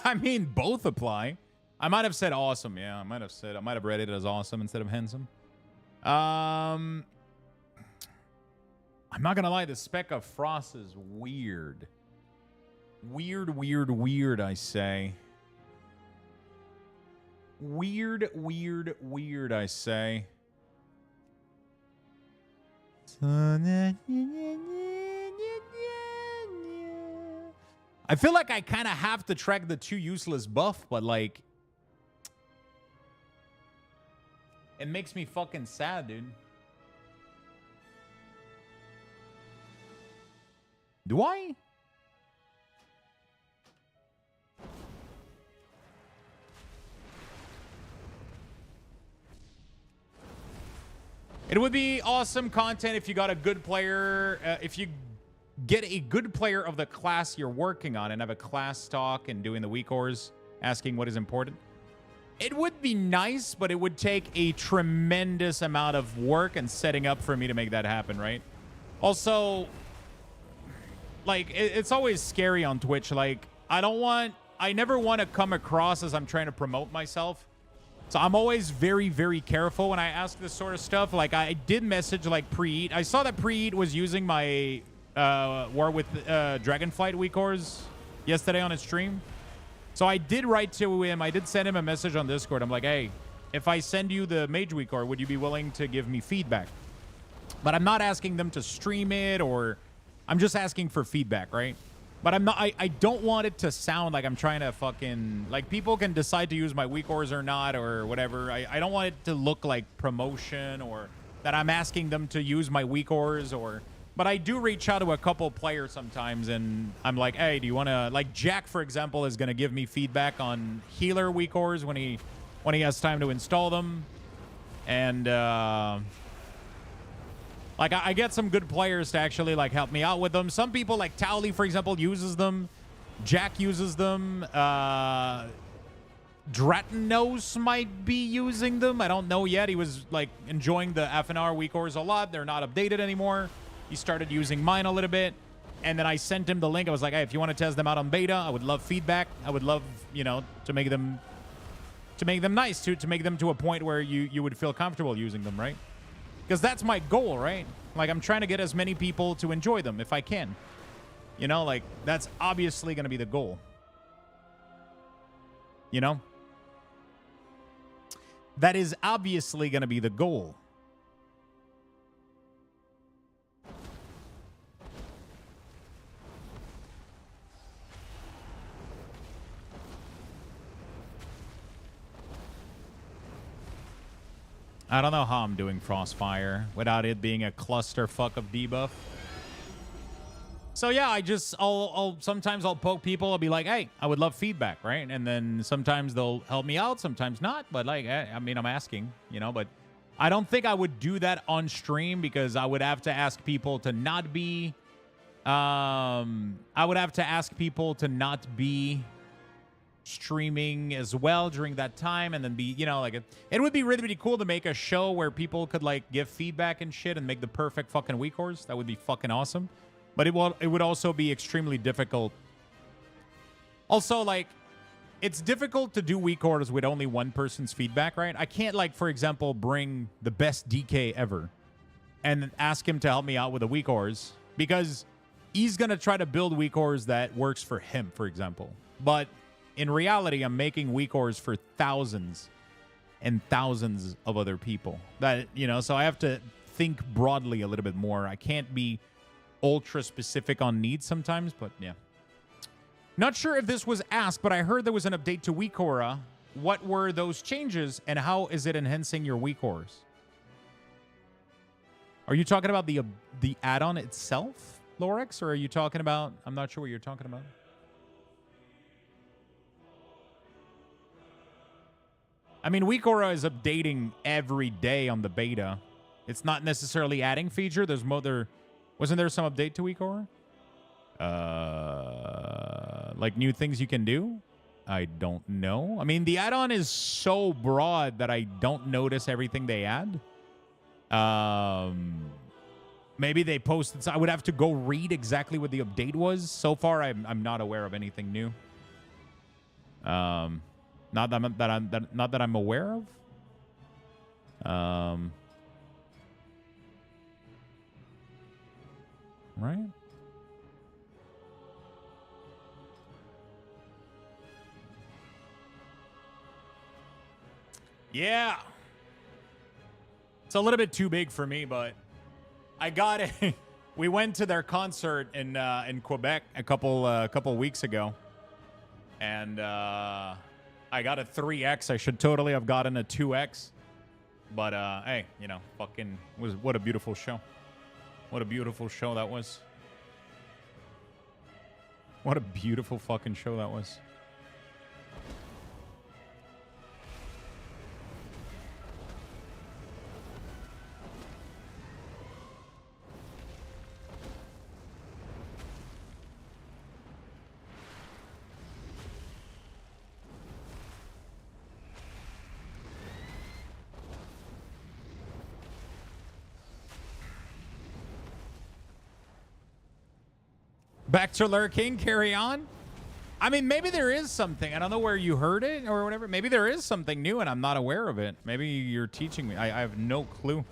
S1: I mean, both apply. I might have said awesome. Yeah, I might have read it as awesome instead of handsome. I'm not gonna lie, the spec of Frost is weird. Weird, I say. Weird, I say. I feel like I kind of have to track the 2 useless buff, but like... It makes me fucking sad, dude. Do I? It would be awesome content if you got a good player, if you get a good player of the class you're working on and have a class talk and doing the WeakAuras, asking what is important. It would be nice, but it would take a tremendous amount of work and setting up for me to make that happen, right? Also, like, it's always scary on Twitch. Like, I never want to come across as I'm trying to promote myself. So I'm always very, very careful when I ask this sort of stuff. Like, I did message, like, Preet. I saw that Preet was using my War with Dragonflight WeakAuras yesterday on his stream. So I did write to him. I did send him a message on Discord. I'm like, hey, if I send you the Mage WeakAuras, would you be willing to give me feedback? But I'm not asking them to stream it, or I'm just asking for feedback, right? But I'm not. I don't want it to sound like I'm trying to fucking, like, people can decide to use my WeakAuras or not or whatever. I don't want it to look like promotion or that I'm asking them to use my WeakAuras or. But I do reach out to a couple players sometimes, and I'm like, hey, do you want to, like, Jack, for example, is going to give me feedback on healer WeakAuras when he has time to install them, and like, I get some good players to actually, like, help me out with them. Some people, like Towley, for example, uses them. Jack uses them. Dratanos might be using them. I don't know yet. He was, like, enjoying the FNR WeakAuras a lot. They're not updated anymore. He started using mine a little bit. And then I sent him the link. I was like, hey, if you want to test them out on beta, I would love feedback. I would love, you know, to make them nice, to make them to a point where you would feel comfortable using them, right? Because that's my goal, right? Like, I'm trying to get as many people to enjoy them if I can. You know, like, that's obviously going to be the goal. You know? That is obviously going to be the goal. I don't know how I'm doing Frostfire without it being a clusterfuck of debuff. So yeah, sometimes I'll poke people. I'll be like, hey, I would love feedback, right? And then sometimes they'll help me out, sometimes not. But, like, I mean, I'm asking, you know. But I don't think I would do that on stream because I would have to ask people to not be. I would have to ask people to not be streaming as well during that time, and then be, you know, like, it would be really, really cool to make a show where people could, like, give feedback and shit and make the perfect fucking WeakAuras. That would be fucking awesome. But it would also be extremely difficult. Also, like, it's difficult to do WeakAuras with only one person's feedback, right? I can't, like, for example, bring the best DK ever and ask him to help me out with the WeakAuras because he's gonna try to build WeakAuras that works for him, for example. But in reality, I'm making WeakAuras for thousands and thousands of other people. That, you know, so I have to think broadly a little bit more. I can't be ultra specific on needs sometimes, but yeah. Not sure if this was asked, but I heard there was an update to WeakAuras. What were those changes, and how is it enhancing your WeakAuras? Are you talking about the add-on itself, Lorex, or are you talking about... I'm not sure what you're talking about. I mean, WeakAuras is updating every day on the beta. It's not necessarily adding feature. There's wasn't there some update to WeakAuras? Like new things you can do? I don't know. I mean, the add-on is so broad that I don't notice everything they add. Maybe they posted. So I would have to go read exactly what the update was. So far, I'm not aware of anything new. Not that I'm aware of. Right. Yeah. It's a little bit too big for me, but I got it. We went to their concert in Quebec a couple weeks ago, and I got a 3X. I should totally have gotten a 2X, but hey, you know, fucking what a beautiful show. What a beautiful show that was. What a beautiful fucking show that was. Back to lurking, carry on. I mean, maybe there is something. I don't know where you heard it or whatever. Maybe there is something new and I'm not aware of it. Maybe you're teaching me. I have no clue.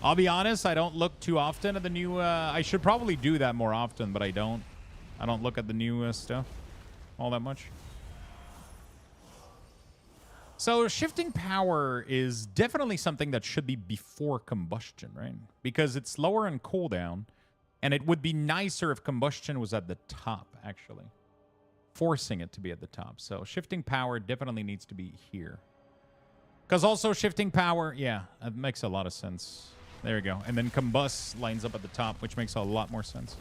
S1: I'll be honest, I don't look too often at the new... I should probably do that more often, but I don't. I don't look at the new stuff all that much. So shifting power is definitely something that should be before combustion, right? Because it's lower in cooldown. And it would be nicer if combustion was at the top, actually. Forcing it to be at the top. So shifting power definitely needs to be here. Because also shifting power, yeah, that makes a lot of sense. There you go. And then combust lines up at the top, which makes a lot more sense.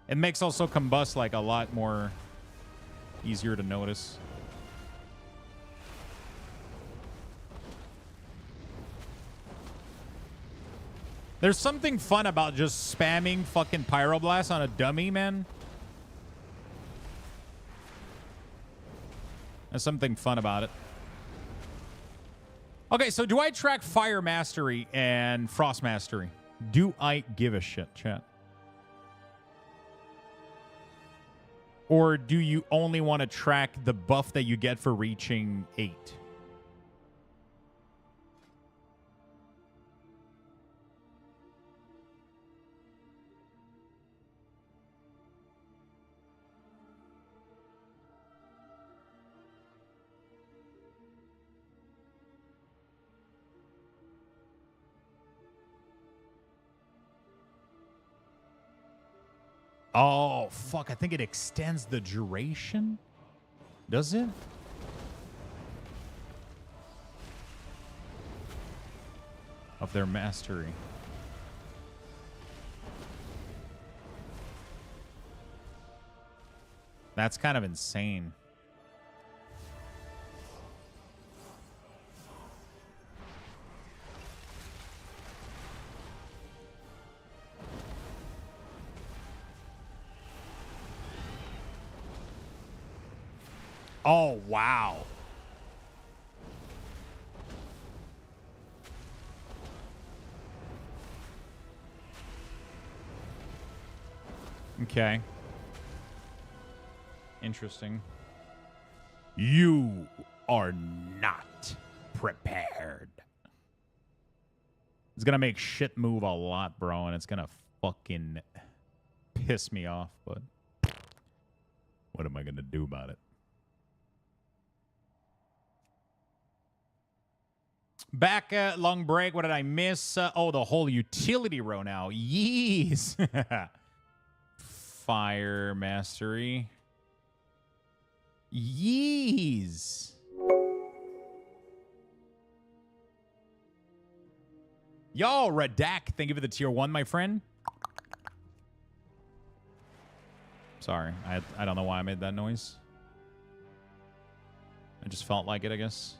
S1: It makes also combust like a lot more easier to notice. There's something fun about just spamming fucking Pyroblast on a dummy, man. There's something fun about it. Okay, so do I track Fire Mastery and Frost Mastery? Do I give a shit, chat? Or do you only want to track the buff that you get for reaching 8? Oh, fuck. I think it extends the duration. Does it? Of their mastery. That's kind of insane. Oh, wow. Okay. Interesting. You are not prepared. It's gonna make shit move a lot, bro, and it's gonna fucking piss me off, but what am I gonna do about it? Back long break. What did I miss? Oh, the whole utility row now. Yees. Fire mastery. Yees. Yo, Radak. Thank you for the tier 1, my friend. Sorry. I don't know why I made that noise. I just felt like it, I guess.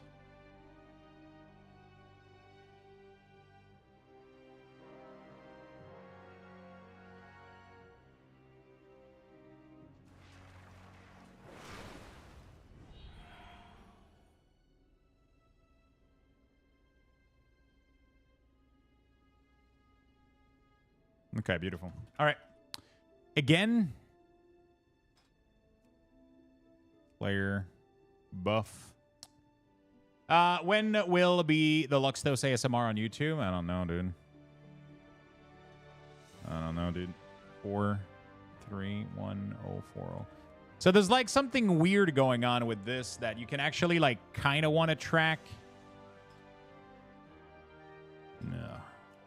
S1: Okay, beautiful. All right. Again. Player buff. When will be the Luxthos ASMR on YouTube? I don't know, dude. I don't know, dude. 431040. So there's like something weird going on with this that you can actually like kind of want to track. No.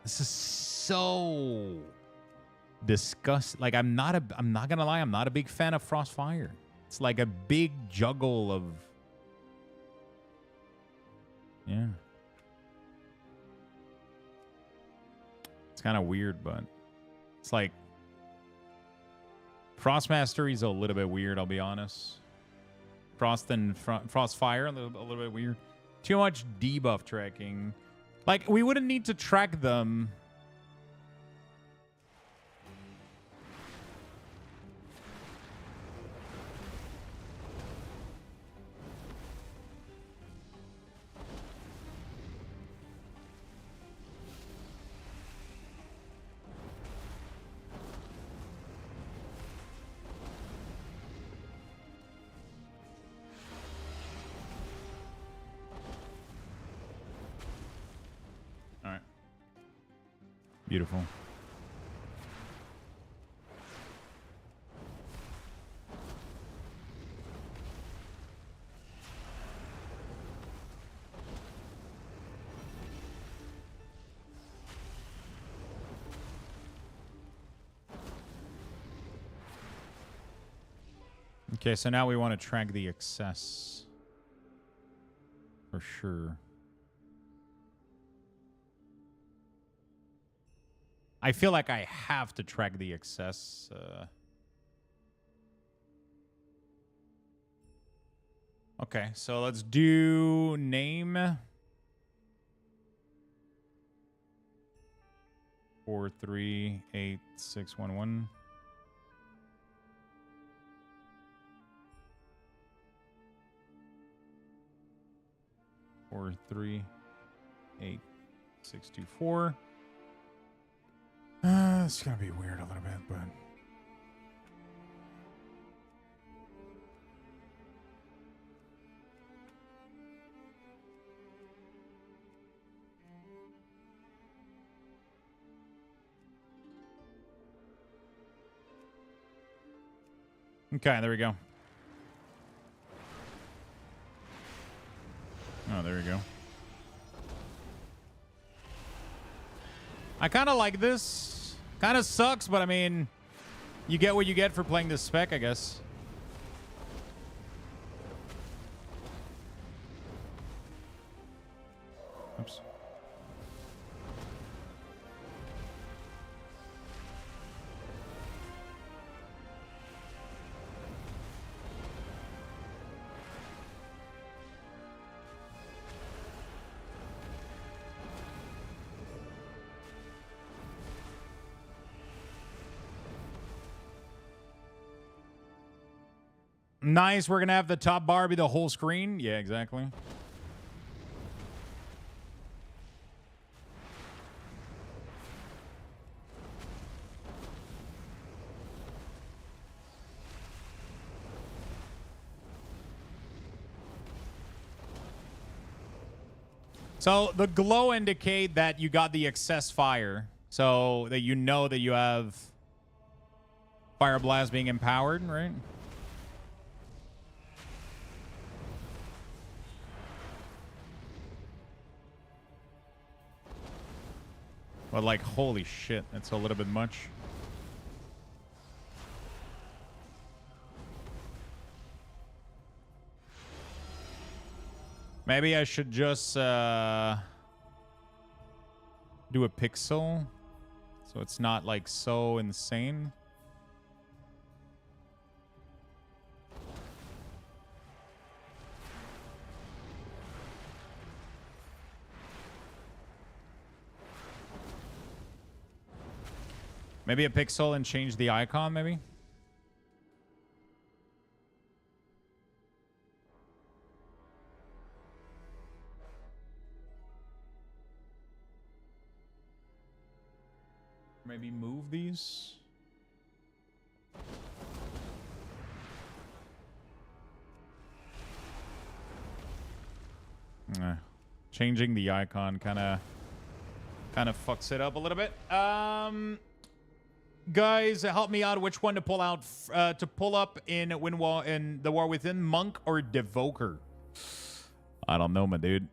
S1: This is so disgusting. Like I'm not gonna lie, I'm not a big fan of Frostfire. It's like a big juggle of yeah. It's kind of weird, but it's like Frost Mastery is a little bit weird, I'll be honest. Frost and Frost Fire, a little bit weird. Too much debuff tracking. Like, we wouldn't need to track them. Beautiful. Okay, so now we want to track the excess. For sure. I feel like I have to track the excess. Okay, so let's do name. 438611. Four, 3, 8, 6, 2, 4. It's gonna be weird a little bit, but okay, there we go. Oh, there we go. I kind of like this. Kind of sucks, but I mean, you get what you get for playing this spec, I guess. Oops. Nice. We're going to have the top bar be the whole screen. Yeah, exactly. So the glow indicate that you got the excess fire, so that you know that you have Fire Blast being empowered, right? But like, holy shit, that's a little bit much. Maybe I should just do a pixel, so it's not like so insane. Maybe a pixel and change the icon, maybe? Maybe move these? Changing the icon kind of fucks it up a little bit. Guys, help me out. Which one to pull out to pull up in the War Within, Monk or Devoker? I don't know, my dude.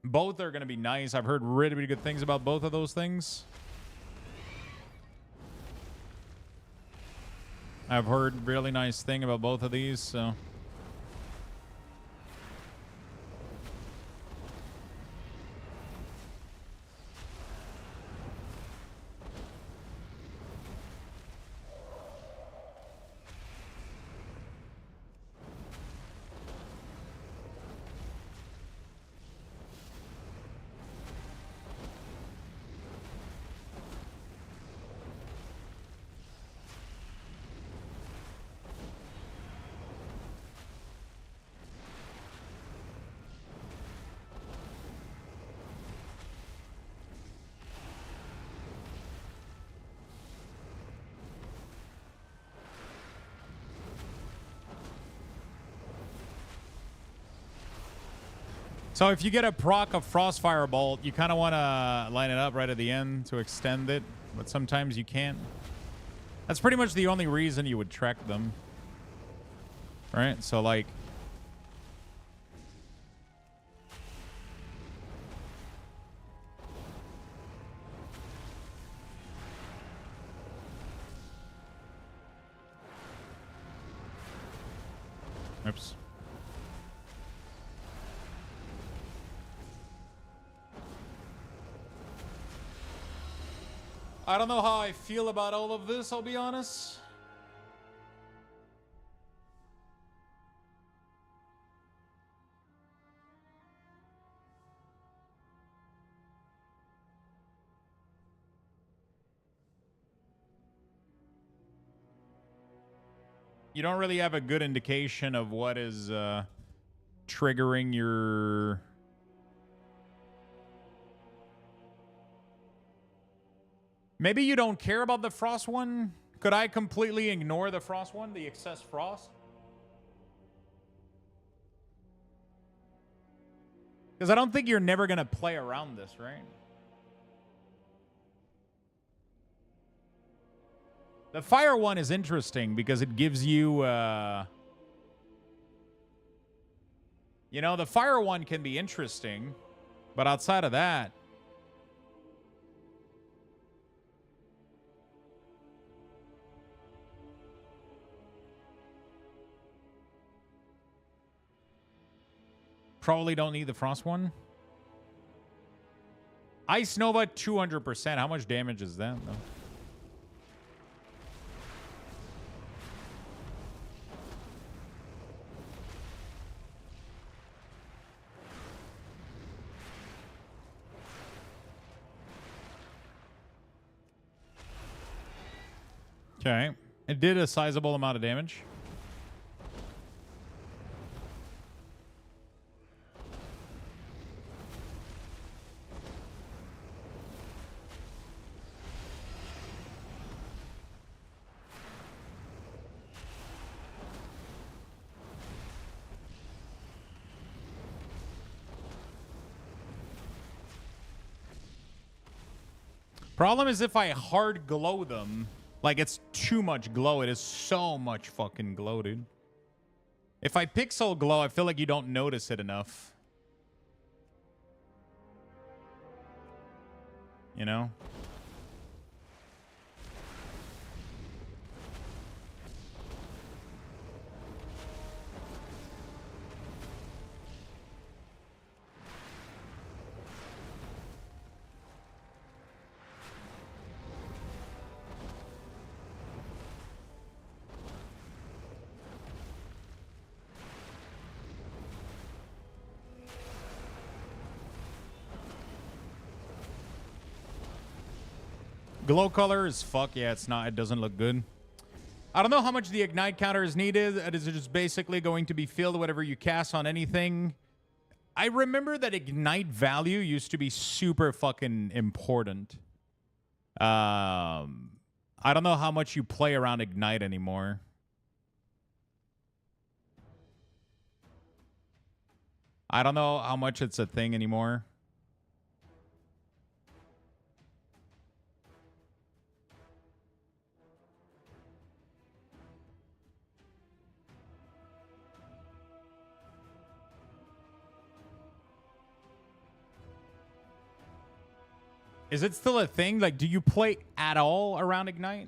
S1: Both are gonna be nice. I've heard really, really good things about both of those things. I've heard really nice thing about both of these, so. So if you get a proc of Frostfire Bolt, you kind of want to line it up right at the end to extend it, but sometimes you can't. That's pretty much the only reason you would trek them. Right? So like... Oops. I don't know how I feel about all of this, I'll be honest. You don't really have a good indication of what is triggering your... Maybe you don't care about the frost one? Could I completely ignore the frost one, the excess frost? Because I don't think you're never going to play around this, right? The fire one is interesting because it gives you... you know, the fire one can be interesting, but outside of that... Probably don't need the frost one. Ice Nova 200%. How much damage is that though? Okay. It did a sizable amount of damage. Problem is if I hard glow them, like it's too much glow. It is so much fucking glow, dude. If I pixel glow, I feel like you don't notice it enough. You know? Glow color is fuck. Yeah, it's not. It doesn't look good. I don't know how much the ignite counter is needed. It is just basically going to be filled whatever you cast on anything. I remember that ignite value used to be super fucking important. I don't know how much you play around ignite anymore. I don't know how much it's a thing anymore. Is it still a thing? Like, do you play at all around Ignite?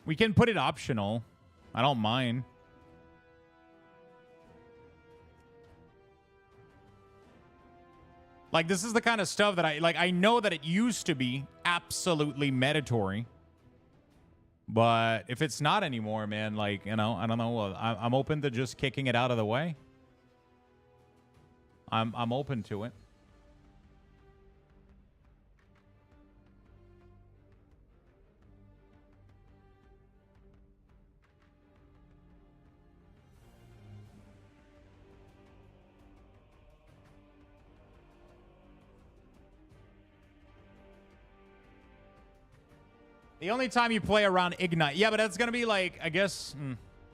S1: We can put it optional. I don't mind. Like, this is the kind of stuff that I know that it used to be absolutely mandatory. But if it's not anymore, man, like, you know, I don't know. I'm open to just kicking it out of the way. I'm open to it. The only time you play around Ignite. Yeah, but that's going to be like, I guess,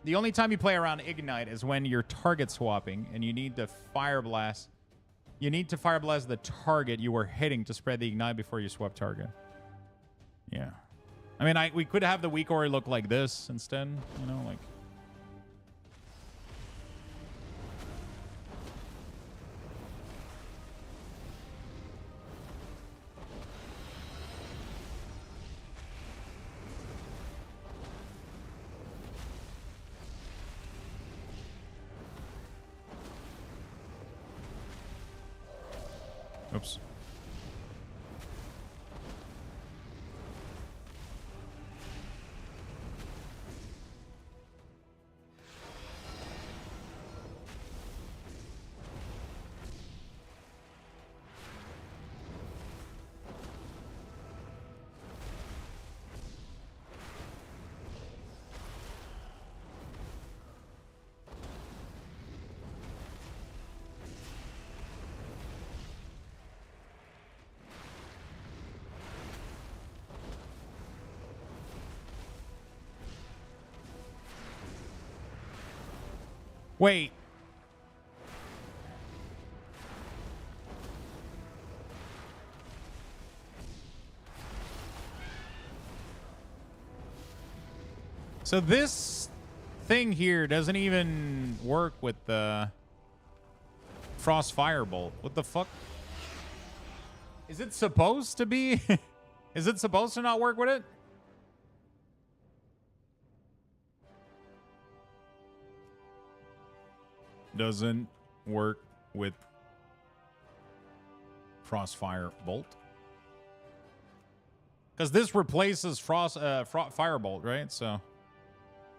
S1: the only time you play around Ignite is when you're target swapping and you need to Fire Blast. You need to Fire Blast the target you were hitting to spread the Ignite before you swap target. Yeah. I mean, we could have the WeakAuras look like this instead, you know, like. Oops. Wait. So this thing here doesn't even work with the Frost Firebolt. What the fuck? Is it supposed to be? Is it supposed to not work with it? Doesn't work with Frostfire Bolt. Because this replaces Firebolt, right? So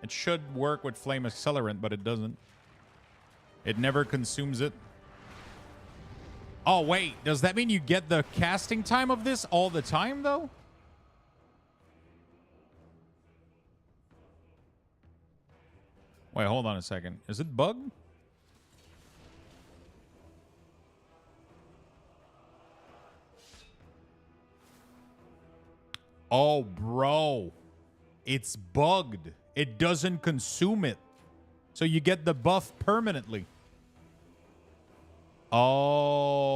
S1: it should work with Flame Accelerant, but it doesn't. It never consumes it. Oh, wait. Does that mean you get the casting time of this all the time, though? Wait, hold on a second. Is it bugged? Oh, bro. It's bugged. It doesn't consume it. So you get the buff permanently. Oh.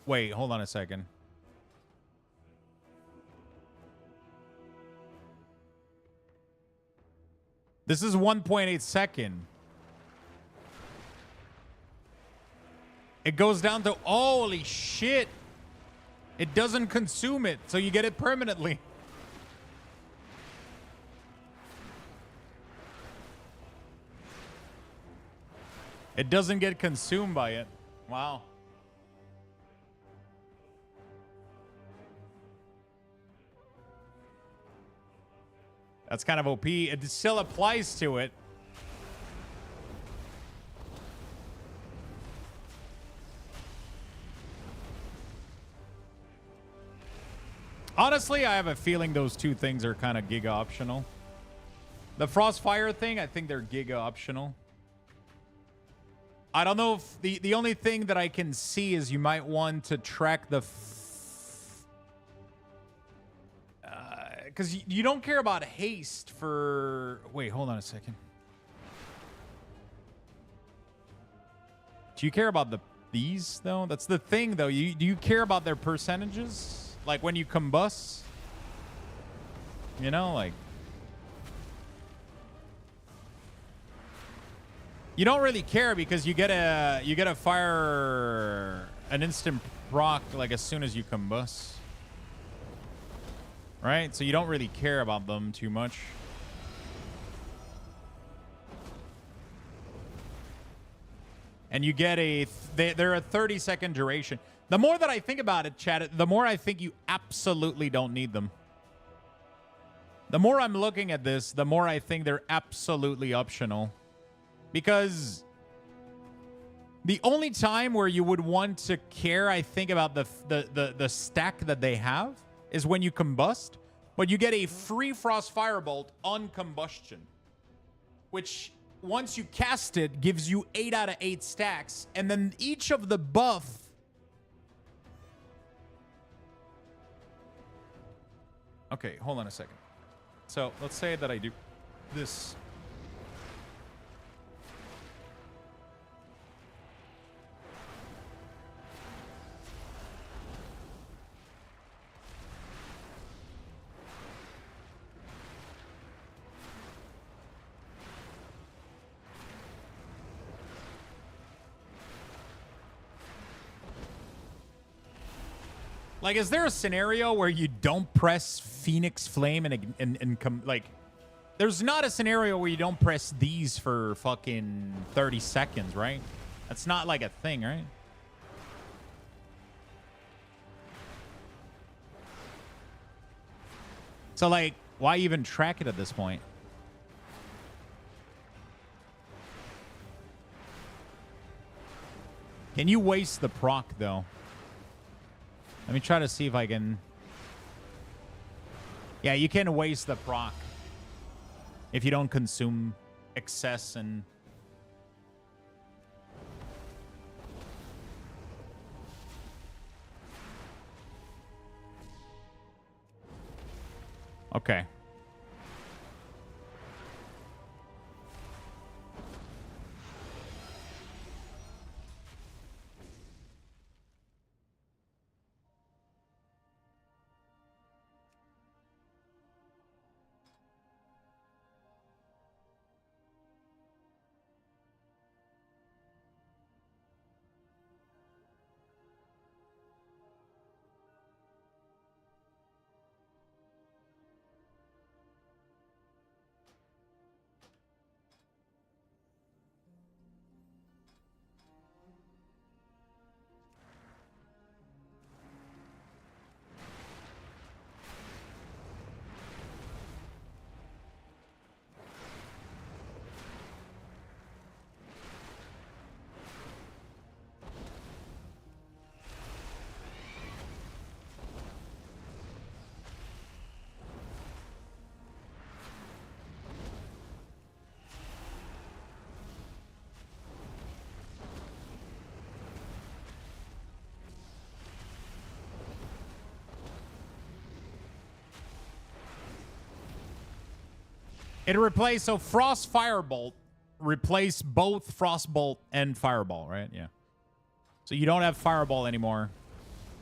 S1: Wait, hold on a second. This is 1.8 second. It goes down to... Holy shit. It doesn't consume it, so you get it permanently. It doesn't get consumed by it. Wow. That's kind of OP. It still applies to it. Honestly, I have a feeling those two things are kind of giga optional. The Frostfire thing, I think they're giga optional. I don't know if the only thing that I can see is you might want to track the... Because you don't care about haste for... Wait, hold on a second. Do you care about these, though? That's the thing, though. Do you care about their percentages? Like when you combust? You know, like... You don't really care because you get a fire an instant proc like as soon as you combust. Right? So you don't really care about them too much. And you get they're a 30-second duration. The more that I think about it, chat, the more I think you absolutely don't need them. The more I'm looking at this, the more I think they're absolutely optional. Because the only time where you would want to care, I think, about the stack that they have is when you combust, but you get a free Frost Firebolt on combustion, which once you cast it gives you 8 out of 8 stacks, and then each of the buff Okay, hold on a second. So let's say that I do this. Like, is there a scenario where you don't press Phoenix Flame and come, like, there's not a scenario where you don't press these for fucking 30 seconds, right? That's not like a thing, right? So, like, why even track it at this point? Can you waste the proc, though? Let me try to see if I can... Yeah, you can waste the proc if you don't consume excess and... Okay. It replaced, so Frost Firebolt replaced both Frostbolt and Fireball, right? Yeah. So you don't have Fireball anymore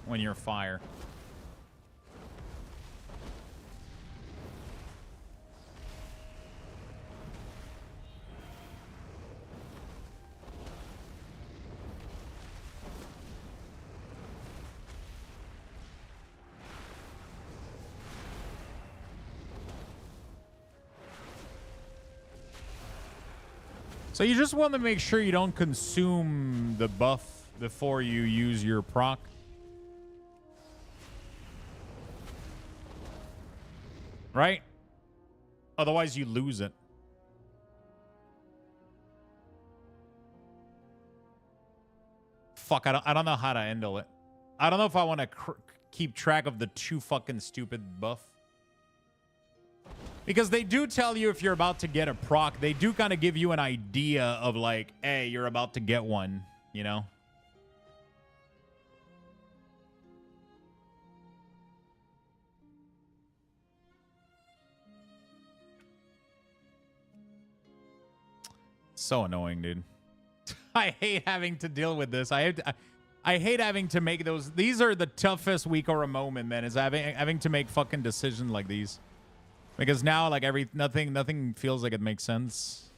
S1: when you're fire. So you just want to make sure you don't consume the buff before you use your proc. Right? Otherwise you lose it. Fuck, I don't know how to handle it. I don't know if I want to keep track of the too fucking stupid buff. Because they do tell you if you're about to get a proc, they do kind of give you an idea of like, hey, you're about to get one, you know? So annoying, dude. I hate having to deal with this. I hate having to make those. These are the toughest WeakAuras moment, man, is having to make fucking decisions like these. Because now, like, nothing feels like it makes sense.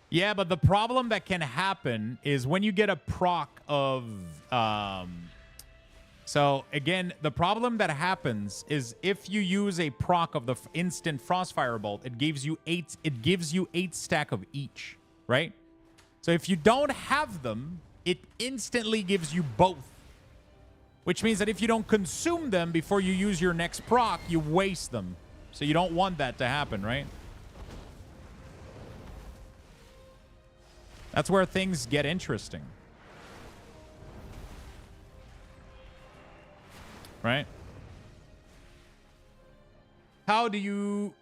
S1: Yeah, but the problem that can happen is when you get a proc of... So, again, the problem that happens is if you use a proc of the instant Frostfire Bolt, it gives you 8 stack of each. Right? So if you don't have them, it instantly gives you both. Which means that if you don't consume them before you use your next proc, you waste them. So you don't want that to happen, right? That's where things get interesting. Right? How do you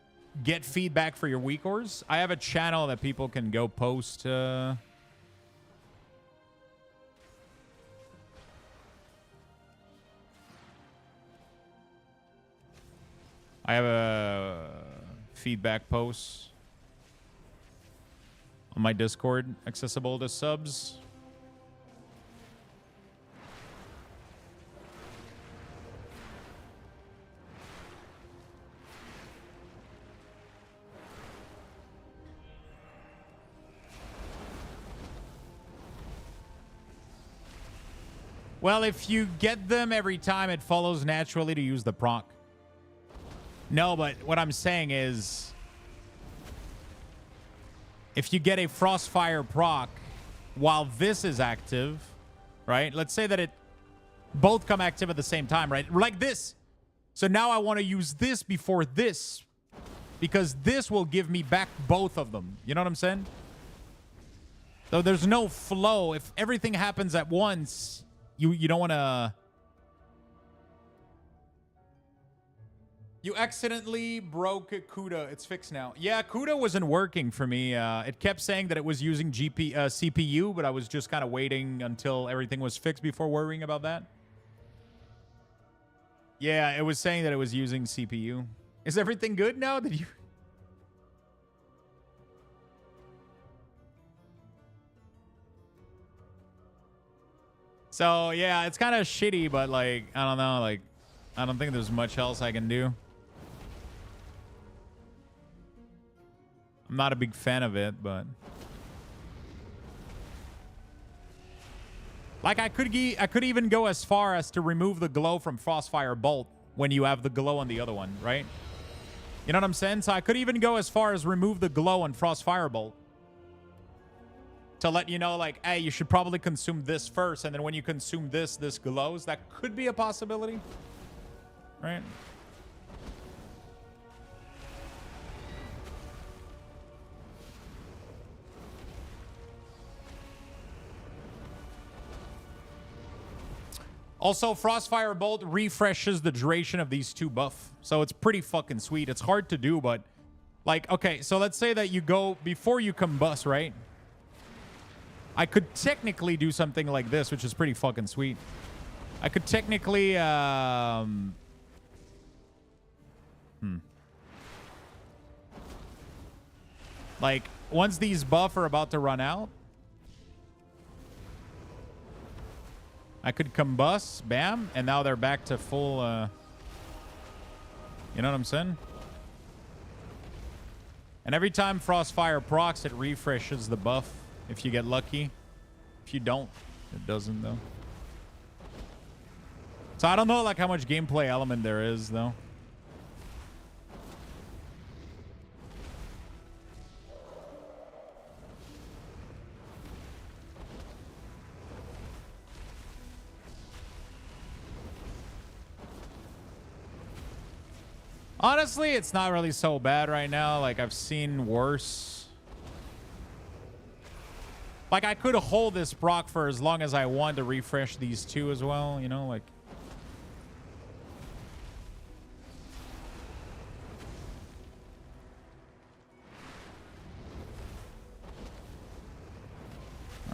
S1: get feedback for your WeakAuras, I have a channel that people can go post. I have a feedback post on my Discord, accessible to subs. Well, if you get them every time, it follows naturally to use the proc. No, but what I'm saying is, if you get a Frostfire proc while this is active, right? Let's say that it both come active at the same time, right? Like this. So now I want to use this before this, because this will give me back both of them. You know what I'm saying? So there's no flow. If everything happens at once, you don't want to... You accidentally broke CUDA. It's fixed now. Yeah, CUDA wasn't working for me. It kept saying that it was using CPU, but I was just kind of waiting until everything was fixed before worrying about that. Yeah, it was saying that it was using CPU. Is everything good now? Did you... So, yeah, it's kind of shitty, but, like, I don't know. Like, I don't think there's much else I can do. I'm not a big fan of it, but... Like, I could even go as far as to remove the glow from Frostfire Bolt when you have the glow on the other one, right? You know what I'm saying? So I could even go as far as remove the glow on Frostfire Bolt. To let you know, like, hey, you should probably consume this first, and then when you consume this, this glows. That could be a possibility. Right? Also, Frostfire Bolt refreshes the duration of these two buffs. So it's pretty fucking sweet. It's hard to do, but... Like, okay, so let's say that you go... Before you combust, right? I could technically do something like this, which is pretty fucking sweet. I could technically... Like, once these buffs are about to run out... I could combust, bam, and now they're back to full, you know what I'm saying? And every time Frostfire procs, it refreshes the buff, if you get lucky. If you don't, it doesn't, though. So I don't know, like, how much gameplay element there is, though. Honestly, it's not really so bad right now. Like, I've seen worse. Like, I could hold this proc for as long as I want to refresh these two as well, you know, like...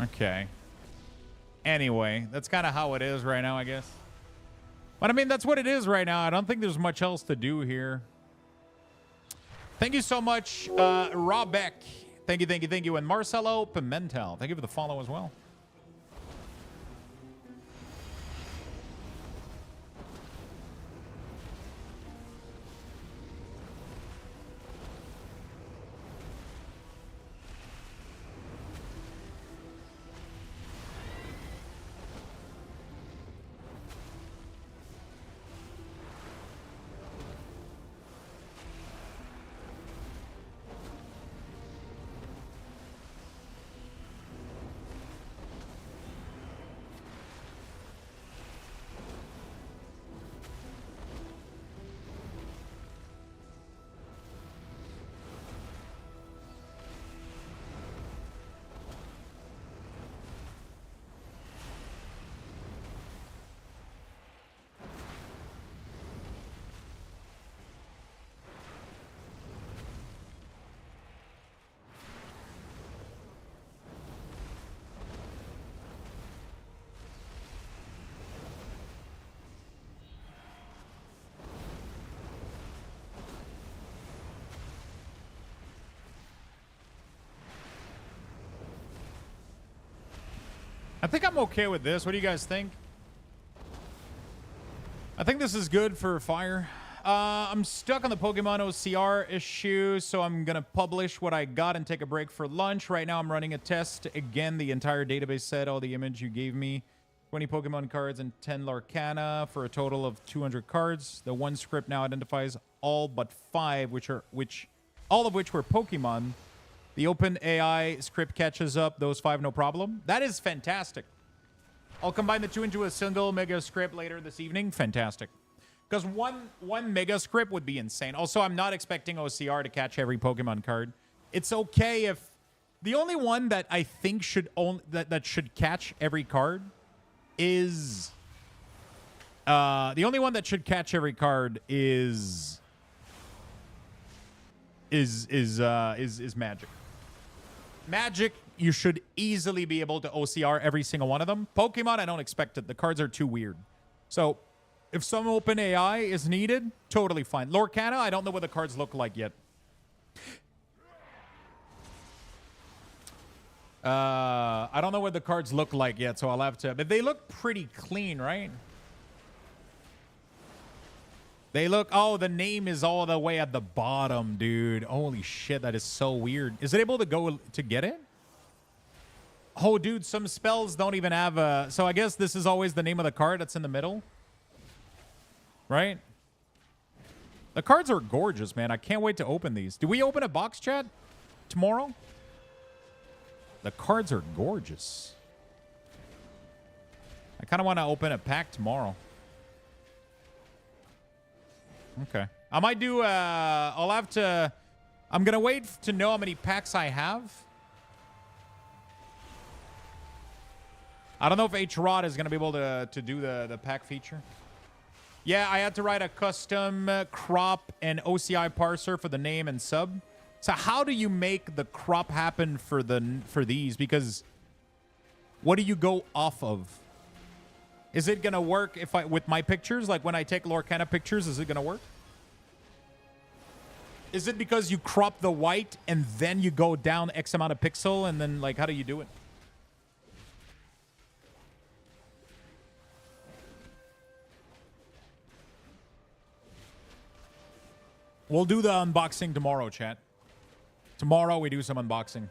S1: Okay. Anyway, that's kind of how it is right now, I guess. But I mean, that's what it is right now. I don't think there's much else to do here. Thank you so much, Rob Beck. Thank you, thank you, thank you. And Marcelo Pimentel. Thank you for the follow as well. I think I'm okay with this. What do you guys think? I think this is good for fire. I'm stuck on the Pokemon OCR issue, so I'm going to publish what I got and take a break for lunch. Right now, I'm running a test. Again, the entire database set, all the image you gave me, 20 Pokemon cards and 10 Larcana for a total of 200 cards. The one script now identifies all but 5, all of which were Pokemon. The open AI script catches up those 5, no problem. That is fantastic. I'll combine the 2 into a single mega script later this evening. Fantastic. Because one mega script would be insane. Also, I'm not expecting OCR to catch every Pokemon card. It's okay if the only one that I think should that should catch every card is the only one that should catch every card is Magic. Magic, you should easily be able to OCR every single one of them. Pokemon, I don't expect it. The cards are too weird. So if some open AI is needed, totally fine. Lorcana, I don't know what the cards look like yet. I don't know what the cards look like yet, so I'll have to... But they look pretty clean, right? They look... Oh, the name is all the way at the bottom, dude. Holy shit, that is so weird. Is it able to go to get it? Oh, dude, some spells don't even have a... So I guess this is always the name of the card that's in the middle. Right? The cards are gorgeous, man. I can't wait to open these. Do we open a box, chat? Tomorrow? The cards are gorgeous. I kind of want to open a pack tomorrow. Okay. I might do... I'll have to... I'm going to wait to know how many packs I have. I don't know if H-Rod is going to be able to do the pack feature. Yeah, I had to write a custom crop and OCI parser for the name and sub. So how do you make the crop happen for these? Because what do you go off of? Is it gonna work if with my pictures? Like when I take Lorcana pictures, is it gonna work? Is it because you crop the white and then you go down X amount of pixel and then like how do you do it? We'll do the unboxing tomorrow, chat. Tomorrow we do some unboxing.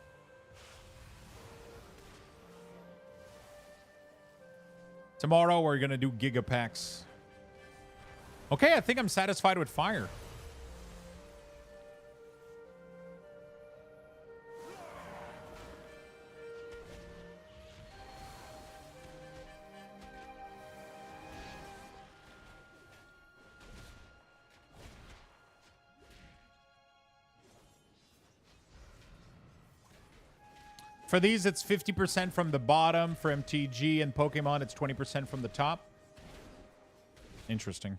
S1: Tomorrow we're going to do Gigapacks. Okay, I think I'm satisfied with fire. For these, it's 50% from the bottom. For MTG and Pokemon, it's 20% from the top. Interesting.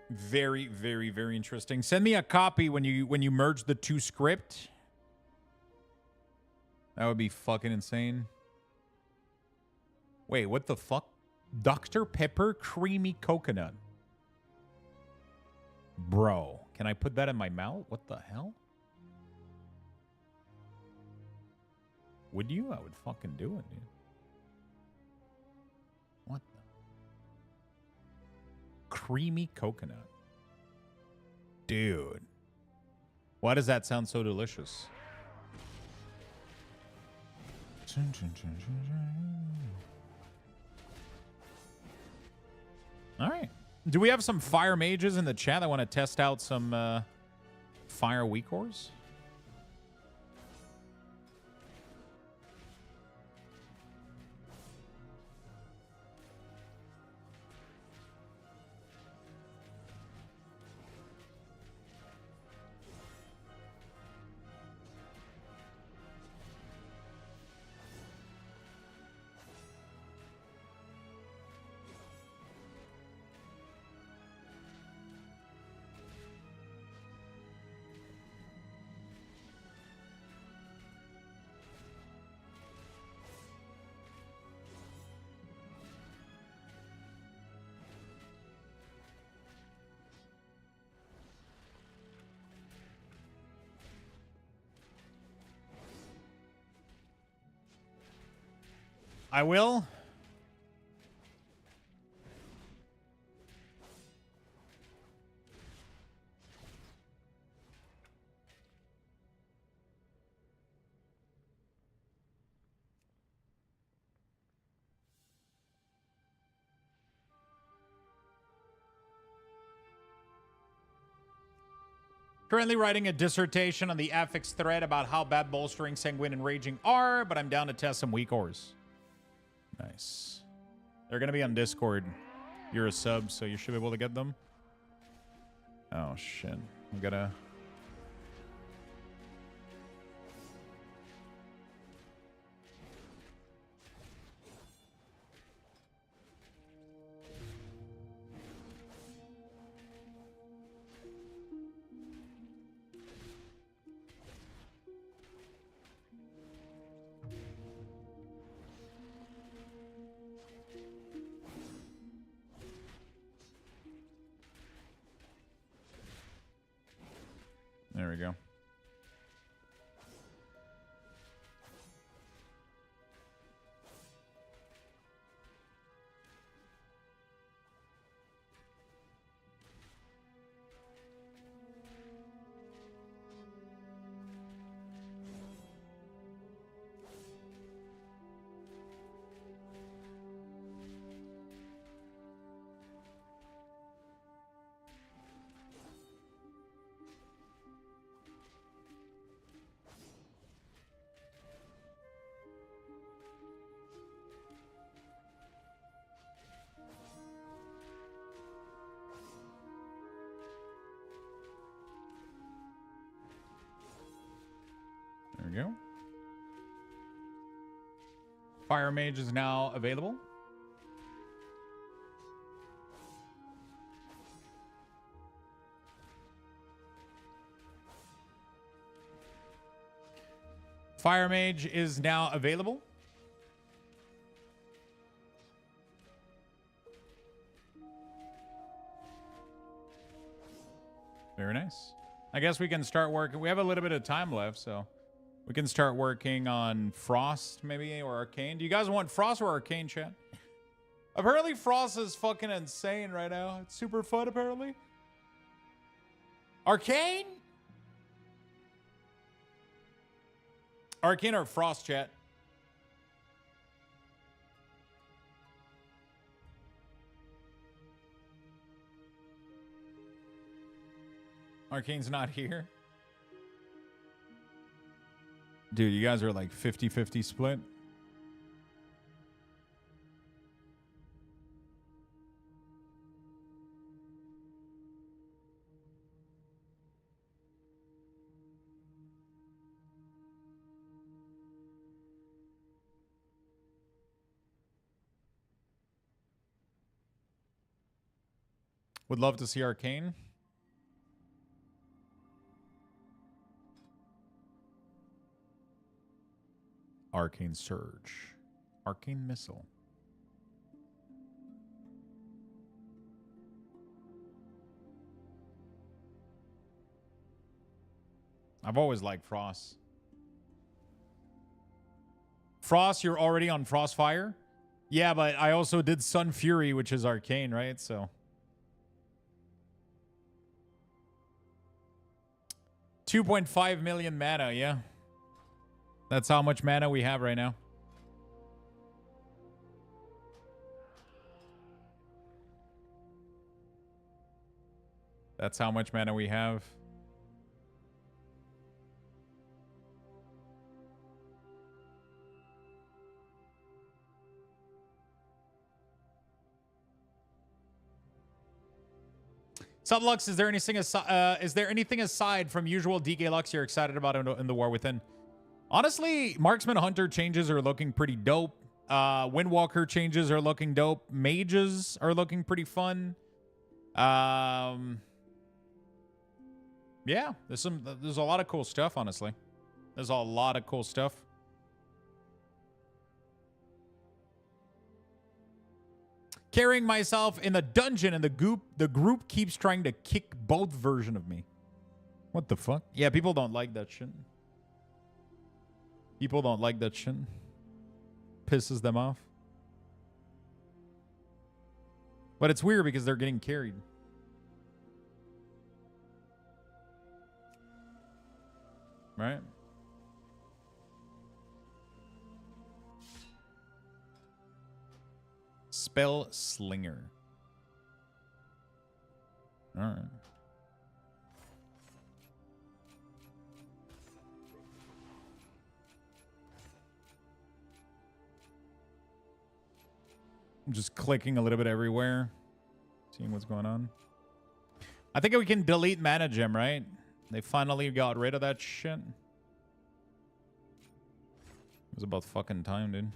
S1: Very, very, very interesting. Send me a copy when you merge the 2 script. That would be fucking insane. Wait, what the fuck? Dr. Pepper Creamy Coconut. Bro. Can I put that in my mouth? What the hell? Would you? I would fucking do it, dude. What the? Creamy coconut. Dude. Why does that sound so delicious? All right. Do we have some fire mages in the chat that want to test out some fire WeakAuras? I will. Currently writing a dissertation on the affix thread about how bad bolstering, sanguine, and raging are, but I'm down to test some WeakAuras. Nice. They're going to be on Discord. You're a sub, so you should be able to get them. Oh, shit. We gotta... There we go. There we go. Fire Mage is now available. Fire Mage is now available. Very nice. I guess we can start working. We have a little bit of time left, so we can start working on Frost, maybe, or Arcane. Do you guys want Frost or Arcane, chat? Apparently, Frost is fucking insane right now. It's super fun, apparently. Arcane? Arcane or Frost, chat? Arcane's not here. Dude, you guys are like 50-50 split. Would love to see Arcane. Arcane Surge. Arcane Missile. I've always liked Frost. Frost, you're already on Frostfire? Yeah, but I also did Sunfury, which is Arcane, right? So 2.5 million mana, yeah. That's how much mana we have right now. That's how much mana we have. Sublux, is there anything aside from usual DK Lux you're excited about in the War Within? Honestly, Marksman Hunter changes are looking pretty dope. Windwalker changes are looking dope. Mages are looking pretty fun. Yeah, there's a lot of cool stuff, honestly. There's a lot of cool stuff. Carrying myself in the dungeon and the group keeps trying to kick both version of me. What the fuck? Yeah, people don't like that shit. People don't like that shit. pisses them off. But it's weird because they're getting carried. Right? Spell Slinger. All right. I'm just clicking a little bit everywhere, seeing what's going on. I think we can delete Mana Gem, right? They finally got rid of that shit. It was about fucking time, dude.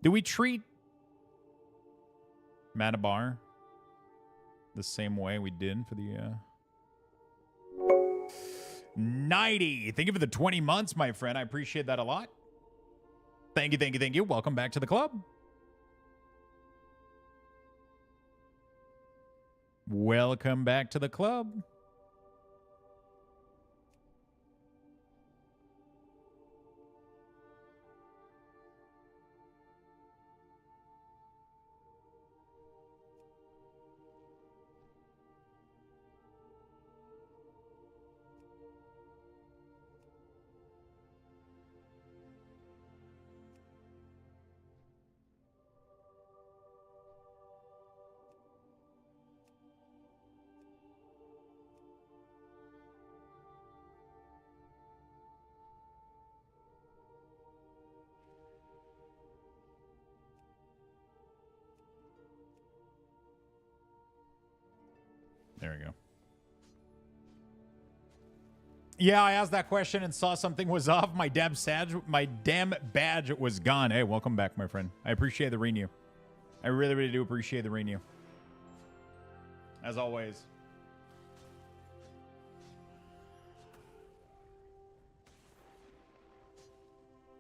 S1: Do we treat Mana Bar the same way we did for the 90? Thank you for the 20 months, my friend. I appreciate that a lot. Thank you, thank you, thank you. Welcome back to the club. Welcome back to the club. There we go. Yeah, I asked that question and saw something was off. My damn badge was gone. Hey, welcome back, my friend. I appreciate the renew. I really, really do appreciate the renew. As always.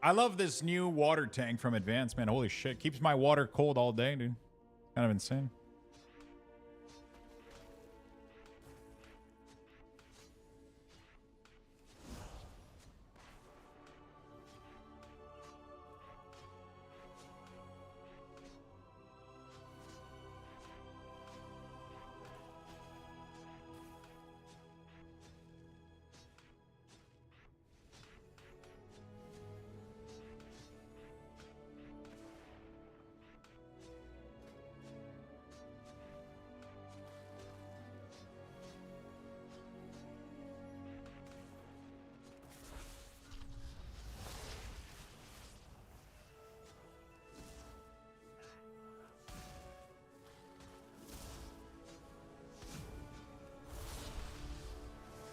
S1: I love this new water tank from Advanced, man. Holy shit. Keeps my water cold all day, dude. Kind of insane.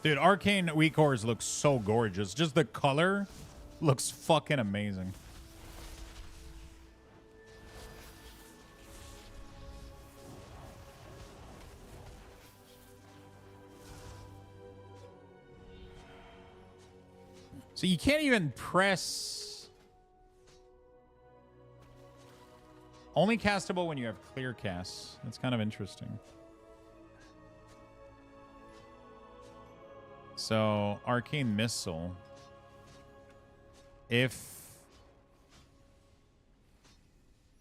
S1: Dude, Arcane WeakAuras looks so gorgeous. Just the color looks fucking amazing. So you can't even press... Only castable when you have clear casts. That's kind of interesting. So, Arcane Missile. If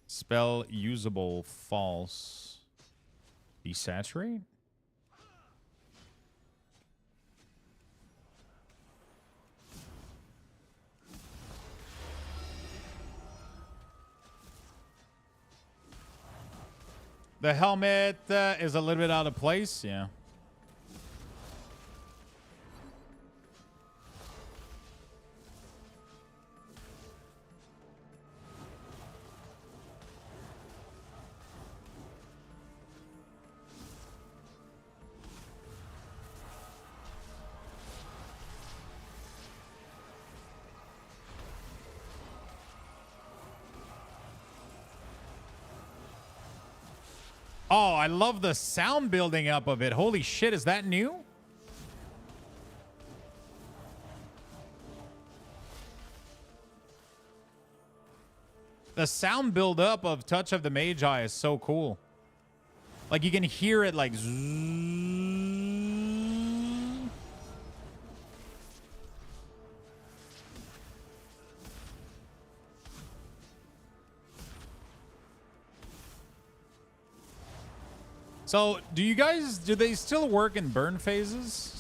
S1: spell usable false, desaturate? The helmet is a little bit out of place, yeah. Oh, I love the sound building up of it. Holy shit, is that new? The sound build-up of Touch of the Magi is so cool. Like, you can hear it, like... So, do they still work in burn phases?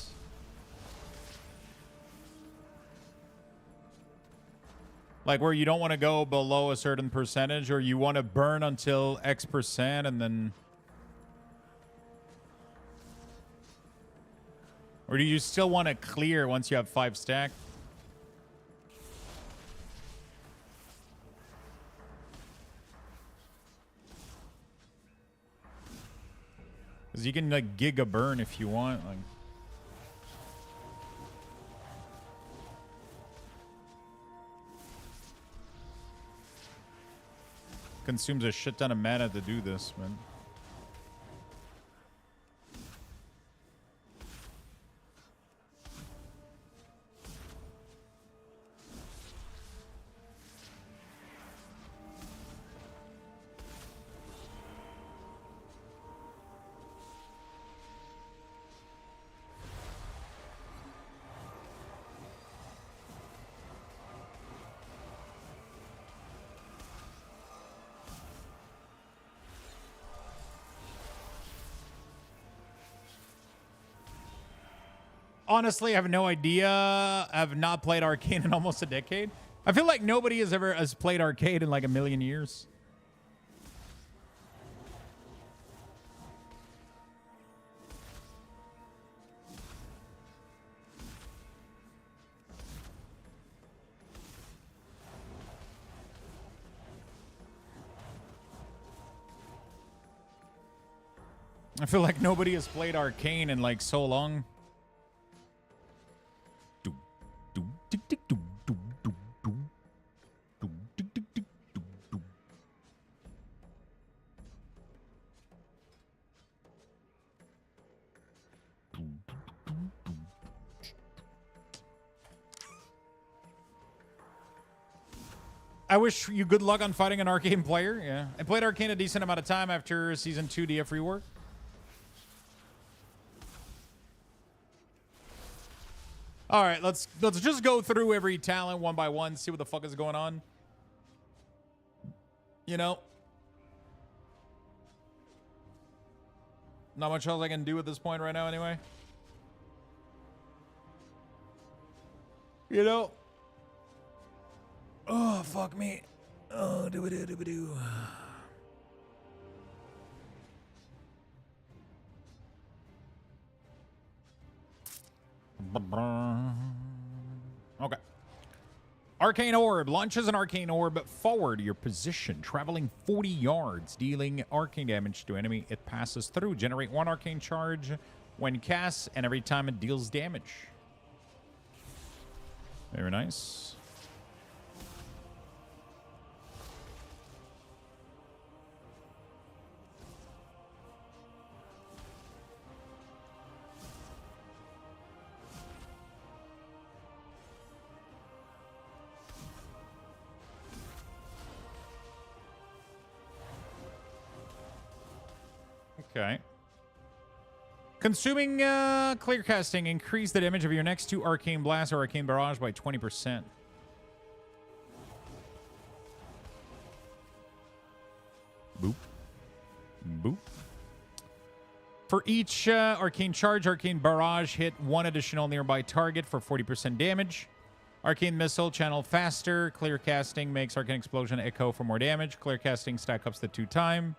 S1: Like where you don't want to go below a certain percentage, or you want to burn until X percent and then... Or do you still want to clear once you have 5 stack? Because you can, like, gig a burn if you want. Like, consumes a shit ton of mana to do this, man. Honestly, I have no idea. I've not played Arcane in almost a decade. I feel like nobody has played Arcane in like a million years. I feel like nobody has played Arcane in like so long. I wish you good luck on fighting an Arcane player. Yeah, I played Arcane a decent amount of time after Season 2 DF rework. All right, let's just go through every talent one by one, see what the fuck is going on. You know, not much else I can do at this point right now, anyway. You know. Oh, fuck me. Oh, do-ba-do. Okay. Arcane Orb. Launches an Arcane Orb forward your position, traveling 40 yards, dealing arcane damage to enemy it passes through. Generate 1 arcane charge when cast, and every time it deals damage. Very nice. Okay. Consuming clear casting. Increase the damage of your next 2 Arcane Blast or Arcane Barrage by 20%. Boop. Boop. For each Arcane Charge, Arcane Barrage hit 1 additional nearby target for 40% damage. Arcane Missile, channel faster. Clear casting makes Arcane Explosion echo for more damage. Clear casting stack ups to 2 times.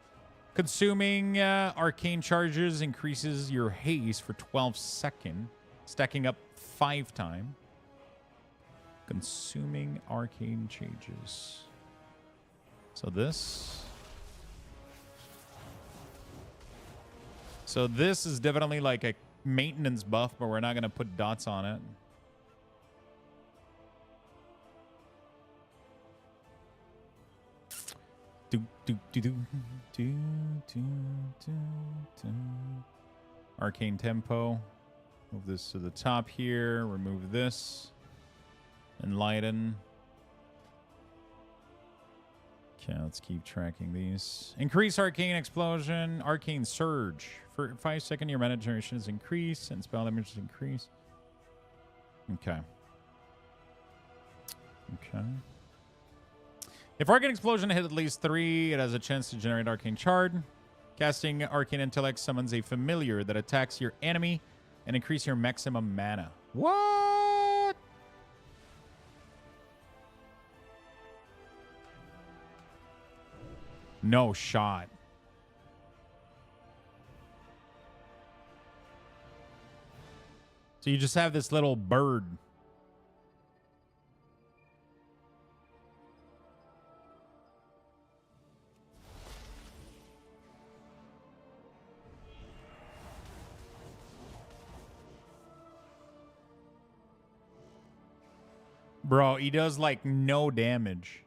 S1: Consuming arcane charges increases your haste for 12 seconds, stacking up 5 times. Consuming arcane changes. So this is definitely like a maintenance buff, but we're not going to put dots on it. Arcane Tempo. Move this to the top here. Remove this. Enlighten. Okay, let's keep tracking these. Increase Arcane Explosion, Arcane Surge. For 5 seconds, your mana generation is increased and spell damage is increased. Okay. Okay. If Arcane Explosion hit at least 3, it has a chance to generate Arcane Shard. Casting Arcane Intellect summons a familiar that attacks your enemy and increase your maximum mana. What? No shot. So you just have this little bird. Bro, he does like no damage.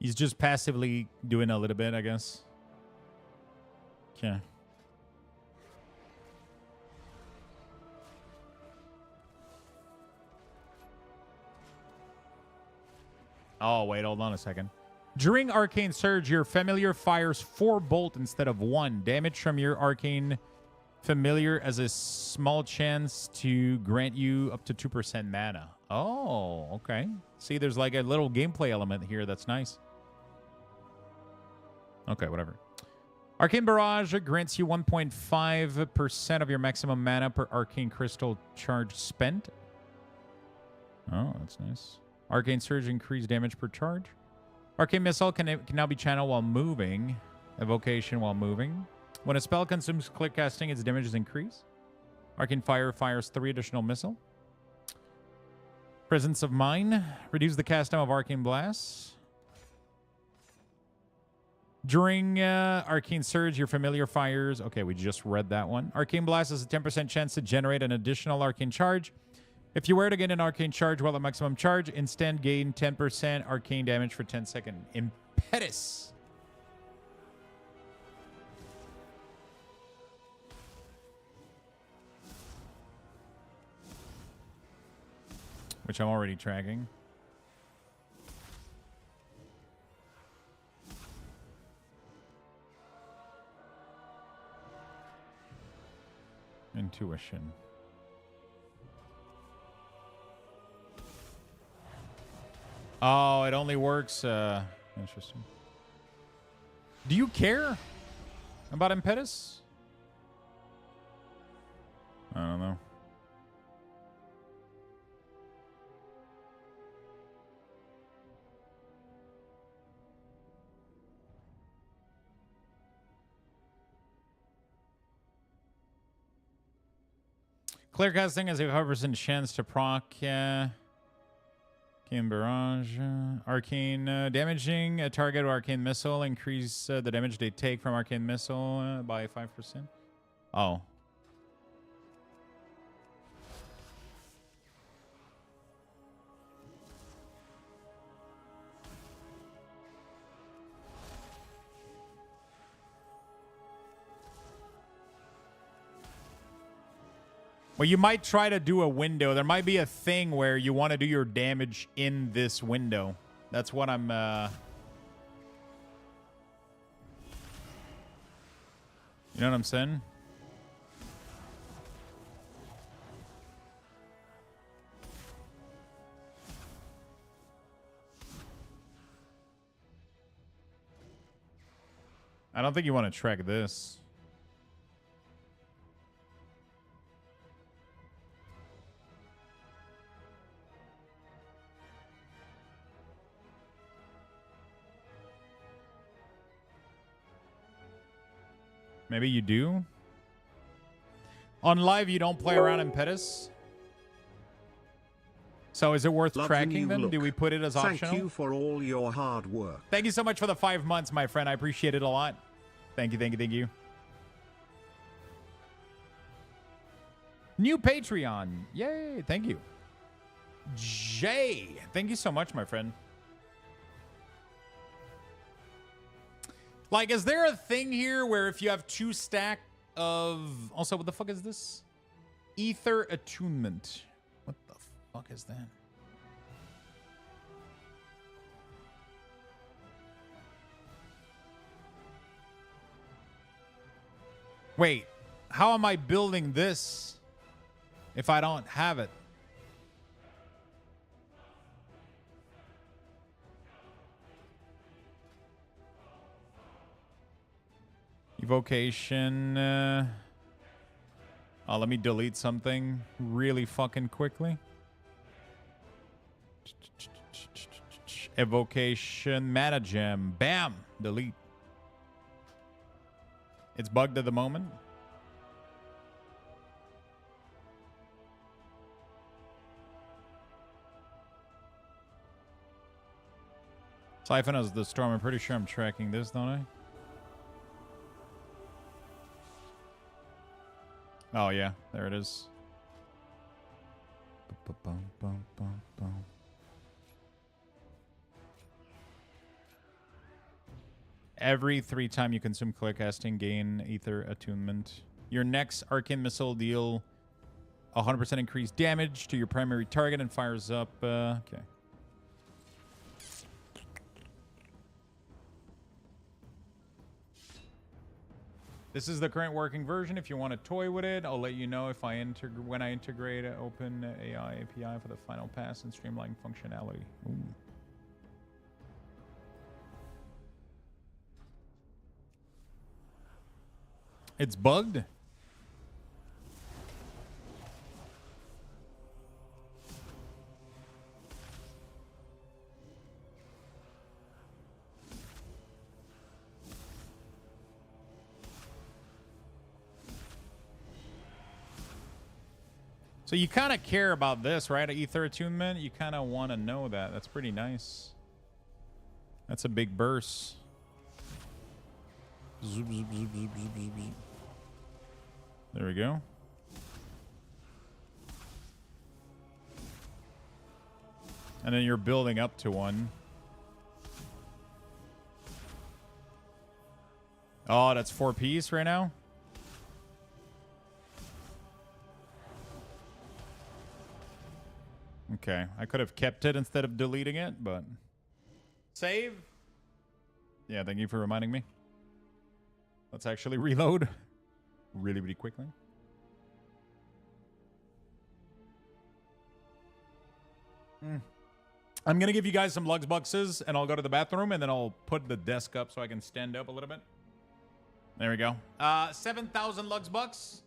S1: He's just passively doing a little bit, I guess. Okay. Oh, wait, hold on a second. During Arcane Surge, your familiar fires 4 bolt instead of 1. Damage from your Arcane Familiar has a small chance to grant you up to 2% mana. Oh, okay. See, there's like a little gameplay element here that's nice. Okay, whatever. Arcane Barrage grants you 1.5% of your maximum mana per Arcane Crystal charge spent. Oh, that's nice. Arcane Surge increase damage per charge. Arcane Missile can now be channeled while moving. Evocation while moving. When a spell consumes click casting, its damage is increased. Arcane Fire fires 3 additional missile. Presence of Mind. Reduce the cast time of Arcane Blast. During Arcane Surge, your familiar fires... Okay, we just read that one. Arcane Blast has a 10% chance to generate an additional Arcane Charge. If you were to get an Arcane Charge while at maximum charge, instant gain 10% Arcane damage for 10 seconds. Impetus. Which I'm already tracking. Intuition. Oh, it only works. Interesting. Do you care about Impetus? I don't know. Clear casting has a 5% chance to proc. Arcane Barrage. Arcane damaging a target with Arcane Missile. Increase the damage they take from Arcane Missile by 5%. Oh. Well, you might try to do a window. There might be a thing where you want to do your damage in this window. That's what I'm... You know what I'm saying? I don't think you want to track this. Maybe you do. On live, you don't play around in Impetus. So is it worth tracking them? Do we put it as optional?
S3: Thank you for all your hard work.
S1: Thank you so much for the 5 months, my friend. I appreciate it a lot. Thank you, thank you, thank you. New Patreon. Yay, thank you. Jay, thank you so much, my friend. Like, is there a thing here where if you have 2 stack of... Also, what the fuck is this? Ether Attunement. What the fuck is that? Wait, how am I building this if I don't have it? Evocation. Let me delete something really fucking quickly. Evocation mana gem. Bam! Delete. It's bugged at the moment. Siphon as the storm. I'm pretty sure I'm tracking this, don't I? Oh, yeah. There it is. Every 3 times you consume clear casting, gain ether attunement. Your next arcane missile deal 100% increased damage to your primary target and fires up. Okay. This is the current working version. If you want to toy with it, I'll let you know if when I integrate Open AI API for the final pass and streamline functionality. Ooh. It's bugged? So you kind of care about this, right? Ether attunement. You kind of want to know that. That's pretty nice. That's a big burst. Zoop, zoop, zoop, zoop, zoop, zoop, zoop. There we go. And then you're building up to one. Oh, that's 4 piece right now. Okay, I could have kept it instead of deleting it, but... Save? Yeah, thank you for reminding me. Let's actually reload really, really quickly. I'm going to give you guys some Lux Buxes, and I'll go to the bathroom, and then I'll put the desk up so I can stand up a little bit. There we go. 7,000 Lux Bucks.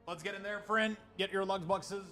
S1: Let's get in there, friend. Get your Lux Buxes.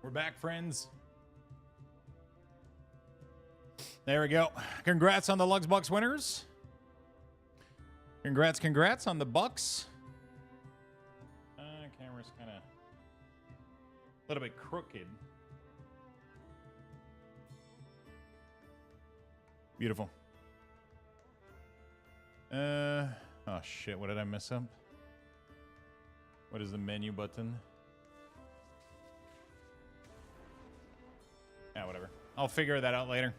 S1: We're back, friends. There we go. Congrats on the Lux Bucks winners. Congrats on the Bucks. Camera's kind of a little bit crooked. Beautiful. Oh shit, what did I mess up? What is the menu button? Yeah, whatever. I'll figure that out later.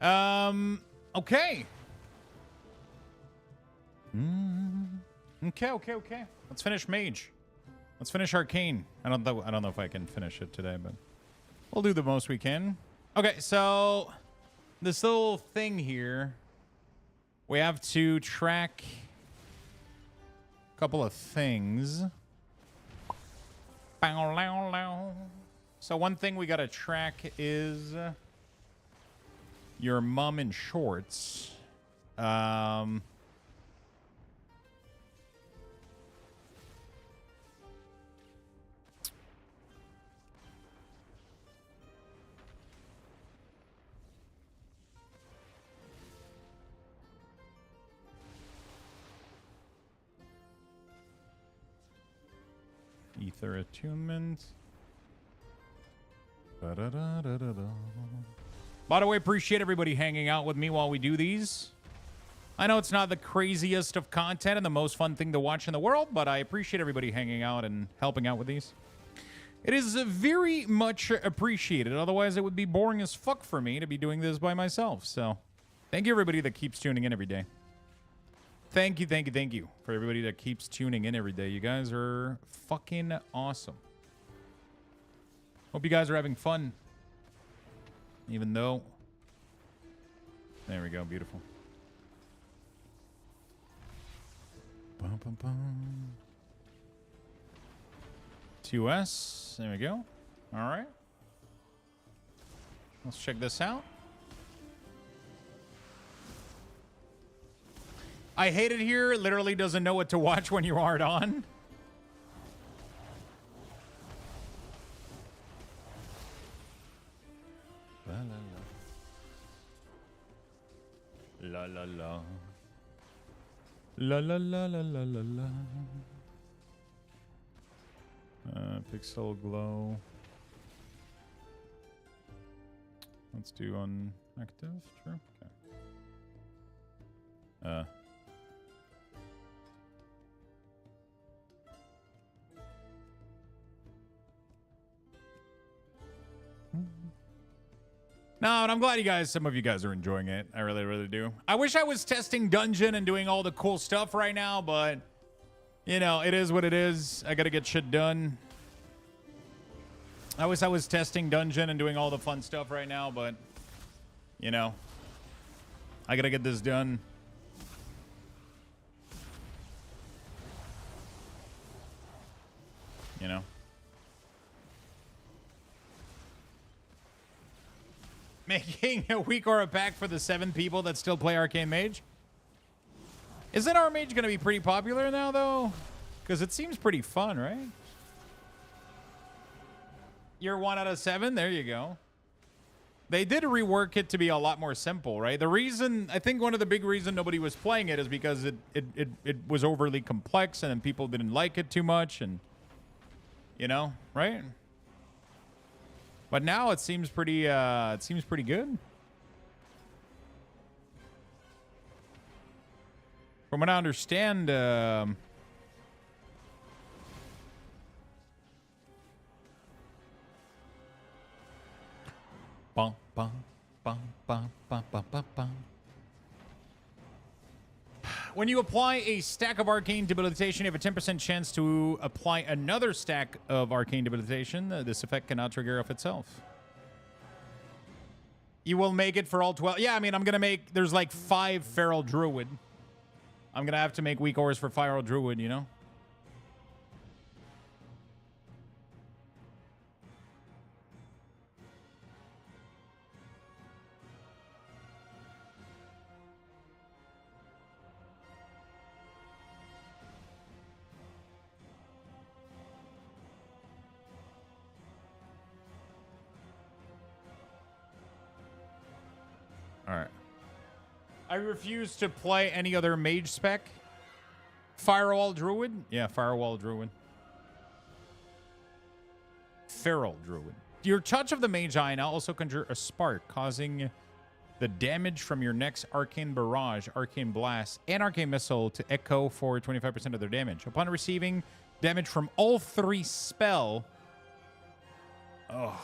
S1: Okay. Okay. Let's finish Mage. Let's finish Arcane. I don't know if I can finish it today, but we'll do the most we can. Okay, so this little thing here, we have to track a couple of things. So one thing we gotta track is your mom in shorts. Ether attunement. By the way, appreciate everybody hanging out with me while we do these. I know it's not the craziest of content and the most fun thing to watch in the world, but I appreciate everybody hanging out and helping out with these. It is very much appreciated. Otherwise, it would be boring as fuck for me to be doing this by myself. So, thank you everybody that keeps tuning in every day. Thank you for everybody that keeps tuning in every day. You guys are fucking awesome. Hope you guys are having fun. Even though... There we go. Beautiful. 2S. There we go. All right. Let's check this out. I hate it here. It literally doesn't know what to watch when you aren't on. La la la. La la la la la la la. Pixel glow. Let's do unactive. Sure. Okay. No, and I'm glad some of you guys are enjoying it. I really, really do. I wish I was testing Dungeon and doing all the cool stuff right now, but, you know, it is what it is. I gotta get shit done. I wish I was testing Dungeon and doing all the fun stuff right now, but, you know, I gotta get this done. You know? Making a WeakAuras pack for the 7 people that still play Arcane Mage. Isn't our Mage going to be pretty popular now, though? Because it seems pretty fun, right? You're 1 out of 7? There you go. They did rework it to be a lot more simple, right? The reason, I think one of the big reasons nobody was playing it is because it was overly complex and then people didn't like it too much and, you know, right? But now it seems pretty good. From what I understand, when you apply a stack of Arcane Debilitation, you have a 10% chance to apply another stack of Arcane Debilitation. This effect cannot trigger of itself. You will make it for all 12. Yeah, I mean, I'm going to make... There's like 5 Feral Druid. I'm going to have to make WeakAuras for Feral Druid, you know? All right. I refuse to play any other mage spec. Firewall Druid? Yeah, Firewall Druid. Feral Druid. Your touch of the Mage Eye now also conjure a spark, causing the damage from your next Arcane Barrage, Arcane Blast, and Arcane Missile to echo for 25% of their damage. Upon receiving damage from all 3 spell... Oh,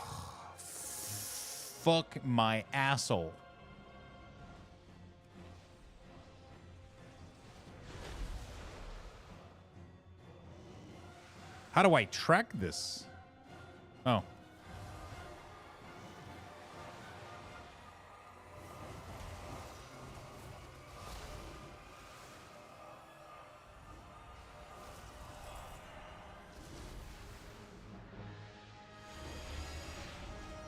S1: fuck my asshole. How do I track this? Oh.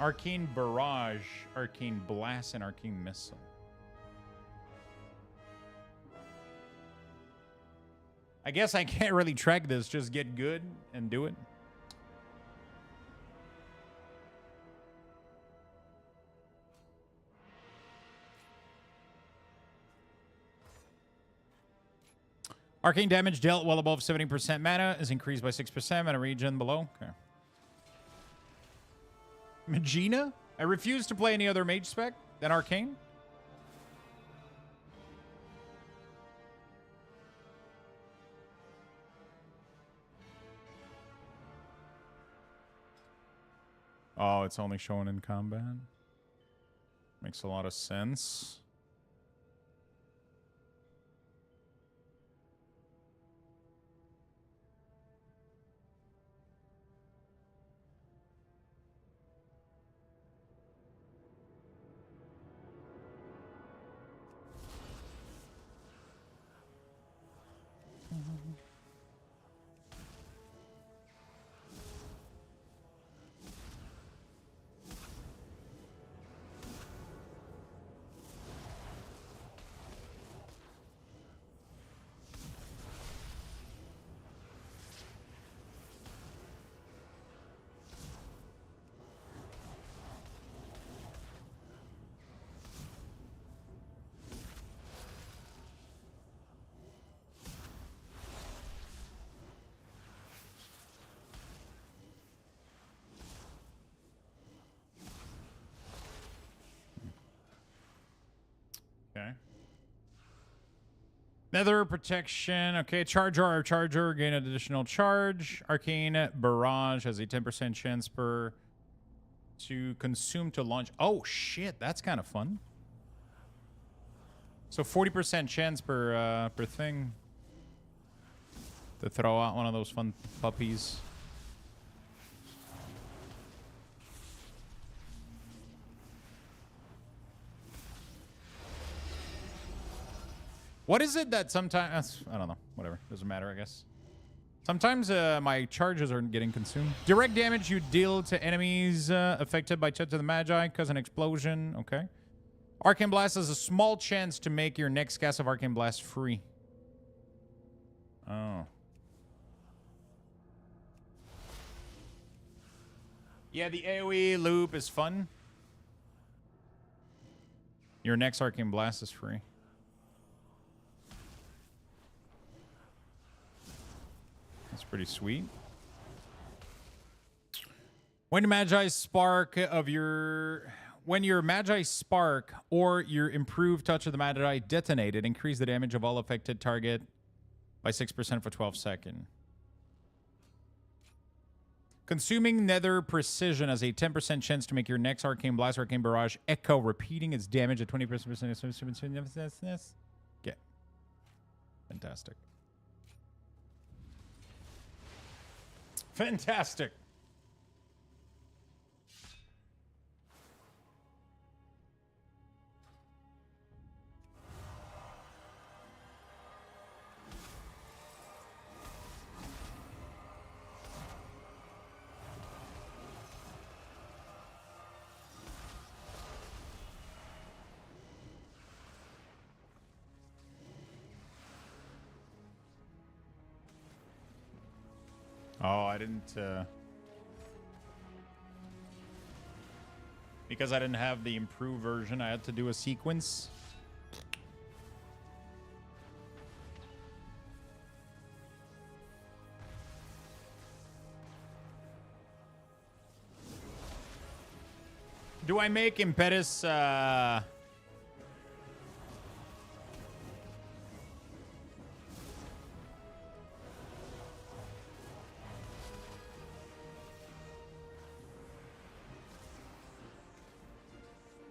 S1: Arcane Barrage, Arcane Blast, and Arcane Missile. I guess I can't really track this. Just get good and do it. Arcane damage dealt well above 70% mana is increased by 6% mana region below. Okay. Magina? I refuse to play any other mage spec than Arcane. Oh, it's only shown in combat. Makes a lot of sense. Okay. Nether protection. Okay, charger, gain an additional charge. Arcane Barrage has a 10% chance per to consume to launch. Oh shit, that's kind of fun. So 40% chance per thing to throw out one of those fun puppies. What is it that sometimes... I don't know. Whatever. Doesn't matter, I guess. Sometimes my charges are getting consumed. Direct damage you deal to enemies affected by Touch of the Magi cause an explosion. Okay. Arcane Blast has a small chance to make your next cast of Arcane Blast free. Oh. Yeah, the AoE loop is fun. Your next Arcane Blast is free. That's pretty sweet. When your Magi Spark or your improved Touch of the Magi detonated, increase the damage of all affected target by 6% for 12 seconds. Consuming Nether Precision has a 10% chance to make your next Arcane Blast or Arcane Barrage echo, repeating its damage at 20%. Okay. Fantastic. Fantastic. Oh, I didn't... Because I didn't have the improved version, I had to do a sequence. Do I make Impetus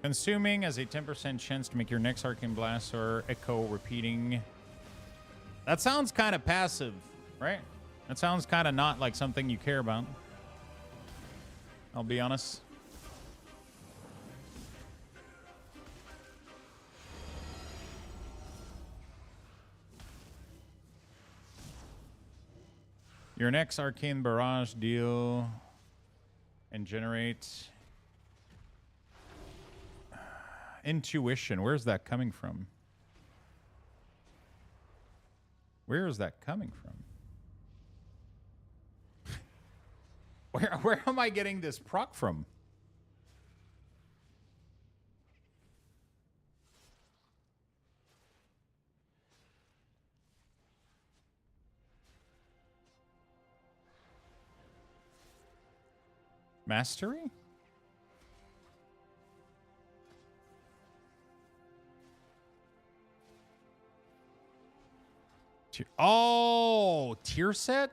S1: consuming as a 10% chance to make your next Arcane Blast or Echo repeating? That sounds kind of passive, right? That sounds kind of not like something you care about. I'll be honest. Your next Arcane Barrage deal and generate intuition. Where's that coming from? Where is that coming from? Where am I getting this proc from? Mastery? Oh, tier set?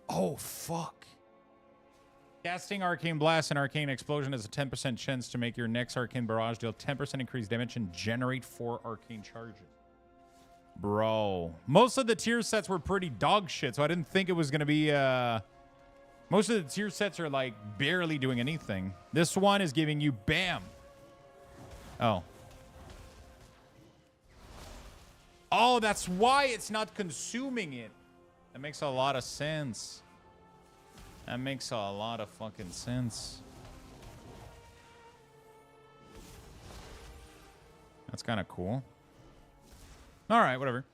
S1: Oh, fuck. Casting Arcane Blast and Arcane Explosion has a 10% chance to make your next Arcane Barrage deal 10% increased damage and generate 4 Arcane charges. Bro. Most of the tier sets were pretty dog shit, so I didn't think it was going to be... Most of the tier sets are, like, barely doing anything. This one is giving you BAM. Oh. Oh, that's why it's not consuming it. That makes a lot of sense. That makes a lot of fucking sense. That's kind of cool. All right, whatever.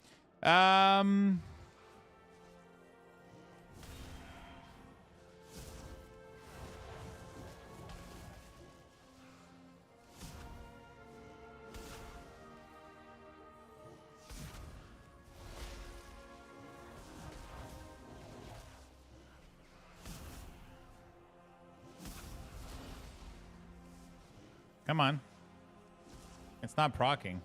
S1: Come on. It's not proccing.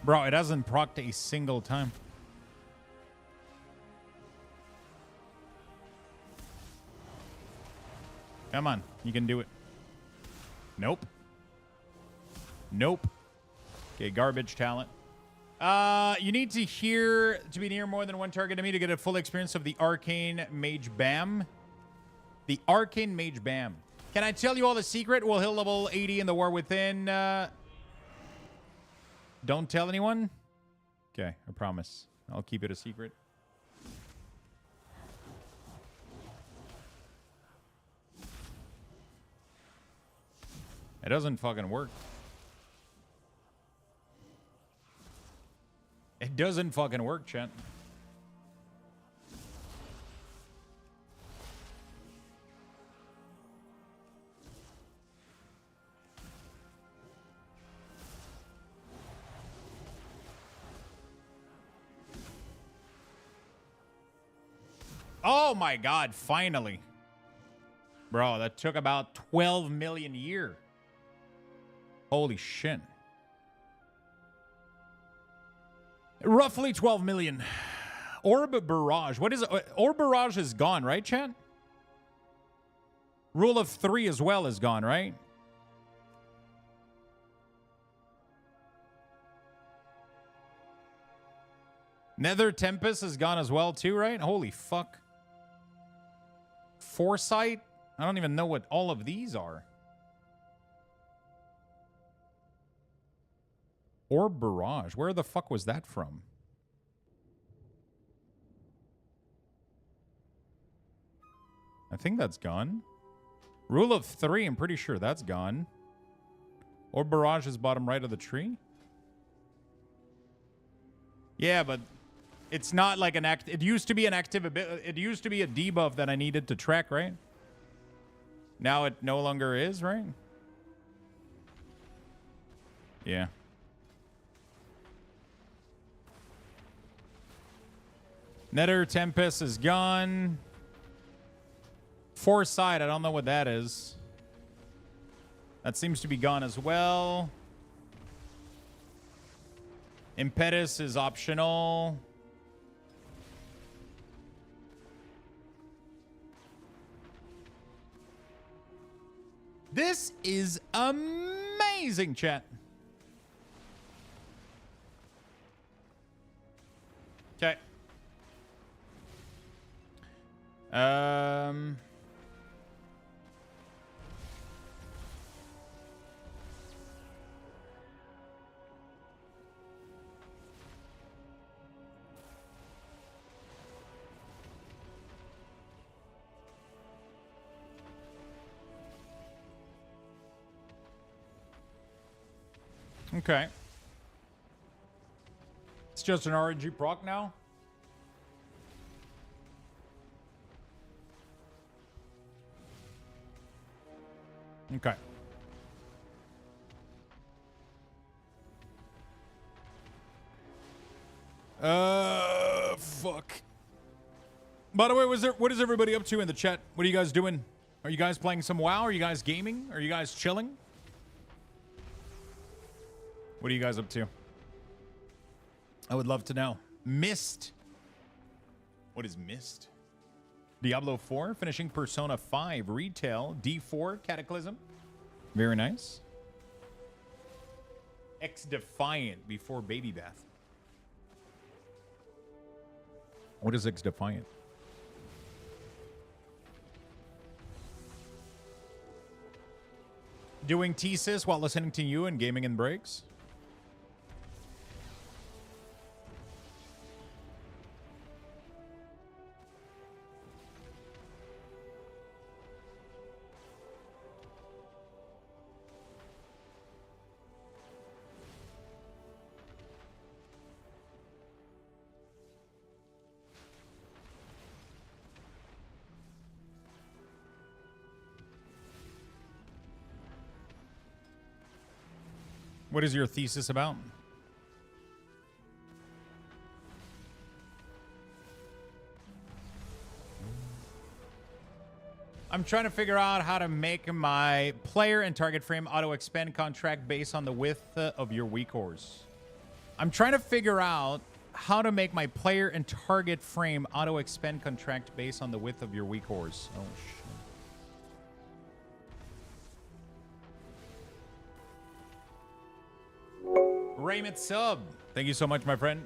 S1: Bro, it hasn't procced a single time. Come on, you can do it. Nope. Nope. Okay, garbage talent. You need to be near more than one target enemy to get a full experience of the Arcane Mage BAM. The Arcane Mage BAM. Can I tell you all the secret? We'll hit level 80 in the War Within. Don't tell anyone? Okay, I promise. I'll keep it a secret. It doesn't fucking work. It doesn't fucking work, chat. Oh my god, finally. Bro, that took about 12 million years. Holy shit. Roughly 12 million. Orb Barrage. What is it? Orb Barrage is gone, right, chat? Rule of 3 as well is gone, right? Nether Tempest is gone as well, too, right? Holy fuck. Foresight? I don't even know what all of these are. Orb Barrage. Where the fuck was that from? I think that's gone. Rule of 3, I'm pretty sure that's gone. Or barrage is bottom right of the tree. Yeah, but it's not like an act. It used to be an active ability. It used to be a debuff that I needed to track, right? Now it no longer is, right? Yeah. Nether Tempest is gone. Foresight, I don't know what that is. That seems to be gone as well. Impetus is optional. This is amazing, chat. Okay. Okay. It's just an RNG proc now? Okay. Fuck. By the way, what is everybody up to in the chat? What are you guys doing? Are you guys playing some WoW? Are you guys gaming? Are you guys chilling? What are you guys up to? I would love to know. Mist. What is Mist? Diablo 4, finishing Persona 5 retail, D4 Cataclysm. Very nice. X-Defiant before Baby Bath. What is X-Defiant? Doing thesis while listening to you and gaming in breaks. What is your thesis about? I'm trying to figure out how to make my player and target frame auto-expand contract based on the width of your WeakAuras. I'm trying to figure out how to make my player and target frame auto-expand contract based on the width of your WeakAuras. Oh, shit. Raymond sub. Thank you so much, my friend.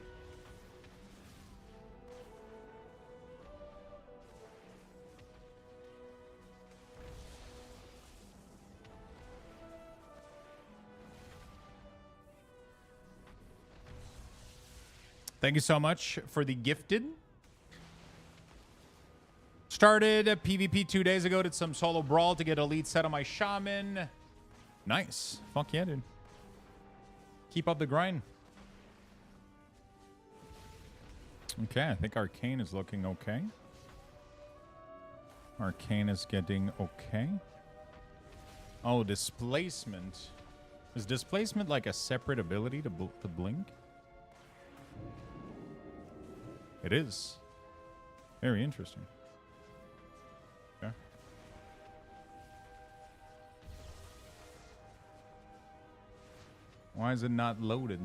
S1: Thank you so much for the gifted. Started a PvP 2 days ago. Did some solo brawl to get elite set on my shaman. Nice. Fuck yeah, dude. Keep up the grind. Okay, I think Arcane is looking okay. Arcane is getting okay. Oh, displacement. Is displacement like a separate ability to blink? It is. Very interesting. Okay. Why is it not loaded?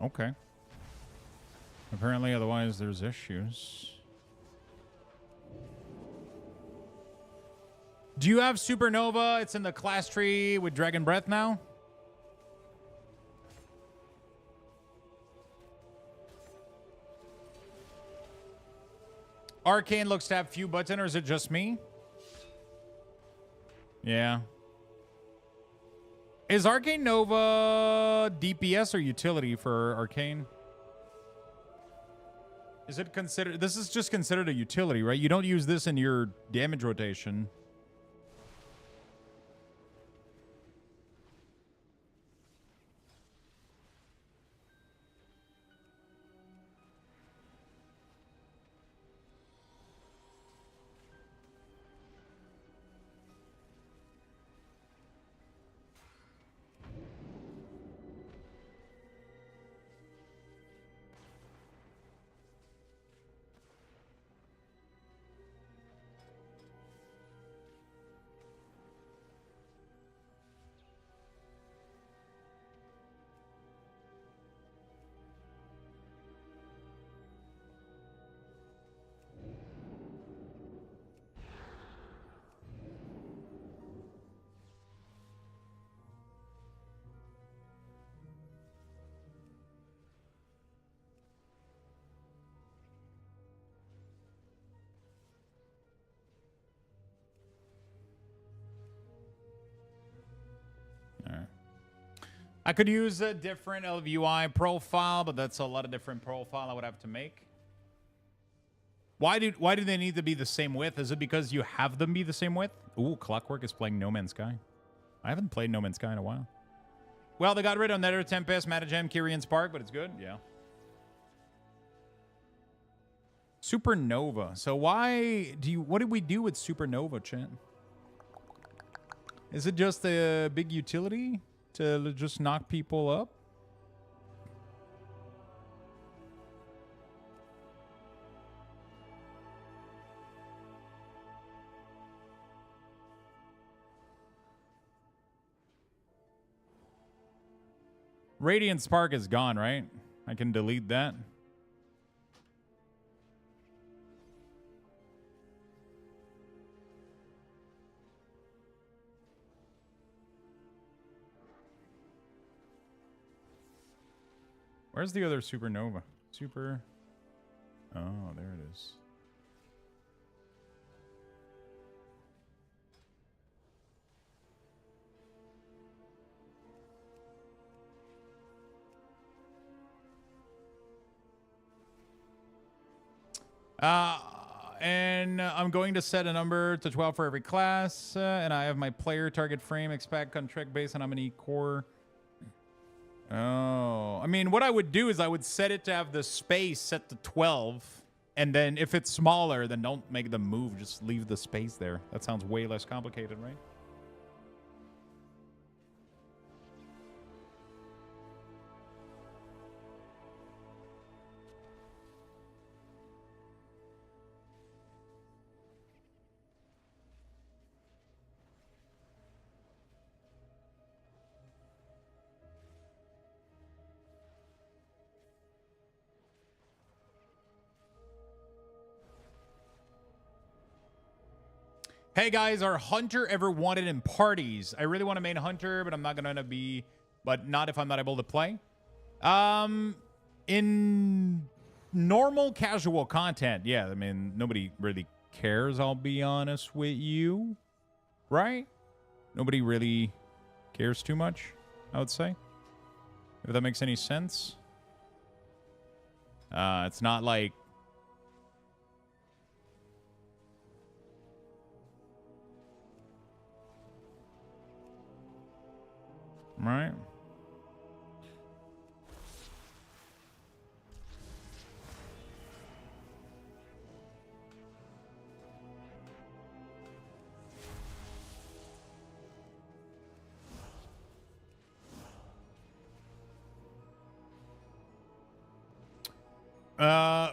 S1: Okay. Apparently, otherwise, there's issues. Do you have Supernova? It's in the class tree with Dragon Breath now. Arcane looks to have few buttons, or is it just me? Yeah. Is Arcane Nova DPS or utility for Arcane? Is it considered... This is just considered a utility, right? You don't use this in your damage rotation. I could use a different LVUI profile, but that's a lot of different profile I would have to make. Why do they need to be the same width? Is it because you have them be the same width? Ooh, Clockwork is playing No Man's Sky. I haven't played No Man's Sky in a while. Well, they got rid of Nether Tempest, Matagem, Kyrian Spark, but it's good. Yeah. Supernova. So why do you... What did we do with Supernova, chat? Is it just a big utility to just knock people up? Radiant Spark is gone, right? I can delete that. Where's the other Supernova? Super... Oh, there it is. And I'm going to set a number to 12 for every class, and I have my player target frame expect contract based on how many core. Oh, I mean, what I would do is I would set it to have the space set to 12, and then if it's smaller, then don't make them move. Just leave the space there. That sounds way less complicated, right? Hey guys, are Hunter ever wanted in parties? I really want to main Hunter, but I'm not gonna be, but not if I'm not able to play. In normal casual content, yeah, I mean, nobody really cares, I'll be honest with you. Right? Nobody really cares too much, I would say. If that makes any sense. It's not like... Right.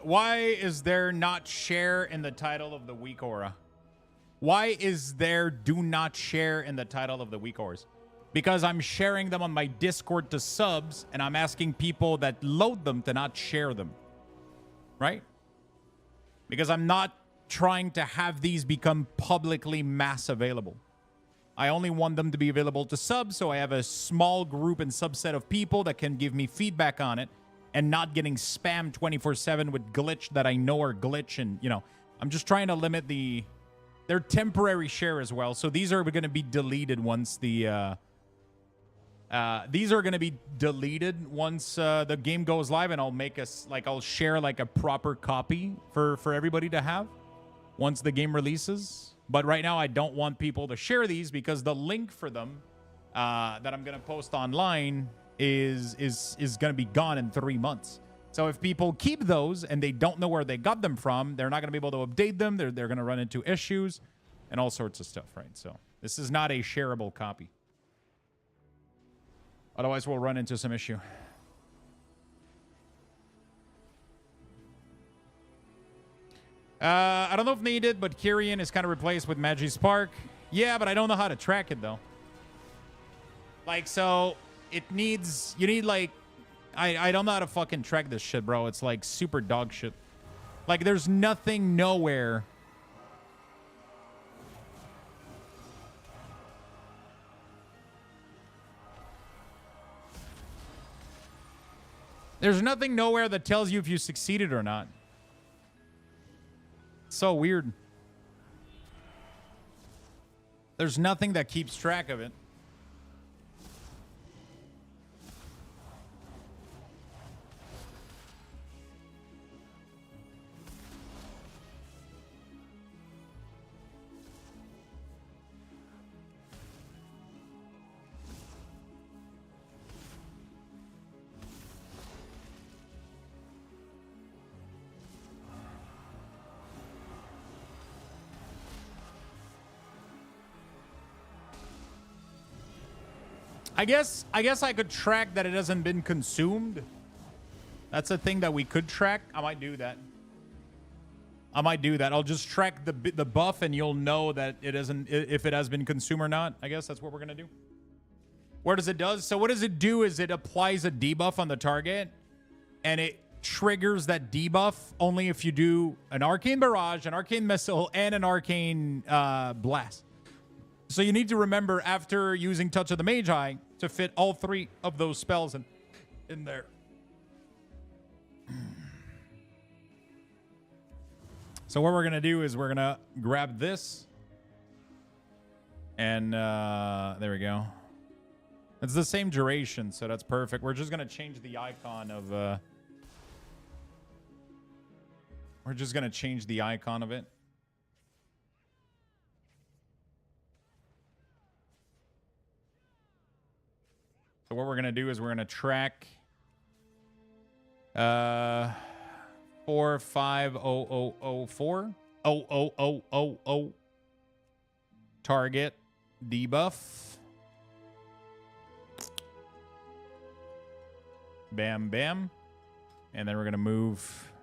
S1: Why is there not share in the title of the WeakAura? Why is there do not share in the title of the WeakAuras? because I'm sharing them on my Discord to subs, and I'm asking people that load them to not share them, right? Because I'm not trying to have these become publicly mass available. I only want them to be available to subs, so I have a small group and subset of people that can give me feedback on it, and not getting spammed 24/7 with glitch that I know are glitch. And, you know, I'm just trying to limit their temporary share as well. So these are going to be deleted once the the game goes live, and I'll make us I'll share like a proper copy for everybody to have once the game releases. But right now I don't want people to share these because the link for them that I'm going to post online is going to be gone in 3 months. So if people keep those and they don't know where they got them from, they're not going to be able to update them. They're going to run into issues and all sorts of stuff, right? So this is not a shareable copy. Otherwise, we'll run into some issue. I don't know if needed, but Kyrian is kind of replaced with Magi Spark. Yeah, but I don't know how to track it, though. Like, so it needs... You need, like... I don't know how to fucking track this shit, bro. It's, like, super dog shit. Like, there's nothing nowhere... There's nothing nowhere that tells you if you succeeded or not. It's so weird. There's nothing that keeps track of it. I guess I could track that it hasn't been consumed. That's a thing that we could track. I might do that. I'll just track the buff, and you'll know that it isn't, if it has been consumed or not. I guess that's what we're gonna do. What does it do? So what does it do is it applies a debuff on the target, and it triggers that debuff only if you do an Arcane Barrage, an Arcane Missile, and an Arcane Blast. So you need to remember, after using Touch of the Magi, to fit all 3 of those spells in there. So what we're going to do is we're going to grab this. And there we go. It's the same duration, so that's perfect. We're just going to change the icon of... we're just going to change the icon of it. So what we're going to do is we're going to track 45004 00000 target debuff. Bam, bam. And then we're going to move.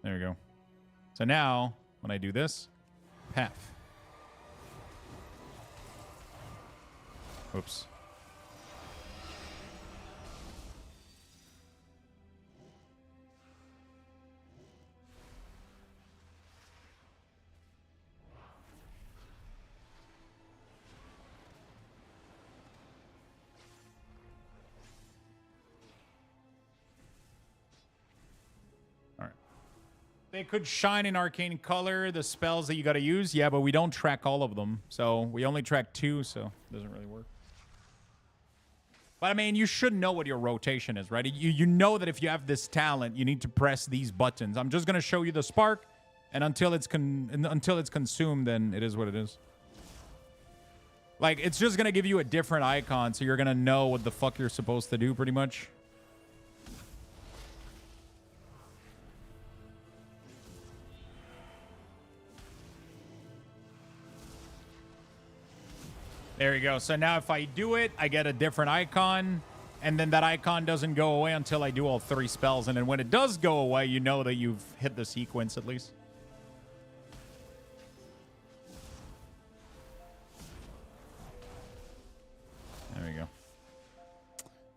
S1: There we go. So now, when I do this, path. Oops. They could shine in arcane color, the spells that you got to use. Yeah, but we don't track all of them. So we only track 2, so it doesn't really work. But I mean, you should know what your rotation is, right? You know that if you have this talent, you need to press these buttons. I'm just going to show you the spark, and until it's consumed, then it is what it is. Like, it's just going to give you a different icon, so you're going to know what the fuck you're supposed to do, pretty much. There you go. So now if I do it, I get a different icon, and then that icon doesn't go away until I do all 3 spells. And then when it does go away, you know that you've hit the sequence at least.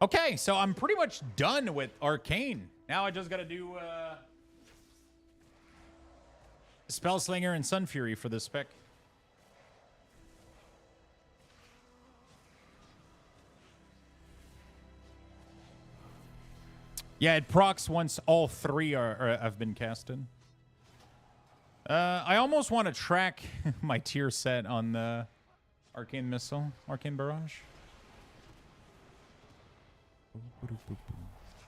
S1: Okay, so I'm pretty much done with Arcane. Now I just gotta do Spellslinger and Sunfury for this spec. Yeah, it procs once all three have been casted. I almost want to track my tier set on the Arcane Missile, Arcane Barrage.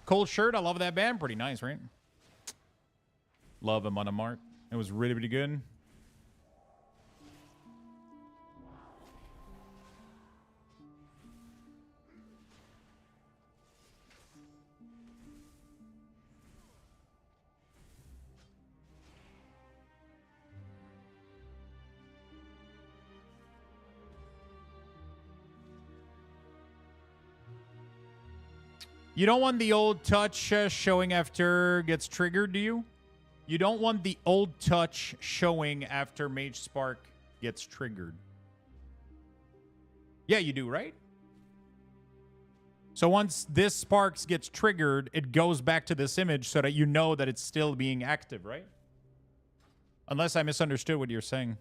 S1: Cold Shirt, I love that band. Pretty nice, right? Love him on a mark. It was really, really good. You don't want the old touch showing after gets triggered, do you? You don't want the old touch showing after Mage Spark gets triggered. Yeah, you do, right? So once this Sparks gets triggered, it goes back to this image so that you know that it's still being active, right? Unless I misunderstood what you're saying.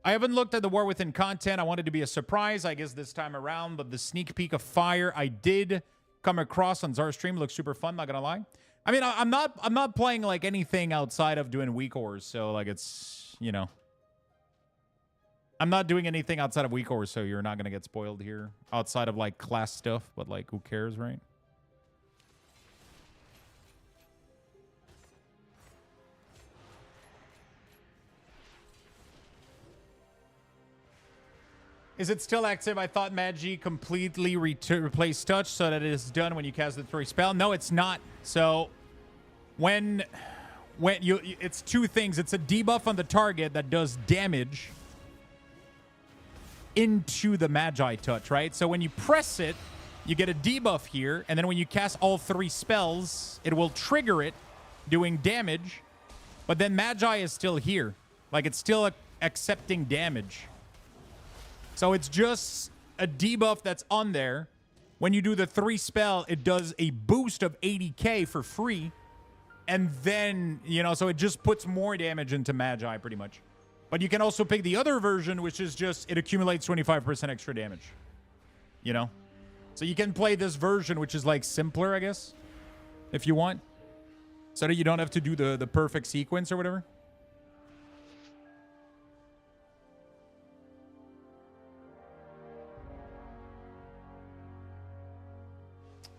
S1: I haven't looked at the War Within content. I wanted to be a surprise, I guess, this time around. But the sneak peek of Fire I did come across on Zar's stream looks super fun, not gonna lie. I mean, I'm not playing like anything outside of doing WeakAuras, so like it's, you know. I'm not doing anything outside of WeakAuras, so you're not gonna get spoiled here. Outside of like class stuff, but like who cares, right? Is it still active? I thought Magi completely replaced touch so that it is done when you cast the 3 spell. No, it's not. So when you it's two things. It's a debuff on the target that does damage into the Magi touch, right? So when you press it, you get a debuff here, and then when you cast all 3 spells, it will trigger it doing damage. But then Magi is still here. Like it's still accepting damage. So it's just a debuff that's on there. When you do the 3 spell, it does a boost of 80k for free. And then, you know, so it just puts more damage into Magi pretty much. But you can also pick the other version, which is just it accumulates 25% extra damage. You know? So you can play this version, which is like simpler, I guess, if you want. So that you don't have to do the perfect sequence or whatever.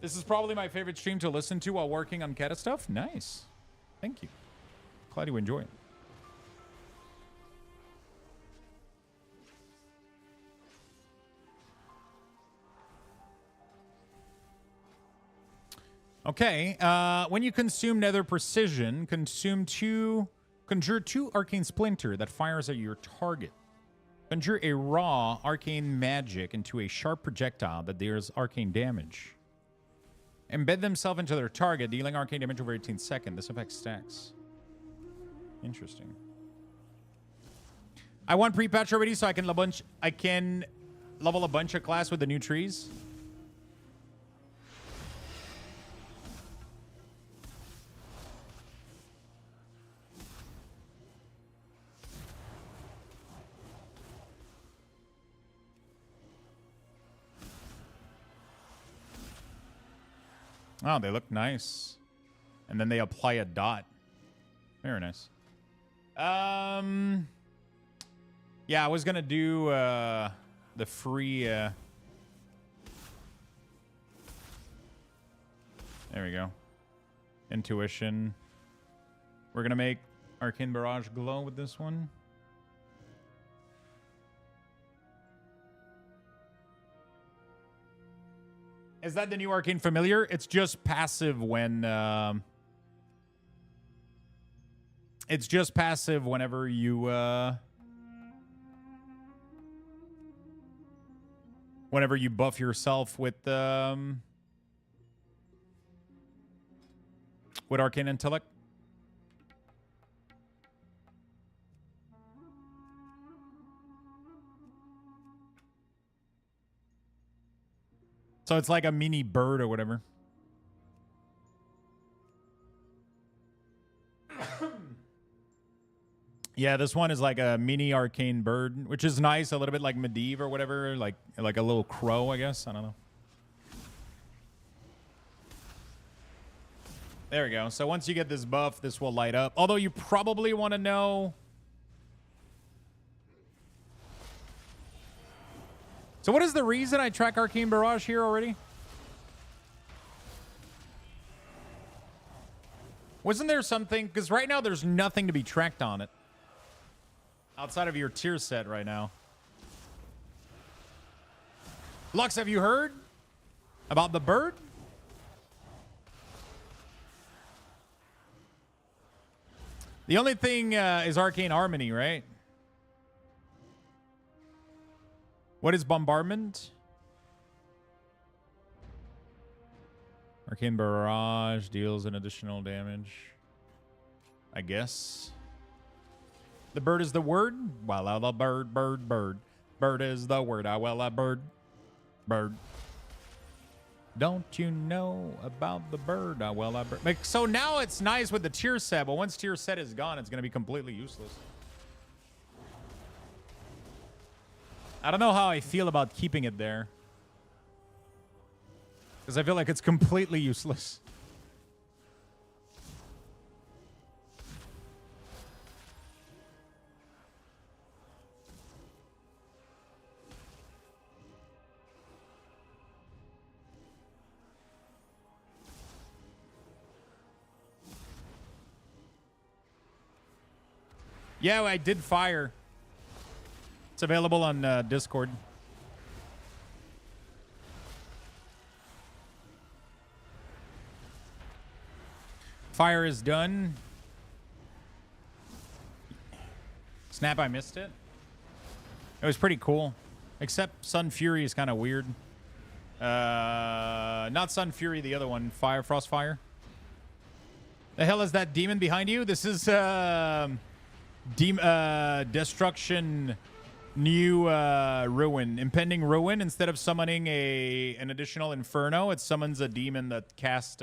S1: This is probably my favorite stream to listen to while working on Kata stuff. Nice. Thank you. Glad you enjoy it. Okay. When you consume Nether Precision, conjure 2 Arcane Splinter that fires at your target. Conjure a raw Arcane Magic into a sharp projectile that deals arcane damage. Embed themselves into their target, dealing arcane damage over 18 seconds. This effect stacks. Interesting. I want pre-patch already, so I can level a bunch of class with the new trees. Oh, they look nice. And then they apply a dot. Very nice. Yeah, I was gonna do the free there we go. Intuition. We're gonna make Arcane Barrage glow with this one. Is that the new Arcane Familiar? It's just passive when... it's just passive whenever you... whenever you buff yourself with Arcane Intellect. So it's like a mini bird or whatever. Yeah, this one is like a mini arcane bird, which is nice, a little bit like Medivh or whatever, like a little crow, I guess. I don't know. There we go. So once you get this buff, this will light up. Although you probably want to know. So what is the reason I track Arcane Barrage here already? Wasn't there something? Because right now there's nothing to be tracked on it. Outside of your tier set right now. Lux, have you heard about the bird? The only thing is Arcane Harmony, right? What is Bombardment? Arcane Barrage deals an additional damage. I guess. The bird is the word. Well, the bird. Bird is the word. Bird. Don't you know about the bird? Bird. Like, so now it's nice with the tier set, but once tier set is gone, it's going to be completely useless. I don't know how I feel about keeping it there. Because I feel like it's completely useless. Yeah, I did fire. It's available on Discord. Fire is done. Snap, I missed it. It was pretty cool. Except Sunfury is kind of weird. Not Sunfury, the other one. Frostfire. The hell is that demon behind you? This is Destruction New Ruin. Impending Ruin. Instead of summoning an additional Inferno, it summons a demon that cast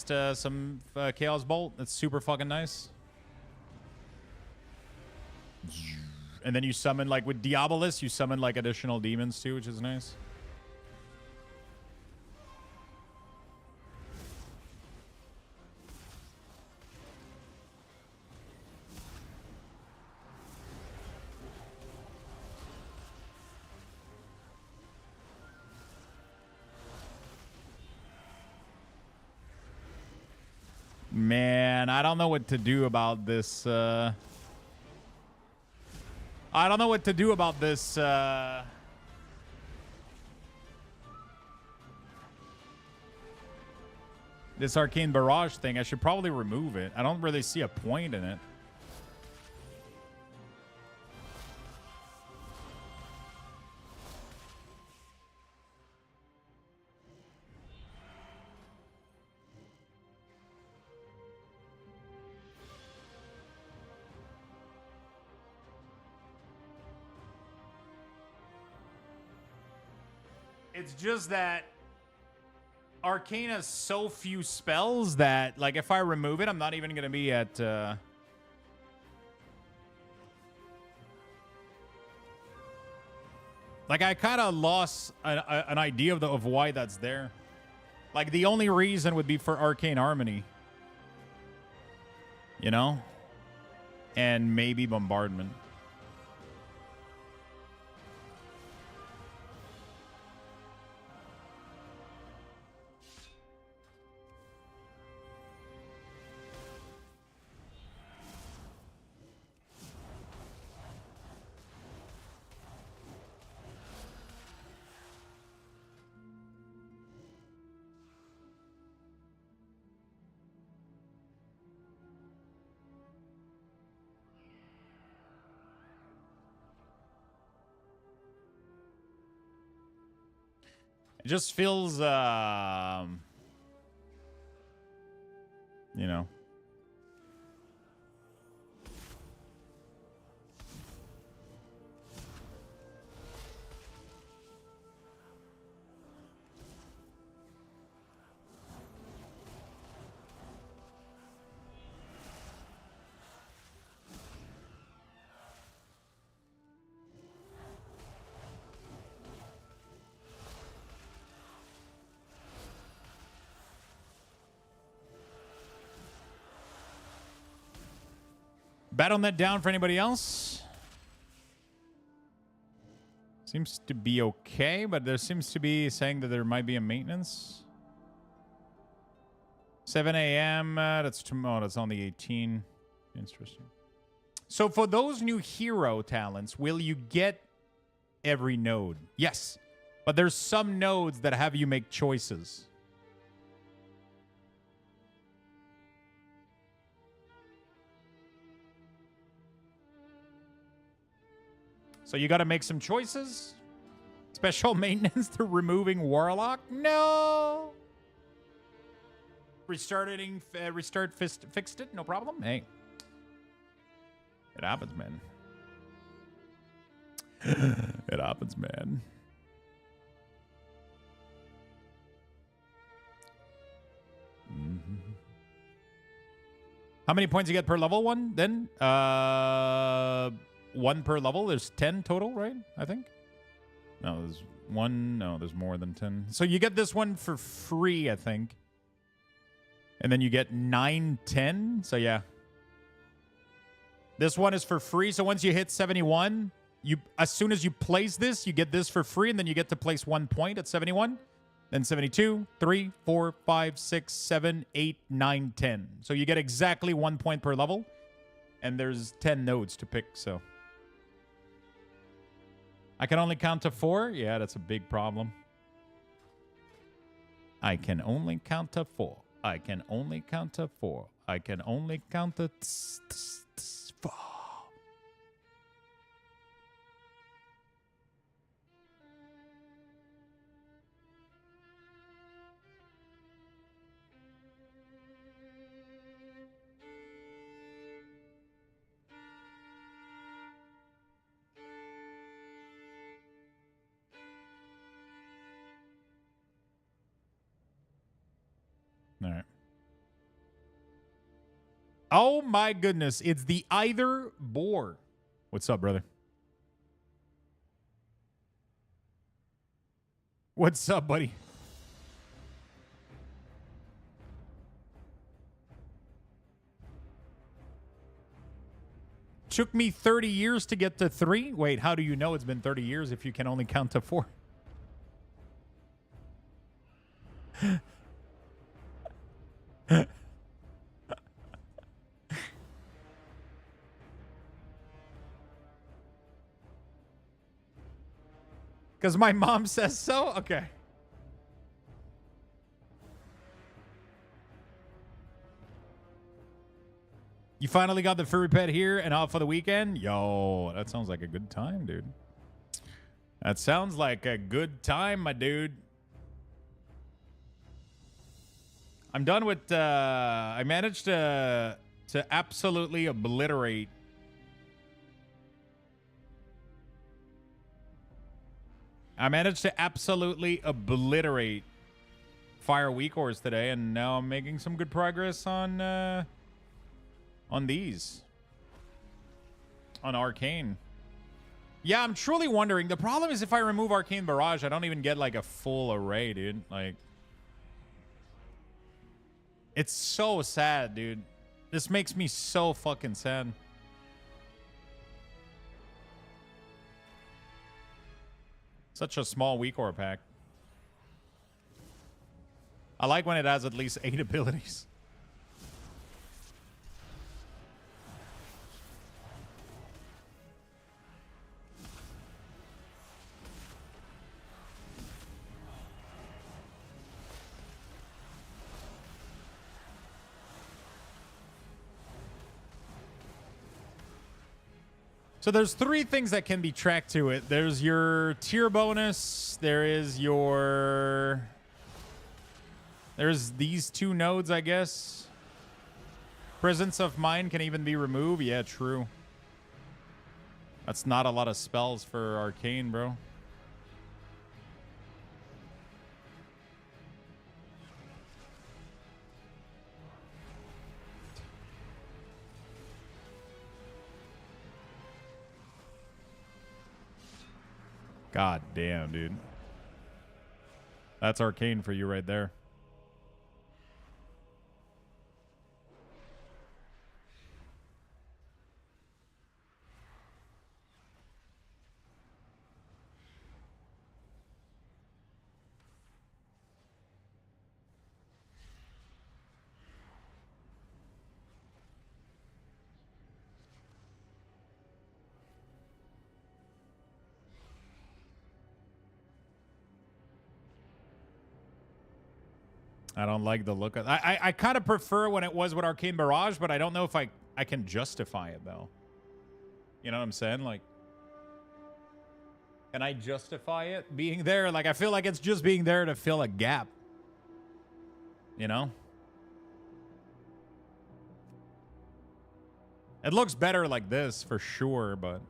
S1: some Chaos Bolt. That's super fucking nice. And then you summon, like with Diabolus, you summon like additional demons too, which is nice. Man, I don't know what to do about this. I don't know what to do about this. This Arcane Barrage thing. I should probably remove it. I don't really see a point in it. It's just that Arcane has so few spells that, like, if I remove it, I'm not even going to be at... Like, I kind of lost an idea of why that's there. Like, the only reason would be for Arcane Harmony. You know? And maybe Bombardment. It just feels, you know. Battle.net down for anybody else? Seems to be okay, but there seems to be saying that there might be a maintenance. 7 a.m. That's tomorrow. That's on the 18th. Interesting. So for those new hero talents, will you get every node? Yes. But there's some nodes that have you make choices. So you got to make some choices. Special maintenance to removing Warlock? No. Fixed it? No problem. Hey. It happens, man. It happens, man. How many points you get per level one then? 1 per level. There's 10 total, right? I think. No, there's 1. No, there's more than 10. So you get this one for free, I think. And then you get 9, 10. So yeah. This one is for free. So once you hit 71, as soon as you place this, you get this for free, and then you get to place 1 point at 71. Then 72, 3, 4, 5, 6, 7, 8, 9, 10. So you get exactly 1 point per level. And there's 10 nodes to pick, so. I can only count to 4? Yeah, that's a big problem. I can only count to 4. I can only count to 4. I can only count to 4. All right. Oh my goodness. It's the Either Boar. What's up, brother? What's up, buddy? Took me 30 years to get to 3. Wait, how do you know it's been 30 years if you can only count to 4? Because my mom says so? Okay. You finally got the furry pet here and out for the weekend? Yo, that sounds like a good time, dude. That sounds like a good time, my dude. I'm done with, I managed to absolutely obliterate Fire WeakAuras today, and now I'm making some good progress on these. On Arcane. Yeah, I'm truly wondering. The problem is if I remove Arcane Barrage, I don't even get like a full array, dude. Like, it's so sad, dude. This makes me so fucking sad. Such a small WeakAura pack. I like when it has at least 8 abilities. So there's 3 things that can be tracked to it. There's your tier bonus. There's these 2 nodes, I guess. Presence of Mind can even be removed. Yeah, true. That's not a lot of spells for Arcane, bro. God damn, dude. That's Arcane for you right there. I don't like the look of I kind of prefer when it was with Arcane Barrage, but I don't know if I can justify it though. You know what I'm saying? Like, can I justify it being there? Like, I feel like it's just being there to fill a gap. You know? It looks better like this for sure, but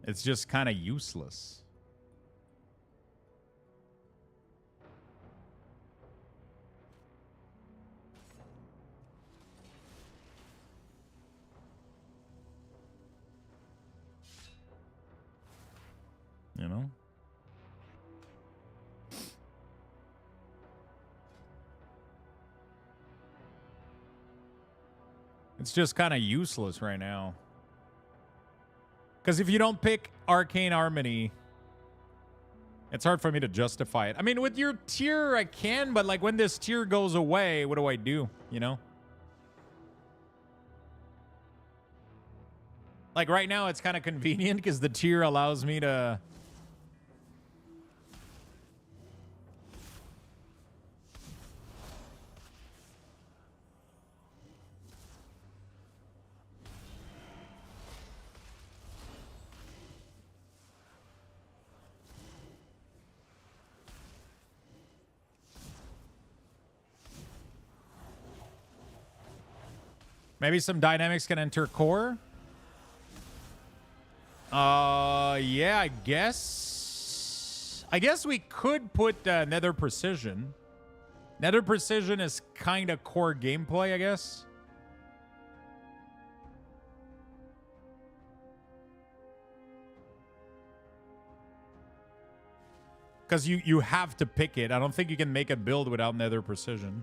S1: it's just kind of useless. You know? It's just kind of useless right now. Because if you don't pick Arcane Harmony, it's hard for me to justify it. I mean, with your tier, I can, but like when this tier goes away, what do I do? You know? Like right now, it's kind of convenient because the tier allows me to... Maybe some dynamics can enter core. Yeah, I guess. I guess we could put Nether Precision. Nether Precision is kind of core gameplay, I guess. Because you have to pick it. I don't think you can make a build without Nether Precision.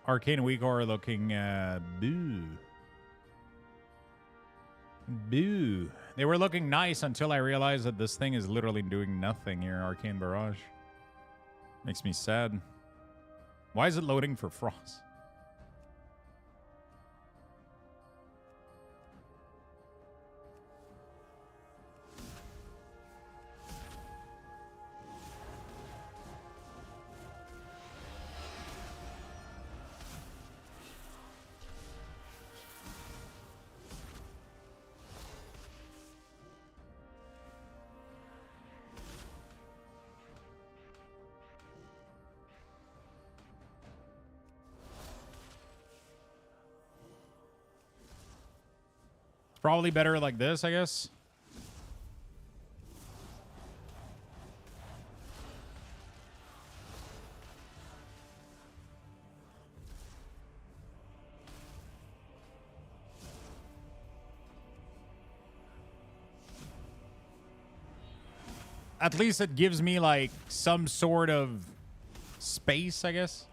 S1: Arcane and WeakAuras looking boo. Boo. They were looking nice until I realized that this thing is literally doing nothing here, Arcane Barrage. Makes me sad. Why is it loading for Frost? Probably better like this, I guess. At least it gives me like some sort of space, I guess.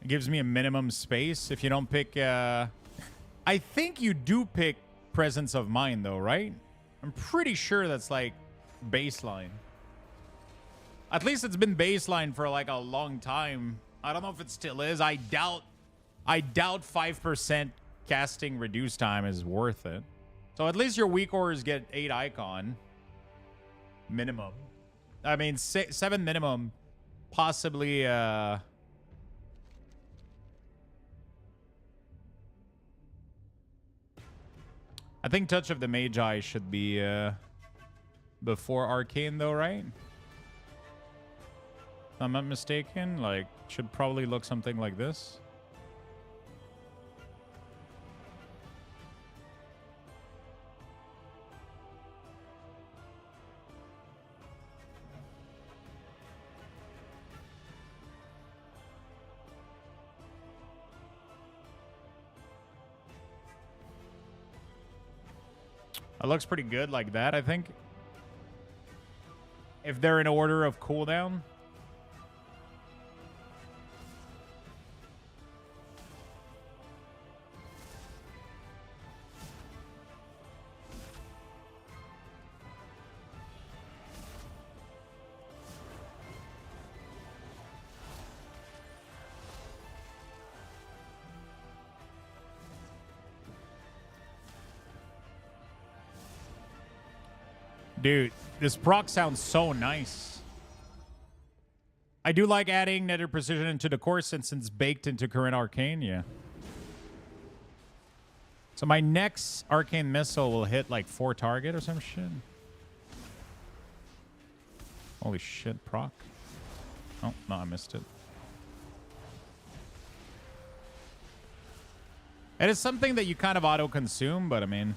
S1: It gives me a minimum space if you don't pick... I think you do pick Presence of Mind, though, right? I'm pretty sure that's, like, baseline. At least it's been baseline for like a long time. I don't know if it still is. I doubt 5% casting reduce time is worth it. So at least your WeakAuras get 8 icon minimum. I mean 7 minimum, possibly. I think Touch of the Magi should be before Arcane though, right? If I'm not mistaken, like should probably look something like this. It looks pretty good like that, I think. If they're in order of cooldown. Dude, this proc sounds so nice. I do like adding nether precision into the core since it's baked into current arcane, yeah. So my next arcane missile will hit like 4 target or some shit. Holy shit, proc. Oh, no, I missed it. It is something that you kind of auto-consume, but I mean...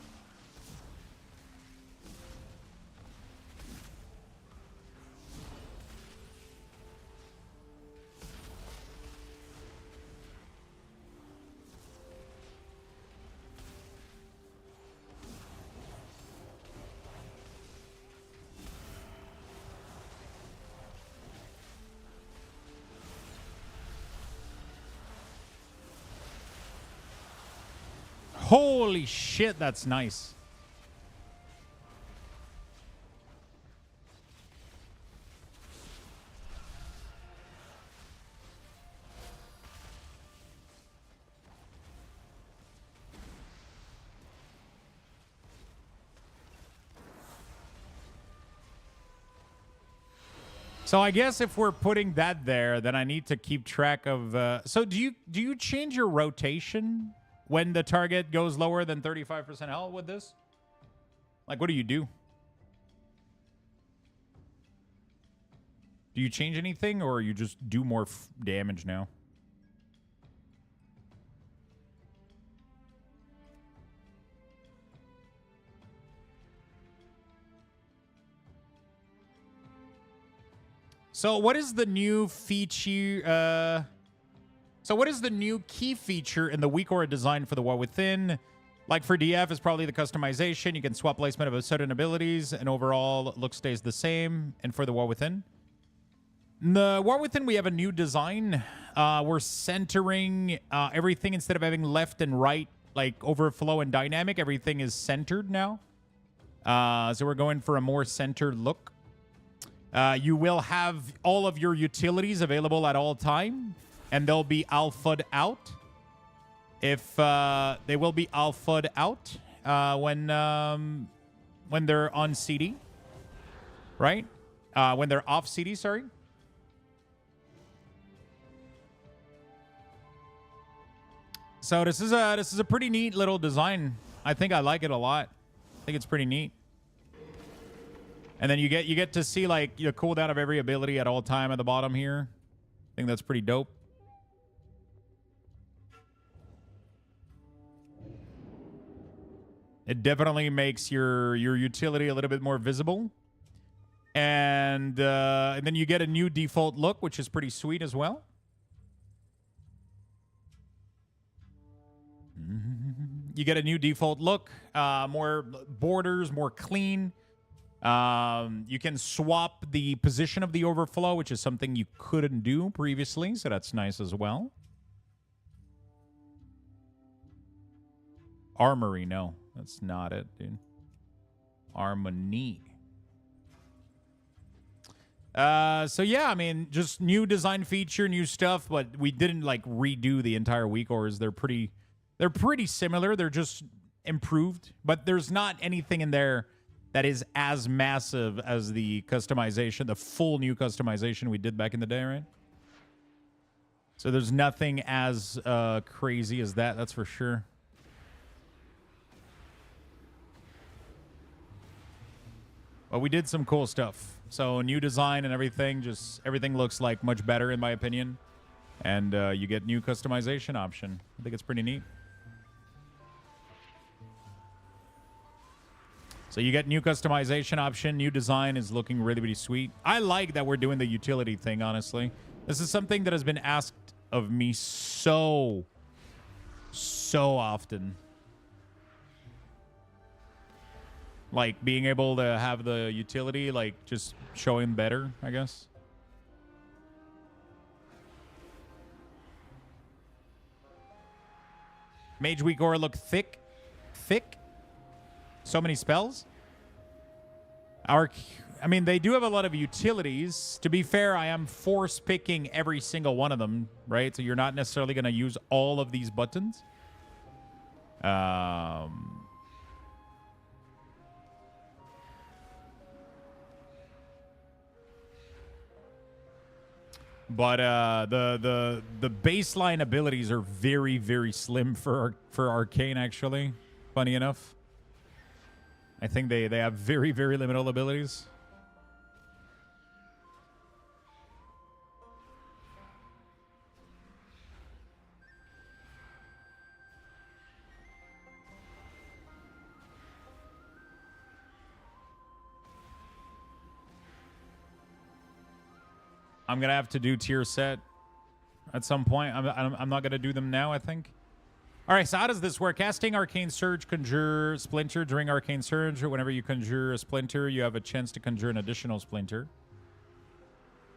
S1: Holy shit, that's nice. So I guess if we're putting that there, then I need to keep track of... So do you change your rotation when the target goes lower than 35% health with this? Like, what do you do? Do you change anything, or you just do more damage now? So what is the new feature... So what is the new key feature in the WeakAuras design for the War Within? Like for DF, is probably the customization. You can swap placement of certain abilities, and overall look stays the same. And for the War Within? In the War Within, we have a new design. We're centering everything instead of having left and right, like overflow and dynamic. Everything is centered now. So we're going for a more centered look. You will have all of your utilities available at all time. And they'll be alpha'd out. If they will be alpha'd out when they're on CD, right? When they're off CD, sorry. So this is a pretty neat little design. I think I like it a lot. I think it's pretty neat. And then you get to see like the cooldown of every ability at all time at the bottom here. I think that's pretty dope. It definitely makes your utility a little bit more visible. And then you get a new default look, which is pretty sweet as well. You get a new default look, more borders, more clean. You can swap the position of the overflow, which is something you couldn't do previously, so that's nice as well. Armory, no. That's not it, dude. Harmony. So yeah, I mean, just new design feature, new stuff, but we didn't like redo the entire WeakAuras. They're pretty similar. They're just improved, but there's not anything in there that is as massive as the customization, the full new customization we did back in the day, right? So there's nothing as crazy as that, that's for sure. But we did some cool stuff. So new design and everything, just everything looks like much better in my opinion. And you get new customization option. I think it's pretty neat. So you get new customization option. New design is looking really, really sweet. I like that we're doing the utility thing, honestly. This is something that has been asked of me so often. Like being able to have the utility, like just showing better, I guess. Mage WeakAura look thick. So many spells. I mean, they do have a lot of utilities. To be fair, I am force picking every single one of them, right? So you're not necessarily going to use all of these buttons. But the baseline abilities are very, very slim for Arcane, actually. Funny enough. I think they have very, very limited abilities. I'm going to have to do tier set at some point. I'm not going to do them now, I think. All right, so how does this work? Casting Arcane Surge, conjure Splinter during Arcane Surge. Whenever you conjure a Splinter, you have a chance to conjure an additional Splinter.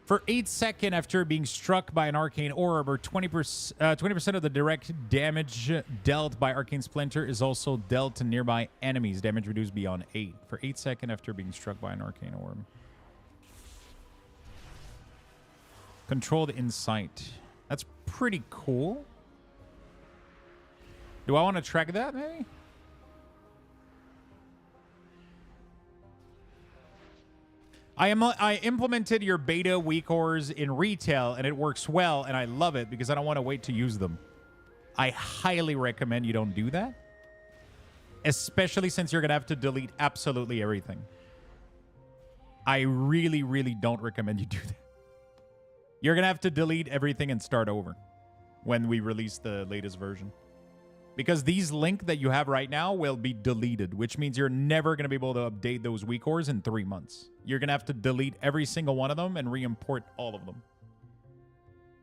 S1: For 8 seconds after being struck by an Arcane Orb, or 20% of the direct damage dealt by Arcane Splinter is also dealt to nearby enemies. Damage reduced beyond 8. For 8 seconds after being struck by an Arcane Orb. Controlled Insight. That's pretty cool. Do I want to track that, maybe? I implemented your beta WeakAuras in retail, and it works well, and I love it because I don't want to wait to use them. I highly recommend you don't do that, especially since you're going to have to delete absolutely everything. I really, really don't recommend you do that. You're going to have to delete everything and start over when we release the latest version. Because these links that you have right now will be deleted, which means you're never going to be able to update those WeakAuras in 3 months. You're going to have to delete every single one of them and re-import all of them.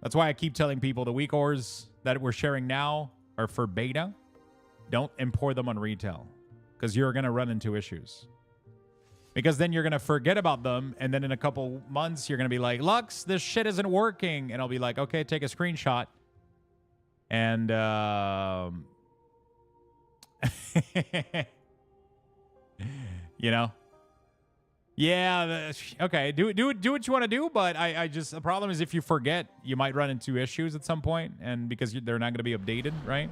S1: That's why I keep telling people the WeakAuras that we're sharing now are for beta. Don't import them on retail because you're going to run into issues. Because then you're going to forget about them, and then in a couple months, you're going to be like, Lux, this shit isn't working. And I'll be like, okay, take a screenshot. And, you know, yeah, okay, do what you want to do, but I just, the problem is if you forget, you might run into issues at some point, and because they're not going to be updated, right?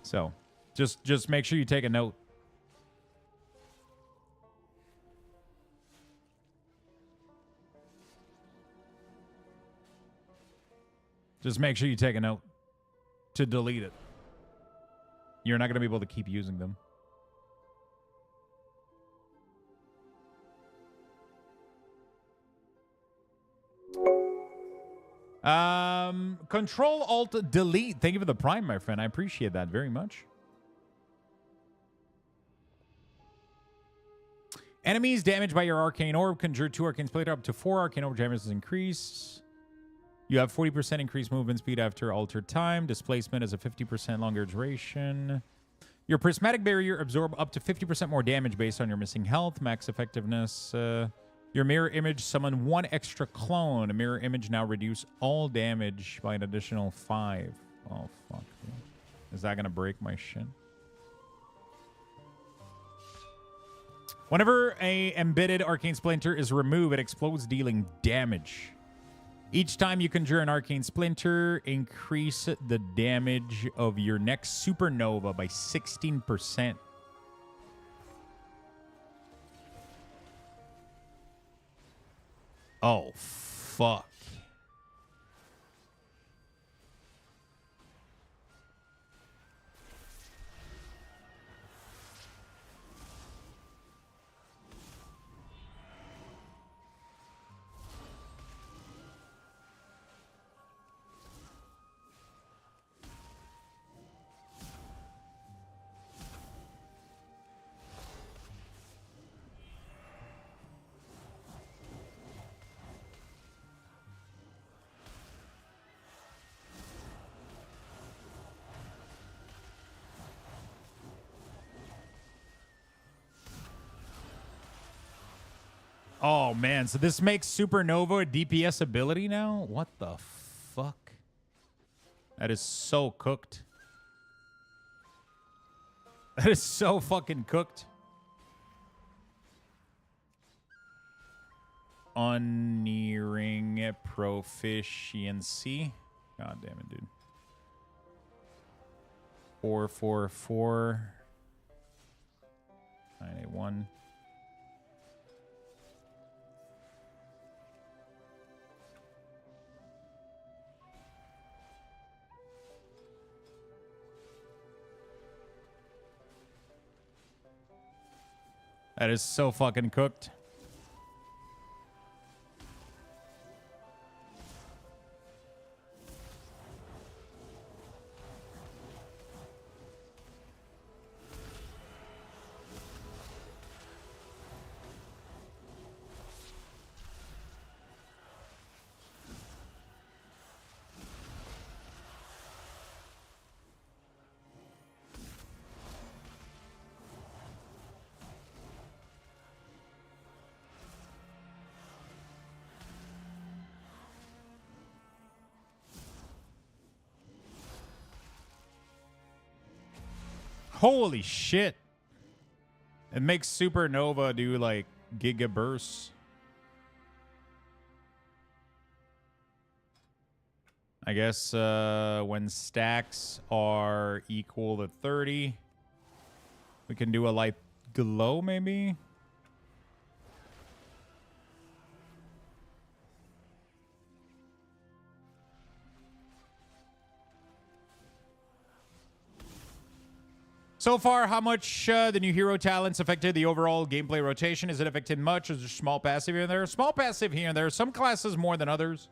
S1: So just make sure you take a note. Just make sure you take a note to delete it. You're not going to be able to keep using them. Control Alt Delete. Thank you for the Prime, my friend. I appreciate that very much. Enemies damaged by your Arcane Orb conjure 2 Arcane Splinter. Up to 4 Arcane Orb damage is increased. You have 40% increased movement speed after altered time. Displacement is a 50% longer duration. Your Prismatic Barrier absorb up to 50% more damage based on your missing health. Max effectiveness. Your Mirror Image summon 1 extra clone. A Mirror Image now reduce all damage by an additional 5. Oh, fuck. Is that going to break my shit? Whenever a embedded arcane splinter is removed, it explodes, dealing damage. Each time you conjure an arcane splinter, increase the damage of your next supernova by 16%. Oh, fuck. Oh, man. So this makes Supernova a DPS ability now? What the fuck? That is so cooked. That is so fucking cooked. Unnearing proficiency. God damn it, dude. 444. 981. That is so fucking cooked. Holy shit. It makes Supernova do like giga bursts. I guess when stacks are equal to 30, we can do a light glow maybe. So far, how much the new hero talents affected the overall gameplay rotation? Is it affected much? Is there small passive here and there? Small passive here and there. Some classes more than others.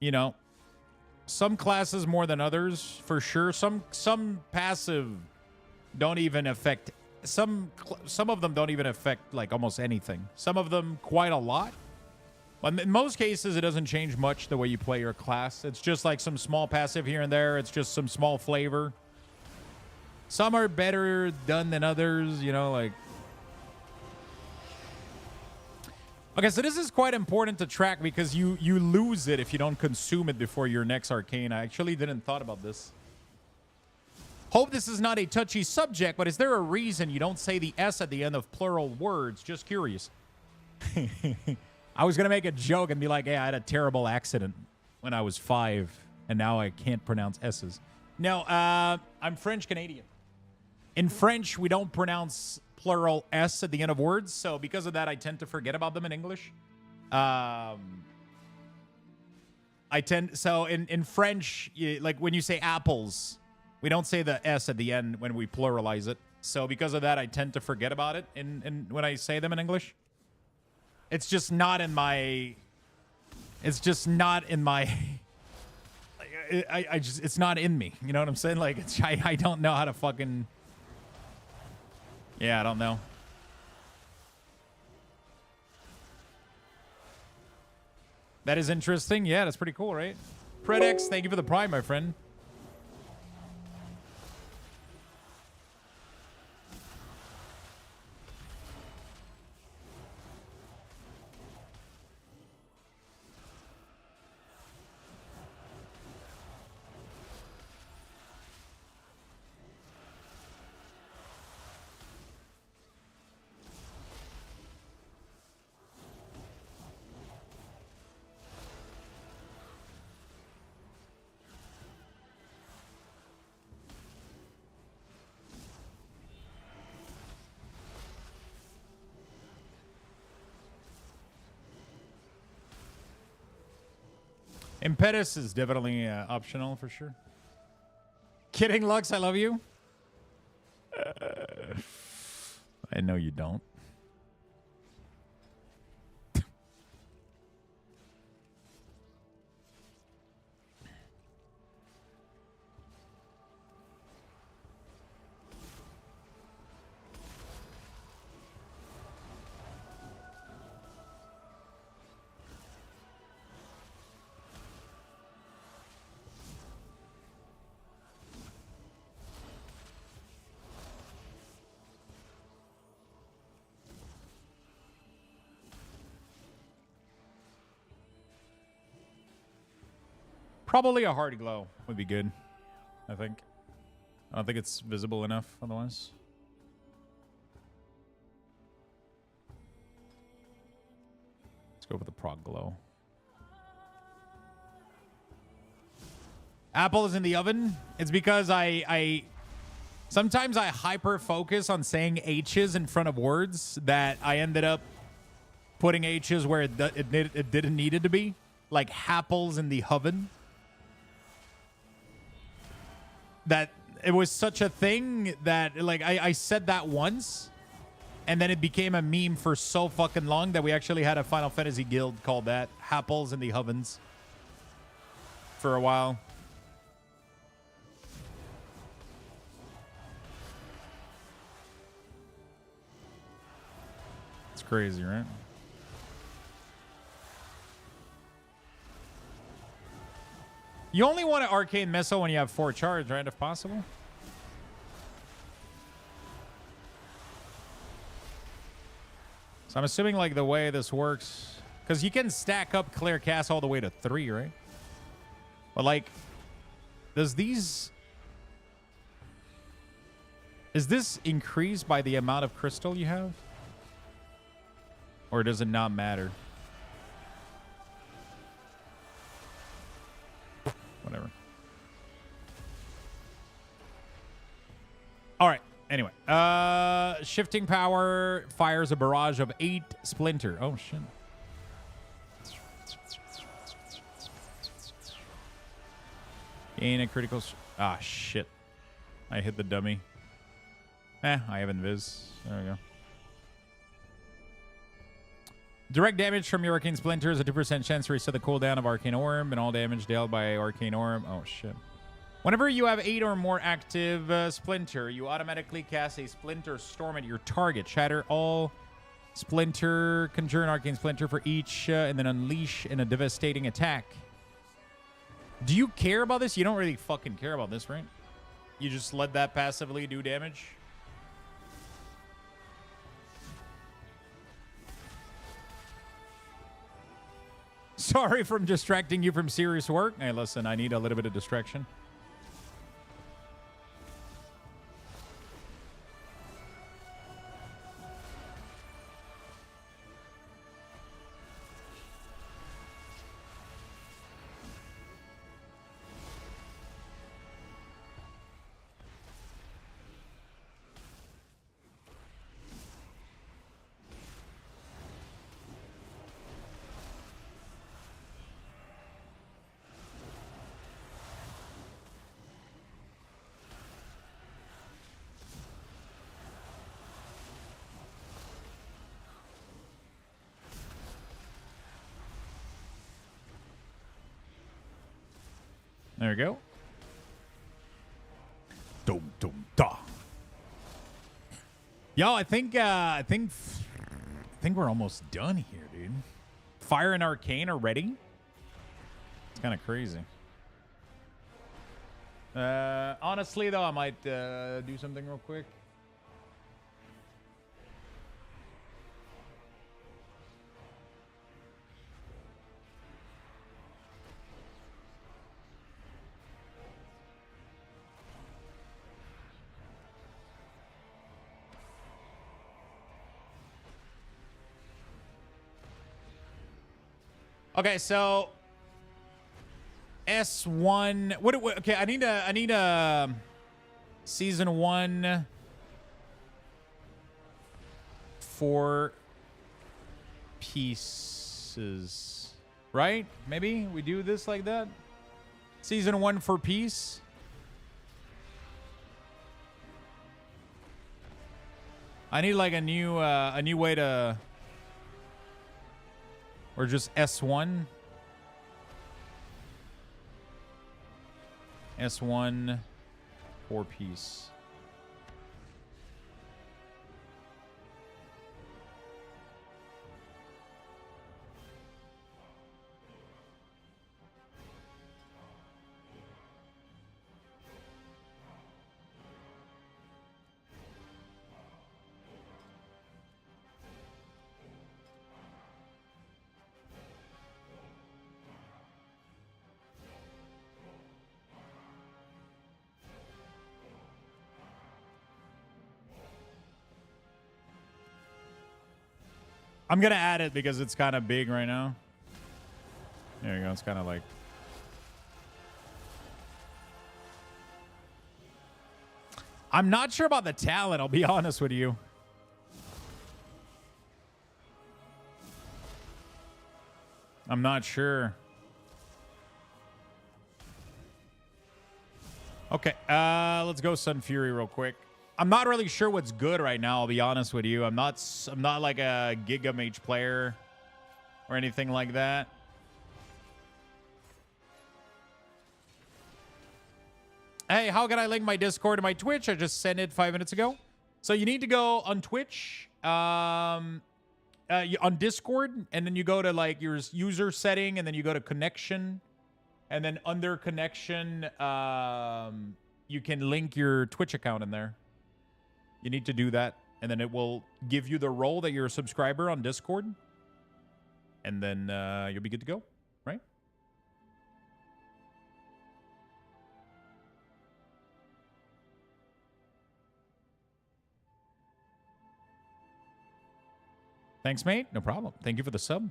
S1: You know, some classes more than others for sure. Some passive don't even affect. Some of them don't even affect like almost anything. Some of them quite a lot. But in most cases, it doesn't change much the way you play your class. It's just like some small passive here and there. It's just some small flavor. Some are better done than others, you know, like. Okay, so this is quite important to track because you lose it if you don't consume it before your next arcane. I actually didn't thought about this. Hope this is not a touchy subject, but is there a reason you don't say the S at the end of plural words? Just curious. I was going to make a joke and be like, hey, I had a terrible accident when I was 5, and now I can't pronounce S's. No, I'm French-Canadian. In French, we don't pronounce plural S at the end of words, so because of that, I tend to forget about them in English. So in French, like when you say apples, we don't say the S at the end when we pluralize it. So because of that, I tend to forget about it when I say them in English. It's just not in my. It's just not in my. It's not in me. You know what I'm saying? Like, I don't know how to fucking. Yeah, I don't know. That is interesting. Yeah, that's pretty cool, right? Predex, thank you for the prime, my friend. Impetus is definitely optional for sure. Kidding, Lux, I love you. I know you don't. Probably a hard glow would be good, I think. I don't think it's visible enough otherwise. Let's go with the proc glow. Apple is in the oven. It's because I sometimes I hyper focus on saying H's in front of words that I ended up putting H's where it didn't need it to be. Like Happles in the oven. That it was such a thing that like I said that once and then it became a meme for so fucking long that we actually had a Final Fantasy guild called that Happles in the Ovens for a while. It's crazy, right? You only want an Arcane Missile when you have 4 charge, right? If possible. So I'm assuming like the way this works, because you can stack up Clear Cast all the way to 3, right? But like, is this increased by the amount of crystal you have? Or does it not matter? Whatever. All right. Anyway, shifting power fires a barrage of 8 splinter. Oh shit. Gain a critical. Shit. I hit the dummy. I have invis. There we go. Direct damage from your Arcane Splinter is a 2% chance to reset the cooldown of Arcane Orb, and all damage dealt by Arcane Orb. Oh, shit. Whenever you have 8 or more active Splinter, you automatically cast a Splinter Storm at your target. Shatter all Splinter, conjure an Arcane Splinter for each, and then unleash in a devastating attack. Do you care about this? You don't really fucking care about this, right? You just let that passively do damage? Sorry for distracting you from serious work. Hey, listen, I need a little bit of distraction. There we go. Dum dum da. Yo, I think we're almost done here, dude. Fire and Arcane are ready. It's kind of crazy. Honestly, though, I might do something real quick. Okay, so S1. What? Okay, I need a season 1 4 pieces. Right? Maybe we do this like that. Season 1 for peace. I need like a new way to, or just S1. S1 for peace. I'm going to add it because it's kind of big right now. There you go. It's kind of like... I'm not sure about the talent, I'll be honest with you. I'm not sure. Okay, let's go Sunfury real quick. I'm not really sure what's good right now, I'll be honest with you. I'm not like a Giga Mage player or anything like that. Hey, how can I link my Discord to my Twitch? I just sent it 5 minutes ago. So you need to go on Twitch, on Discord, and then you go to like your user setting, and then you go to connection, and then under connection, you can link your Twitch account in there. You need to do that, and then it will give you the role that you're a subscriber on Discord, and then you'll be good to go, right? Thanks, mate. No problem. Thank you for the sub.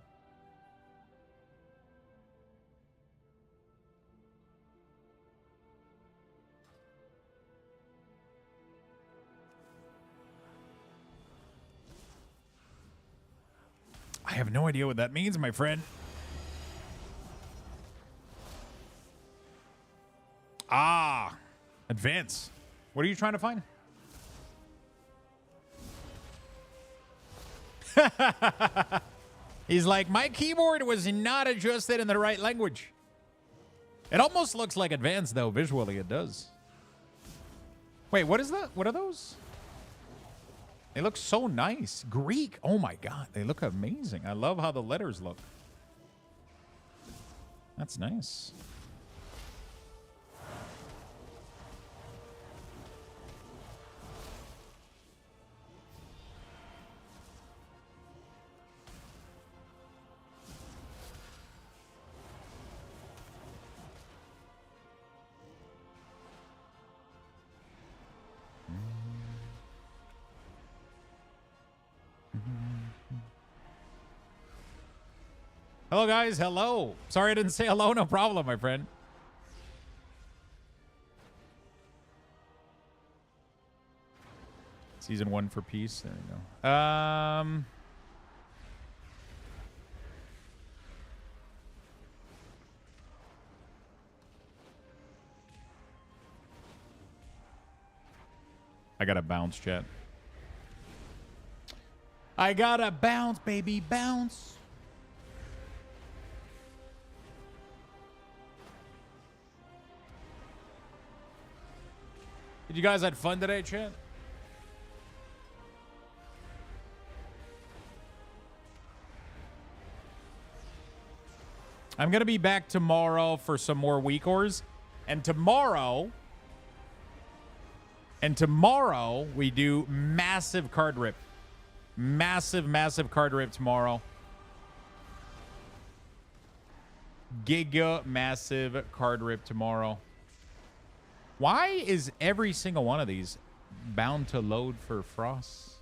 S1: I have no idea what that means, my friend. Ah, advance. What are you trying to find? He's like, my keyboard was not adjusted in the right language. It almost looks like advanced, though. Visually, it does. Wait, what is that? What are those? They look so nice. Greek. Oh, my God. They look amazing. I love how the letters look. That's nice. Hello, guys. Hello. Sorry I didn't say hello. No problem, my friend. Season 1 for peace. There you go. I gotta bounce, chat. I gotta bounce, baby, bounce. Did you guys have fun today, chat? I'm going to be back tomorrow for some more WeakAuras. And tomorrow we do massive card rip. Massive card rip tomorrow. Giga massive card rip tomorrow. Why is every single one of these bound to load for Frost?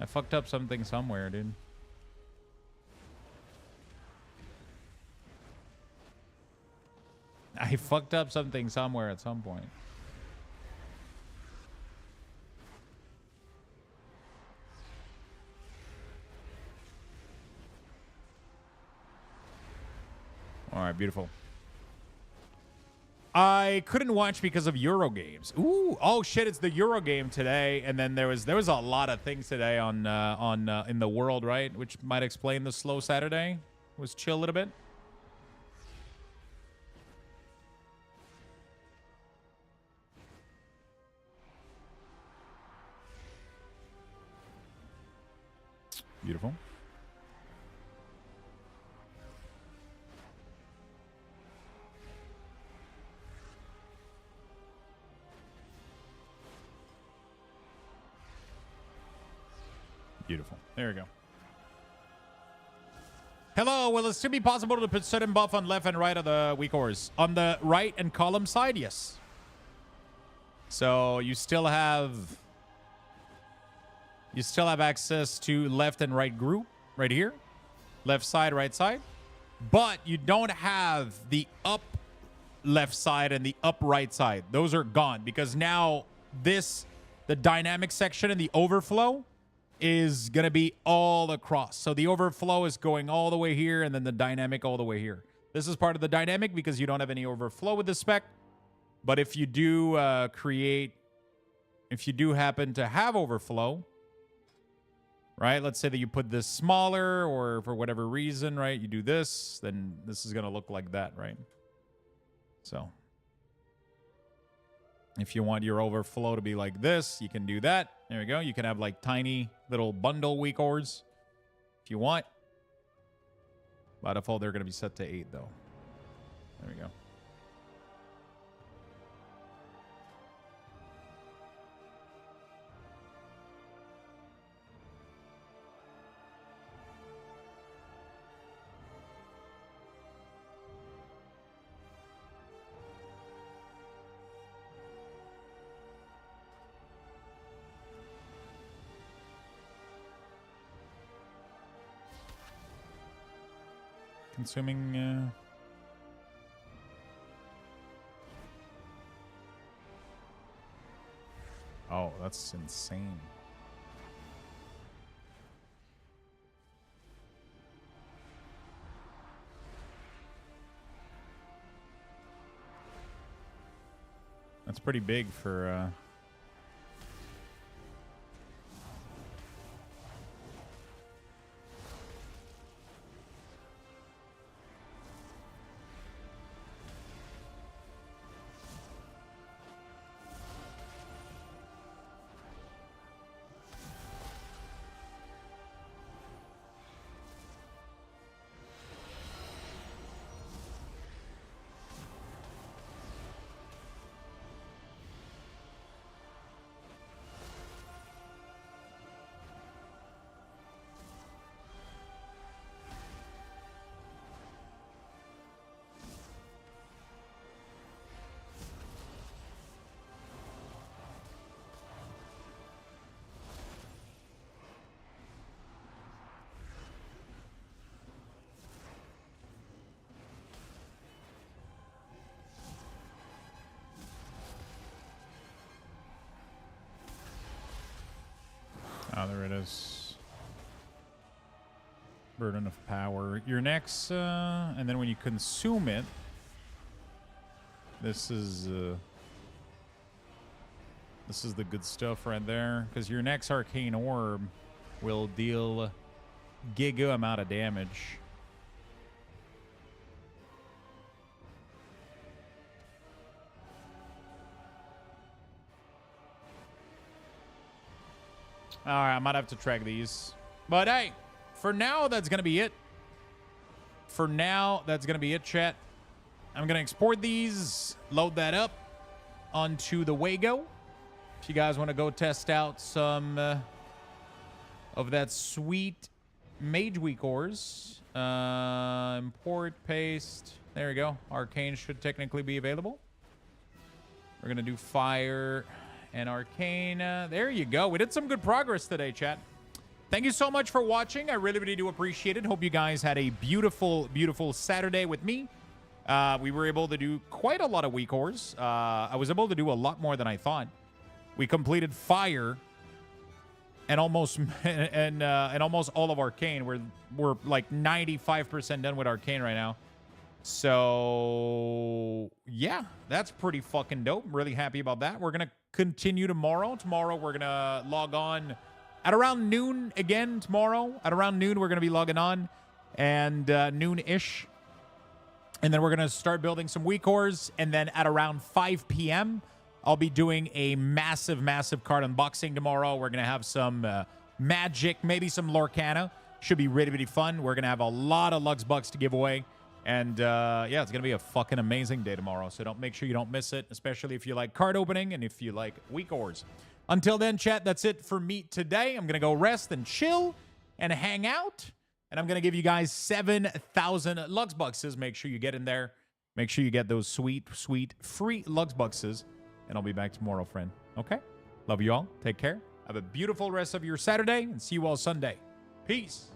S1: I fucked up something somewhere, dude. I fucked up something somewhere at some point. All right, beautiful. I couldn't watch because of Euro games. Ooh, oh shit! It's the Euro game today, and then there was a lot of things today on in the world, right? Which might explain the slow Saturday. It was chill a little bit. Beautiful. Beautiful. There we go. Hello. Will it still be possible to put certain buff on left and right of the WeakAuras? On the right and column side, yes. So you still have access to left and right group right here. Left side, right side. But you don't have the up left side and the up right side. Those are gone because now the dynamic section and the overflow is going to be all across. So the overflow is going all the way here and then the dynamic all the way here. This is part of the dynamic because you don't have any overflow with the spec. But if you do if you do happen to have overflow, right? Let's say that you put this smaller or for whatever reason, right? You do this, then this is going to look like that, right? So if you want your overflow to be like this, you can do that. There we go. You can have like tiny little bundle WeakAuras if you want. By default, they're going to be set to 8 though. There we go. Consuming oh, that's insane. That's pretty big for there it is. Burden of power. Your next, and then when you consume it, this is the good stuff right there. Because your next arcane orb will deal giga amount of damage. All right, I might have to track these. But hey, for now, that's going to be it. For now, that's going to be it, chat. I'm going to export these, load that up onto the Wago. If you guys want to go test out some of that sweet Mage WeakAuras. Import, paste. There we go. Arcane should technically be available. We're going to do Fire and Arcane. There you go. We did some good progress today, chat. Thank you so much for watching. I really, really do appreciate it. Hope you guys had a beautiful, beautiful Saturday with me. We were able to do quite a lot of WeakAuras. I was able to do a lot more than I thought. We completed Fire and almost and almost all of Arcane. We're like 95% done with Arcane right now. So, yeah, that's pretty fucking dope. I'm really happy about that. We're going to continue tomorrow. Tomorrow, we're going to log on at around noon again tomorrow. At around noon, we're going to be logging on, and noon-ish. And then we're going to start building some WeakAuras. And then at around 5 p.m., I'll be doing a massive, massive card unboxing tomorrow. We're going to have some magic, maybe some Lorcana. Should be really, really fun. We're going to have a lot of Lux Bucks to give away. And, yeah, it's going to be a fucking amazing day tomorrow. So make sure you don't miss it, especially if you like card opening and if you like WeakAuras. Until then, chat, that's it for me today. I'm going to go rest and chill and hang out. And I'm going to give you guys 7,000 Lux Bucks. Make sure you get in there. Make sure you get those sweet, sweet free Lux Bucks. And I'll be back tomorrow, friend. Okay? Love you all. Take care. Have a beautiful rest of your Saturday. And see you all Sunday. Peace.